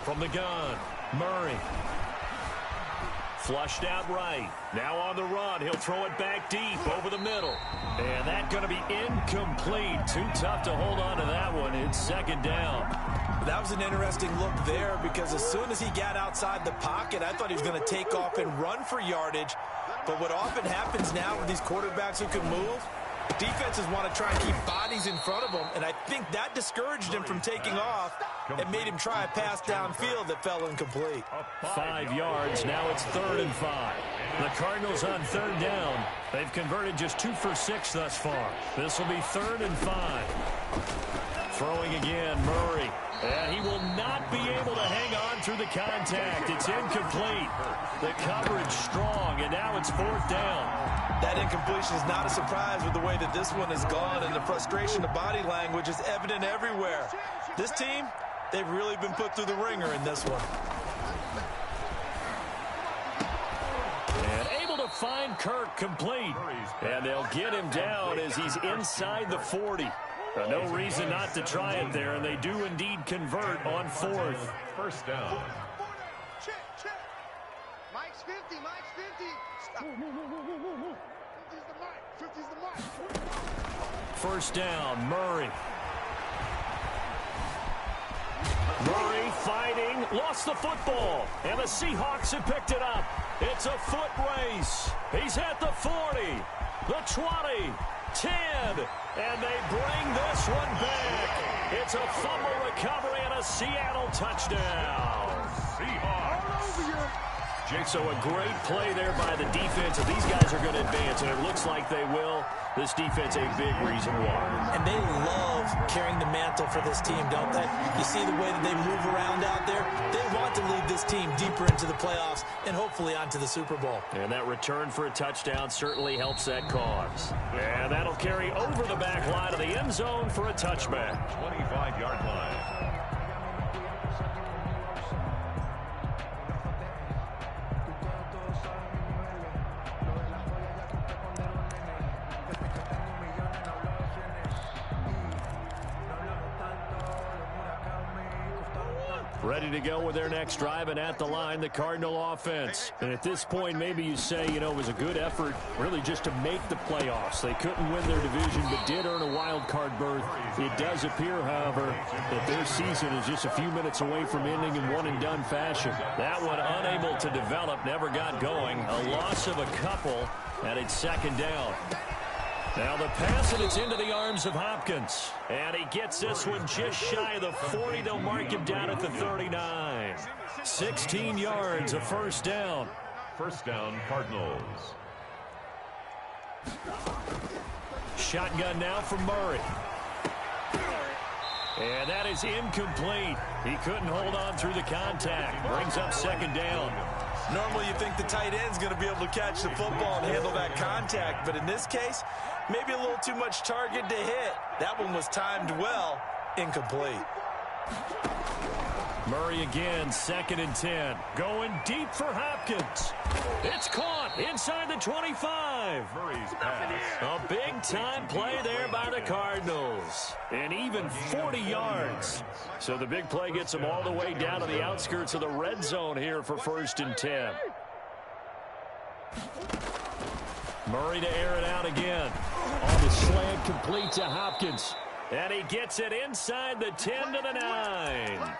From the gun, Murray. Flushed out right. Now on the run. He'll throw it back deep over the middle. And that's going to be incomplete. Too tough to hold on to that one. It's 2nd down. That was an interesting look there because as soon as he got outside the pocket, I thought he was going to take off and run for yardage. But what often happens now with these quarterbacks who can move, defenses want to try and keep bodies in front of them, and I think that discouraged him from taking off and made him try a pass downfield that fell incomplete. 5 yards, now it's 3rd and 5. The Cardinals on 3rd down. They've converted just 2 for 6 thus far. This will be 3rd and 5. Throwing again, Murray. And he will not be able to hang on through the contact. It's incomplete. The coverage strong, and now it's 4th down. That incompletion is not a surprise with the way that this one has gone, and the frustration of body language is evident everywhere. This team, they've really been put through the ringer in this one. And able to find Kirk complete. And they'll get him down as he's inside the 40. No reason not to try it there, and they do indeed convert on 4th. 1st down. Check. Mike's 50. Stop. 50's the mic. 50's the mic. 1st down, Murray. Murray fighting, lost the football, and the Seahawks have picked it up. It's a foot race. He's at the 40, the 20, 10, and they bring this one back. It's a fumble recovery and a Seattle touchdown. Seahawks. So a great play there by the defense. If these guys are going to advance, and it looks like they will, this defense a big reason why. And they love carrying the mantle for this team, don't they? You see the way that they move around out there? They want to lead this team deeper into the playoffs and hopefully onto the Super Bowl. And that return for a touchdown certainly helps that cause. And that'll carry over the back line of the end zone for a touchback. 25-yard line. Ready to go with their next drive, and at the line, the Cardinal offense. And at this point, maybe you say, it was a good effort really just to make the playoffs. They couldn't win their division, but did earn a wild card berth. It does appear, however, that their season is just a few minutes away from ending in one-and-done fashion. That one unable to develop, never got going. A loss of a couple, and it's 2nd down. Now the pass, and it's into the arms of Hopkins. And he gets this one just shy of the 40. They'll mark him down at the 39. 16 yards, a 1st down. 1st down, Cardinals. Shotgun now from Murray. And that is incomplete. He couldn't hold on through the contact. Brings up 2nd down. Normally you think the tight end's going to be able to catch the football and handle that contact, but in this case, maybe a little too much target to hit. That one was timed well, incomplete. Murray again, 2nd and 10. Going deep for Hopkins. It's caught inside the 25. Murray's pass. A big-time play there by the Cardinals. And even 40 yards. So the big play gets them all the way down to the outskirts of the red zone here for 1st and 10. Murray to air it out again. On the slant, complete to Hopkins. And he gets it inside the 10 to the 9.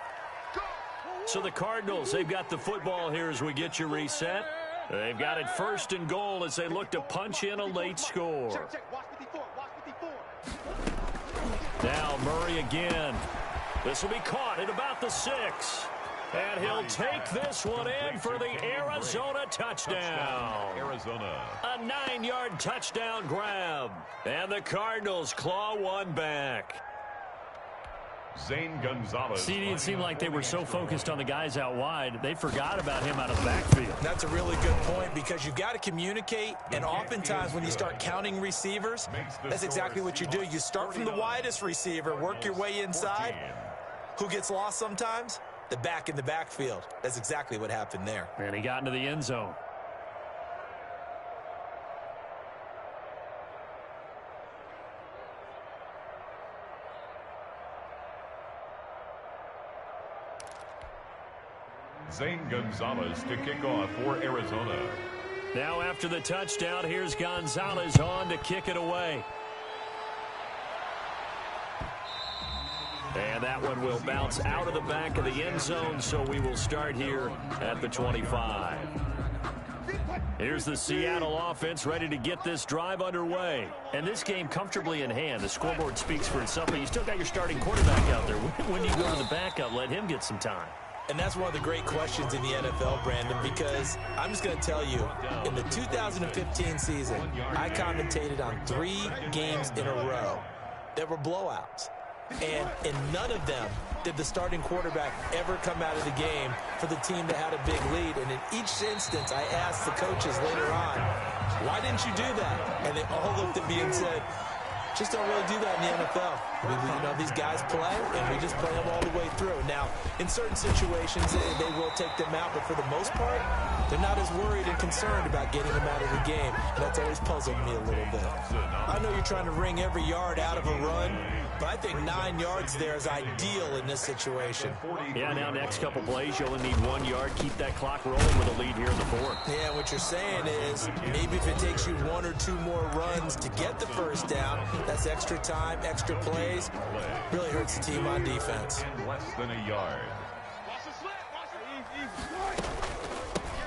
So the Cardinals, they've got the football here as we get you reset. They've got it 1st and goal as they look to punch in a late score. Now Murray again. This will be caught at about the 6. And he'll take this one in for the Arizona touchdown. Arizona. A 9-yard touchdown grab. And the Cardinals claw one back. Zane Gonzalez. See, it seemed like they were so focused on the guys out wide, they forgot about him out of the backfield. That's a really good point because you've got to communicate, and oftentimes when you start counting receivers, that's exactly what you do. You start from the widest receiver, work your way inside. Who gets lost sometimes? The back in the backfield. That's exactly what happened there. And he got into the end zone. Zane Gonzalez to kick off for Arizona. Now after the touchdown, here's Gonzalez on to kick it away. And that one will bounce out of the back of the end zone, so we will start here at the 25. Here's the Seattle offense ready to get this drive underway. And this game comfortably in hand. The scoreboard speaks for itself, but you still got your starting quarterback out there. When you go to the backup, let him get some time. And that's one of the great questions in the NFL, Brandon, because I'm just going to tell you, in the 2015 season, I commentated on 3 games in a row that were blowouts. And in none of them did the starting quarterback ever come out of the game for the team that had a big lead. And in each instance, I asked the coaches later on, why didn't you do that? And they all looked at me and said, just don't really do that in the NFL. These guys play, and we just play them all the way through. Now, in certain situations, they will take them out, but for the most part, they're not as worried and concerned about getting them out of the game. And that's always puzzled me a little bit. I know you're trying to wring every yard out of a run, but I think 9 yards there is ideal in this situation. Yeah, now next couple plays, you only need 1 yard. Keep that clock rolling with a lead here in the 4th. Yeah, what you're saying is maybe if it takes you 1 or 2 more runs to get the first down, that's extra time, extra plays. Really hurts the team on defense. Less than a yard.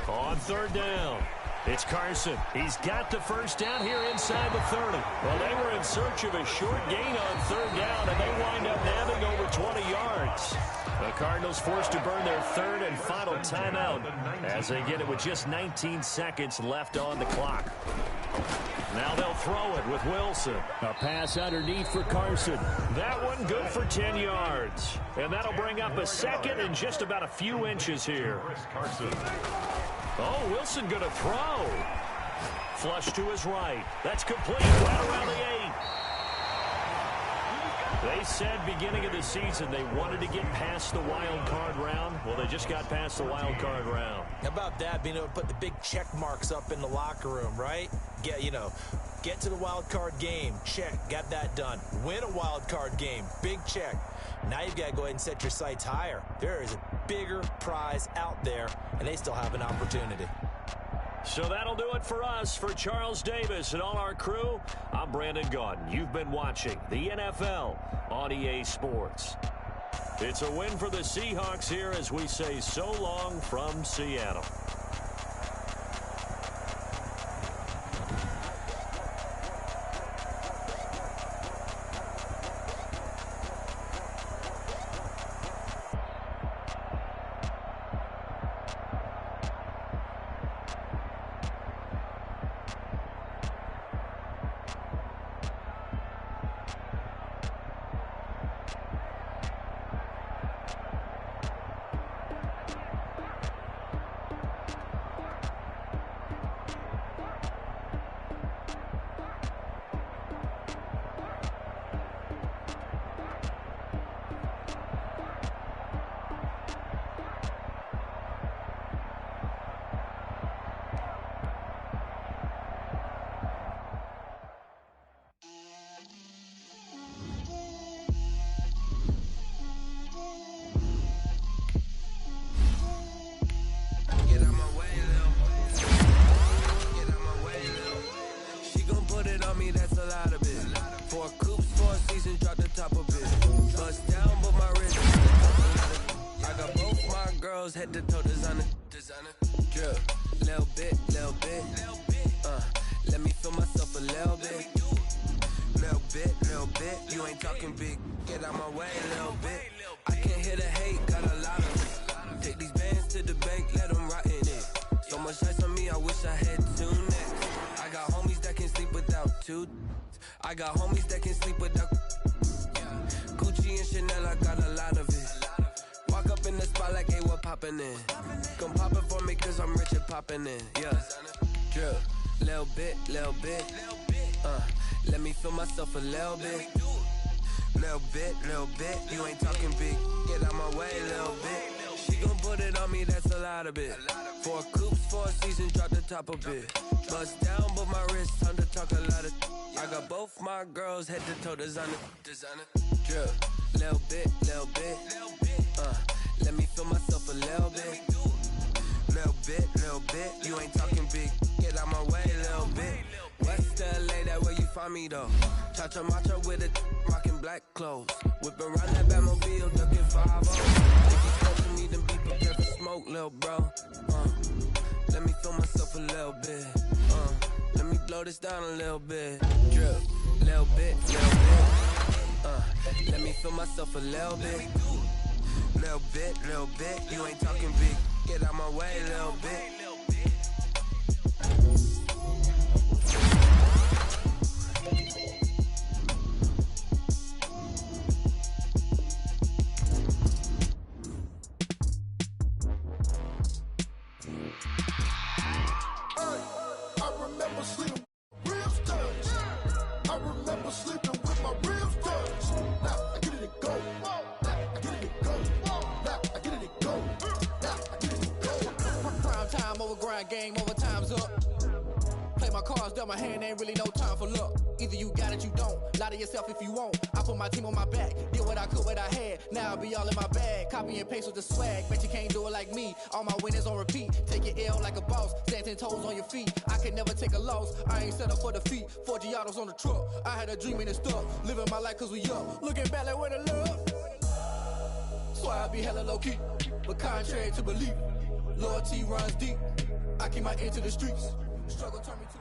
On 3rd down, it's Carson. He's got the first down here inside the 30. Well, they were in search of a short gain on 3rd down, and they wind up nabbing over 20 yards. The Cardinals forced to burn their 3rd and final timeout as they get it with just 19 seconds left on the clock. Now they'll throw it with Wilson. A pass underneath for Carson. That one good for 10 yards. And that'll bring up a 2nd and just about a few inches here. Oh, Wilson going to throw. Flush to his right. That's complete right around the 8. They said beginning of the season they wanted to get past the wild card round. Well, they just got past the wild card round. How about that, being able to put the big check marks up in the locker room, right? Get to the wild card game. Check. Got that done. Win a wild card game. Big check. Now you've got to go ahead and set your sights higher. There is a bigger prize out there, and they still have an opportunity. So that'll do it for us. For Charles Davis and all our crew, I'm Brandon Gaudin. You've been watching the NFL on EA Sports. It's a win for the Seahawks here as we say so long from Seattle. girls head to toe designer. Drip, little bit. Let me feel myself a little bit. Little bit. You ain't talking big. Get out my way a little bit. I can't hear the hate, got a lot of it. Take these bands to the bank, let them rot in it. So much ice on me, I wish I had 2 necks. I got homies that can sleep without 2. I got homies that can sleep without. Gucci and Chanel, I got a lot of it. Walk up in the spot like, hey, what poppin' in? Come pop it for me, cause I'm rich and poppin' in. Yeah, drip, little bit. Let me feel myself a little bit. Little bit. You ain't talking big. Get out my way a little bit. She gon' put it on me, that's a lot of it. 4 coops, 4 seasons, drop the top a bit. Bust down, but my wrist, time to talk a lot of. I got both my girls head to toe designer. Drip, little bit. Let me feel myself a little bit. Little bit. You ain't talking big. Get out my way a little bit. West LA, that where you find me though. Cha-cha matcha with a rockin' black clothes. Whip around that Batmobile, ducking 5-0. If you close to me, then be prepared for smoke, lil' bro. Let me feel myself a little bit. Let me blow this down a little bit. Drip, little bit. Let me feel myself a little bit. Little bit. You ain't talking big. Get out my way a little bit. Game over, time's up. Play my cards, dealt my hand, ain't really no time for luck. Either you got it, you don't. Lie to yourself if you won't. I put my team on my back, did what I could, what I had. Now I'll be all in my bag. Copy and paste with the swag. Bet you can't do it like me. All my winners on repeat. Take your L like a boss. Stand 10 toes on your feet. I can never take a loss. I ain't set up for defeat. 4 Giottos on the truck. I had a dream and it stuck. Living my life cause we up. Looking back like where the love. So I be hella low key. But contrary to belief, loyalty runs deep. I keep my ear to the streets. Struggle turn me to.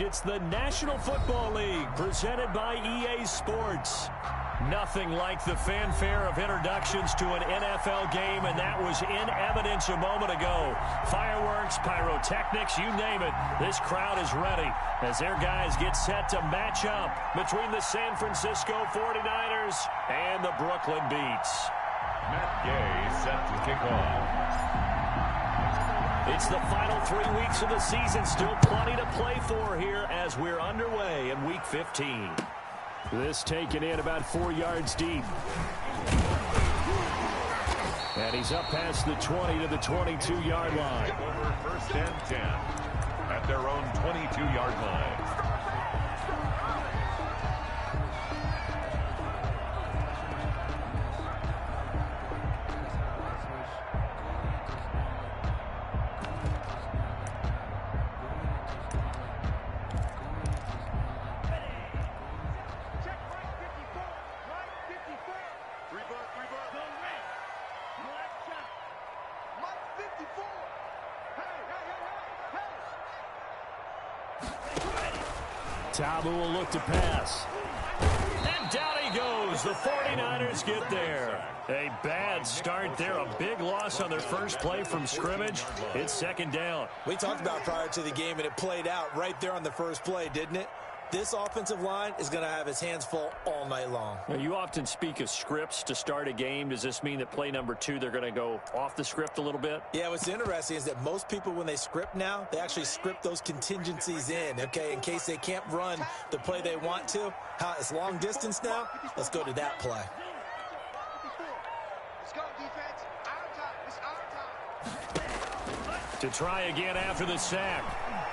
It's the National Football League presented by EA Sports. Nothing like the fanfare of introductions to an NFL game, and that was in evidence a moment ago. Fireworks, pyrotechnics, you name it. This crowd is ready as their guys get set to match up between the San Francisco 49ers and the Brooklyn Beats. Matt Gay set to kick off. It's the final 3 weeks of the season. Still plenty to play for here as we're underway in Week 15. This taken in about 4 yards deep. And he's up past the 20 to the 22-yard line. Over 1st and 10 at their own 22-yard line. Tabu will look to pass. And down he goes. The 49ers get there. A bad start there. A big loss on their first play from scrimmage. It's 2nd down. We talked about prior to the game, and it played out right there on the first play, didn't it? This offensive line is going to have his hands full all night long. Now, you often speak of scripts to start a game. Does this mean that play number 2, they're going to go off the script a little bit? Yeah, what's interesting is that most people, when they script now, they actually script those contingencies in, okay, in case they can't run the play they want to. It's long distance now. Let's go to that play. Let's go, defense. Our time. It's our time. To try again after the sack.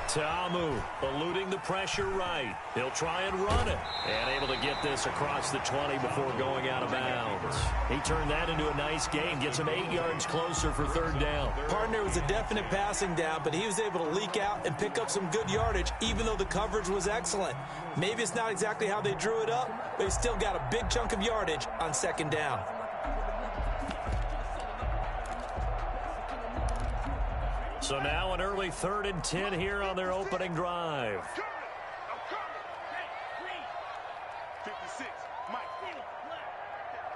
Ta'amu eluding the pressure right. He'll try and run it. And able to get this across the 20 before going out of bounds. He turned that into a nice gain. Gets him 8 yards closer for 3rd down. Partner was a definite passing down, but he was able to leak out and pick up some good yardage, even though the coverage was excellent. Maybe it's not exactly how they drew it up, but he still got a big chunk of yardage on 2nd down. So now an early 3rd and 10 here on their opening drive. 56, Mike.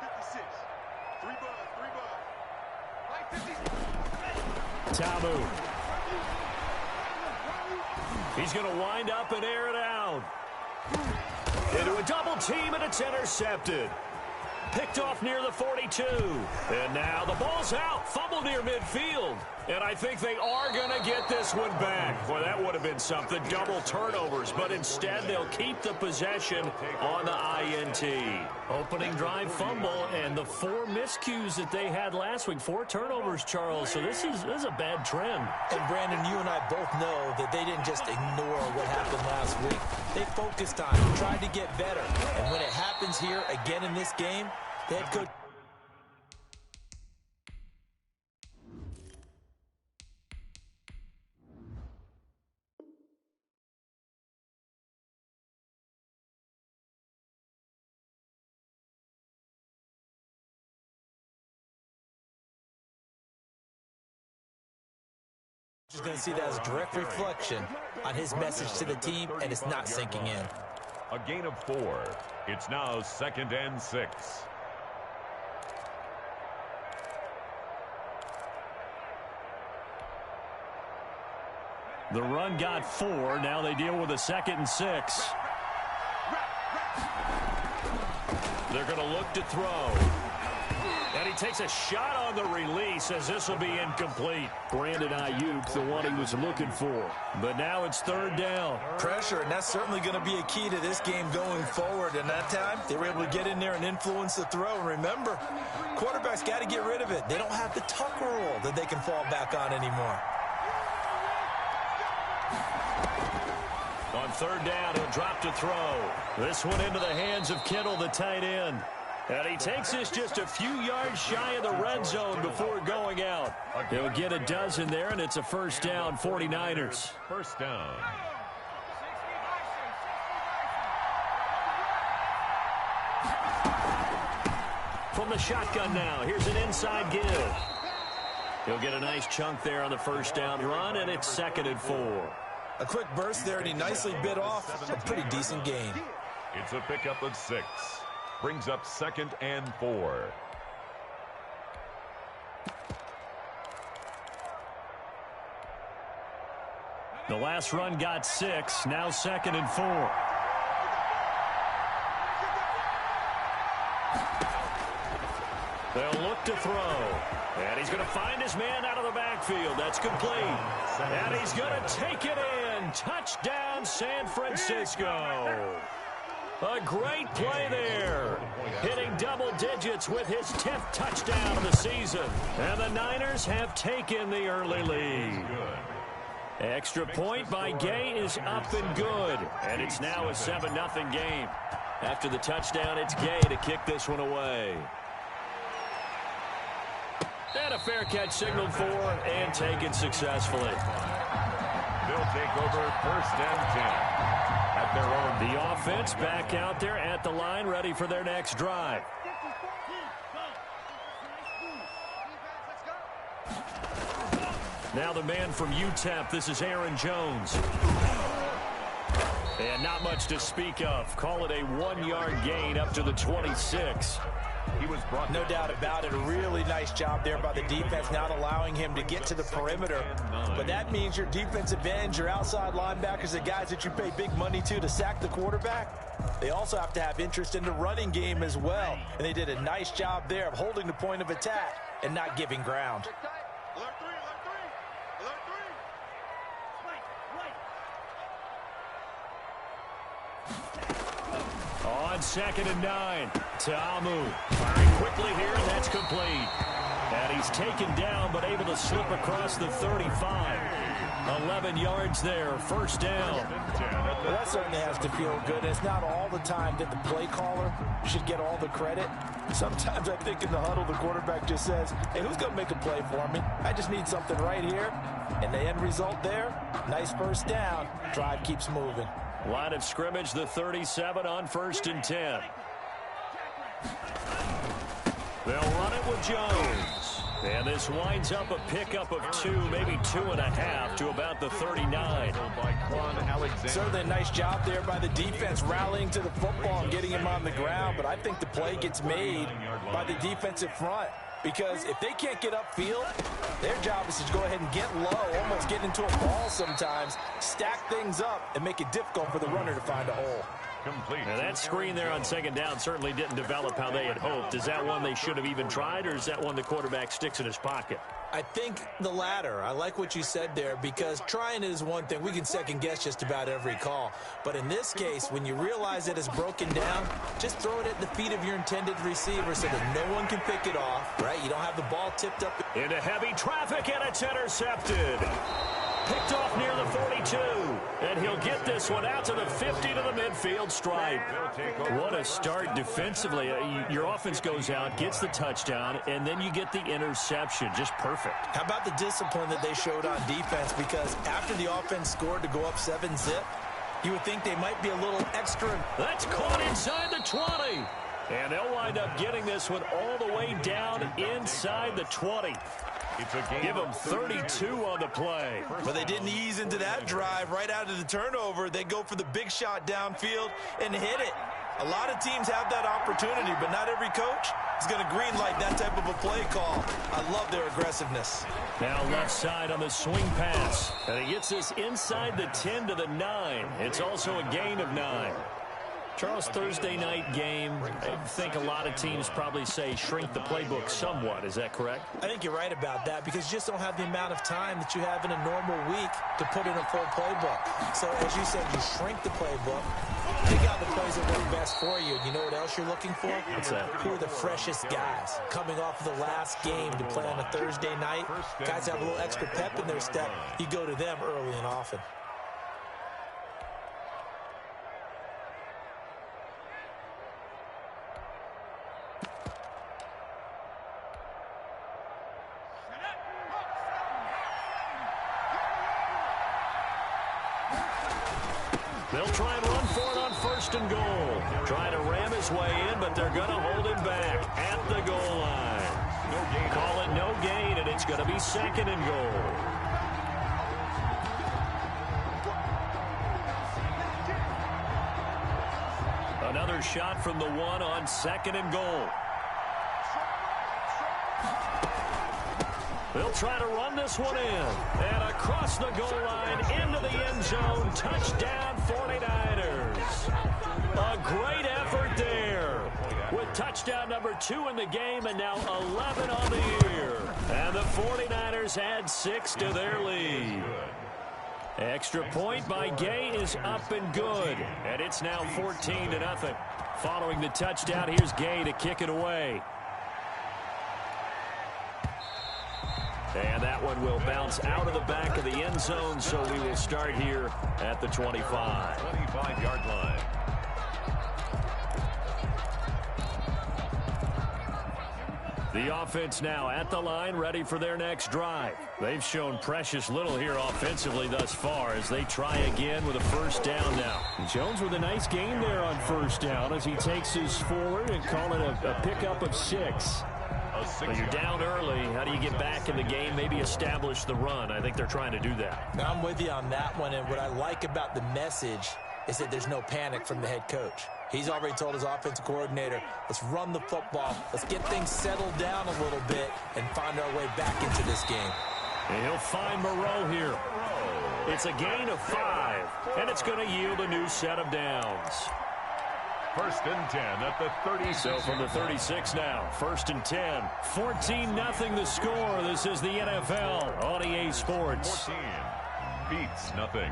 56. 3 buzz. Tamu. He's going to wind up and air it out. Into a double team, and it's intercepted. Picked off near the 42. And now the ball's out. Fumble near midfield. And I think they are going to get this one back. Boy, that would have been something. Double turnovers. But instead, they'll keep the possession on the INT. Opening drive fumble and the 4 miscues that they had last week. 4 turnovers, Charles. So this is a bad trend. And, Brandon, you and I both know that they didn't just ignore what happened last week. They focused on it, tried to get better. And when it happens here again in this game, they had good. He's going to see that as a direct reflection on his message to the team, and it's not sinking in. A gain of 4. It's now 2nd and 6. The run got 4. Now they deal with a 2nd and 6. They're going to look to throw. And he takes a shot on the release as this will be incomplete. Brandon Ayuk, the one he was looking for. But now it's 3rd down. Pressure, and that's certainly going to be a key to this game going forward. And that time, they were able to get in there and influence the throw. And remember, quarterbacks got to get rid of it. They don't have the tuck rule that they can fall back on anymore. On 3rd down, he'll drop to throw. This one into the hands of Kittle, the tight end. And he takes this just a few yards shy of the red zone before going out. He'll get a dozen there, and it's a 1st down, 49ers. 1st down. From the shotgun now, here's an inside give. He'll get a nice chunk there on the 1st down run, and it's 2nd and 4. A quick burst there, and he nicely bit off a pretty decent gain. It's a pickup of 6. Brings up 2nd and 4. The last run got 6. Now 2nd and 4. They'll look to throw. And he's going to find his man out of the backfield. That's complete. And he's going to take it in. Touchdown, San Francisco. A great play there. Hitting double digits with his 10th touchdown of the season. And the Niners have taken the early lead. Extra point by Gay is up and good. And it's now a 7-0 game. After the touchdown, it's Gay to kick this one away. And a fair catch signaled for and taken successfully. They'll take over 1st and 10. At their own. The offense back out there at the line, ready for their next drive. Now the man from UTEP, this is Aaron Jones. And not much to speak of. Call it a 1-yard gain up to the 26. He was brought no doubt about it. A really nice job there by the defense, not allowing him to get to the perimeter. But that means your defensive ends, your outside linebackers, the guys that you pay big money to sack the quarterback, they also have to have interest in the running game as well. And they did a nice job there of holding the point of attack and not giving ground. On 2nd and 9, Tamu firing quickly here, and that's complete. And he's taken down, but able to slip across the 35. 11 yards there, 1st down. Well, that certainly has to feel good. It's not all the time that the play caller should get all the credit. Sometimes I think in the huddle, the quarterback just says, hey, who's going to make a play for me? I just need something right here. And the end result there, nice 1st down. Drive keeps moving. Line of scrimmage, the 37 on 1st and 10. They'll run it with Jones. And this winds up a pickup of 2, maybe 2.5 to about the 39. Certainly a nice job there by the defense rallying to the football and getting him on the ground, but I think the play gets made by the defensive front. Because if they can't get upfield, their job is to go ahead and get low, almost get into a ball sometimes, stack things up, and make it difficult for the runner to find a hole. Now that screen there on second down certainly didn't develop how they had hoped. Is that one they should have even tried, or is that one the quarterback sticks in his pocket? I think the latter. I like what you said there, because trying it is one thing. We can second guess just about every call. But in this case, when you realize that it's broken down, just throw it at the feet of your intended receiver so that no one can pick it off, right? You don't have the ball tipped up. Into heavy traffic, and it's intercepted. Picked off near the 42. And he'll get this one out to the 50 to the midfield stripe. What a start defensively. Your offense goes out, gets the touchdown, and then you get the interception. Just perfect. How about the discipline that they showed on defense? Because after the offense scored to go up 7-zip, you would think they might be a little extra. That's caught inside the 20. And they'll wind up getting this one all the way down inside the 20. Give them 32 on the play. But they didn't ease into that drive right out of the turnover. They go for the big shot downfield and hit it. A lot of teams have that opportunity, but not every coach is going to green light that type of a play call. I love their aggressiveness. Now left side on the swing pass. And he gets this inside the 10 to the 9. It's also a gain of 9. Charles, Thursday night game, I think a lot of teams probably say shrink the playbook somewhat. Is that correct? I think you're right about that, because you just don't have the amount of time that you have in a normal week to put in a full playbook. So as you said, you shrink the playbook, pick out the plays that work best for you. You know what else you're looking for? What's that? Who are the freshest guys coming off of the last game to play on a Thursday night? Guys have a little extra pep in their step. You go to them early and often. They'll try and run for it on 1st and goal. Trying to ram his way in, but they're going to hold him back at the goal line. Call it no gain, and it's going to be 2nd and goal. Another shot from the 1 on 2nd and goal. They'll try to run this one in. And across the goal line, into the end zone. Touchdown, 49ers. A great effort there. With touchdown number 2 in the game, and now 11 on the year. And the 49ers add 6 to their lead. Extra point by Gay is up and good. And it's now 14-0. Following the touchdown, here's Gay to kick it away. And that one will bounce out of the back of the end zone, so we will start here at the 25. 25-yard line. The offense now at the line, ready for their next drive. They've shown precious little here offensively thus far as they try again with a 1st down now. Jones with a nice gain there on 1st down as he takes his forward and call it a pickup of 6. But you're down early. How do you get back in the game, maybe establish the run? I think they're trying to do that. Now, I'm with you on that one, and what I like about the message is that there's no panic from the head coach. He's already told his offensive coordinator, let's run the football, let's get things settled down a little bit and find our way back into this game. And he'll find Moreau here. It's a gain of 5, and it's going to yield a new set of downs. 1st and 10 at the 36. So from the 36 now, 1st and 10. 14-0 the score. This is the NFL on EA Sports. 14 beats nothing.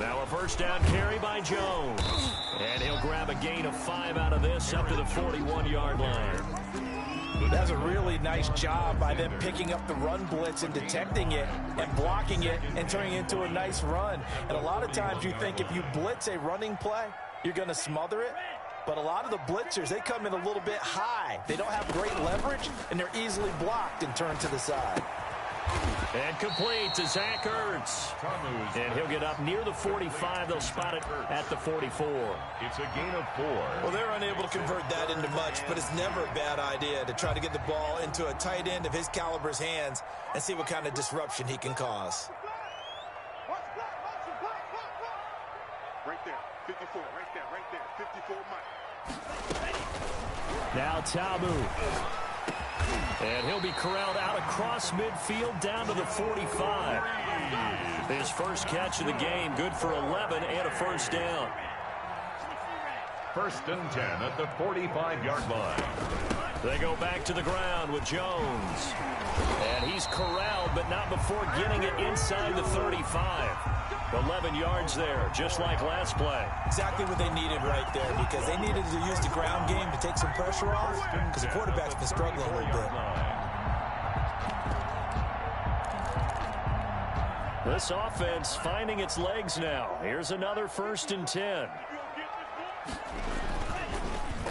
Now a 1st down carry by Jones. And he'll grab a gain of 5 out of this up to the 41-yard line. That's a really nice job by them picking up the run blitz and detecting it and blocking it and turning it into a nice run. And a lot of times you think if you blitz a running play, you're going to smother it. But a lot of the blitzers, they come in a little bit high. They don't have great leverage, and they're easily blocked and turned to the side. And complete to Zach Ertz. And he'll get up near the 45. They'll spot it at the 44. It's a gain of 4. Well, they're unable to convert that into much, but it's never a bad idea to try to get the ball into a tight end of his caliber's hands and see what kind of disruption he can cause. Right there, 54, right there, 54 Mike. Now Tamu. And he'll be corralled out across midfield down to the 45. His first catch of the game, good for 11 and a first down. 1st and 10 at the 45-yard line. They go back to the ground with Jones. And he's corralled, but not before getting it inside the 35. 11 yards there, just like last play. Exactly what they needed right there, because they needed to use the ground game to take some pressure off, because the quarterback's been struggling a little bit. This offense finding its legs now. Here's another 1st and 10.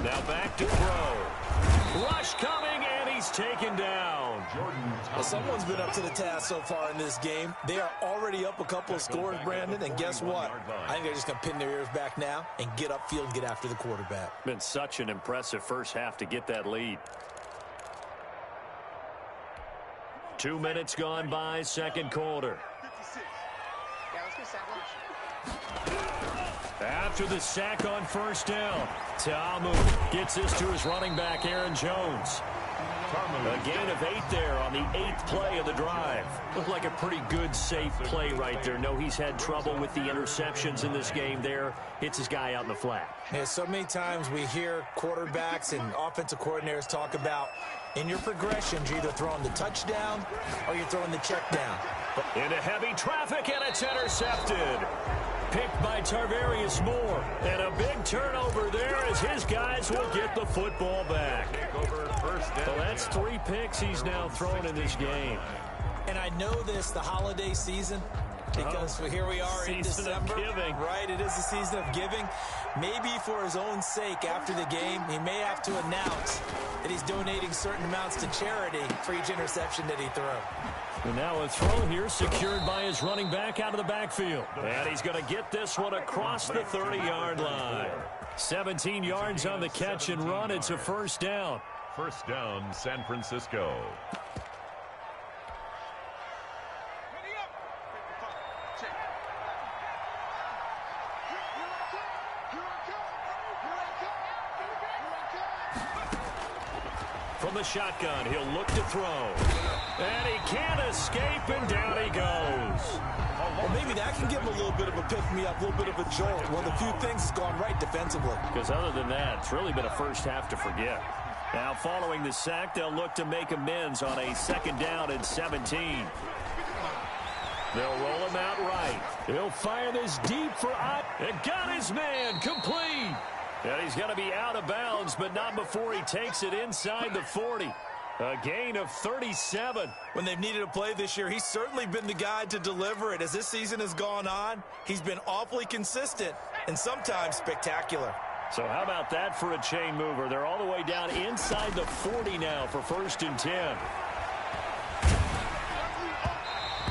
Now back to throw. Rush coming, and he's taken down. Well, someone's been up to the task so far in this game. They are already up a couple of scores, Brandon, and guess what? I think they're just going to pin their ears back now and get upfield and get after the quarterback. Been such an impressive first half to get that lead. 2 minutes gone by, second quarter. After the sack on first down, Tamu gets this to his running back, Aaron Jones. A gain of 8 there on the 8th play of the drive. Looked like a pretty good, safe play right there. No, he's had trouble with the interceptions in this game there. Hits his guy out in the flat. Yeah, so many times we hear quarterbacks and offensive coordinators talk about in your progressions, you're either throwing the touchdown or you're throwing the check down. Into heavy traffic, and it's intercepted. Picked by Tarvarius Moore. And a big turnover there as his guys will get the football back. So that's 3 picks he's now thrown in this game. And I know this, the holiday season, because here we are in December. Giving. Right, it is the season of giving. Maybe for his own sake after the game, he may have to announce that he's donating certain amounts to charity for each interception that he threw. And now a throw here secured by his running back out of the backfield. And he's going to get this one across the 30-yard line. 17 yards on the catch and run. It's a first down. First down, San Francisco. From the shotgun, he'll look to throw. And he can't escape, and down he goes. Well, maybe that can give him a little bit of a pick-me-up, a little bit of a jolt. One of the few things that's gone right defensively. Because other than that, it's really been a first half to forget. Now, following the sack, they'll look to make amends on a 2nd down and 17. They'll roll him out right. He'll fire this deep for Ott. And got his man complete. And he's going to be out of bounds, but not before he takes it inside the 40. A gain of 37. When they've needed a play this year, he's certainly been the guy to deliver it. As this season has gone on, he's been awfully consistent and sometimes spectacular. So how about that for a chain mover? They're all the way down inside the 40 now for 1st and 10.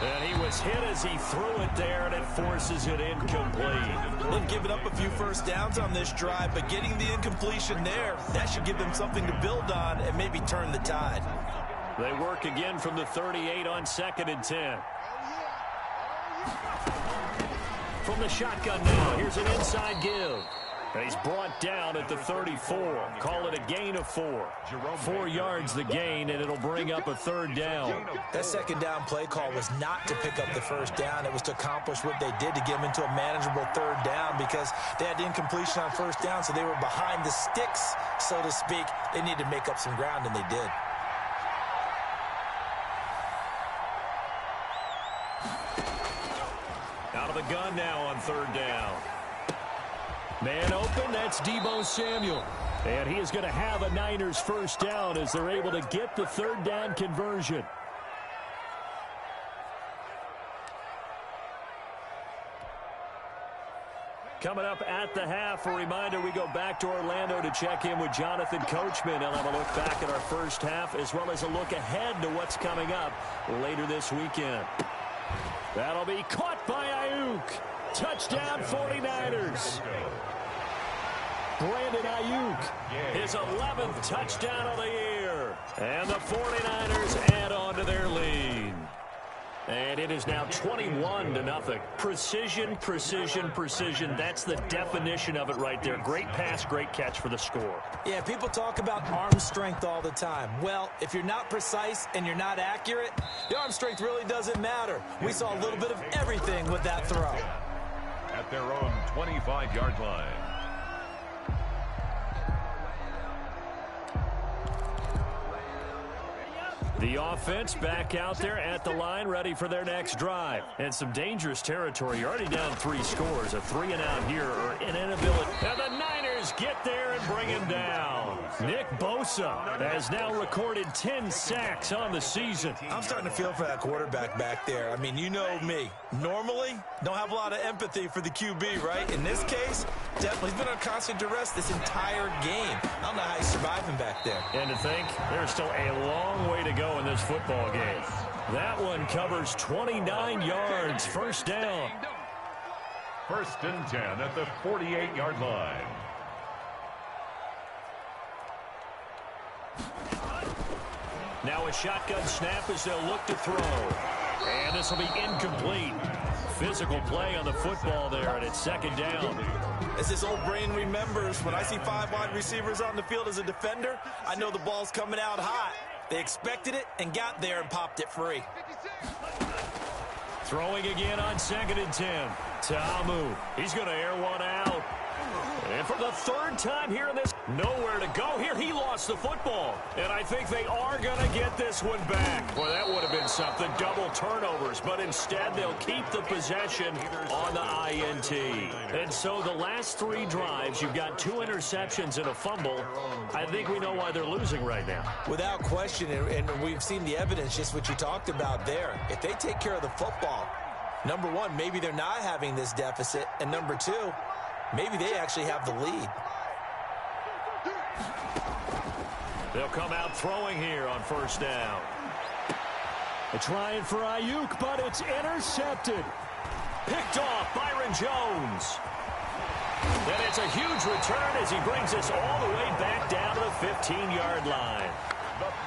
And he was hit as he threw it there, and it forces it incomplete. They've given up a few first downs on this drive, but getting the incompletion there, that should give them something to build on and maybe turn the tide. They work again from the 38 on 2nd and 10. From the shotgun now, here's an inside give. And he's brought down at the 34. Call it a gain of 4. 4 yards the gain, and it'll bring up a 3rd down. That 2nd down play call was not to pick up the 1st down. It was to accomplish what they did to get them into a manageable 3rd down because they had the incompletion on 1st down, so they were behind the sticks, so to speak. They needed to make up some ground, and they did. Out of the gun now on 3rd down. Man open, that's Deebo Samuel. And he is going to have a Niners 1st down as they're able to get the 3rd down conversion. Coming up at the half, a reminder, we go back to Orlando to check in with Jonathan Coachman. He'll have a look back at our first half as well as a look ahead to what's coming up later this weekend. That'll be caught by Ayuk. Touchdown 49ers. Brandon Ayuk, his 11th touchdown of the year. And the 49ers add on to their lead. And it is now 21-0. Precision, precision, precision. That's the definition of it right there. Great pass, great catch for the score. Yeah, people talk about arm strength all the time. Well, if you're not precise and you're not accurate, the arm strength really doesn't matter. We saw a little bit of everything with that throw. At their own 25-yard line. The offense back out there at the line, ready for their next drive. And some dangerous territory. You're already down 3 scores. A 3-and-out here or an inability. And the Niners get there and bring him down. Nick Bosa has now recorded 10 sacks on the season. I'm starting to feel for that quarterback back there. I mean, you know me. Normally, don't have a lot of empathy for the QB, right? In this case, definitely he's been on constant duress this entire game. I don't know how he's surviving back there. And to think, there's still a long way to go in this football game. That one covers 29 yards. First down. 1st and 10 at the 48-yard line. Now a shotgun snap as they'll look to throw. And this will be incomplete. Physical play on the football there, and it's 2nd down. As his old brain remembers, when I see 5 wide receivers on the field as a defender, I know the ball's coming out hot. They expected it and got there and popped it free. Throwing again on 2nd and 10. Ta'amu, he's going to air one out. And for the 3rd time here in this, nowhere to go here. He lost the football. And I think they are going to get this one back. Boy, that would have been something. Double turnovers. But instead, they'll keep the possession on the INT. And so the last 3 drives, you've got 2 interceptions and a fumble. I think we know why they're losing right now. Without question, and we've seen the evidence, just what you talked about there. If they take care of the football, number 1, maybe they're not having this deficit. And number 2, maybe they actually have the lead. They'll come out throwing here on 1st down. They're trying for Ayuk, but it's intercepted. Picked off Byron Jones. And it's a huge return as he brings us all the way back down to the 15-yard line.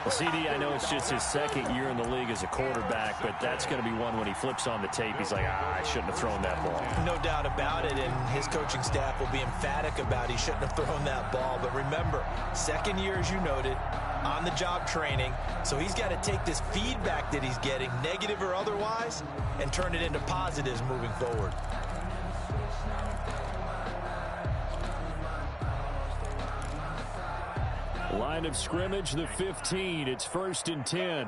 Well, CD, I know it's just his 2nd year in the league as a quarterback, but that's going to be one when he flips on the tape. He's like, I shouldn't have thrown that ball. No doubt about it, and his coaching staff will be emphatic about he shouldn't have thrown that ball. But remember, 2nd year, as you noted, on-the-job training. So he's got to take this feedback that he's getting, negative or otherwise, and turn it into positives moving forward. Line of scrimmage, the 15. It's 1st and 10.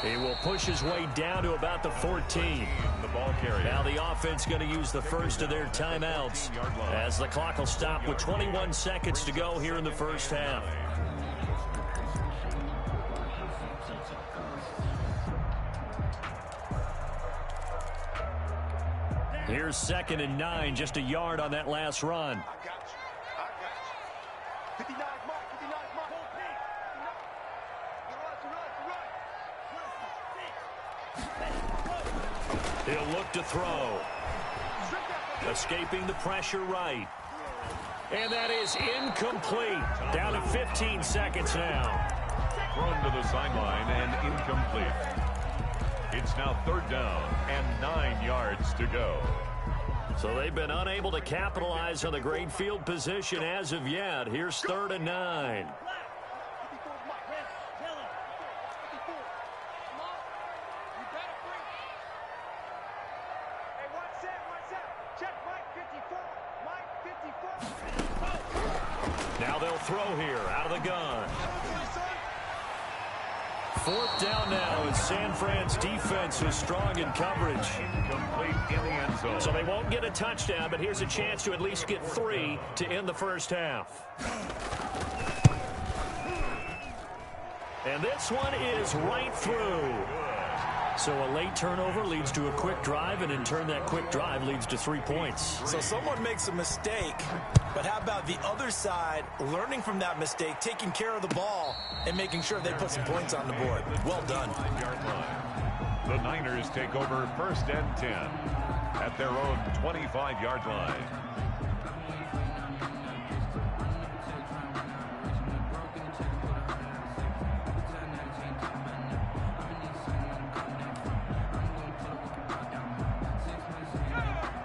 He will push his way down to about the 14. The ball carrier. Now the offense going to use the first of their timeouts as the clock will stop with 21 seconds to go here in the first half. Here's 2nd and 9, just a yard on that last run. He'll look to throw. Escaping the pressure right. And that is incomplete. Down to 15 seconds now. Thrown to the sideline and incomplete. It's now 3rd down and 9 yards to go. So they've been unable to capitalize on the great field position as of yet. Here's 3rd and 9. Now they'll throw here out of the gun. 4th down now as San Fran's defense is strong in coverage. Complete in the end zone. So they won't get a touchdown, but here's a chance to at least get 3 to end the first half. And this one is right through. So a late turnover leads to a quick drive, and in turn that quick drive leads to 3 points. So someone makes a mistake, but how about the other side learning from that mistake, taking care of the ball, and making sure they put some points on the board? Well done. The Niners take over 1st and 10 at their own 25-yard line.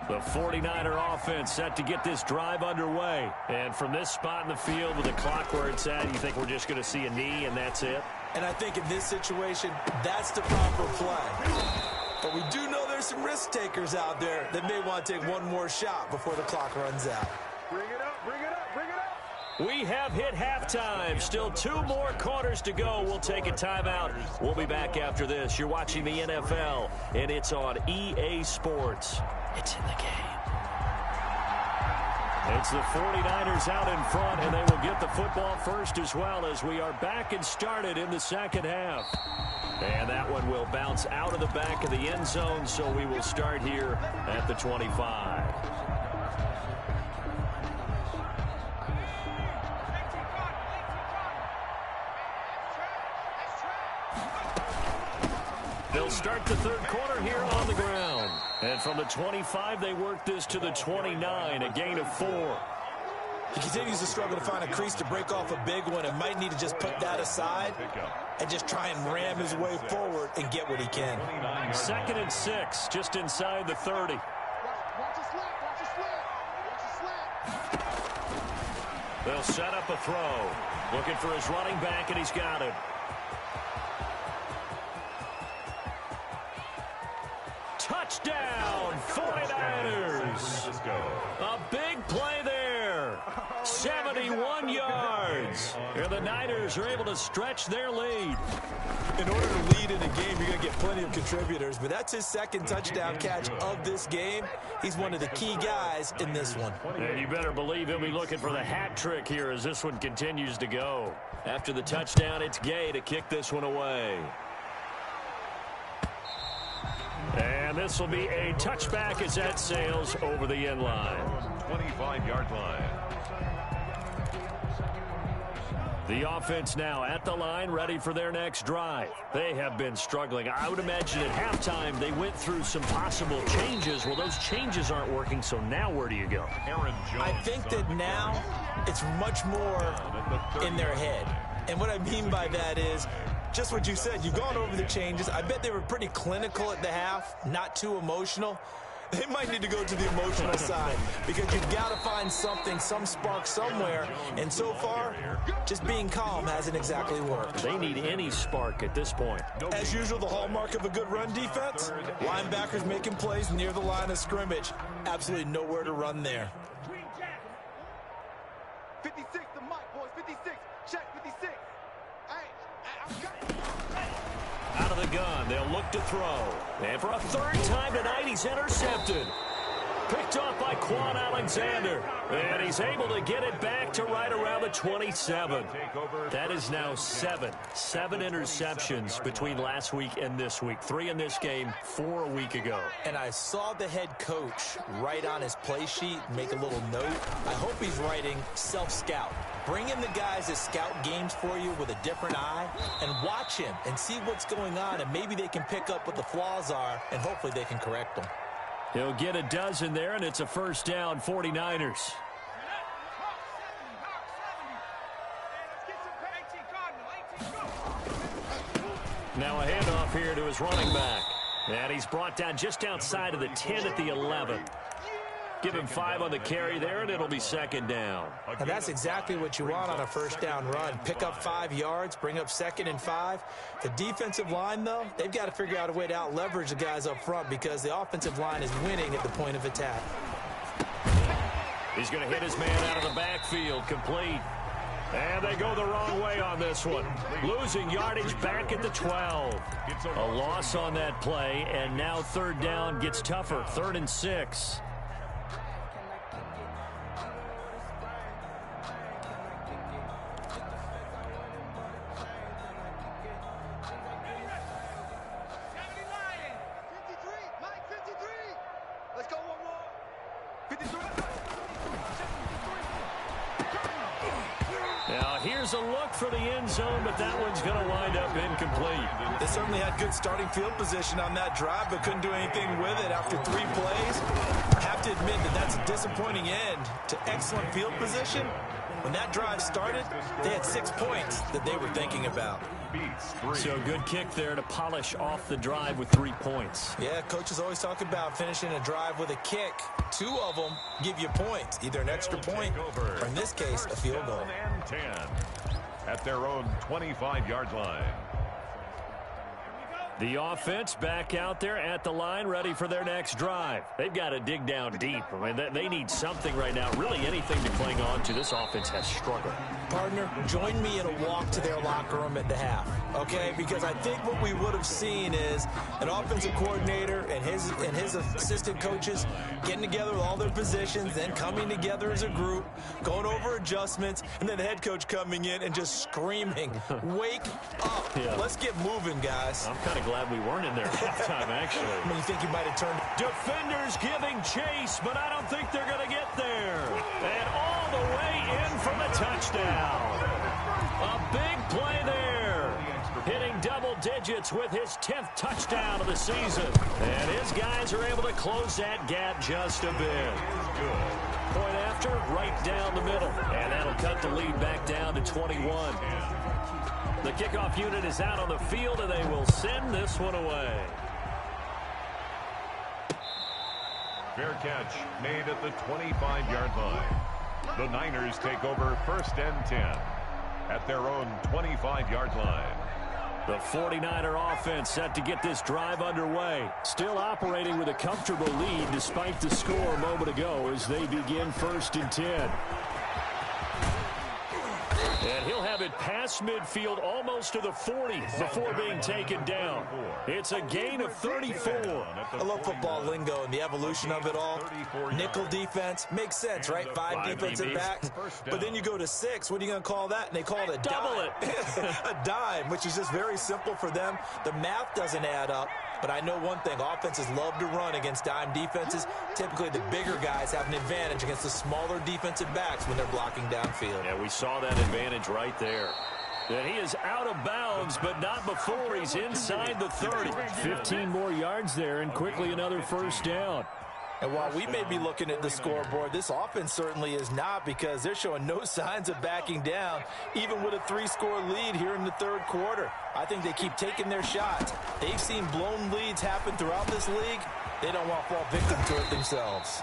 The 49er offense set to get this drive underway. And from this spot in the field with the clock where it's at, you think we're just going to see a knee and that's it? And I think in this situation, that's the proper play. But we do know there's some risk takers out there that may want to take one more shot before the clock runs out. Bring it up, bring it up, bring it up. We have hit halftime. Still 2 more quarters to go. We'll take a timeout. We'll be back after this. You're watching the NFL, and it's on EA Sports. It's in the game. It's the 49ers out in front, and they will get the football first as well as we are back and started in the second half. And that one will bounce out of the back of the end zone, so we will start here at the 25. They'll start the third quarter here on the ground. And from the 25, they work this to the 29, a gain of 4. He continues to struggle to find a crease to break off a big one and might need to just put that aside and just try and ram his way forward and get what he can. 2nd and 6, just inside the 30. They'll set up a throw. Looking for his running back, and he's got it. Touchdown, 49ers. A big play there. 71 yards. And the Niners are able to stretch their lead. In order to lead in a game, you're going to get plenty of contributors, but that's his 2nd touchdown catch of this game. He's one of the key guys in this one. And you better believe he'll be looking for the hat trick here as this one continues to go. After the touchdown, it's Gay to kick this one away. And this will be a touchback as that sails over the end line. 25-yard line. The offense now at the line, ready for their next drive. They have been struggling. I would imagine at halftime they went through some possible changes. Well, those changes aren't working, so now where do you go? I think that now it's much more in their head. And what I mean by that is just what you said. You've gone over the changes. I bet they were pretty clinical at the half, not too emotional. They might need to go to the emotional side because you've got to find something, some spark somewhere. And so far, just being calm hasn't exactly worked. They need any spark at this point. As usual, the hallmark of a good run defense, linebackers making plays near the line of scrimmage. Absolutely nowhere to run there. 56, the mic, boys. 56. Check 56. Out of the gun, they'll look to throw. And for a 3rd time tonight, he's intercepted. Picked off by Quan Alexander. And he's able to get it back to right around the 27. That is now 7 interceptions between last week and this week. 3 in this game, 4 a week ago. And I saw the head coach write on his play sheet, make a little note. I hope he's writing self-scout. Bring in the guys that scout games for you with a different eye and watch him and see what's going on, and maybe they can pick up what the flaws are, and hopefully they can correct them. He'll get a dozen there, and it's a 1st down, 49ers. Now a handoff here to his running back. And he's brought down just outside of the 10 at the 11. Give him 5 on the carry there, and it'll be 2nd down. And that's exactly what you want on a 1st down run. Pick up 5 yards, bring up 2nd and 5. The defensive line, though, they've got to figure out a way to out-leverage the guys up front because the offensive line is winning at the point of attack. He's going to hit his man out of the backfield, complete. And they go the wrong way on this one. Losing yardage back at the 12. A loss on that play, and now 3rd down gets tougher. 3rd and 6. Here's a look for the end zone, but that one's going to wind up incomplete. They certainly had good starting field position on that drive, but couldn't do anything with it after 3 plays. I have to admit that that's a disappointing end to excellent field position. When that drive started, they had 6 points that they were thinking about. So good kick there to polish off the drive with 3 points. Yeah, coaches always talk about finishing a drive with a kick. 2 of them give you points, either an extra point or, in this case, a field goal. 10 at their own 25-yard line. The offense back out there at the line, ready for their next drive. They've got to dig down deep. I mean, they need something right now, really anything to cling on to. This offense has struggled. Partner, join me in a walk to their locker room at the half, okay? Because I think what we would have seen is an offensive coordinator and his assistant coaches getting together with all their positions, then coming together as a group, going over adjustments, and then the head coach coming in and just screaming, wake up. Yeah. Let's get moving, guys. I'm kind of glad we weren't in there at halftime, actually. I mean, you think you might have turned... Defenders giving chase, but I don't think they're going to get there. And all the way in for the touchdown. A big play there. Hitting double digits with his 10th touchdown of the season. And his guys are able to close that gap just a bit. Good. Point after, right down the middle. And that'll cut the lead back down to 21. The kickoff unit is out on the field, and they will send this one away. Fair catch made at the 25-yard line. The Niners take over 1st and 10 at their own 25-yard line. The 49er offense set to get this drive underway. Still operating with a comfortable lead despite the score a moment ago as they begin 1st and 10. And he'll have it past midfield almost to the 40 before being taken down. It's a gain of 34. I love football lingo and the evolution of it all. Nickel defense makes sense, right? 5 defensive backs. But then you go to 6. What are you going to call that? And they call it a double dime. A dime, which is just very simple for them. The math doesn't add up. But I know one thing, offenses love to run against dime defenses. Typically, the bigger guys have an advantage against the smaller defensive backs when they're blocking downfield. Yeah, we saw that advantage right there. And he is out of bounds, but not before he's inside the 30. 15 more yards there, and quickly another 1st down. And while we may be looking at the scoreboard, this offense certainly is not, because they're showing no signs of backing down, even with a 3-score lead here in the 3rd quarter. I think they keep taking their shots. They've seen blown leads happen throughout this league. They don't want to fall victim to it themselves.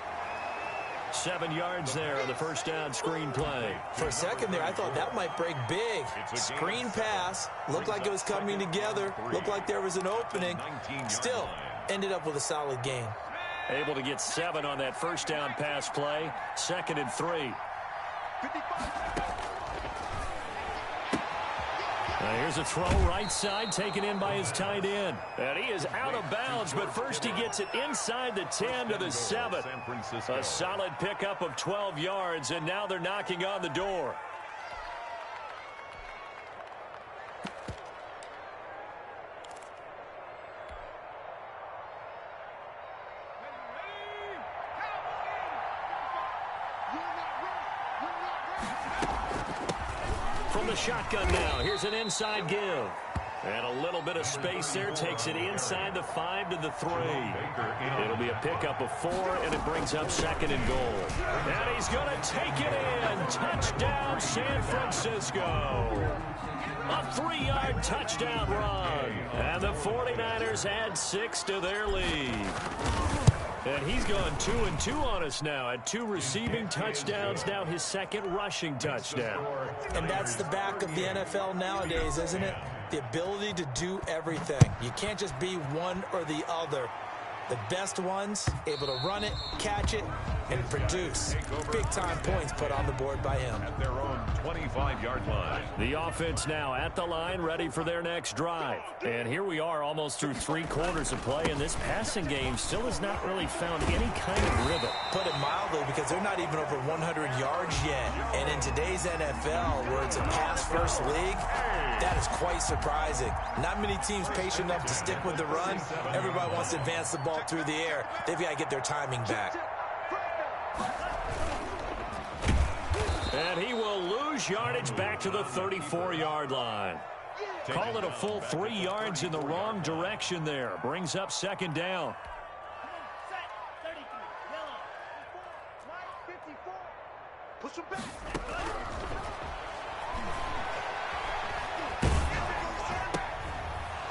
7 yards there on the 1st down screen play. For a second there, I thought that might break big. Screen pass. Looked like it was coming together. Looked like there was an opening. Still, ended up with a solid gain. Able to get 7 on that 1st down pass play. 2nd and 3. Here's a throw right side, taken in by his tight end. And he is out of bounds, but first he gets it inside the 10 to the 7. A solid pickup of 12 yards, and now they're knocking on the door. From the shotgun now, here's an inside give. And a little bit of space there, takes it inside the 5 to the 3. It'll be a pickup of 4, and it brings up 2nd and goal. And he's going to take it in. Touchdown, San Francisco. A 3-yard touchdown run. And the 49ers add 6 to their lead. And he's gone 2-2 on us now at 2 receiving touchdowns, now his 2nd rushing touchdown. And that's the back of the NFL nowadays, isn't it? The ability to do everything. You can't just be one or the other. The best ones able to run it, catch it, and produce big-time points put on the board by him. At their own 25-yard line. The offense now at the line, ready for their next drive. And here we are almost through 3 quarters of play, and this passing game still has not really found any kind of rhythm. Put it mildly, because they're not even over 100 yards yet. And in today's NFL, where it's a pass-first league, that is quite surprising. Not many teams patient enough to stick with the run. Everybody wants to advance the ball through the air. They've got to get their timing back. And he will lose yardage back to the 34-yard line. Call it a full 3 yards in the wrong direction there. Brings up second down. Push him back.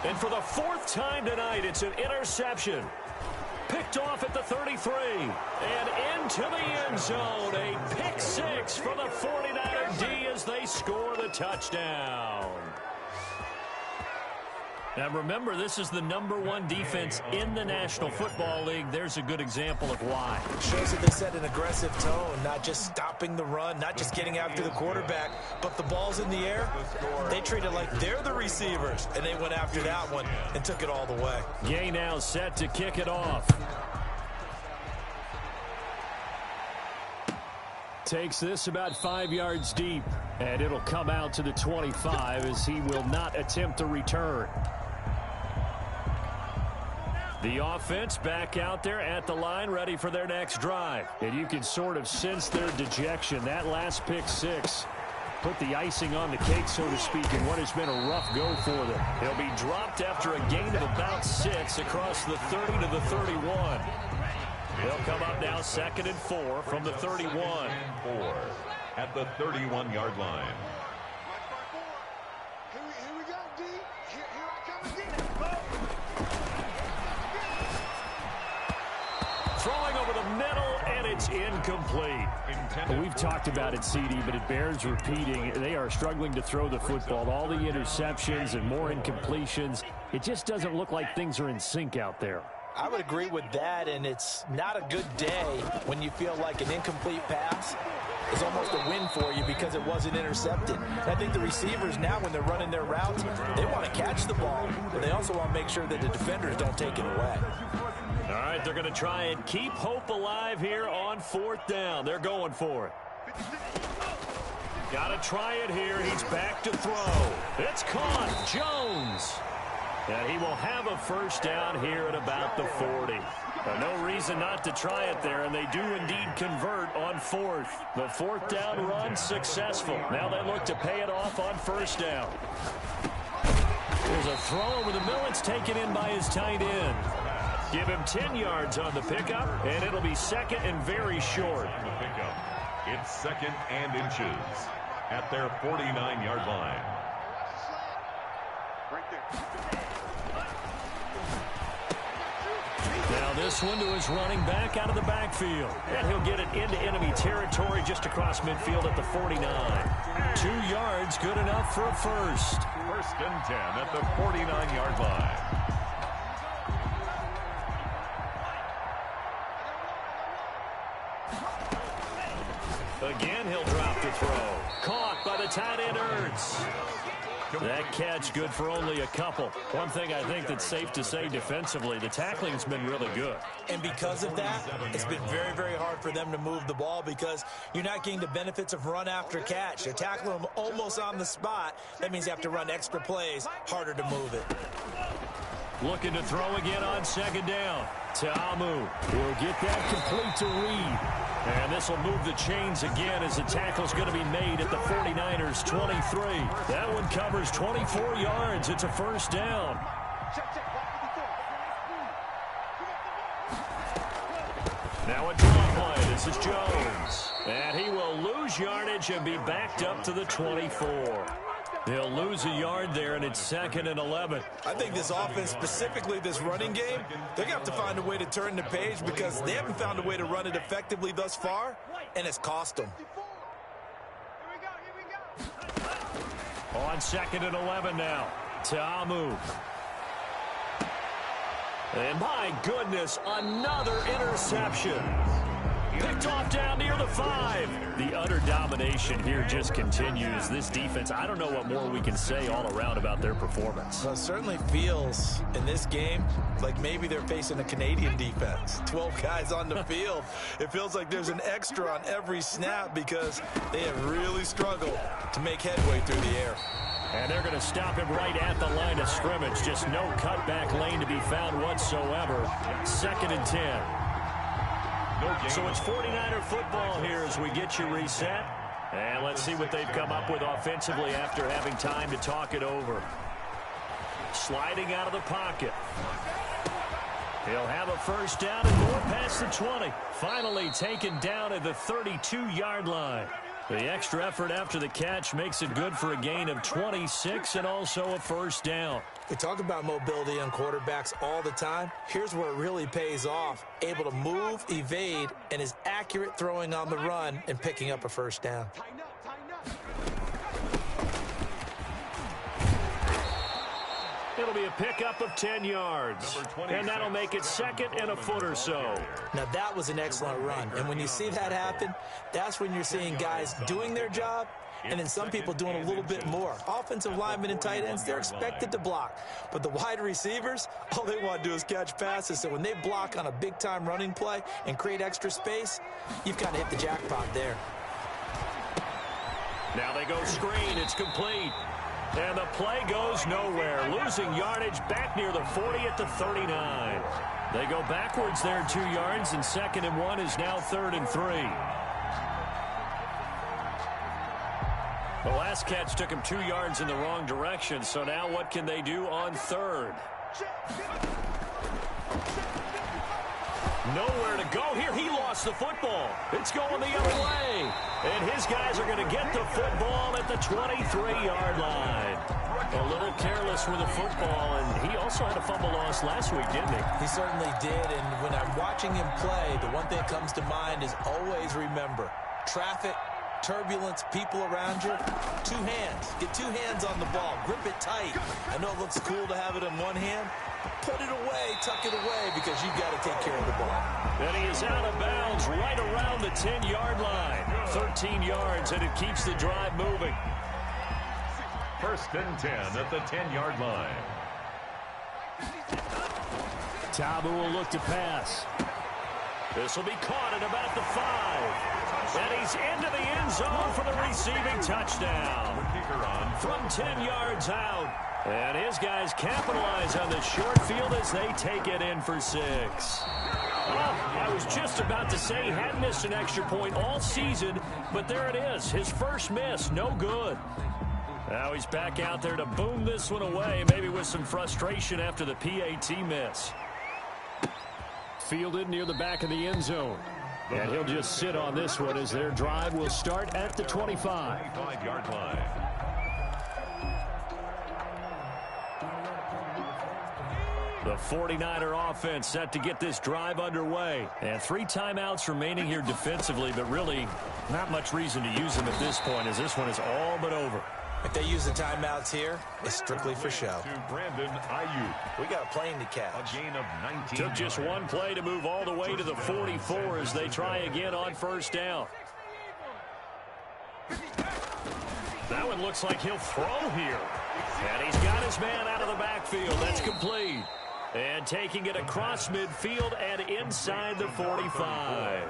And for the 4th time tonight, it's an interception. Picked off at the 33 and into the end zone. A pick 6 for the 49er D as they score the touchdown. Now remember, this is the #1 defense in the National Football League. There's a good example of why. Shows that they set an aggressive tone, not just stopping the run, not just getting after the quarterback, but the ball's in the air. They treat it like they're the receivers, and they went after that one and took it all the way. Gay now set to kick it off. Takes this about 5 yards deep, and it'll come out to the 25 as he will not attempt a return. The offense back out there at the line, ready for their next drive. And you can sort of sense their dejection. That last pick 6 put the icing on the cake, so to speak, in what has been a rough go for them. He'll be dropped after a gain of about 6 across the 30 to the 31. They'll come up now 2nd and 4 from the 31. 4 at the 31-yard line. Here we go, D. Here I come again. Throwing over the middle, and it's incomplete. We've talked about it, CD, but it bears repeating. They are struggling to throw the football. All the interceptions and more incompletions. It just doesn't look like things are in sync out there. I would agree with that, and it's not a good day when you feel like an incomplete pass is almost a win for you because it wasn't intercepted. And I think the receivers now, when they're running their routes, they want to catch the ball, but they also want to make sure that the defenders don't take it away. All right, they're going to try and keep hope alive here on 4th down. They're going for it. Got to try it here. He's back to throw. It's caught. Jones. And he will have a first down here at about the 40. No reason not to try it there, and they do indeed convert on 4th. The 4th down run successful. Now they look to pay it off on 1st down. There's a throw over the middle. It's taken in by his tight end. Give him 10 yards on the pickup, and it'll be 2nd and very short. The pickup. It's 2nd and inches at their 49-yard line. Now this one to his running back out of the backfield. And he'll get it into enemy territory just across midfield at the 49. 2 yards, good enough for a first. 1st and 10 at the 49-yard line. Again, he'll drop the throw. Caught by the tight end, Ertz. That catch good for only a couple. One thing I think that's safe to say defensively, the tackling's been really good. And because of that, it's been very, very hard for them to move the ball because you're not getting the benefits of run after catch. They're tackling them almost on the spot. That means you have to run extra plays, harder to move it. Looking to throw again on 2nd down. Ta'amu will get that complete to Reed. And this will move the chains again as the tackle's going to be made at the 49ers 23. That one covers 24 yards. It's a first down. Now a draw play. This is Jones. And he will lose yardage and be backed up to the 24. They'll lose a yard there, and it's 2nd and 11. I think this offense, specifically this running game, they're going to have to find a way to turn the page because they haven't found a way to run it effectively thus far, and it's cost them. On 2nd and 11 now. Ta'amu. And my goodness, another interception. Picked off down near the 5. The utter domination here just continues. This defense, I don't know what more we can say all around about their performance. Well, it certainly feels in this game like maybe they're facing a Canadian defense. 12 guys on the field. It feels like there's an extra on every snap because they have really struggled to make headway through the air. And they're going to stop him right at the line of scrimmage. Just no cutback lane to be found whatsoever. 2nd and 10. So it's 49er football here as we get you reset. And let's see what they've come up with offensively after having time to talk it over. Sliding out of the pocket. He'll have a first down and more past the 20. Finally taken down at the 32-yard line. The extra effort after the catch makes it good for a gain of 26 and also a first down. We talk about mobility on quarterbacks all the time. Here's where it really pays off. Able to move, evade, and is accurate throwing on the run and picking up a first down. It'll be a pickup of 10 yards. And that'll make it second and a foot or so. Now, that was an excellent run. And when you see that happen, that's when you're seeing guys doing their job and then some people doing a little bit more. Offensive linemen and tight ends, they're expected to block. But the wide receivers, all they want to do is catch passes. So when they block on a big-time running play and create extra space, you've kind of hit the jackpot there. Now they go screen. It's complete. And the play goes nowhere. Losing yardage back near the 40 at the 39. They go backwards there 2 yards, and 2nd and 1 is now 3rd and 3. The last catch took him 2 yards in the wrong direction, so now what can they do on 3rd? Nowhere to go here. He lost the football. It's going the other way. And his guys are going to get the football at the 23-yard line. A little careless with the football, and he also had a fumble loss last week, didn't he? He certainly did, and when I'm watching him play, the one thing that comes to mind is always remember, traffic, turbulence, people around you, 2 hands. Get 2 hands on the ball. Grip it tight. I know it looks cool to have it in one hand. Put it away, tuck it away, because you've got to take care of the ball. And he is out of bounds right around the 10-yard line. 13 yards, and it keeps the drive moving. 1st and 10 at the 10-yard line. Tabu will look to pass. This will be caught at about the 5. And he's into the end zone for the receiving touchdown. From 10 yards out. And his guys capitalize on the short field as they take it in for 6. Oh, I was just about to say he hadn't missed an extra point all season, but there it is. His first miss, no good. Now he's back out there to boom this one away, maybe with some frustration after the PAT miss. Fielded near the back of the end zone. And he'll just sit on this one as their drive will start at the 25. 25-yard line. The 49er offense set to get this drive underway. And 3 timeouts remaining here defensively, but really not much reason to use them at this point as this one is all but over. If they use the timeouts here, it's strictly for show. To Brandon Ayuk. We got a plane to catch. A gain of 19. Took just one play to move all the way to the 44 as they try again on first down. That one looks like he'll throw here. And he's got his man out of the backfield. That's complete. And taking it across midfield and inside the 45.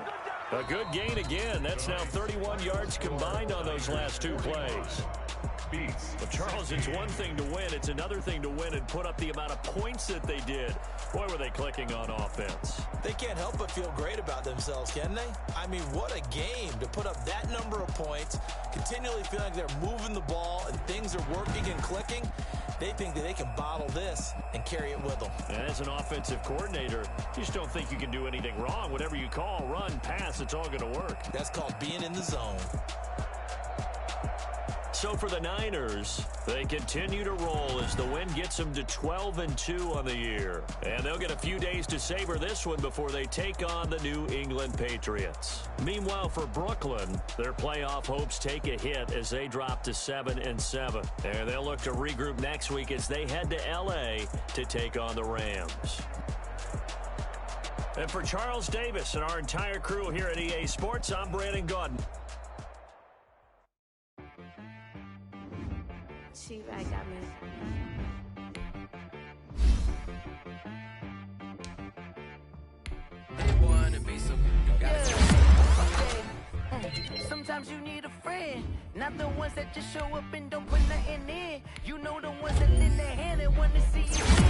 A good gain again. That's now 31 yards combined on those last 2 plays. But Charles, it's one thing to win. It's another thing to win and put up the amount of points that they did. Boy, were they clicking on offense. They can't help but feel great about themselves, can they? I mean, what a game to put up that number of points, continually feeling like they're moving the ball and things are working and clicking. They think that they can bottle this and carry it with them. And as an offensive coordinator, you just don't think you can do anything wrong. Whatever you call, run, pass, it's all going to work. That's called being in the zone. So for the Niners, they continue to roll as the win gets them to 12-2 on the year. And they'll get a few days to savor this one before they take on the New England Patriots. Meanwhile, for Brooklyn, their playoff hopes take a hit as they drop to 7-7. And they'll look to regroup next week as they head to L.A. to take on the Rams. And for Charles Davis and our entire crew here at EA Sports, I'm Brandon Gaudin. T-Rag got me. They wanna be so Sometimes you need a friend, not the ones that just show up and don't put nothing in. You know the ones that lend their hand and want to see you win.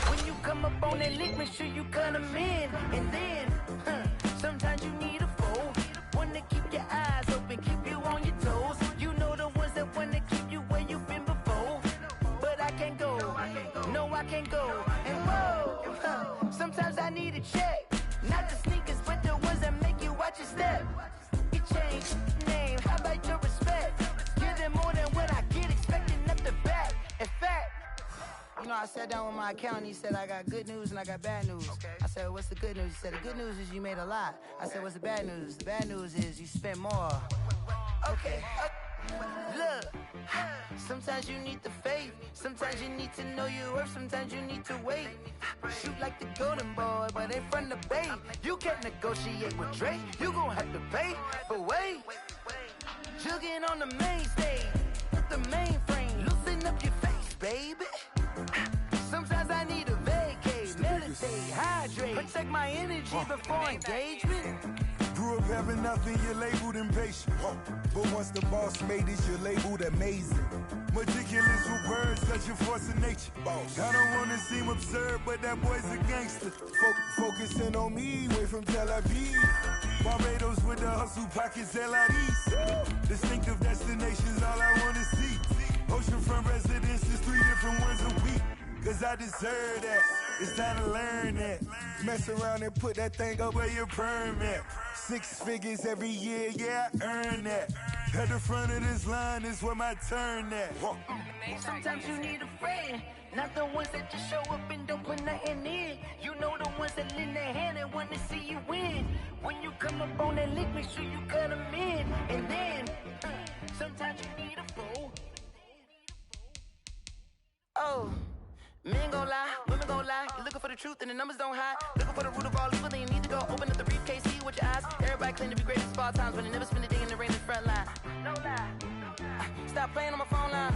When you come up on that lick, make sure you cut them in. And then, sometimes you need a foe, one to keep your eyes open, keep you on your toes. and gold. And whoa, sometimes I need a check. Not the sneakers, but the ones that make you watch your step. You change name, how about your respect? Give them more than what I get, expecting up the back. In fact, you know, I sat down with my accountant. He said, I got good news and I got bad news. Okay. I said, what's the good news? He said, the good news is you made a lot. I said, what's the bad news? The bad news is you spent more. Okay. Look, sometimes you need the faith. Sometimes you need to know your worth. Sometimes you need to wait. Shoot like the golden boy, but in front of the bay. You can't negotiate with Drake. You gon' have to pay. But wait, jugging on the main stage. The mainframe, loosen up your face, baby. Sometimes I need a vacate, meditate, hydrate, protect my energy before engagement. Grew up having nothing, you're labeled impatient. But once the boss made it, you're labeled amazing. Meticulous with words, such a force of nature. I don't wanna seem absurd, but that boy's a gangster. Focusing on me, way from Tel Aviv. Barbados with the hustle pockets, LIDs. Distinctive destinations, all I wanna see. Oceanfront residences, 3 different ones a week. Cause I deserve that, it's time to learn that. Mess around and put that thing up where your permit. 6 figures every year, yeah, I earn that. At the front of this line is where my turn at. Sometimes you need a friend, not the ones that just show up and don't put nothing in. You know the ones that lend their hand and want to see you win. When you come up on that lick, make sure you cut them in. And then, sometimes you need a fool. Oh. Men gon' lie, women gon' lie. You're looking for the truth and the numbers don't hide. Looking for the root of all evil, then you need to go open up the briefcase, see with your eyes. Everybody claim to be greatest of all times, but they never spend a day in the rain in the front line. No lie. Stop playing on my phone line.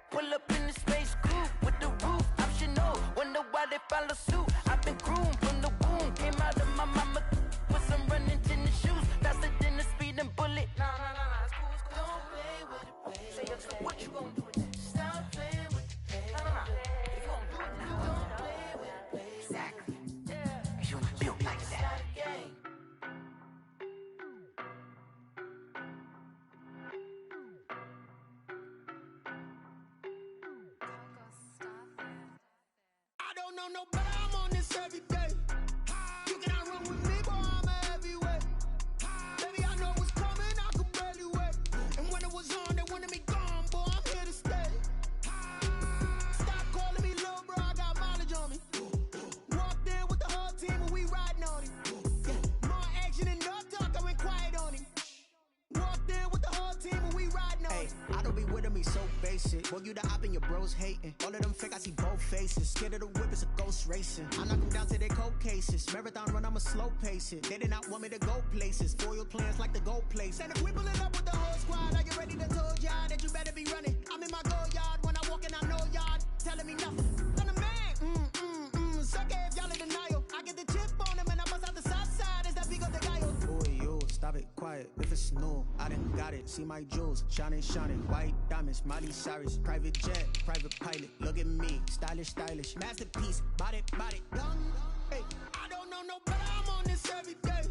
Pull up in the space coupe with the roof optional. Wonder why they follow suit. I've been groomed from the womb. Came out of my mama with some running tennis shoes. Faster than the speeding bullet. Nah, it's cool, it's cool. Don't play with it, play. Say what you gon' do with that? Stop playing with it. If you gon' do it, now don't play with it, play. Exactly. Yeah. You built like that. I don't know no better, I'm on this every day. You cannot run with me, boy, I'm a heavyweight. Baby, I know what's coming, I could barely wait. And when it was on, they wanted me gone, boy, I'm here to stay. Stop calling me little bro, I got mileage on me. Walked in with the whole team and we riding on him. More action and no talk, I went quiet on him. Walked in with the whole team and we riding on him. I don't be with me so basic. Boy, you the op and your bros hating. All of them fake, I see both faces. Scared of the whip, it's a ghost racing. I knock them down to their cold cases. Marathon run, I'ma slow pace it. They did not want me to go places. Foil plans like the gold place. And if we pulling up with the whole squad, are you ready to told y'all that you better be running? I'm in my go yard, when I walk in, I know y'all telling me nothing. I'm the man, suck it if y'all in denial. I get the chip on them and I bust out the south side, is that big of the guy? Boy, you, stop it, quiet, if it's new. I done got it, see my jewels, shining, white diamonds, Miley Cyrus, private jet, private pilot, look at me, stylish, masterpiece, body, young, hey. I don't know no better, I'm on this every day.